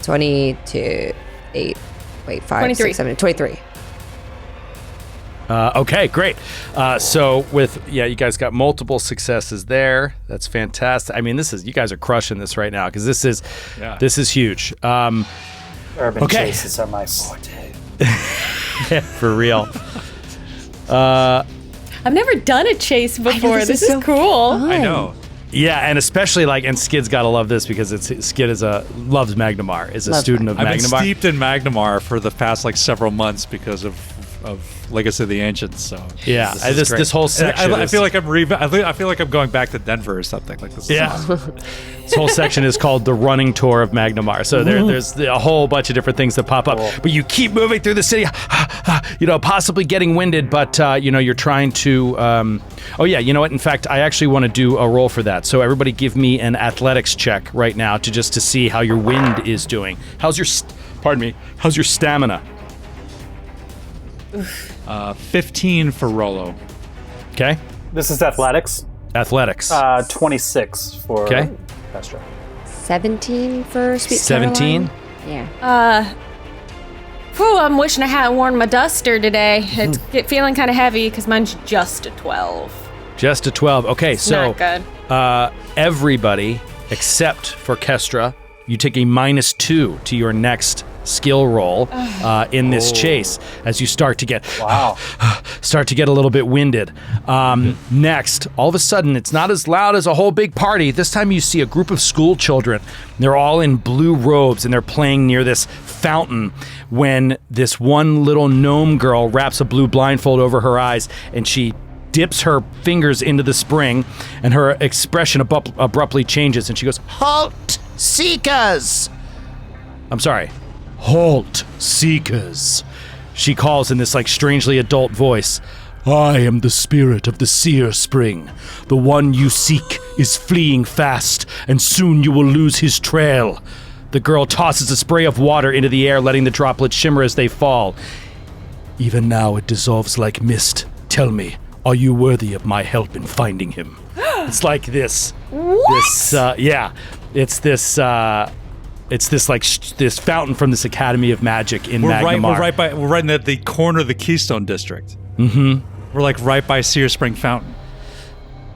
20 to 8, wait, 5, 23. 6, 7, 23. Okay, great. So you guys got multiple successes there. That's fantastic. I mean, you guys are crushing this right now because this is huge. Urban Okay. chases are my forte. For real. I've never done a chase before. this This is is so cool. I know. Yeah, and especially and Skid's got to love this because Skid loves Magnamar, is a Love student of I've been Magnamar. steeped in Magnamar for the past several months because of Legacy of the Ancients. So Yeah, is great. this whole section. I is- feel like I feel like I'm going back to Denver or something like this. Yeah. This whole section is called the running tour of Magnamar. So there's a whole bunch of different things that pop up. But you keep moving through the city, possibly getting winded, but, you're trying to... oh, yeah, you know what? In fact, I actually want to do a roll for that. So everybody give me an athletics check right now to see how your wind is doing. How's your stamina? 15 for Rolo. Okay. This is athletics. Athletics. 26 for Okay. Kestra. 17 for Sweet 17. Caroline? Yeah. Whew, I'm wishing I hadn't worn my duster today. It's feeling kind of heavy because mine's just a 12. Just a 12. Okay, so Not good. everybody except for Kestra, you take a -2 to your next skill roll in this chase as you start to get a little bit winded. Next, all of a sudden, it's not as loud as a whole big party. This time you see a group of school children. They're all in blue robes and they're playing near this fountain when this one little gnome girl wraps a blue blindfold over her eyes and she dips her fingers into the spring and her expression abruptly changes and she goes, "Halt, seekers!" I'm sorry. "Halt, seekers," she calls in this strangely adult voice. "I am the spirit of the seer spring. The one you seek is fleeing fast, and soon you will lose his trail." The girl tosses a spray of water into the air, letting the droplets shimmer as they fall. "Even now it dissolves like mist. Tell me, are you worthy of my help in finding him?" It's like this. What? It's this this fountain from this Academy of Magic in Magnamar. We're right at the corner of the Keystone District. Mm-hmm. We're right by Sear Spring Fountain.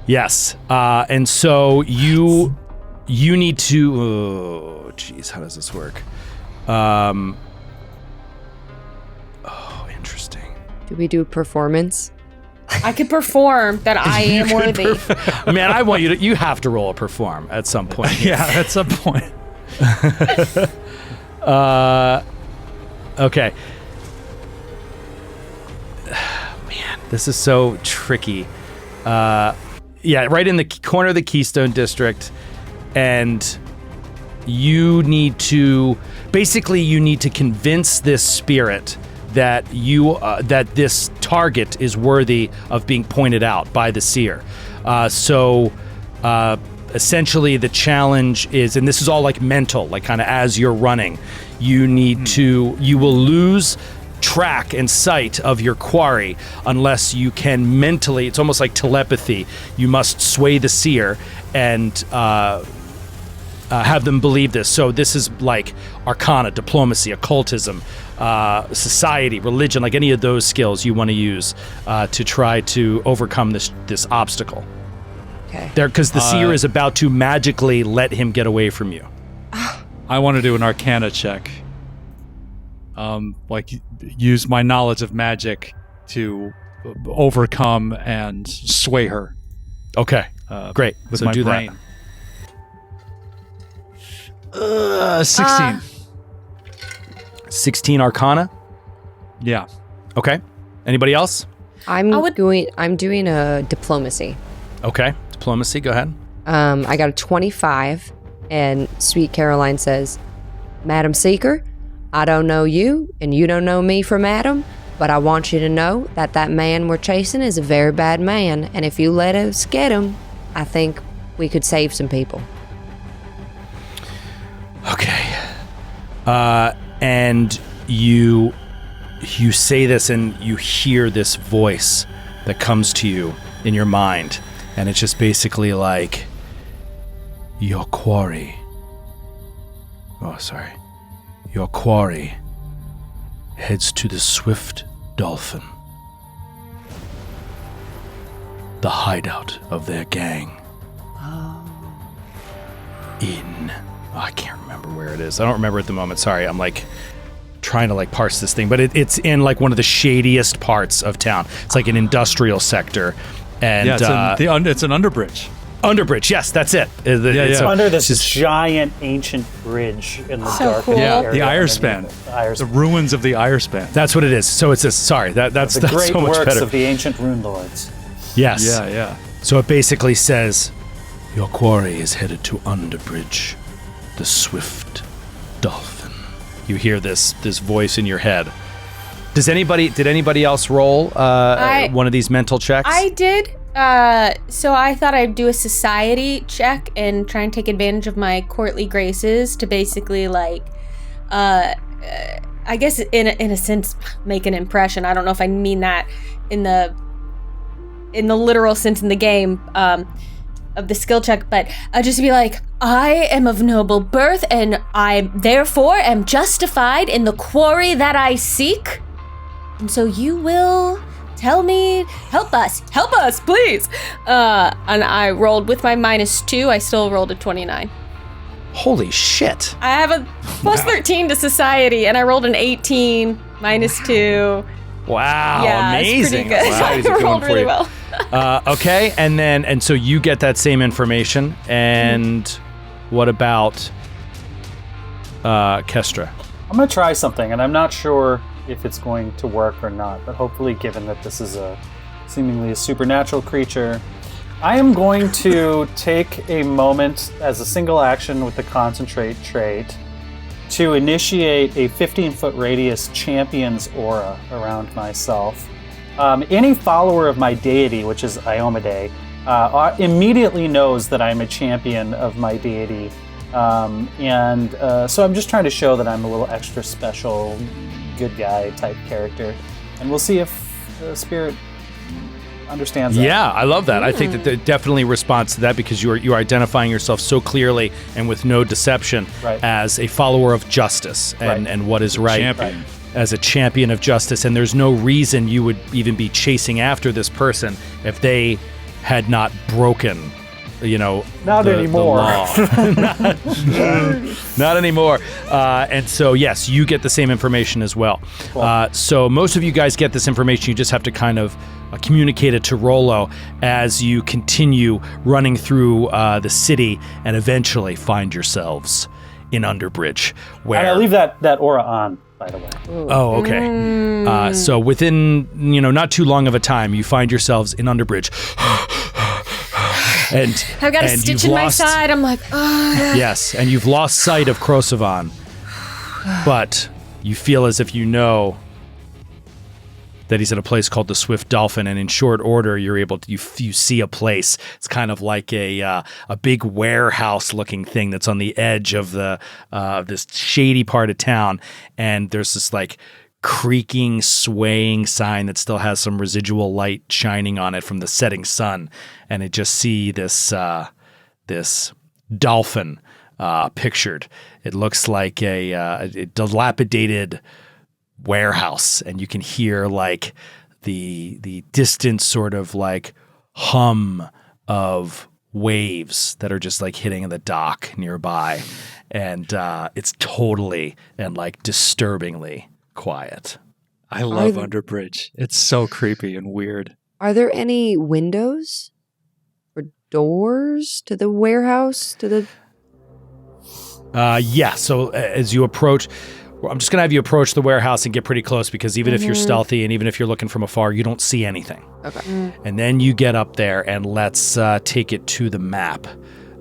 Yes, and so you need to. Oh, geez, how does this work? Interesting. Do we do performance? I could perform that I am worthy. Man, I want you to. You have to roll a perform at some point. Yeah, at some point. Okay. Man, this is so tricky. Yeah, right in the corner of the Keystone District, and you need to convince this spirit that that this target is worthy of being pointed out by the seer. Essentially, the challenge is, and this is all mental, kind of as you're running, you will lose track and sight of your quarry unless you can mentally, it's almost like telepathy, you must sway the seer and have them believe this. So this is like arcana, diplomacy, occultism, society, religion, any of those skills you want to use to try to overcome this obstacle. Okay. Because the seer is about to magically let him get away from you. I want to do an Arcana check. Use my knowledge of magic to overcome and sway her. Okay, great. With So my do brain. that. 16. 16 Arcana. Yeah. Okay. Anybody else? I'm doing a diplomacy. Okay. Diplomacy. Go ahead. I got a 25, and Sweet Caroline says, "Madam Seeker, I don't know you, and you don't know me from Adam, but I want you to know that that man we're chasing is a very bad man, and if you let us get him, I think we could save some people. Okay. And you say this and you hear this voice that comes to you in your mind, and it's just basically like, your quarry heads to the Swift Dolphin, the hideout of their gang. I can't remember where it is. I don't remember at the moment. Sorry, I'm like trying to like parse this thing, but it's in like one of the shadiest parts of town. It's like an industrial sector, and it's an underbridge. Underbridge, yes, that's it. It's under this giant ancient bridge in the dark. Cool. Yeah, the Irespan. The ruins of the Irespan. That's what it is. So it's this. Sorry, that's the great so much works better. of the ancient rune lords. Yes. Yeah. So it basically says, your quarry is headed to Underbridge, the Swift Dolphin. You hear this voice in your head. Did anybody else roll one of these mental checks? I did. So I thought I'd do a society check and try and take advantage of my courtly graces to basically like, I guess in a sense, make an impression. I don't know if I mean that in the literal sense in the game of the skill check, but just to be like, I am of noble birth and I therefore am justified in the quarry that I seek. And so you will tell me, help us, please. And I rolled with my -2. I still rolled a 29. Holy shit. I have a plus 13 to society, and I rolled an 18 -2. Wow, Yeah, amazing. it's pretty good. Society's I going rolled for really you. well. Okay, and so you get that same information, and what about Kestra? I'm going to try something, and I'm not sure if it's going to work or not, but hopefully, given that this is seemingly a supernatural creature, I am going to take a moment as a single action with the concentrate trait to initiate a 15-foot radius champion's aura around myself. Any follower of my deity, which is Iomade, immediately knows that I'm a champion of my deity. So I'm just trying to show that I'm a little extra special, good guy type character. And we'll see if the spirit understands that. Yeah, I love that. I think that it definitely responds to that because you're identifying yourself so clearly and with no deception as a follower of justice and what is right. Champion. As a champion of justice, and there's no reason you would even be chasing after this person if they had not broken, Not anymore. The law. Not anymore. And so, yes, you get the same information as well. Cool. So most of you guys get this information. You just have to kind of communicate it to Rollo as you continue running through the city and eventually find yourselves in Underbridge. Where And I leave that aura on, by the way. Oh, okay. So within, not too long of a time, you find yourselves in Underbridge. And I've got a stitch in my side. I'm like, yes, and you've lost sight of Krosovan, but you feel as if you know that he's at a place called the Swift Dolphin, and in short order, you're able to you see a place. It's kind of like a big warehouse-looking thing that's on the edge of the this shady part of town, and there's this like creaking, swaying sign that still has some residual light shining on it from the setting sun, and it just see this this dolphin pictured. It looks like a dilapidated warehouse, and you can hear like the distant sort of like hum of waves that are just like hitting the dock nearby, and it's totally and like disturbingly quiet. I love Underbridge. It's so creepy and weird. Are there any windows or doors to the warehouse? Yeah. So as you approach, I'm just going to have you approach the warehouse and get pretty close, because even if you're stealthy and even if you're looking from afar, you don't see anything. Okay. And then you get up there, and let's take it to the map.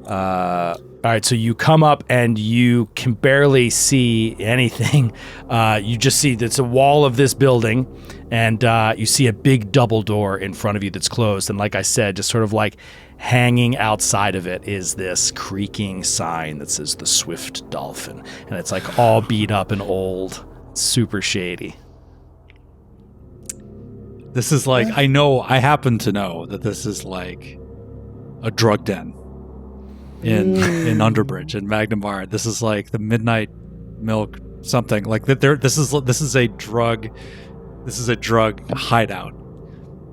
All right, so you come up and you can barely see anything. You just see there's a wall of this building, and you see a big double door in front of you that's closed. And like I said, just sort of like hanging outside of it is this creaking sign that says the Swift Dolphin. And it's like all beat up and old, super shady. This is like, I happen to know that this is like a drug den in Underbridge, in Magnamar. This is like the Midnight Milk something. Like that this is a drug hideout.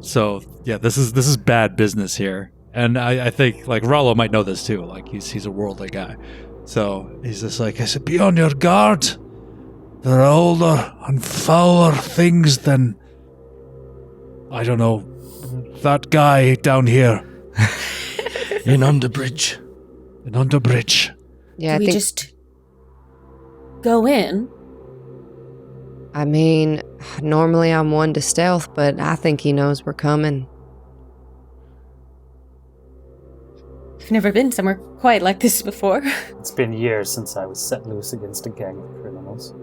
So yeah, this is bad business here. And I think like Rollo might know this too. Like he's a worldly guy. So he's just like, I said, be on your guard. There are older and fouler things than, I don't know, that guy down here. In Underbridge. Yeah, Do we just go in? I mean, normally I'm one to stealth, but I think he knows we're coming. I've never been somewhere quite like this before. It's been years since I was set loose against a gang of criminals.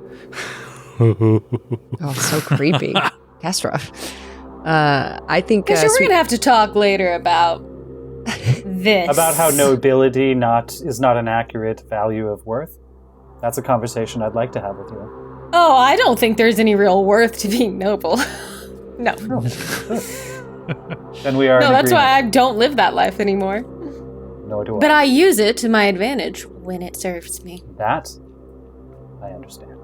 Oh, so creepy. Kestra. I think... We're going to have to talk later about this. About how nobility is not an accurate value of worth. That's a conversation I'd like to have with you. Oh, I don't think there's any real worth to being noble. No. Then we are No, in that's why I agreement. don't live that life anymore. Nor do But I. I use it to my advantage when it serves me. That, I understand.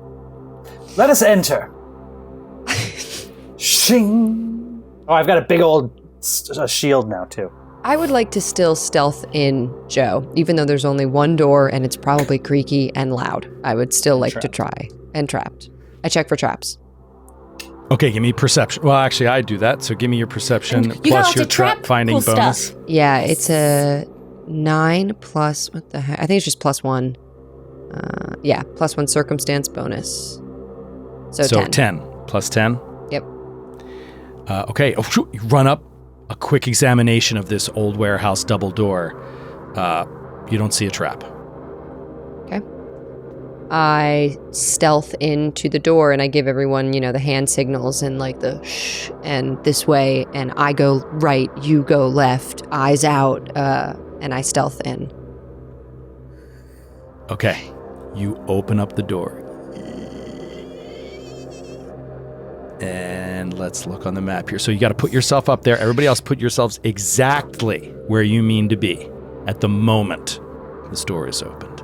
Let us enter. Shing. Oh, I've got a big old shield now, too. I would like to still stealth in Joe, even though there's only one door and it's probably creaky and loud. I would still like to try. And trapped. I check for traps. Okay, give me perception. Well, actually, I do that. So give me your perception You got plus lots your of trap trap finding cool bonus. stuff. Yeah, it's a 9 plus, what the heck? I think it's just plus 1. Yeah, plus 1 circumstance bonus. So 10. 10 plus 10. Yep. Okay. Oh, shoot. You run up. A quick examination of this old warehouse double door. You don't see a trap. Okay. I stealth into the door and I give everyone, the hand signals and like the shh and this way, and I go right, you go left, eyes out, and I stealth in. Okay. You open up the door. And let's look on the map here. So you got to put yourself up there. Everybody else put yourselves exactly where you mean to be at the moment this door is opened.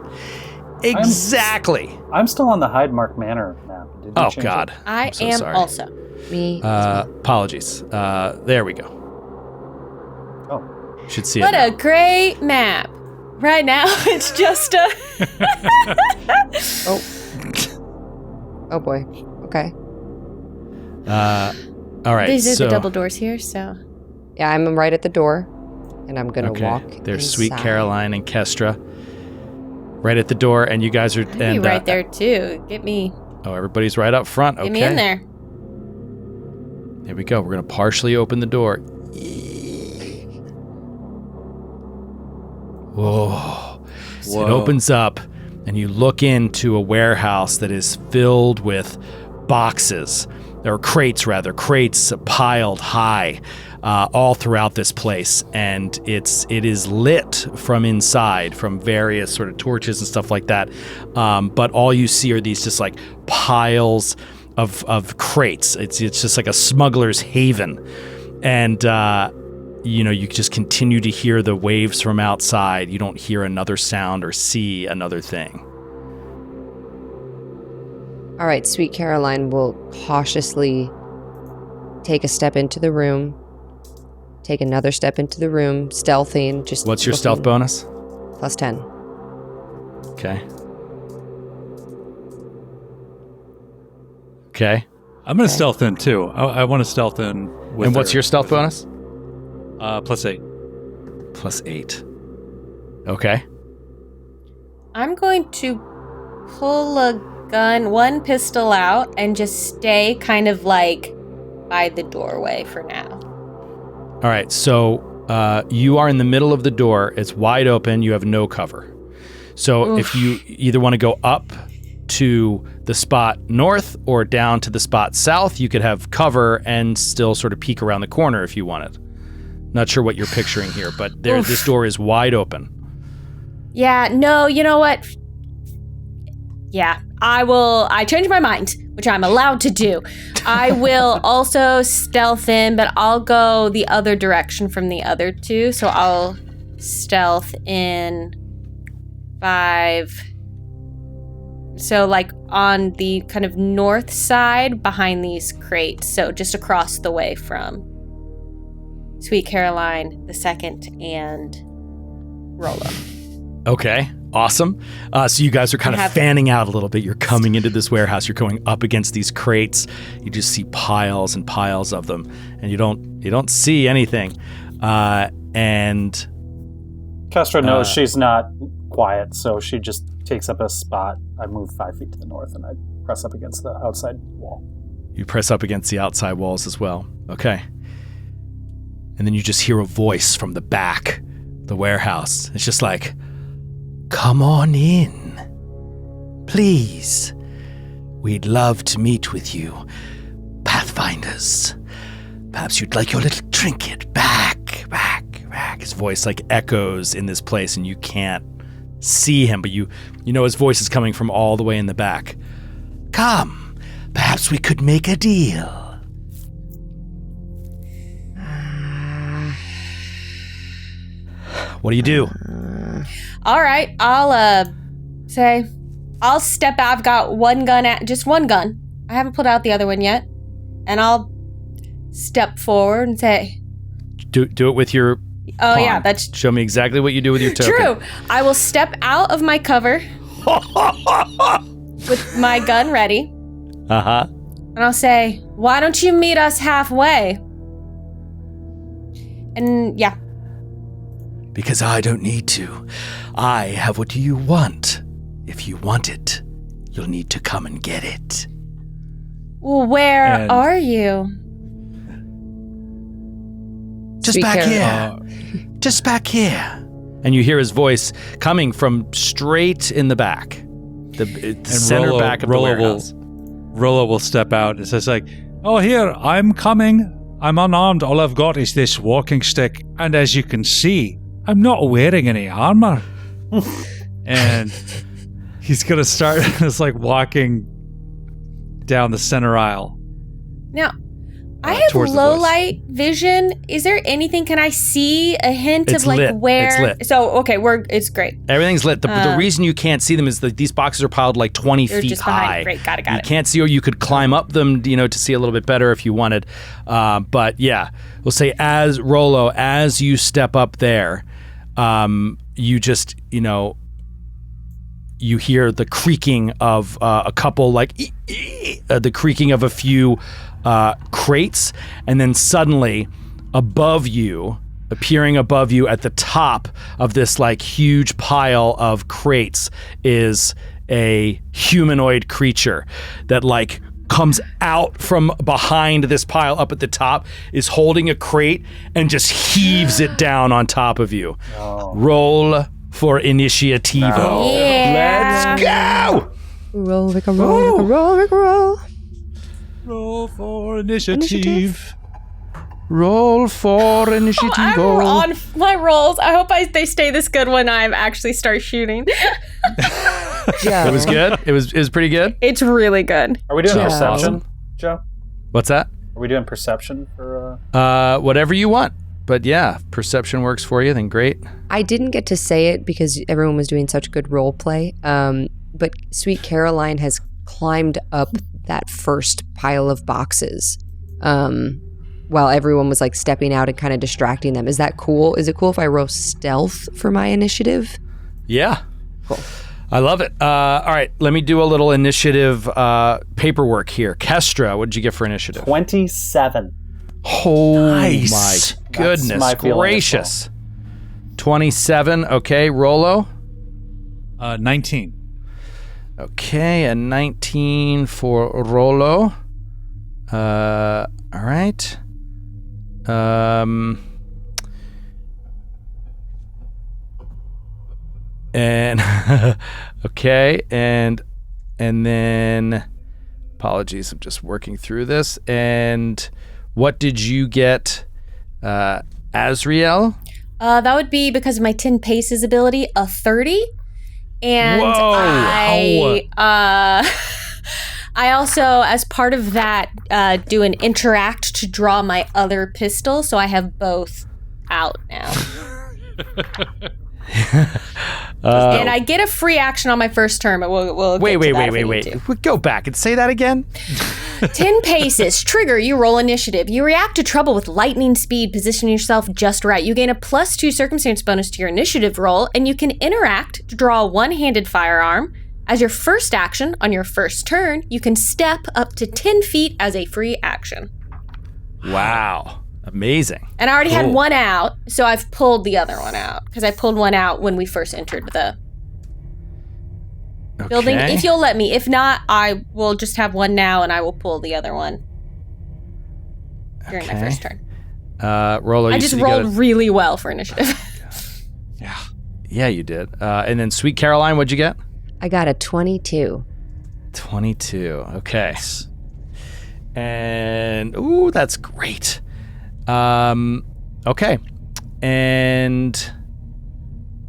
Exactly. I'm still on the Hydemark Manor map. Did you change God. it? I I'm so am sorry. also. Me. Apologies. There we go. Oh. Should see What it a great map. Right now, it's just a... Oh boy. Okay. all right. These are so, the double doors here, so... Yeah, I'm right at the door, and I'm gonna okay. walk. There's inside. Sweet Caroline and Kestra right at the door, and you guys are... I'd be right there, too. Get me... Oh, everybody's right up front. Okay. Get me in there. Here we go. We're going to partially open the door. Whoa. So it opens up, and you look into a warehouse that is filled with boxes. There are crates piled high all throughout this place, and it is lit from inside from various sort of torches and stuff like that. But all you see are these just like piles of crates. It's just like a smuggler's haven, and you just continue to hear the waves from outside. You don't hear another sound or see another thing. All right, Sweet Caroline will cautiously take a step into the room, take another step into the room, stealthing. Just What's your stealth bonus? Plus 10. Okay. Okay. I'm going to stealth in too. I want to stealth in with And what's her. your stealth bonus? Plus 8. Plus 8. Okay. I'm going to pull a gun, one pistol out, and just stay kind of like by the doorway for now. All right. So You are in the middle of the door. It's wide open. You have no cover. So if you either want to go up to the spot north or down to the spot south, you could have cover and still sort of peek around the corner if you wanted. Not sure what you're picturing here, but this door is wide open. Yeah, no, you know what? Yeah, I changed my mind, which I'm allowed to do. I will also stealth in, but I'll go the other direction from the other two. So I'll stealth in 5. So like on the kind of north side behind these crates. So just across the way from Sweet Caroline, the second, and Rollo. Okay, awesome. So you guys are kind of fanning out a little bit. You're coming into this warehouse. You're going up against these crates. You just see piles and piles of them, and you don't see anything. And Kestra knows she's not quiet, so she just takes up a spot. I move 5 feet to the north, and I press up against the outside wall. You press up against the outside walls as well. Okay. And then you just hear a voice from the back of the warehouse. It's just like, "Come on in. Please. We'd love to meet with you, Pathfinders. Perhaps you'd like your little trinket back, back, back." His voice like echoes in this place, and you can't see him, but you know his voice is coming from all the way in the back. "Come. Perhaps we could make a deal." What do you do? All right, I'll step out. I've got one gun, just one gun. I haven't pulled out the other one yet. And I'll step forward and say... Do it with your Oh, pawn. yeah, that's... Show me exactly what you do with your token. True. I will step out of my cover with my gun ready. Uh-huh. And I'll say, "Why don't you meet us halfway?" And, yeah. "Because I don't need to. I have what you want. If you want it, you'll need to come and get it." Well, where are you? Just back here. Just back here. And you hear his voice coming from straight in the back. The center back of the warehouse. Rollo will step out and says like, "Oh, here, I'm coming. I'm unarmed. All I've got is this walking stick. And as you can see, I'm not wearing any armor." And he's going to start just like walking down the center aisle. Now, I have towards the low voice. light vision. Is there anything? Can I see a hint It's of like lit. where? It's lit. So okay, it's great. Everything's lit. The reason you can't see them is that these boxes are piled like 20 They're feet just high. behind. Great, got it. You can't see, or you could climb up them, to see a little bit better if you wanted. But yeah, we'll say as you step up there, you just, you hear the creaking of a couple, like the creaking of a few crates, and then suddenly appearing above you at the top of this like huge pile of crates is a humanoid creature that like comes out from behind this pile up at the top, is holding a crate and just heaves it down on top of you. Roll for initiativo. Yeah. Let's go! Roll, Rick, roll, Rick, roll, Rick, roll. Roll for initiative. Roll for initiativo. I'm on my rolls. I hope they stay this good when I actually start shooting. Joe. It was good. It was pretty good. It's really good. Are we doing Joe. perception, Joe? What's that? Are we doing perception for... Whatever you want. But yeah, perception works for you, then great. I didn't get to say it because everyone was doing such good role play. But Sweet Caroline has climbed up that first pile of boxes while everyone was like stepping out and kind of distracting them. Is that cool? Is it cool if I roll stealth for my initiative? Yeah. Cool. I love it. All right, let me do a little initiative paperwork here. Kestra, what did you get for initiative? 27. Oh Nice. my goodness That's my feeling gracious. 27, okay. Rollo? 19. Okay, a 19 for Rollo. All right. And okay, and then apologies, I'm just working through this. And what did you get, Azriel? That would be because of my 10 paces ability, a 30. And Whoa. I also, as part of that, do an interact to draw my other pistol, so I have both out now. And I get a free action on my first turn, but we'll Wait. to. Go back and say that again. 10 paces. Trigger. You roll initiative. You react to trouble with lightning speed. Position yourself just right. You gain a +2 circumstance bonus to your initiative roll, and you can interact to draw a one-handed firearm. As your first action on your first turn, you can step up to 10 feet as a free action. Wow. Amazing. And I already had one out, so I've pulled the other one out because I pulled one out when we first entered the building. If you'll let me. If not, I will just have one now and I will pull the other one during my first turn. Rollo, I just rolled really well for initiative. Yeah, you did. And then Sweet Caroline, what'd you get? I got a 22. 22. Okay. And that's great. Okay. And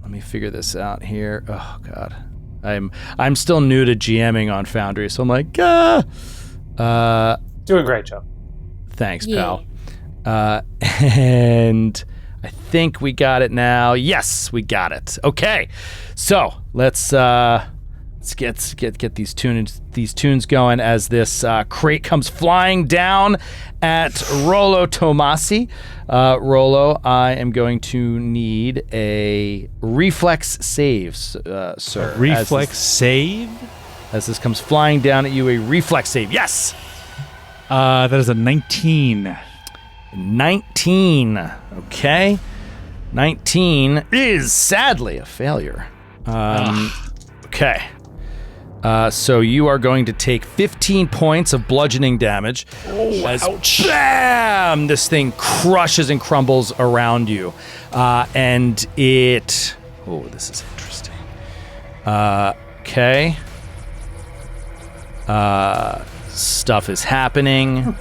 let me figure this out here. Oh God. I'm still new to GMing on Foundry, so I'm like, Doing a great job. Thanks, pal. And I think we got it now. Yes, we got it. Okay. So let's get these tunes going as this crate comes flying down at Rollo Tomasi. Rollo, I am going to need a reflex save, sir. Reflex save? As this comes flying down at you, a reflex save. Yes! That is a 19. 19. Okay. 19 is sadly a failure. Okay. So you are going to take 15 points of bludgeoning damage. Ouch. Bam! This thing crushes and crumbles around you. And it... Oh, this is interesting. Okay. Stuff is happening.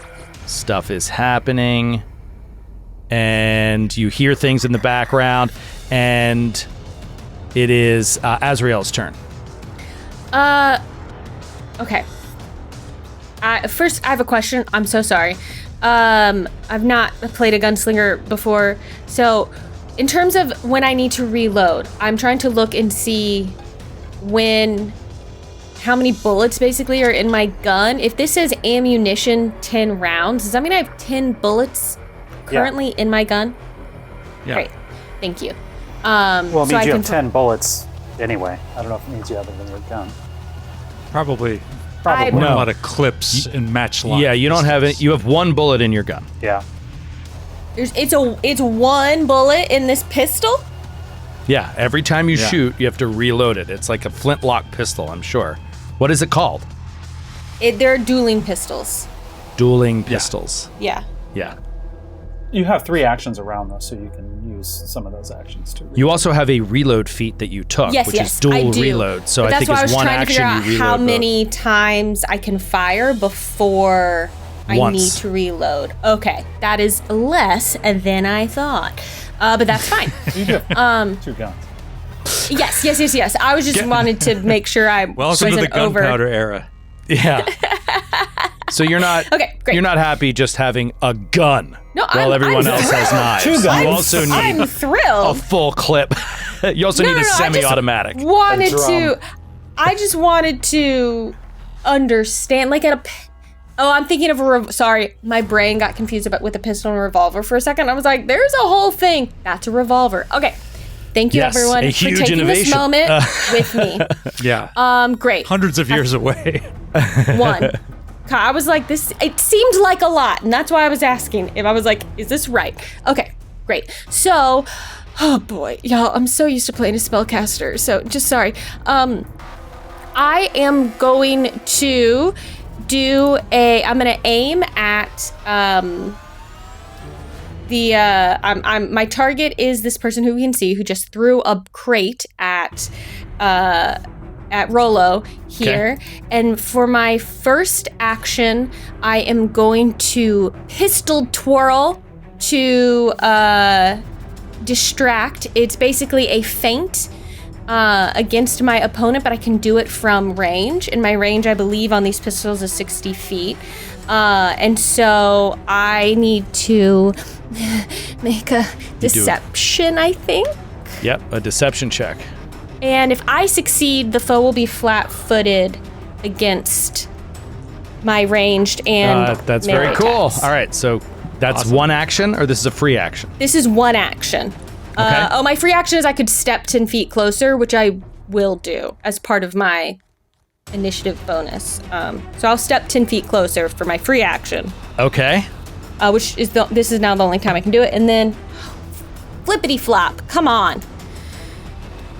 And you hear things in the background. And it is Azrael's turn. Okay. First, I have a question. I'm so sorry. I've not played a gunslinger before. So, in terms of when I need to reload, I'm trying to look and see how many bullets basically are in my gun. If this says ammunition 10 rounds, does that mean I have 10 bullets currently in my gun? Yeah. Great. Thank you. Well, it so means you have 10 bullets anyway. I don't know if it means you have it in your gun. Probably. Probably. A lot of clips and match lines. Yeah, you don't have it. You have one bullet in your gun. Yeah. It's one bullet in this pistol? Yeah, every time you shoot, you have to reload it. It's like a flintlock pistol, I'm sure. What is it called? They're dueling pistols. Dueling pistols. Yeah. Yeah. You have 3 actions around, though, so you can use some of those actions to reload. You also have a reload feat that you took, which is dual reload. So I think it's one action you reload. That's why I was trying to figure out how many times I can fire before I need to reload. Okay, that is less than I thought, but that's fine. You do have 2 guns. Yes. I was just wanted to make sure I Welcome to the gunpowder era. Yeah. So you're not You're not happy just having a gun. No, while everyone else has knives. 2 guns. You also need I'm thrilled. a full clip. You also need a semi-automatic. I just wanted to understand, like I'm thinking of sorry, my brain got confused with a pistol and a revolver for a second. I was like, there's a whole thing. That's a revolver. Okay. Thank you, everyone, for taking this moment with me. Yeah. Great. Hundreds of years away. 1. I was like, it seemed like a lot, and that's why I was asking if I was like, is this right? Okay, great. So, oh boy, y'all, I'm so used to playing a spellcaster, so just sorry. I am going to I'm going to aim at my target is this person who we can see who just threw a crate at Rolo here. Okay. And for my first action, I am going to pistol twirl to distract. It's basically a feint against my opponent, but I can do it from range. And my range, I believe, on these pistols is 60 feet. And so I need to make a deception, I think. Yep, a deception check. And if I succeed, the foe will be flat-footed against my ranged and that's melee very cool. attacks. All right, so that's awesome. One action, or this is a free action? This is one action. Okay. My free action is I could step 10 feet closer, which I will do as part of my initiative bonus. So I'll step 10 feet closer for my free action. Okay. Which is this is now the only time I can do it. And then flippity flop. Come on.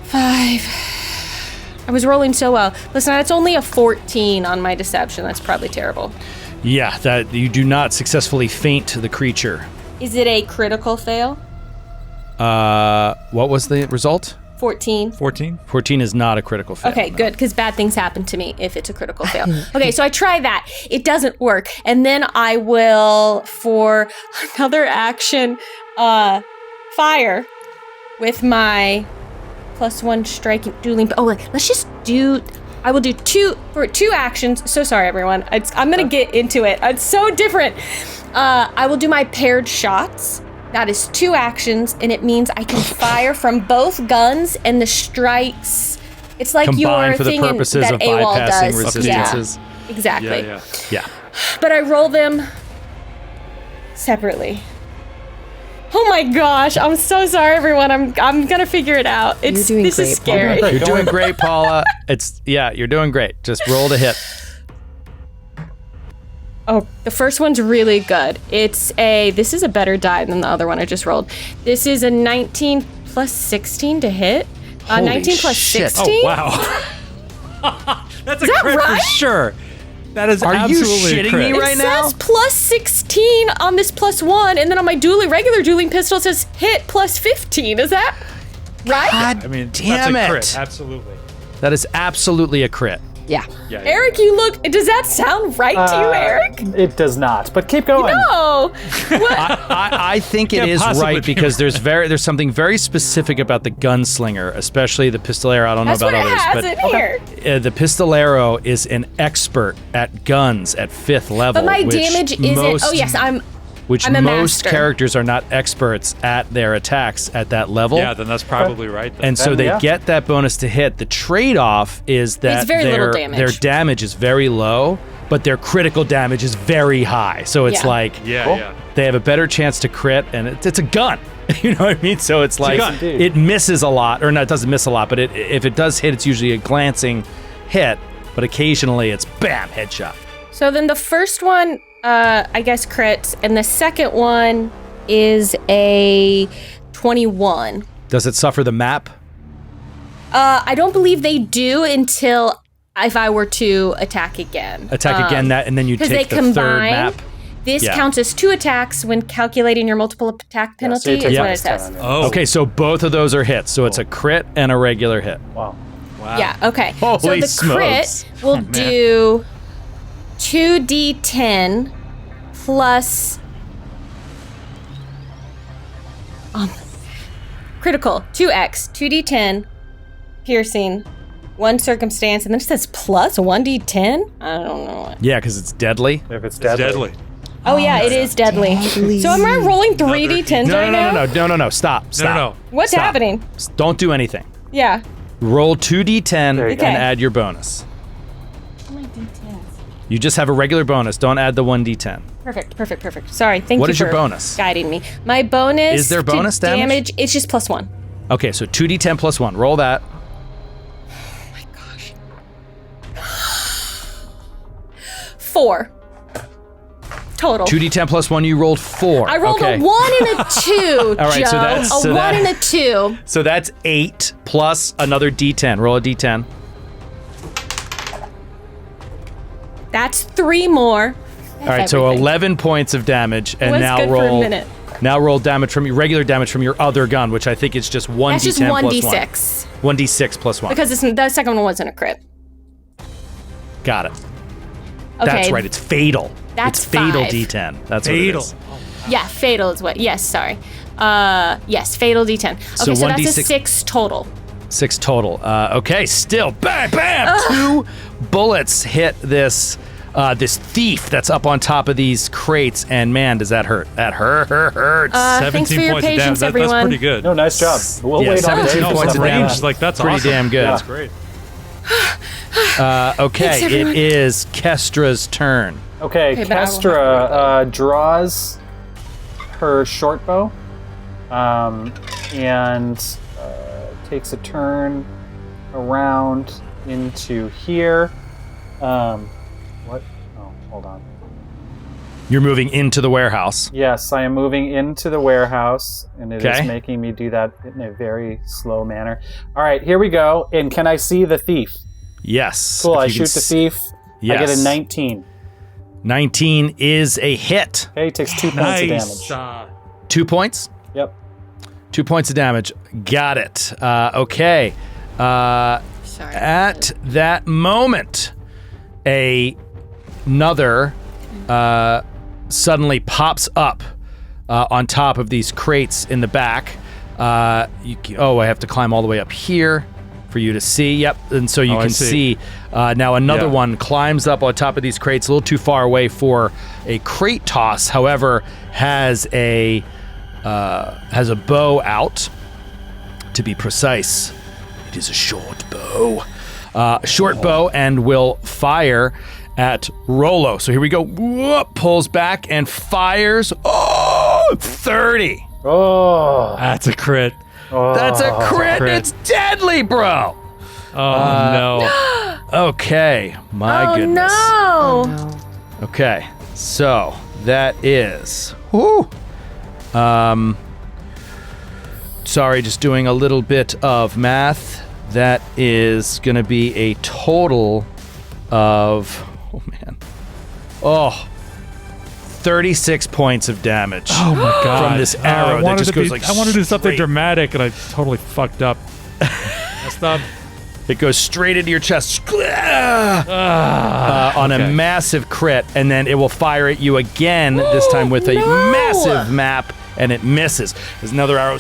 5. I was rolling so well. Listen, that's only a 14 on my deception. That's probably terrible. Yeah, that you do not successfully feint the creature. Is it a critical fail? What was the result? 14. 14 is not a critical fail. Okay, good, because bad things happen to me if it's a critical fail. Okay, so I try that. It doesn't work. And then I will, for another action, fire with my +1 striking dueling. Oh, let's just do... I will do two actions. So sorry, everyone. I'm going to get into it. It's so different. I will do my paired shots. That is 2 actions, and it means I can fire from both guns, and the strikes. It's like combined your for the thing purposes that of AWOL bypassing does. resistances. Yeah, exactly. Yeah. But I roll them separately. Oh my gosh! I'm so sorry, everyone. I'm gonna figure it out. This is scary. You're doing great, Paula. You're doing great. Just roll to hit. Oh, the first one's really good. This is a better die than the other one I just rolled. This is a 19 plus 16 to hit. 19 plus shit. 16? Oh, wow. That's a that crit right? for sure. That is Are you absolutely a shitting crit. me right now? It says plus 16 on this +1, and then on my regular dueling pistol it says hit plus 15. Is that right? God I mean, damn that's a it. crit. Absolutely. That is absolutely a crit. Yeah. Eric, you look... Does that sound right to you, Eric? It does not, but keep going. No. What? I think it Can't is possibly right be because there's something very specific about the gunslinger, especially the pistolero. I don't know about others, That's what it has in here. the pistolero is an expert at guns at 5th level. But my damage isn't... Oh, yes, I'm a most master. characters are not experts at their attacks at that level. Yeah, then that's probably right. Then. And so they get that bonus to hit. The trade-off is that It's very little damage. their damage is very low, but their critical damage is very high. So it's they have a better chance to crit, and it's a gun. You know what I mean? So it's like it misses a lot, or no, it doesn't miss a lot, but if it does hit, it's usually a glancing hit, but occasionally it's bam, headshot. So then the first one... I guess crits, and the second one is a 21. Does it suffer the map? I don't believe they do until if I were to attack again. And then you take they the combine, third map. This counts as 2 attacks when calculating your multiple attack penalty, is what it says. Oh. Okay, so both of those are hits. So it's a crit and a regular hit. Wow. Yeah, okay. Holy so the smokes. crit will do 2d10 plus critical 2x 2d10 piercing 1 circumstance, and then it says plus 1d10. I don't know. Yeah, because it's deadly. If it's It's deadly. deadly. Oh yeah, it is deadly. So am I rolling 3d10s right now? No. Stop. No. What's Stop. happening? Don't do anything. Yeah. Roll 2d10 There you and go. add your bonus. You just have a regular bonus. Don't add the 1d10. Perfect. Sorry, thank you. What is your for bonus? guiding me? My bonus Is there to bonus damage? It's just +1. Okay, so 2d10 plus 1. Roll that. 4 total. 2d10 plus 1, you rolled 4. I rolled okay. a 1 and a 2, All right, Joe. so that's- a so 1 that- and a 2. So that's 8 plus another d10. Roll a d10. That's 3 more. All right, so 11 points of damage, and was now good for a roll. minute. Now roll damage from your regular damage from your other gun, which I think is just 1d10 That's just plus 1d6. 1. 1d6 plus 1. Because the second one wasn't a crit. Got it. Okay. That's right. It's fatal. That's it's fatal 5. D10. That's Fatal. what it is. Yeah, fatal is what. Yes, sorry. Yes, fatal D10. Okay, So so that's a 1d6 6 total. 6 total. Okay, still. Bam, bam! 2 bullets hit this this thief that's up on top of these crates, and man, does that hurt. That hurts. Thanks for your points of patience, damage. That's everyone. pretty good. No, nice job. We'll Yeah, wait on 17 Dave. points of range, damage. like that's Pretty awesome. damn good. That's great. Okay, Thanks, everyone. it is Kestra's turn. Okay, Okay, but I will Kestra draws her short bow and takes a turn around into here. What? Oh, hold on. You're moving into the warehouse. Yes, I am moving into the warehouse, and it is Okay. making me do that in a very slow manner. All right, here we go. And can I see the thief? Yes. Cool, If I you can shoot the thief. I get Yes. a 19. 19 is a hit. Okay, it takes 2 points of Nice. damage. 2 points? Yep. 2 points of damage. Got it. Okay. Sorry. At that moment, another suddenly pops up on top of these crates in the back. I have to climb all the way up here for you to see. Yep, and so you I can see. see now another Yeah. one climbs up on top of these crates, a little too far away for a crate toss. However, has a bow out. To be precise, it is a short bow. Short bow, and will fire at Rolo. So here we go. Whoop, pulls back and fires. Oh, 30. Oh, That's a crit. That's a crit. crit. It's deadly, bro. Oh no. Okay, my goodness. No. Okay, so that is. Whoo. Sorry, just doing a little bit of math. That is going to be a total of, 36 points of damage. Oh my god. From this arrow I that wanted just to be- goes like I want to do something straight. dramatic and I totally fucked up. Messed up. It goes straight into your chest on a okay. massive crit, and then it will fire at you again, this time with a No! massive map, and it misses. There's another arrow,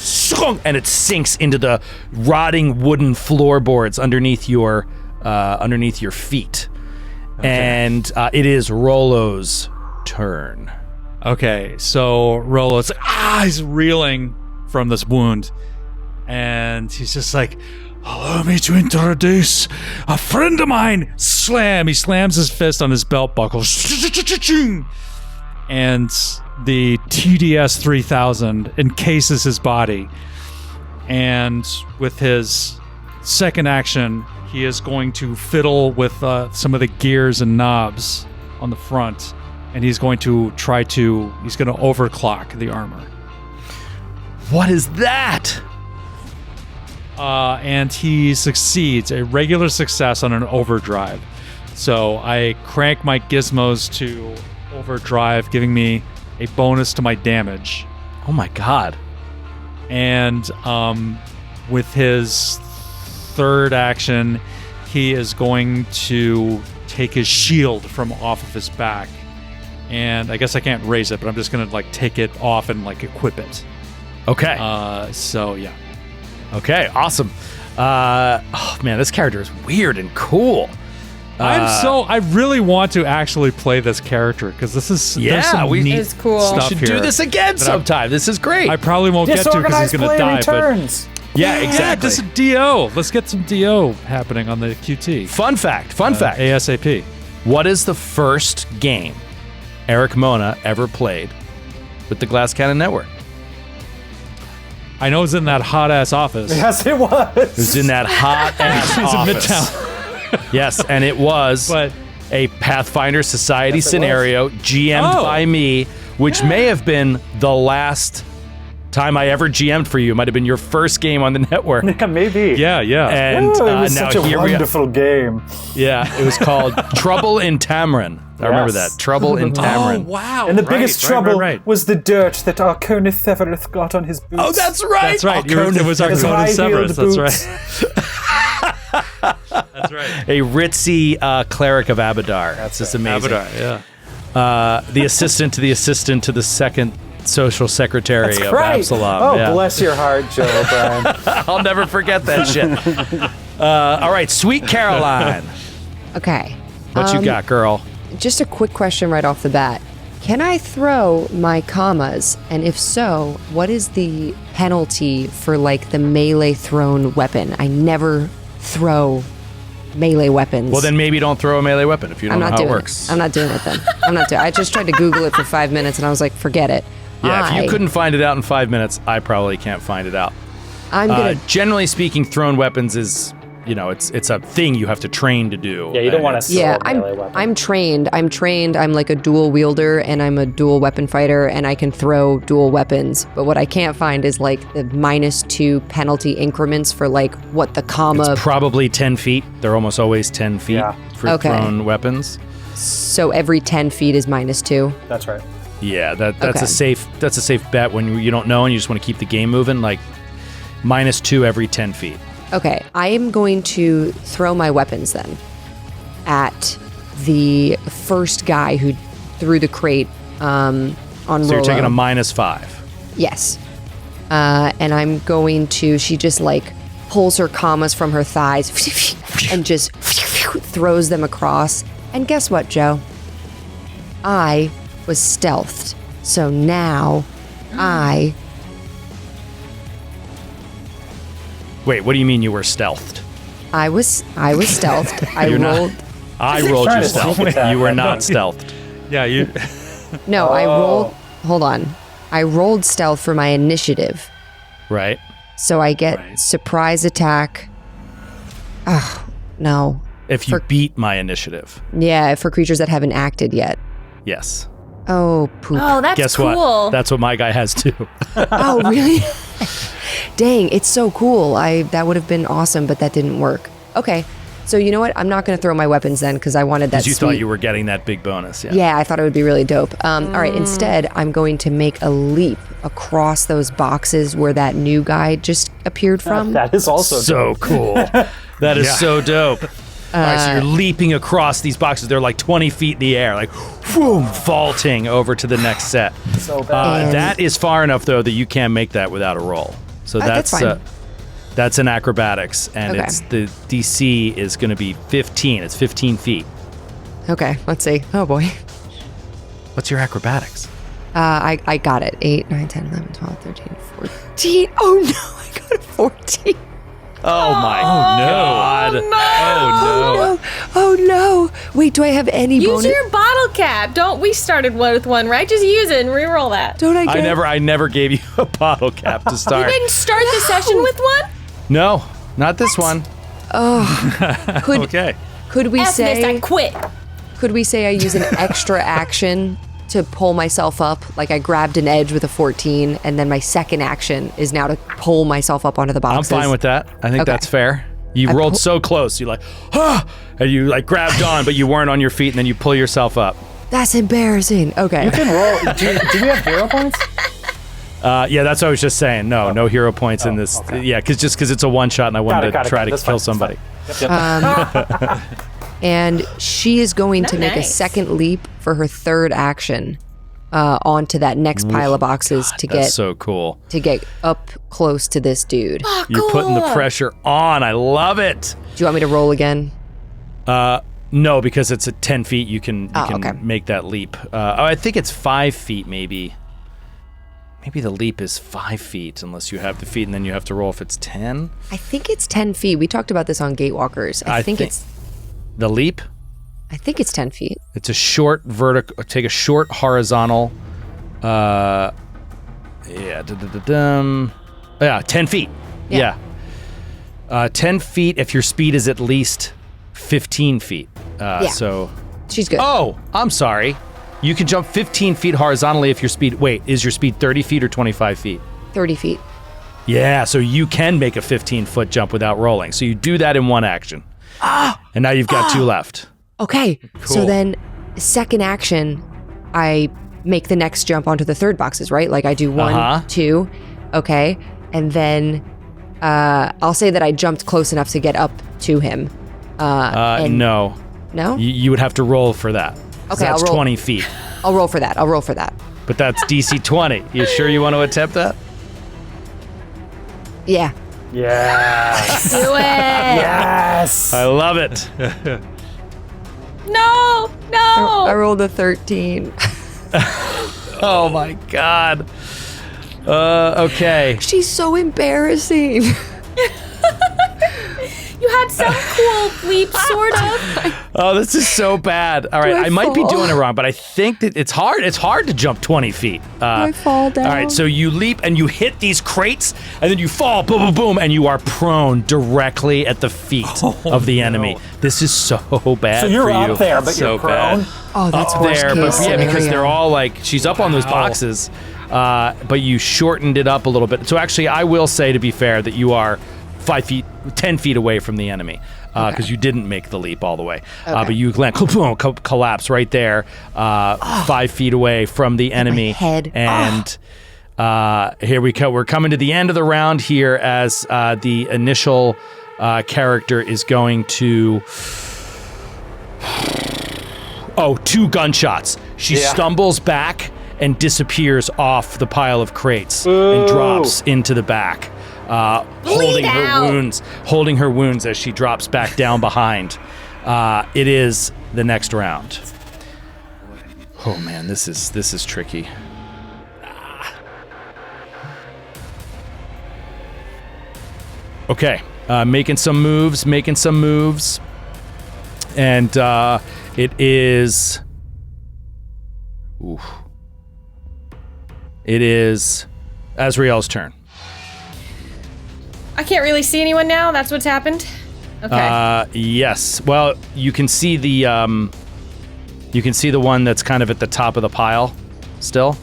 and it sinks into the rotting wooden floorboards underneath your feet. Okay. And it is Rolo's turn. Okay, so Rolo's like, he's reeling from this wound. And he's just like, allow me to introduce a friend of mine. Slam! He slams his fist on his belt buckle. And the TDS 3000 encases his body. And with his second action, he is going to fiddle with some of the gears and knobs on the front. And he's going to overclock the armor. What is that? And he succeeds, a regular success on an overdrive. So I crank my gizmos to overdrive, giving me a bonus to my damage. Oh my god. And with his third action, he is going to take his shield from off of his back. And I guess I can't raise it, but I'm just going to take it off and equip it. Okay. So yeah. Okay, awesome. Man, this character is weird and cool. I really want to actually play this character because this is there's some we- neat It's cool. stuff should here. do this again sometime. This is great. I probably won't get to because he's Disorganized going to play die. returns. yeah, But exactly. just a DO. Let's get some DO happening on the QT. Fun fact. ASAP. What is the first game Erik Mona ever played with the Glass Cannon Network? I know it's in that hot ass office. Yes, it was. It was in that hot ass It's in office. Midtown. Yes, and it was But a Pathfinder Society Yes, it scenario GM'd Oh. by me, which may have been the last time I ever GM'd for you. It might have been your first game on the network. Yeah, maybe. Yeah. And Ooh, it was now such a here we are. wonderful game. Yeah, it was called Trouble in Tamarin. I remember that. Trouble in Tamarin. wow. And the biggest trouble right. was the dirt that Arcona Severus got on his boots. Oh, that's right. That's right. Arcona It was His Arcona high-heeled Severus. That's boots. right. That's right. A ritzy cleric of Abadar. That's just amazing. Abadar, yeah. The assistant to the second social secretary That's of right. Absalom. Oh, yeah. bless your heart, Joe O'Brien. I'll never forget that shit. All right, Sweet Caroline. Okay. What you got, girl? Just a quick question right off the bat. Can I throw my commas? And if so, what is the penalty for like the melee thrown weapon? I never throw melee weapons. Well, then maybe don't throw a melee weapon if you don't know how it works. I'm not doing it then. I'm not doing it. I just tried to Google it for 5 minutes and I was like, forget it. Yeah, if you couldn't find it out in 5 minutes, I probably can't find it out. I'm gonna Generally speaking, thrown weapons is, it's a thing you have to train to do. Yeah, you don't want to throw Yeah, a melee weapon. I'm trained. I'm like a dual wielder and I'm a dual weapon fighter and I can throw dual weapons. But what I can't find is like the -2 penalty increments for like what the comma. It's probably 10 feet. They're almost always 10 feet for Okay. thrown weapons. So every 10 feet is -2. That's right. Yeah, that's Okay. a safe bet when you don't know and you just want to keep the game moving. Like -2 every 10 feet. Okay, I am going to throw my weapons then at the first guy who threw the crate on Rollo. So you're taking a -5. Yes. And I'm going to, she just like pulls her commas from her thighs and just throws them across. And guess what, Joe? I was stealthed. So now I... Wait, what do you mean you were stealthed? I was stealthed. I You're not- rolled... I rolled trying your to stealth. sneak attack You were that. not stealthed. Yeah, you. No, I rolled... Hold on. I rolled stealth for my initiative. Right? So I get surprise attack. Oh, no. If you beat my initiative. Yeah, for creatures that haven't acted yet. Yes. Oh, poop. Oh, that's Guess cool. what? That's what my guy has too. Oh, really? Dang, it's so cool. That would have been awesome, but that didn't work. Okay, so you know what? I'm not going to throw my weapons then because I wanted that Because you sweet... thought you were getting that big bonus. Yeah. Yeah, I thought it would be really dope. All right, instead, I'm going to make a leap across those boxes where that new guy just appeared from. That is also So cool. That is so dope. All right, so you're leaping across these boxes. They're like 20 feet in the air, like whoom, vaulting over to the next set. so bad. That is far enough, though, that you can't make that without a roll. So that's fine. That's an acrobatics, and Okay. it's the DC is going to be 15. It's 15 feet. Okay, let's see. Oh, boy. What's your acrobatics? I got it. 8, 9, 10, 11, 12, 13, 14. Oh, no, I got a 14. Oh my God! Oh no! Oh, no. Wait, do I have any Use bonus? your bottle cap. Don't we started with one, right? Just use it and re-roll that. Don't I get I never gave you a bottle cap to You start. didn't start the session with one? No, not this one. Could, Okay. could we F this, I say... quit. Could we say I use an extra action to pull myself up? Like I grabbed an edge with a 14, and then my second action is now to pull myself up onto the I'm boxes. fine with that. I think Okay. that's fair. You rolled so close. You like, and you like grabbed on, but you weren't on your feet, and then you pull yourself up. That's embarrassing. Okay. You can roll. Do we have hero points? Yeah, that's what I was just saying. No hero points in this. okay. Yeah, because it's a one shot, and I wanted to try to That's kill fine, somebody. that's fine. Yep. And she is going to make a Nice. second leap for her third action onto that next pile of boxes to That's get so cool. up close to this dude. You're putting the pressure on. I love it. Do you want me to roll again? No, because it's at 10 feet. You can okay. make that leap. I think it's 5 feet, maybe. Maybe the leap is 5 feet, unless you have the feet, and then you have to roll if it's 10. I think it's 10 feet. We talked about this on Gatewalkers. I think it's The leap? 10 feet. It's a short vertical. Take a short horizontal. Yeah. 10 feet. Yeah. 10 feet if your speed is at least 15 feet. So. She's good. Oh, I'm sorry. You can jump 15 feet horizontally if your speed. Wait, is your speed 30 feet or 25 feet? 30 feet. Yeah, so you can make a 15-foot jump without rolling. So you do that in one action. And now you've got 2 left. Okay. Cool. So then second action, I make the next jump onto the third boxes, right? Like I do 1, 2. Okay. And then I'll say that I jumped close enough to get up to him. No. No? You would have to roll for that. Okay, that's I'll roll. 20 feet. I'll roll for that. But that's DC 20. You sure you want to attempt that? Yeah. Yes. Do it. Yes. I love it. No. I rolled a 13. Oh my God. Okay. She's so embarrassing. You had some cool leap, sort of. Oh, this is so bad. All right, I I might be fall? doing it wrong, but I think that it's hard. It's hard to jump 20 feet. I fall down. All right, so you leap and you hit these crates, and then you fall, boom, boom, boom, and you are prone directly at the feet of the enemy. This is so bad So you're for you. up there, but so you're prone? bad. Oh, that's Up worst there, case but yeah, because scenario. they're all like, she's up on those boxes, but you shortened it up a little bit. So actually, I will say, to be fair, that you are 10 feet away from the enemy. Because you didn't make the leap all the way. But you land, boom, collapse right there, 5 feet away from the enemy. head. And here we go. We're coming to the end of the round here as the initial character is going to... Oh, 2 gunshots. She stumbles back and disappears off the pile of crates and drops into the back. Holding her wounds as she drops back down behind. It is the next round. Oh man, this is tricky. Okay, making some moves, and it is. It is Azrael's turn. I can't really see anyone now. That's what's happened. Okay. Yes. Well, you can see the one that's kind of at the top of the pile still.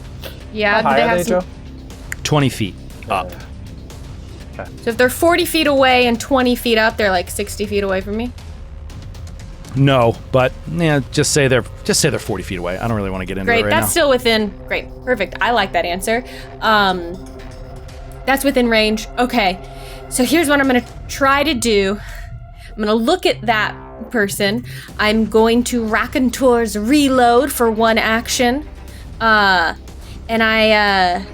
Yeah. How Do they high are have they, some? Joe? 20 feet up. So if they're 40 feet away and 20 feet up, they're like 60 feet away from me. No, but yeah, just say they're 40 feet away. I don't really want to get into Great. it right That's now. still within. Great. Perfect. I like that answer. That's within range. Okay. So here's what I'm going to try to do. I'm going to look at that person. I'm going to Raconteur's reload for 1 action. And I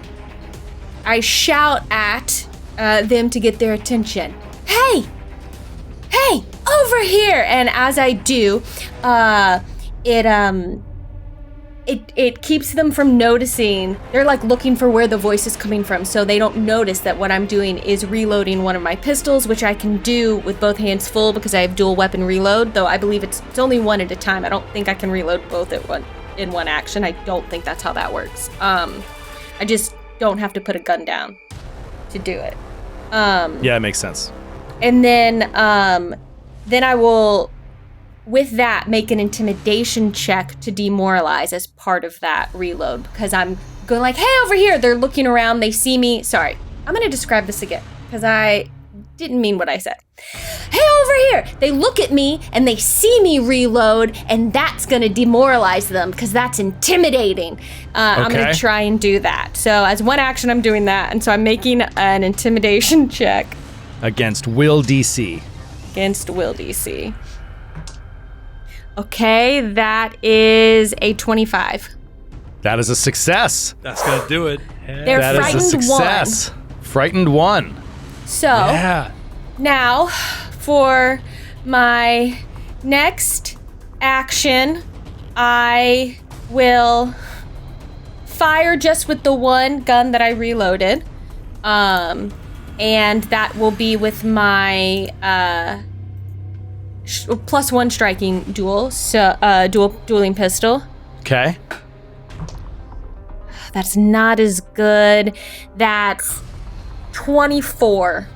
shout at them to get their attention. Hey! Hey! Over here! And as I do, it keeps them from noticing. They're like looking for where the voice is coming from, so they don't notice that what I'm doing is reloading one of my pistols, which I can do with both hands full because I have dual weapon reload, though I believe it's only one at a time. I don't think I can reload both in one action. I don't think that's how that works. I just don't have to put a gun down to do it. Yeah, it makes sense. And then I will, with that, make an intimidation check to demoralize as part of that reload, because I'm going like, hey, over here. They're looking around. They see me. Sorry. I'm going to describe this again because I didn't mean what I said. Hey, over here. They look at me and they see me reload, and that's going to demoralize them because that's intimidating. I'm going to try and do that. So as one action, I'm doing that. And so I'm making an intimidation check. Against Will DC. Against Will DC. Okay, that is a 25. That is a success. That's gonna do it. They're That is a frightened success. Frightened 1. So Yeah. now for my next action, I will fire just with the one gun that I reloaded. And that will be with my +1 striking duel, so dueling pistol. Okay. That's not as good. That's 24.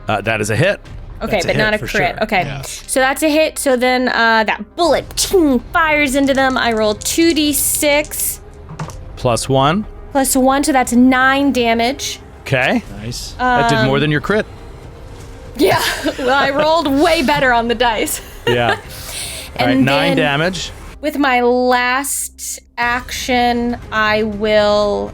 That is a hit. Okay, That's a but hit not a for crit. sure. Okay, Yes. so that's a hit. So then that bullet fires into them. I roll 2d6 +1. plus 1, so that's 9 damage. Okay. Nice. That did more than your crit. Yeah, well, I rolled way better on the dice. Yeah. All right, 9 damage. With my last action, I will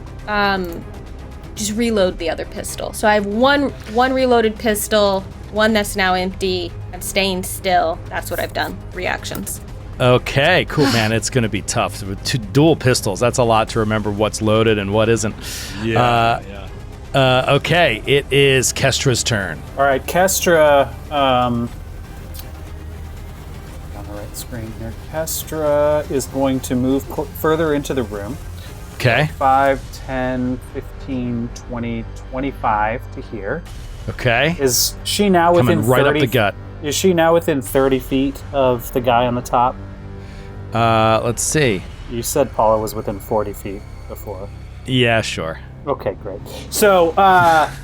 just reload the other pistol. So I have one reloaded pistol, one that's now empty. I'm staying still. That's what I've done. Reactions. Okay, cool, man. It's going to be tough. With 2 dual pistols, that's a lot to remember what's loaded and what isn't. Yeah. Okay, it is Kestra's turn. All right, Kestra. On the right screen here. Kestra is going to move further into the room. Okay. 5, 10, 15, 20, 25 to here. Okay. Is she now within Coming right 30 up the gut. Is she now within 30 feet of the guy on the top? Let's see. You said Paula was within 40 feet before. Yeah, sure. Okay, great. So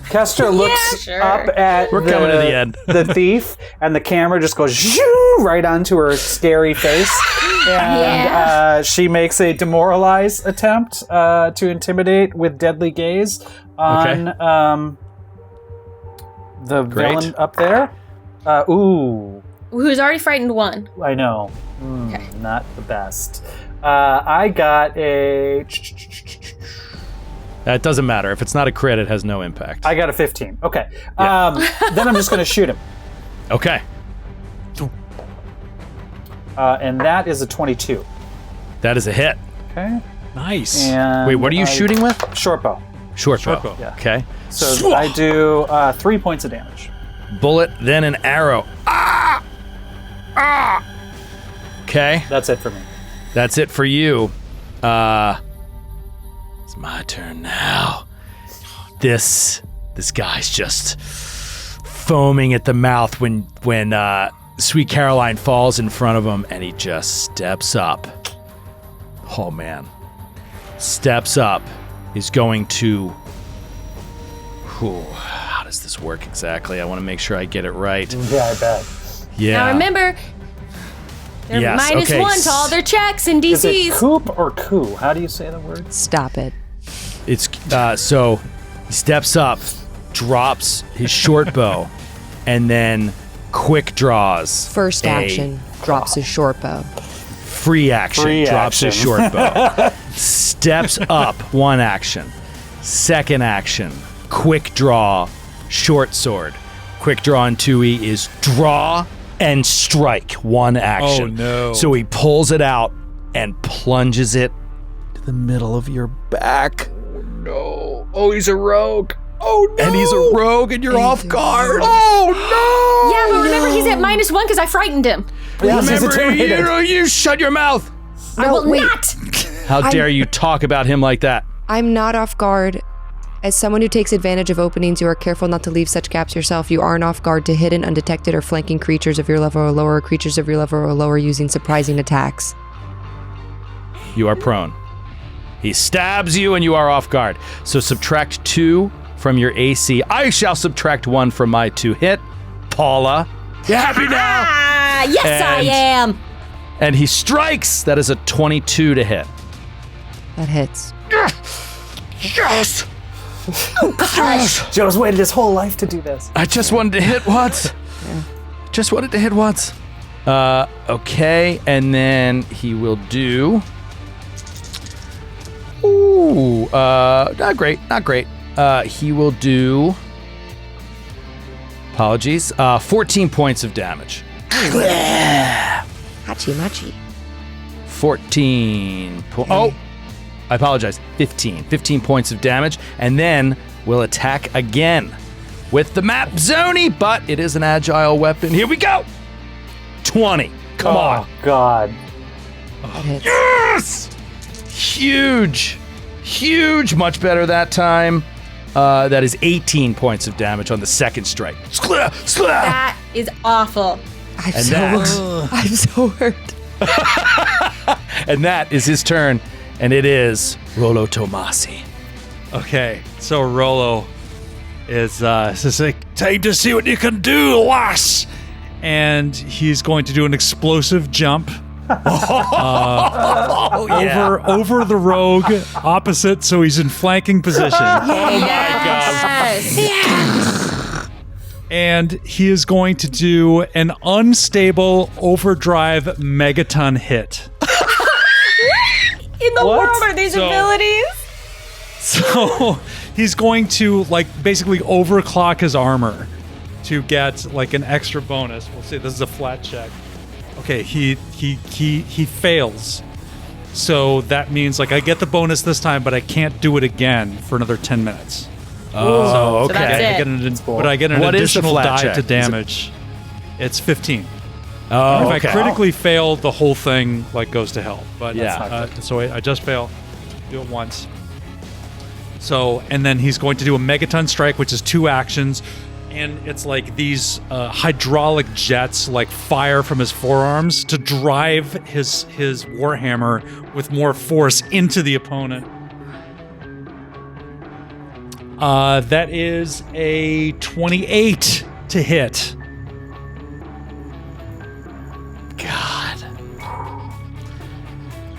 Kestra looks up at We're coming to the end. the thief, and the camera just goes shoo, right onto her scary face. And she makes a demoralize attempt to intimidate with deadly gaze on the villain up there. Who's already frightened 1. I know. Okay. Not the best. I got a... That doesn't matter. If it's not a crit, it has no impact. I got a 15. Okay. Then I'm just going to shoot him. Okay. And that is a 22. That is a hit. Okay. Nice. And Wait, what are you shooting with? Short bow. Short bow. Yeah. Okay. So I do 3 points of damage. Bullet, then an arrow. Okay. That's it for me. That's it for you. It's my turn now. This guy's just foaming at the mouth when Sweet Caroline falls in front of him, and he just steps up. Oh man. Steps up. He's going to... how does this work exactly? I want to make sure I get it right. Yeah, I bet. Yeah. Now remember, they're -1 to all their checks and Is it DCs. coop or coup? How do you say the word? Stop it. It's so he steps up, drops his short bow, and then quick draws. First action, drops his short bow. Free action, drops his short bow. Steps up, 1 action. Second action, quick draw, short sword. Quick draw on 2E is draw and strike, 1 action. Oh, no. So he pulls it out and plunges it to the middle of your back. No. Oh, he's a rogue. Oh, no. And he's a rogue and you're off guard. Oh, no. Yeah, but remember he's at -1 because I frightened him. Remember, you shut your mouth. I will not. How dare you talk about him like that? I'm not off guard. As someone who takes advantage of openings, you are careful not to leave such gaps yourself. You aren't off guard to hidden, undetected, or flanking creatures of your level or lower, creatures of your level or lower using surprising attacks. You are prone. He stabs you and you are off guard. So subtract 2 from your AC. I shall subtract 1 from my to hit. Paula, you happy now? Yes, I am. And he strikes. That is a 22 to hit. That hits. Yes! Joe's waited his whole life to do this. I just wanted to hit once. Just wanted to hit once. Okay, and then he will do... Ooh, not great. He will do... Apologies. 14 points of damage. Hachi machi. 14 Oh, I apologize. 15 points of damage, and then we'll attack again with the map Zoni, but it is an agile weapon. Here we go. 20. Come on. Oh, God. Yes! Huge. Much better that time. That is 18 points of damage on the second strike. That is awful. I'm so hurt. And that is his turn, and it is Rolo Tomasi. Okay, so Rolo is says like, time to see what you can do, lass. And he's going to do an explosive jump over the rogue, opposite, so he's in flanking position. Oh my god. And he is going to do an unstable overdrive megaton hit. In the world are these abilities? So he's going to basically overclock his armor to get an extra bonus. We'll see. This is a flat check. Okay, he fails. So that means I get the bonus this time, but I can't do it again for another 10 minutes. Oh, okay. So that's it. But I get an What is the additional flat die check? to damage. It's 15. Oh, If I critically fail, the whole thing like goes to hell. But Yeah. So I just fail. Do it once. So, and then he's going to do a Megaton Strike, which is 2 actions. And it's like these hydraulic jets like fire from his forearms to drive his Warhammer with more force into the opponent. That is a 28 to hit. God.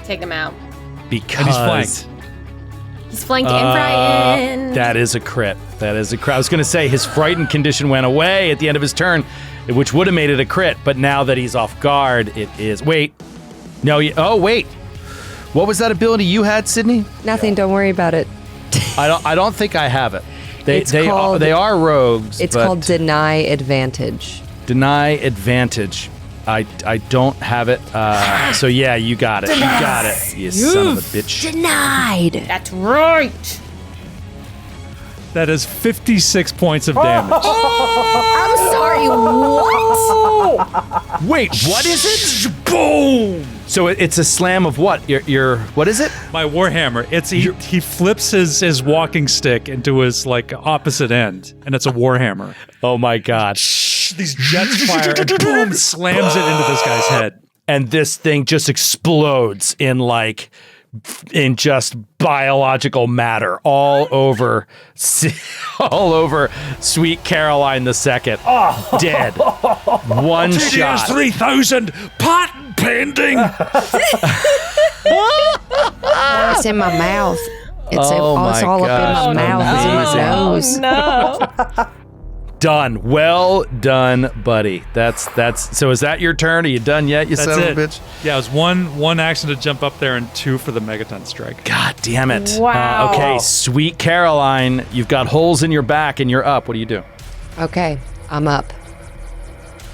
Take him out. Because And he's flanked. He's flanked and frightened. that is a crit. That is a crit. I was going to say his frightened condition went away at the end of his turn, which would have made it a crit. But now that he's off guard, it is. Wait. No. Oh, wait. What was that ability you had, Sydney? Nothing. Don't worry about it. I don't think I have it. They called- are rogues. It's but called Deny Advantage. Deny Advantage. I don't have it. So yeah, you got it. You got it. You son of a bitch. Denied. That's right. That is 56 points of damage. I'm sorry. What? Wait, what is it? Boom! So it's a slam of what? Your what is it? My Warhammer. It's he flips his walking stick into his opposite end, and it's a Warhammer. Oh my god. These jets fire and boom, slams it into this guy's head. And this thing just explodes in just biological matter all over Sweet Caroline II. Dead. One shot. 3000 patent pending. It's in my mouth. It's all my up gosh. in my mouth. It's in my nose. No. Done. Well done, buddy. That's so is that your turn? Are you done yet, you That's son it. of a bitch? Yeah, it was one action to jump up there and 2 for the Megaton Strike. God damn it. Wow. Okay, Sweet Caroline, you've got holes in your back and you're up. What do you do? Okay, I'm up.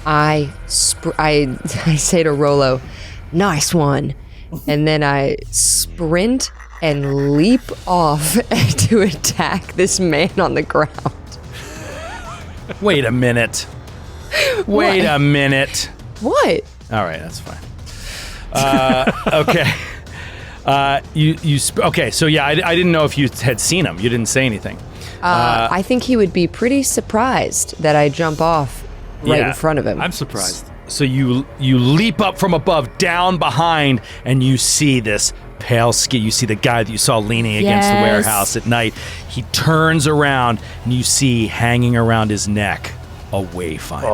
I say to Rolo, nice one. And then I sprint and leap off to attack this man on the ground. Wait a minute. Wait a minute. What? All right, that's fine. Okay. Okay, so yeah, I didn't know if you had seen him. You didn't say anything. I think he would be pretty surprised that I jump off right Yeah. in front of him. I'm surprised. So you leap up from above, down behind, and you see this pale skin. You see the guy that you saw leaning against the Yes. warehouse at night. He turns around, and you see hanging around his neck a wayfinder.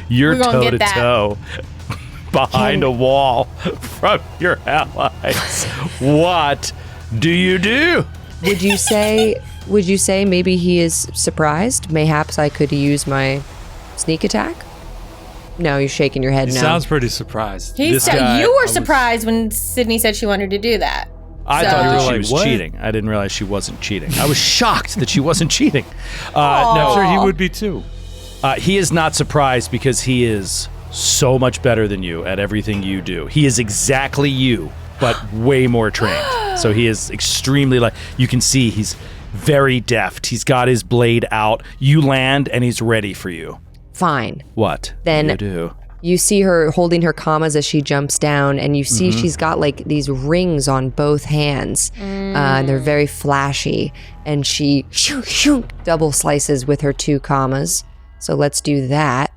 You're We're gonna toe get to that. toe behind a wall from your allies. What do you do? Would you say maybe he is surprised? Mayhaps I could use my sneak attack? No, you're shaking your head He no. sounds pretty surprised. This guy- You were surprised when Sydney said she wanted to do that. I So- thought that You were she like, was "What?" cheating. I didn't realize she wasn't cheating. I was shocked that she wasn't cheating. I'm No, sure he would be too. he is not surprised because he is so much better than you at everything you do. He is exactly you, but way more trained. So he is extremely you can see he's very deft. He's got his blade out. You land and he's ready for you. Fine. What? Then- you do? You see her holding her commas as she jumps down, and you see she's got these rings on both hands. They're very flashy, and she double slices with her 2 commas. So let's do that.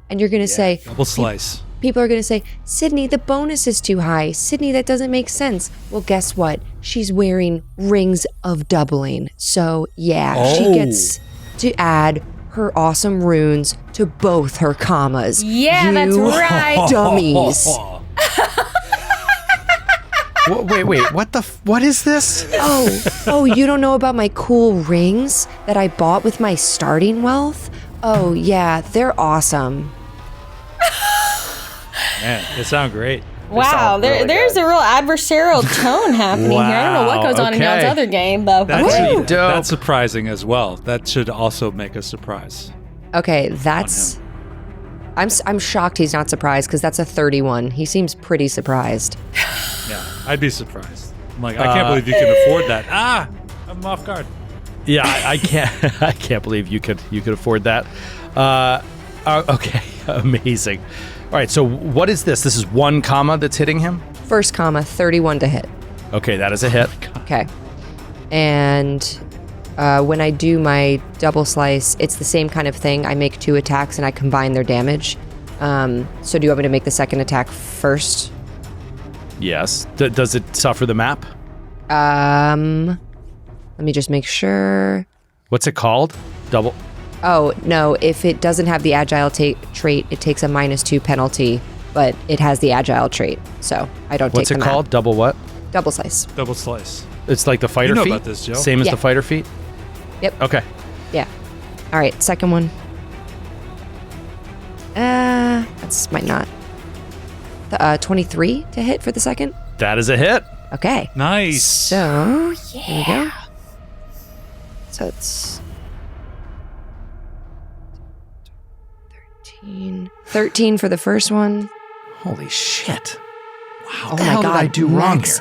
And you're going to say, Double slice. people are going to say, Sydney, the bonus is too high. Sydney, that doesn't make sense. Well, guess what? She's wearing rings of doubling. So yeah, she gets to add her awesome runes to both her commas. Yeah, that's right. Dummies. Wait, what is this? Oh, you don't know about my cool rings that I bought with my starting wealth? Oh, yeah, they're awesome. Man, they sound great. Wow, there's a real adversarial tone happening here. I don't know what goes on in y'all's other game, but Pretty dope. That's surprising as well. That should also make a surprise. Okay, that's... I'm shocked he's not surprised because that's a 31. He seems pretty surprised. Yeah, I'd be surprised. I'm like, I can't believe you can afford that. I'm off guard. Yeah, I can't. I can't believe you could afford that. Okay, amazing. All right, so what is this? This is 1 comma that's hitting him? First comma, 31 to hit. Okay, that is a hit. Okay. And when I do my double slice, it's the same kind of thing. I make 2 attacks and I combine their damage. So do you want me to make the second attack first? Yes. Does it suffer the map? Let me just make sure. What's it called? Double. Oh, no. If it doesn't have the agile trait, it takes a -2 penalty, but it has the agile trait. So I don't What's take it the called? map. Double what? Double slice. Double slice. It's like the fighter You know feat? about this, Joe. Same as Yeah. the fighter feat? Yep. Okay. Yeah. All right. Second one. That's might not. 23 to hit for the second. That is a hit. Okay. Nice. So, here we go. So it's 13 for the first one. Holy shit. Wow. Oh What the my hell god. did I do wrong here?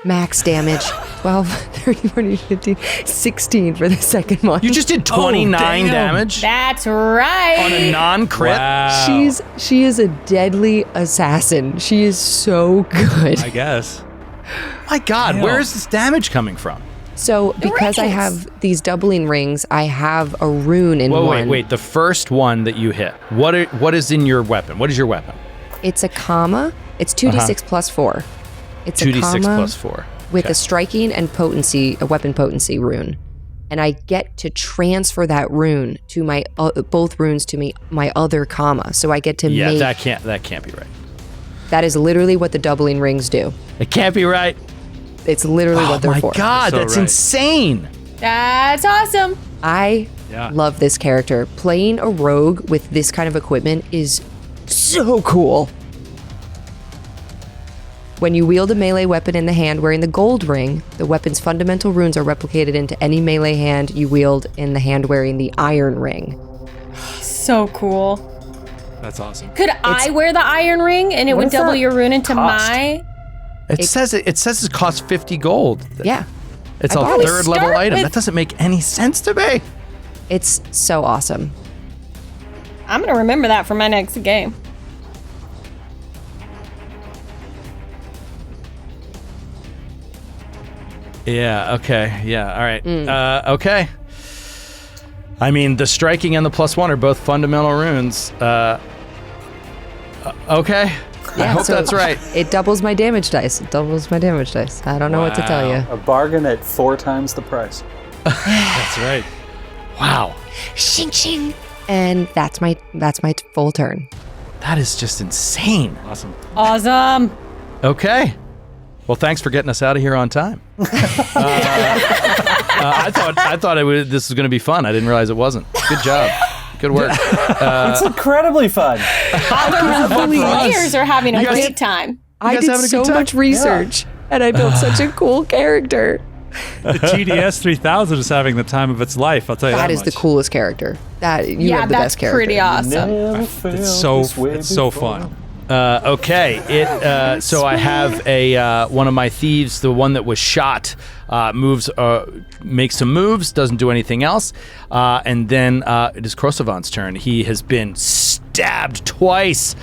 Max damage. 12, 13, 14, 15, 16 for the second one. You just did 29 damage that's right. on a non-crit? Wow. She is a deadly assassin. She is so good. I guess. My god, Damn. where is this damage coming from? So because I rings. have these doubling rings, I have a rune in one. Wait. The first one that you hit, what is in your weapon? What is your weapon? It's a comma. It's 2d6 plus 4. It's a 2d6 comma plus 4. with Okay. a striking and potency, a weapon potency rune. And I get to transfer that rune to my both runes to my other comma. So I get to Yeah, make that can't be right. that is literally what the doubling rings do. It can't be right. It's literally Oh what they're my for. god, So that's right. insane. That's awesome. I Yeah. love this character. Playing a rogue with this kind of equipment is so cool. When you wield a melee weapon in the hand wearing the gold ring, the weapon's fundamental runes are replicated into any melee hand you wield in the hand wearing the iron ring. So cool. That's awesome. Could I wear the iron ring and it What would does double that your rune into cost? my? It says it costs 50 gold. Yeah, It's I a thought we third level start item. with- That doesn't make any sense to me. it's so awesome. I'm gonna remember that for my next game. Yeah, okay. Yeah, all right. Okay. I mean, the striking and the +1 are both fundamental runes. Okay. I hope so that's right. It doubles my damage dice. It doubles my damage dice. I don't know what to tell you. A bargain at 4 times the price. That's right. Wow. Shing shing. And that's my full turn. That is just insane. Awesome. Awesome. Okay. Well, thanks for getting us out of here on time. I thought this was going to be fun. I didn't realize it wasn't. Good job. Good work. It's incredibly fun. The players are having a You guys- great time. I guys did having a so good time? much research and I built such a cool character. The GDS 3000 is having the time of its life. I'll tell you that That is the much. coolest character. That you Yeah, have the that's best character. pretty awesome. Never felt It's so this way before. fun. Okay. So I have a one of my thieves, the one that was shot, moves, makes some moves, doesn't do anything else, and then it is Krosovan's turn. He has been stabbed twice.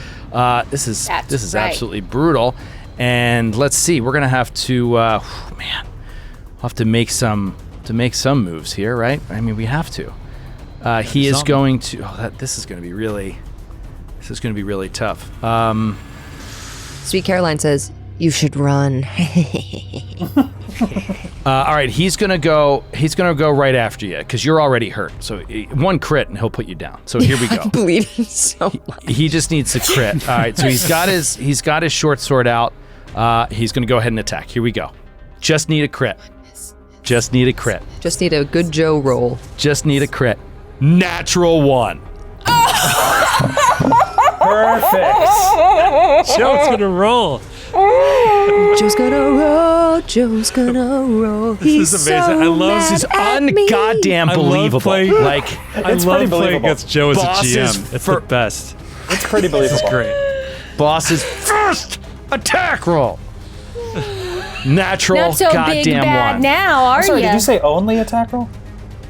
This is That's right. absolutely brutal. And let's see, we're gonna have to, we'll have to make some moves here, right? I mean, we have to. He is something. going to. This is going to be really. This is going to be really tough. Sweet Caroline says, "You should run." All right, he's gonna go right after you because you're already hurt. So one crit and he'll put you down. So here we go. I'm bleeding so much. He just needs a crit. All right, so he's got his short sword out. He's gonna go ahead and attack. Here we go. Just need a crit. Just need a crit. Just need a good Joe roll. Just need a crit. Natural 1. Perfect. Joe's gonna roll. Joe's gonna roll. Joe's gonna roll. This is amazing. I love This is ungoddamn believable. playing- Like I It's love pretty playing believable. against Joe as a Bosses GM. It's for- the best. It's pretty believable. It's great. boss's first attack roll. Natural Not so goddamn big bad 1. now, are Sorry, you? did you say only attack roll?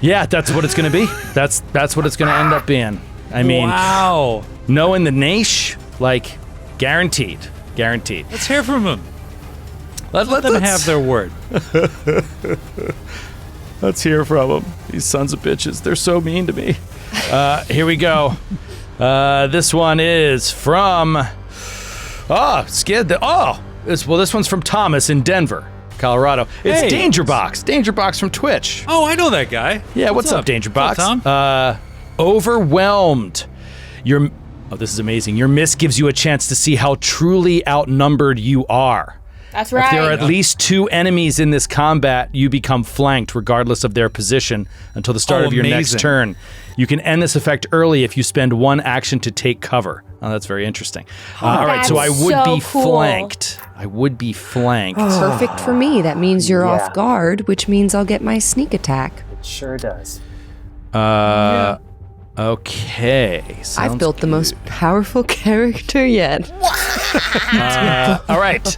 Yeah, that's what it's gonna be. That's what it's gonna end up being. I mean, Wow. knowing the Naish, like, guaranteed. Let's hear from him. Let Let them have their word. Let's hear from them. These sons of bitches, they're so mean to me. Here we go. This one is from. This one's from Thomas in Denver, Colorado. It's Hey. Danger Box. Danger Box from Twitch. Oh, I know that guy. Yeah, what's up, Danger Box? What's up, Tom? Overwhelmed. This is amazing. Your miss gives you a chance to see how truly outnumbered you are. That's If there are right. at least 2 enemies in this combat, you become flanked regardless of their position until the start of your next amazing. turn. You can end this effect early if you spend 1 action to take cover. Oh, that's very interesting. All right, so I That's would so be cool. flanked. I would be flanked. Perfect for me. That means you're Yeah. off guard, which means I'll get my sneak attack. It sure does. Okay. I've sounds built the good. most powerful character yet. All right.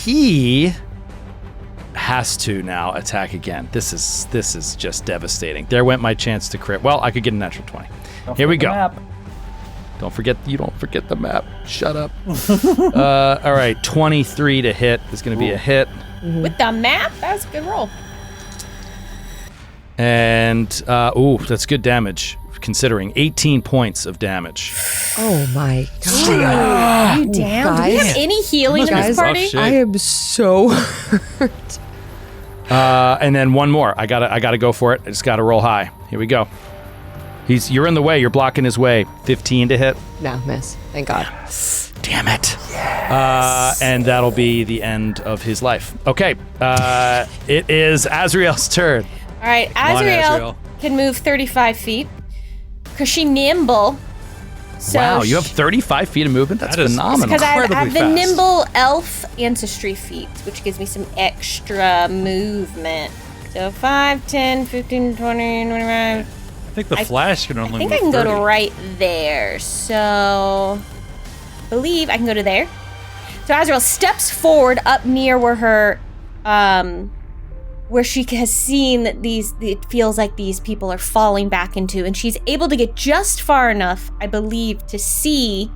He has to now attack again. This is just devastating. There went my chance to crit. Well, I could get a natural 20. Here we go. Map. Don't forget the map. Shut up. All right, 23 to hit is going to be a hit. With the map, that's a good roll. And that's good damage considering 18 points of damage. Oh my god. You damn. Do we have guys. any healing in Guys, this party? shit. I am so hurt. And then one more. I gotta go for it. I just gotta roll high. Here we go. You're in the way. You're blocking his way. 15 to hit. No, miss. Thank God. Damn it. And that'll be the end of his life. Okay. It is Azrael's turn. All right, on, Azrael Azrael. can move 35 feet because she's nimble. So Wow, you have 35 feet of movement? That's That is phenomenal. because I have incredibly the fast. nimble elf ancestry feat, which gives me some extra movement. So 5, 10, 15, 20, 25. I think the Flash can only I think move I can go to 30. right there. So, believe I can go to there. So Azrael steps forward up near where her, where she has seen that it feels like these people are falling back into, and she's able to get just far enough, I believe, to see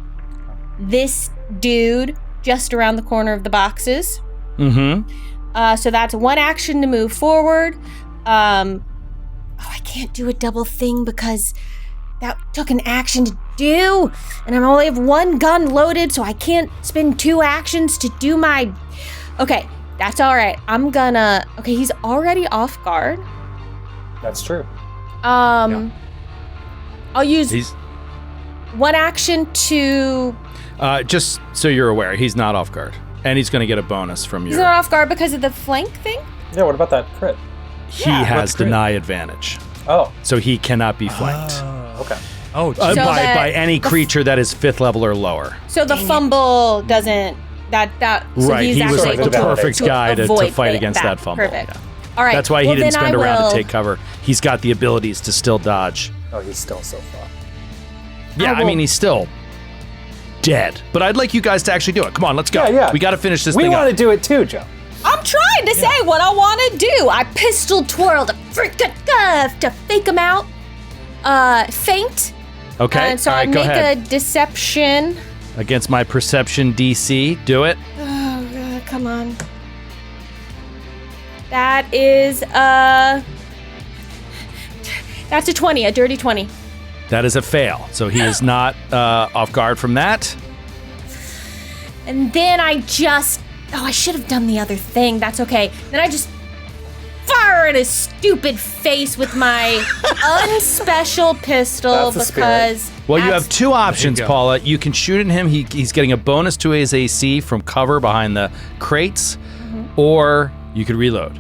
this dude just around the corner of the boxes. Mm-hmm. So that's one action to move forward. I can't do a double thing because that took an action to do, and I only have 1 gun loaded, so I can't spend 2 actions to do my. Okay, that's all right. Okay, he's already off guard. That's true. I'll use He's 1 action to. just so you're aware, he's not off guard. And he's going to get a bonus from He's your. not off guard because of the flank thing. Yeah, what about that crit? He Yeah. has What's crit? deny advantage. Oh, So he cannot be flanked. okay. Oh, by, So that- by any creature that is 5th level or lower. So the fumble doesn't. That. So Right, he's he was actually like able the to perfect guy to avoid fight against that fumble. Perfect. Yeah. All right. That's why he well, didn't then spend I a round will- to take cover. He's got the abilities to still dodge. Oh, he's still so far. Yeah, I will- mean, he's still dead. But I'd like you guys to actually do it. Come on, let's go. Yeah. We got to finish this We thing want to up. do it too, Joe. I'm trying to say what I want to do. I pistol twirl to fake him out. Feint. Okay, And so all I right, go make ahead. a deception. Against my perception DC, do it. Oh, God, come on. That is that's a 20, a dirty 20. That is a fail. So he is not off guard from that. And then I just Oh, I should have done the other thing. That's okay. Then I just fire at his stupid face with my unspecial pistol That's the because... Well, you have two options, go. Paula. You can shoot at him. He's getting a bonus to his AC from cover behind the crates, or you could reload.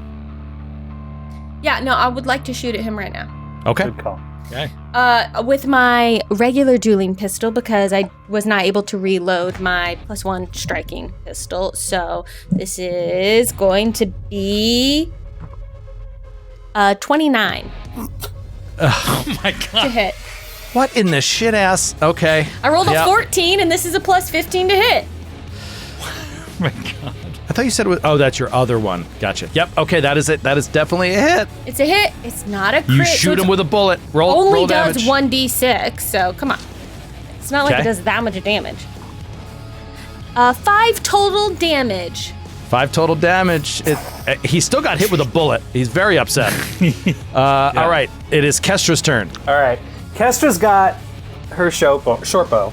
Yeah, no, I would like to shoot at him right now. Okay. Good call. Okay. With my regular dueling pistol because I was not able to reload my +1 striking pistol. So this is going to be 29 Oh my to god. hit. What in the shit ass? Okay. I rolled a Yep. 14 and this is a +15 to hit. Oh my god. I thought you said it was, that's your other one. Gotcha. Yep. Okay, that is it. That is definitely a hit. It's a hit. It's not a crit. You so shoot it's him with a bullet. Roll only roll does damage. 1d6, so come on. It's not like Okay. it does that much damage. 5 total damage. 5 total damage. He still got hit with a bullet. He's very upset. All right. It is Kestra's turn. All right. Kestra's got her short bow.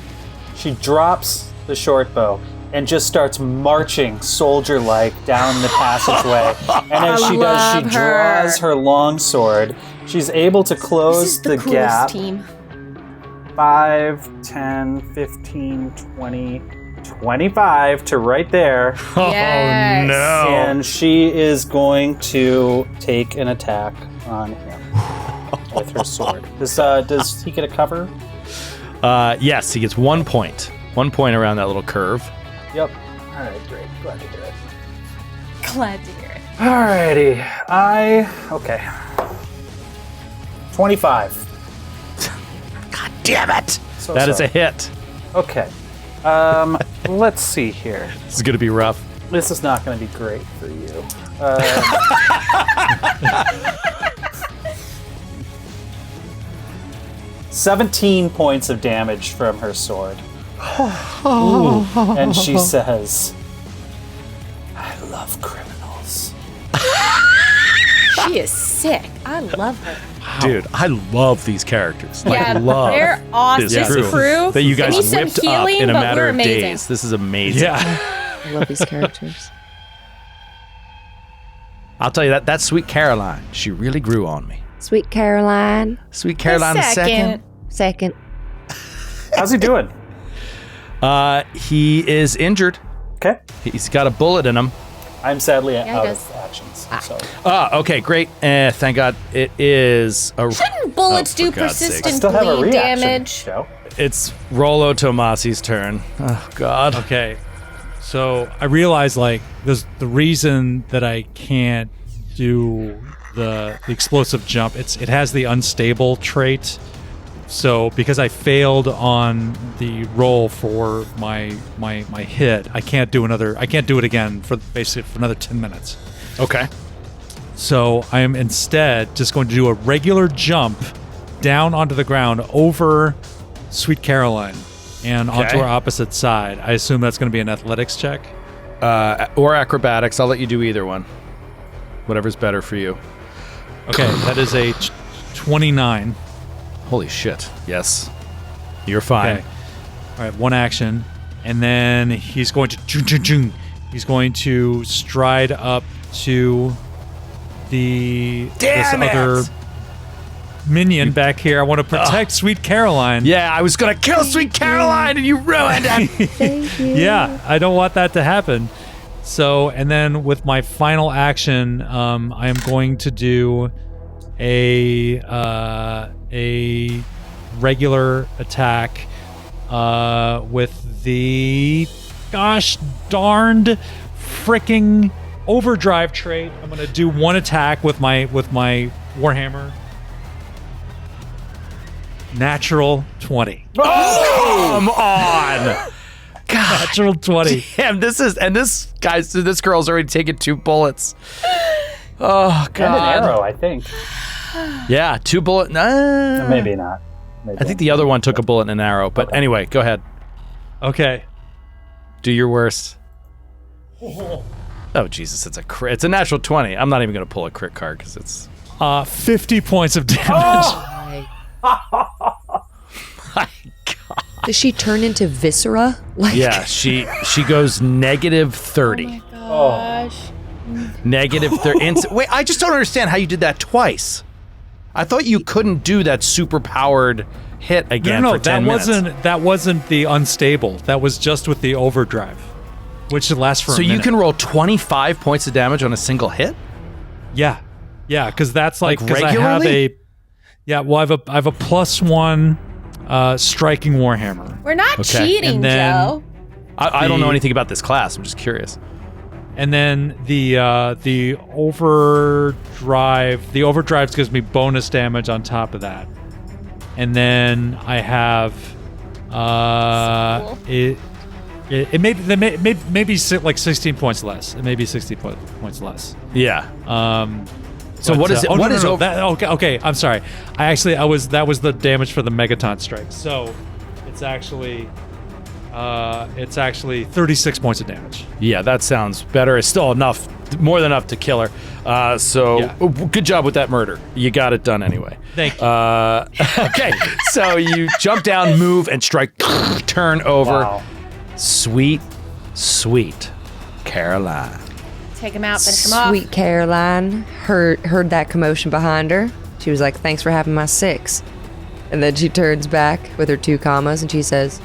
She drops the short bow and just starts marching soldier-like down the passageway. And as she does, she love her. draws her long sword. She's able to This close is the the coolest gap. team. 5, 10, 15, 20, 25 to right there. Yes. Oh, no. And she is going to take an attack on him with her sword. Does he get a cover? Yes, he gets 1 point. 1 point around that little curve. Yep. All right, great. Glad to hear it. Glad to hear it. Alrighty. Okay. 25. God damn it! So That is a sorry. hit. Okay. Let's see here. This is going to be rough. This is not going to be great for you. 17 points of damage from her sword. And she says, I love criminals. She is sick. I love her. Dude, I love these characters. Yeah, I love they're awesome. this This crew that you They guys need some whipped up healing, in a but matter we're of amazing. days. This is amazing. Yeah. I love these characters. I'll tell you that Sweet Caroline, she really grew on me. Sweet Caroline. Sweet Caroline second. Second. How's he doing? He is injured. Okay. He's got a bullet in him. I'm sadly he out does. of actions. So Okay, great. Thank God it is a... Shouldn't bullets Oh, do for God's sakes. I persistent still have a bleed reaction. damage? Joe. It's Rollo Tomasi's turn. Oh, God. Okay. So I realize like the reason that I can't do the explosive jump, it has the unstable trait. So because I failed on the roll for my hit, I can't do it again for another 10 minutes. Okay. So I am instead just going to do a regular jump down onto the ground over Sweet Caroline and onto Okay. our opposite side. I assume that's going to be an athletics check. Or acrobatics. I'll let you do either one. Whatever's better for you. Okay, that is a 29. Holy shit. Yes. You're fine. Okay. All right, one action. And then he's going to he's going to stride up to this other minion back here. I want to protect Sweet Caroline. Yeah, I was going to kill Sweet Caroline and you ruined it. Yeah, I don't want that to happen. So, and then with my final action, I am going to do a regular attack with the gosh darned fricking overdrive trait. I'm going to do one attack with my warhammer. Natural 20. Come on. God. Natural 20. Damn, this girl's already taken 2 bullets. Oh, God. And an arrow, I think. Yeah, 2 bullet. Maybe not. Maybe. I think the other one took a bullet and an arrow. But anyway, go ahead. Okay. Do your worst. Oh, Jesus, it's a crit. It's a natural 20. I'm not even going to pull a crit card because it's... 50 points of damage. My God. Does she turn into viscera? Like, Yeah, she goes negative 30. Oh my gosh. Negative 30. Wait, I just don't understand how you did that twice. I thought you couldn't do that super powered hit again for 10 minutes. That wasn't the unstable. That was just with the overdrive, which lasts for a minute. So you can roll 25 points of damage on a single hit? Yeah, because that's like regularly? I have a +1 striking warhammer. We're not cheating, And then Joe. I don't know anything about this class. I'm just curious. And then the overdrive. The overdrive gives me bonus damage on top of that. And then I have it may be like 16 points less. It may be 60 points less. Yeah. So But, what is it? What is over? Okay, I'm sorry. That was the damage for the Megaton strike. So it's actually 36 points of damage. Yeah, that sounds better. It's still enough, more than enough to kill her. Good job with that murder. You got it done anyway. Thank you. Okay, so you jump down, move, and strike. Turn over. Wow. Sweet Caroline. Take him out, finish him off. Sweet Caroline heard that commotion behind her. She was like, "Thanks for having my 6." And then she turns back with her 2 commas and she says,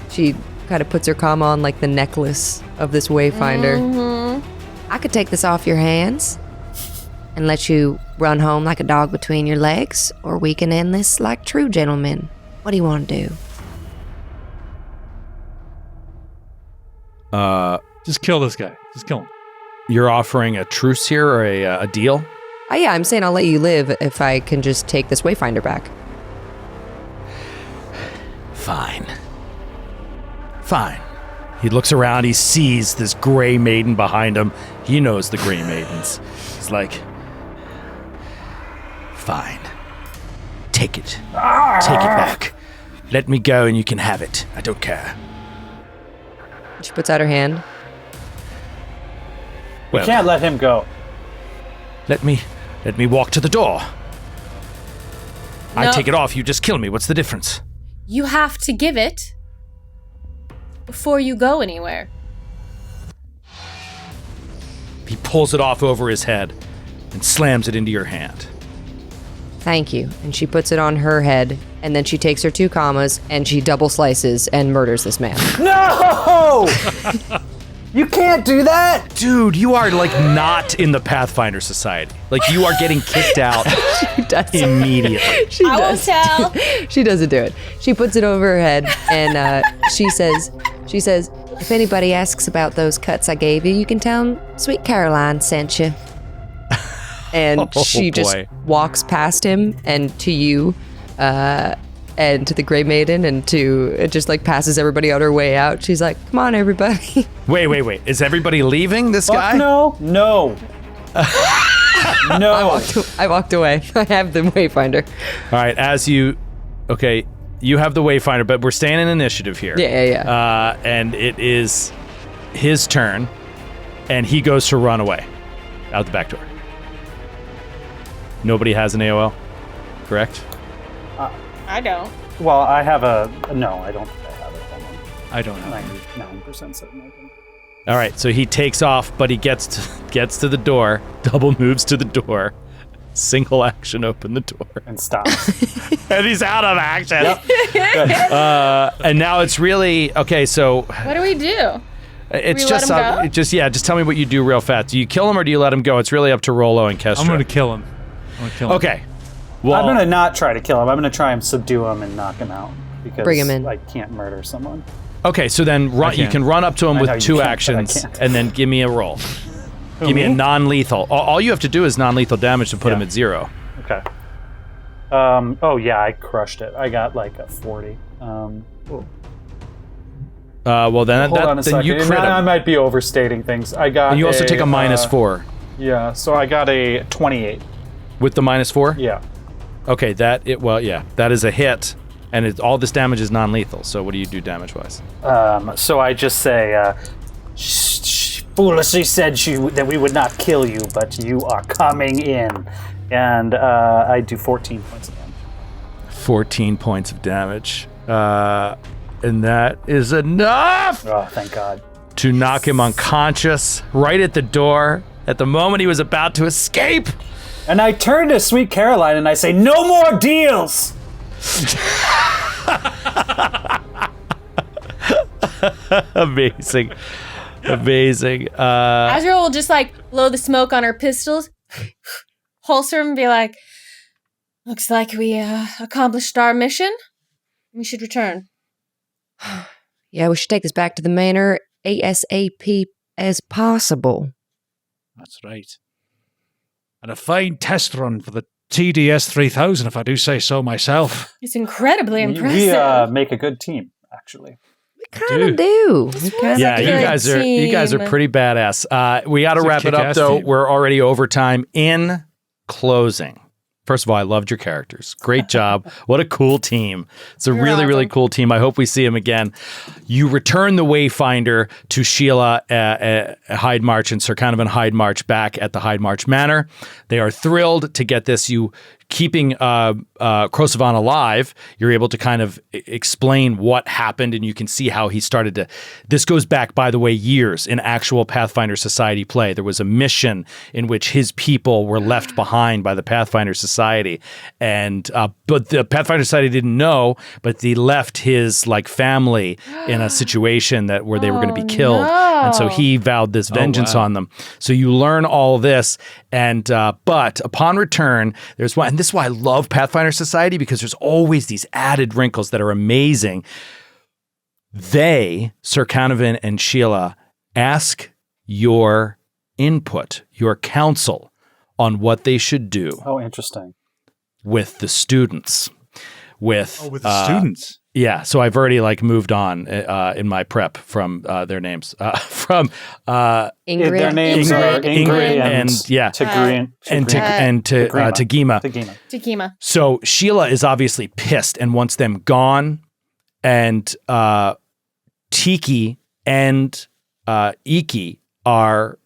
she kind of puts her comma on like the necklace of this wayfinder. Mm-hmm. "I could take this off your hands and let you run home like a dog between your legs, or we can end this like true gentlemen. What do you want to do?" Just kill this guy. Just kill him. You're offering a truce here or a deal? Oh yeah, I'm saying I'll let you live if I can just take this wayfinder back. Fine. He looks around, he sees this gray maiden behind him. He knows the gray maidens. He's like, fine. Take it. Take it back. Let me go and you can have it. I don't care. She puts out her hand. We can't let him go. Let me walk to the door. I No. take it off, you just kill me. What's the difference? You have to give it before you go anywhere. He pulls it off over his head and slams it into your hand. Thank you. And she puts it on her head, and then she takes her 2 commas and she double slices and murders this man. No! You can't do that! Dude, you are like not in the Pathfinder Society. Like you are getting kicked out She does. immediately. She I won't tell. She doesn't do it. She puts it over her head and she says, "If anybody asks about those cuts I gave you, you can tell them Sweet Caroline sent you." And she just walks past him and to you, and to the Grey Maiden, and it just like passes everybody on her way out. She's like, "Come on, everybody." Wait. Is everybody leaving this Fuck guy? no. No. I walked away. I have the wayfinder. All right, you have the Wayfinder, but we're staying in initiative here. Yeah. And it is his turn, and he goes to run away out the back door. Nobody has an AOL, correct? I don't. Well, I have no, I don't think I have it. I don't know. 99% certain I think. All right, so he takes off, but he gets to the door, double moves to the door, single action open the door, And stops. and he's out of action. Yep. Good. And now it's really okay. So What do we do? it's We just let him go? just tell me what you do real fast. Do you kill him or do you let him go? It's really up to Rollo and Kestra. I'm going to kill him. Okay. Well, I'm gonna not try to kill him. I'm gonna try and subdue him and knock him out because Bring him in. I can't murder someone. okay. So then you can't. can run up to him I know with you 2 can't, but I actions, can't. and then give me a roll. Give me a me? non-lethal. All you have to do is non-lethal damage to put him at 0. Okay. Oh yeah, I crushed it. I got like a 40. Well, then Hold on a then second. you crit I him. might be overstating things. I got. And you also take a -4 Yeah, so I got a 28. with the -4. Yeah. Okay, that is a hit, and all this damage is non-lethal. So what do you do damage-wise? So I just say, foolishly said that we would not kill you, but you are coming in, and I do 14 points of damage. 14 points of damage, and that is enough Oh, thank God. to knock him unconscious right at the door at the moment he was about to escape. And I turn to Sweet Caroline and I say, "No more deals!" Amazing. Azrael will just like blow the smoke on her pistols, holster them, and be like, "Looks like we accomplished our mission. We should return." Yeah, we should take this back to the manor ASAP as possible. That's right. And a fine test run for the TDS 3000, if I do say so myself. It's incredibly impressive. We make a good team, actually. We kind of do. Yeah, you guys are pretty badass. We got to wrap it up, though. Team. We're already over time. In closing, first of all, I loved your characters. Great job. What a cool team. It's a really cool team. I hope we see him again. You return the Wayfinder to Sheila Hyde March and Sir Canavan Hyde March back at the Hyde March Manor. They are thrilled to get this. You keeping Krosavan alive, you're able to kind of explain what happened, and you can see how he started to. This goes back, by the way, years in actual Pathfinder Society play. There was a mission in which his people were left behind by the Pathfinder Society, and but the Pathfinder Society didn't know, but they left his family in a situation where they were going to be killed, and so he vowed this vengeance on them. So you learn all this, and but upon return, there's one. And this is why I love Pathfinder Society, because there's always these added wrinkles that are amazing. They, Sir Canavan and Sheila, ask your input, your counsel on what they should do. Oh, interesting. With the students. With the students. Yeah, so I've already moved on in my prep from their names. From Ingrid. Their names are Ingrid and Tagima. So Sheila is obviously pissed and wants them gone, and Tiki and Iki are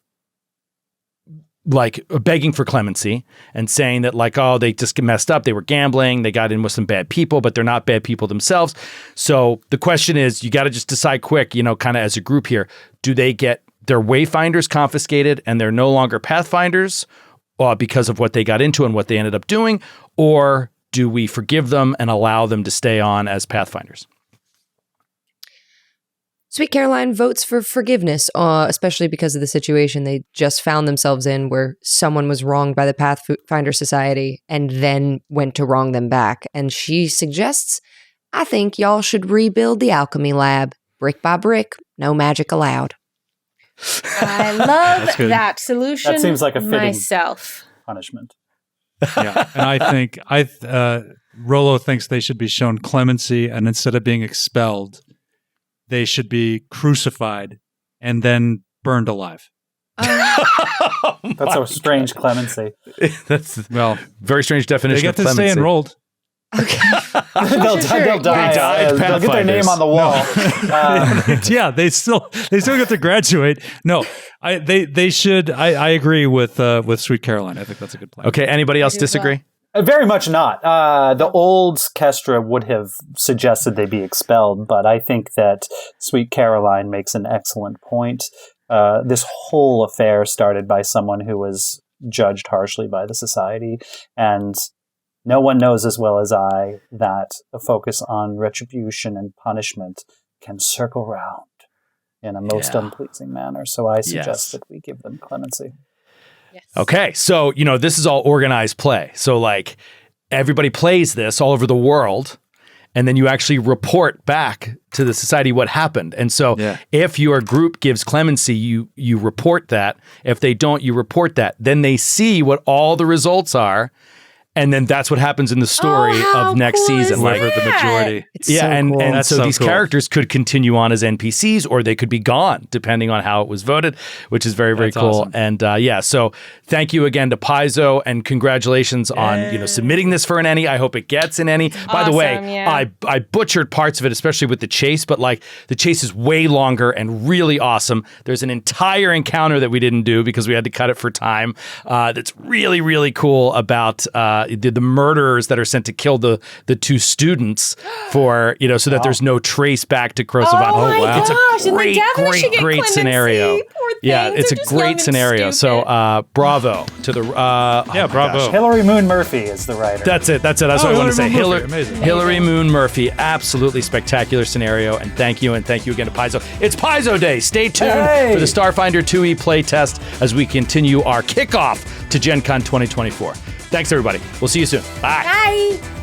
begging for clemency and saying that they just messed up. They were gambling. They got in with some bad people, but they're not bad people themselves. So the question is, you got to just decide quick, kind of as a group here, do they get their Wayfinders confiscated and they're no longer Pathfinders because of what they got into and what they ended up doing? Or do we forgive them and allow them to stay on as Pathfinders? Sweet Caroline votes for forgiveness, especially because of the situation they just found themselves in, where someone was wronged by the Pathfinder Society and then went to wrong them back. And she suggests, I think y'all should rebuild the alchemy lab, brick by brick, no magic allowed. I love that solution. That seems like a fitting myself. punishment. Yeah, and I think Rollo thinks they should be shown clemency, and instead of being expelled, they should be crucified and then burned alive. That's a strange clemency. That's very strange definition. They get of to clemency. stay enrolled. Okay. They'll die. They'll get their name on the wall. Yeah, they still get to graduate. No, they should. I agree with Sweet Caroline. I think that's a good plan. Okay, anybody else disagree? Very much not. The old Kestra would have suggested they be expelled, but I think that Sweet Caroline makes an excellent point. This whole affair started by someone who was judged harshly by the society, and no one knows as well as I that a focus on retribution and punishment can circle round in a most unpleasing manner. So I suggest that we give them clemency. Yes. Okay, so this is all organized play. So everybody plays this all over the world, and then you actually report back to the society what happened. And so if your group gives clemency, you report that. If they don't, you report that. Then they see what all the results are. And then that's what happens in the story of next season. Whoever the majority. It's so cool. And so these characters could continue on as NPCs, or they could be gone, depending on how it was voted, which is very, very cool. Awesome. And so thank you again to Paizo, and congratulations on submitting this for an Ennie. I hope it gets an Ennie. By the way, I butchered parts of it, especially with the chase, but the chase is way longer and really awesome. There's an entire encounter that we didn't do because we had to cut it for time. That's really, really cool about the murderers that are sent to kill the two students for, so that there's no trace back to Krosavan. Oh my It's gosh, a and great, then Davina great, should get great clemency. scenario. Poor Yeah, things, it's they're a just young great and scenario. So stupid. bravo to the Yeah, bravo. Hillary Moon Murphy is the writer. That's it. That's what I want to say. Hillary Moon Murphy, amazing. Hillary Moon Murphy, absolutely spectacular scenario. And thank you again to Paizo. It's Paizo Day. Stay tuned for the Starfinder 2E playtest as we continue our kickoff to Gen Con 2024. Thanks, everybody. We'll see you soon. Bye. Bye.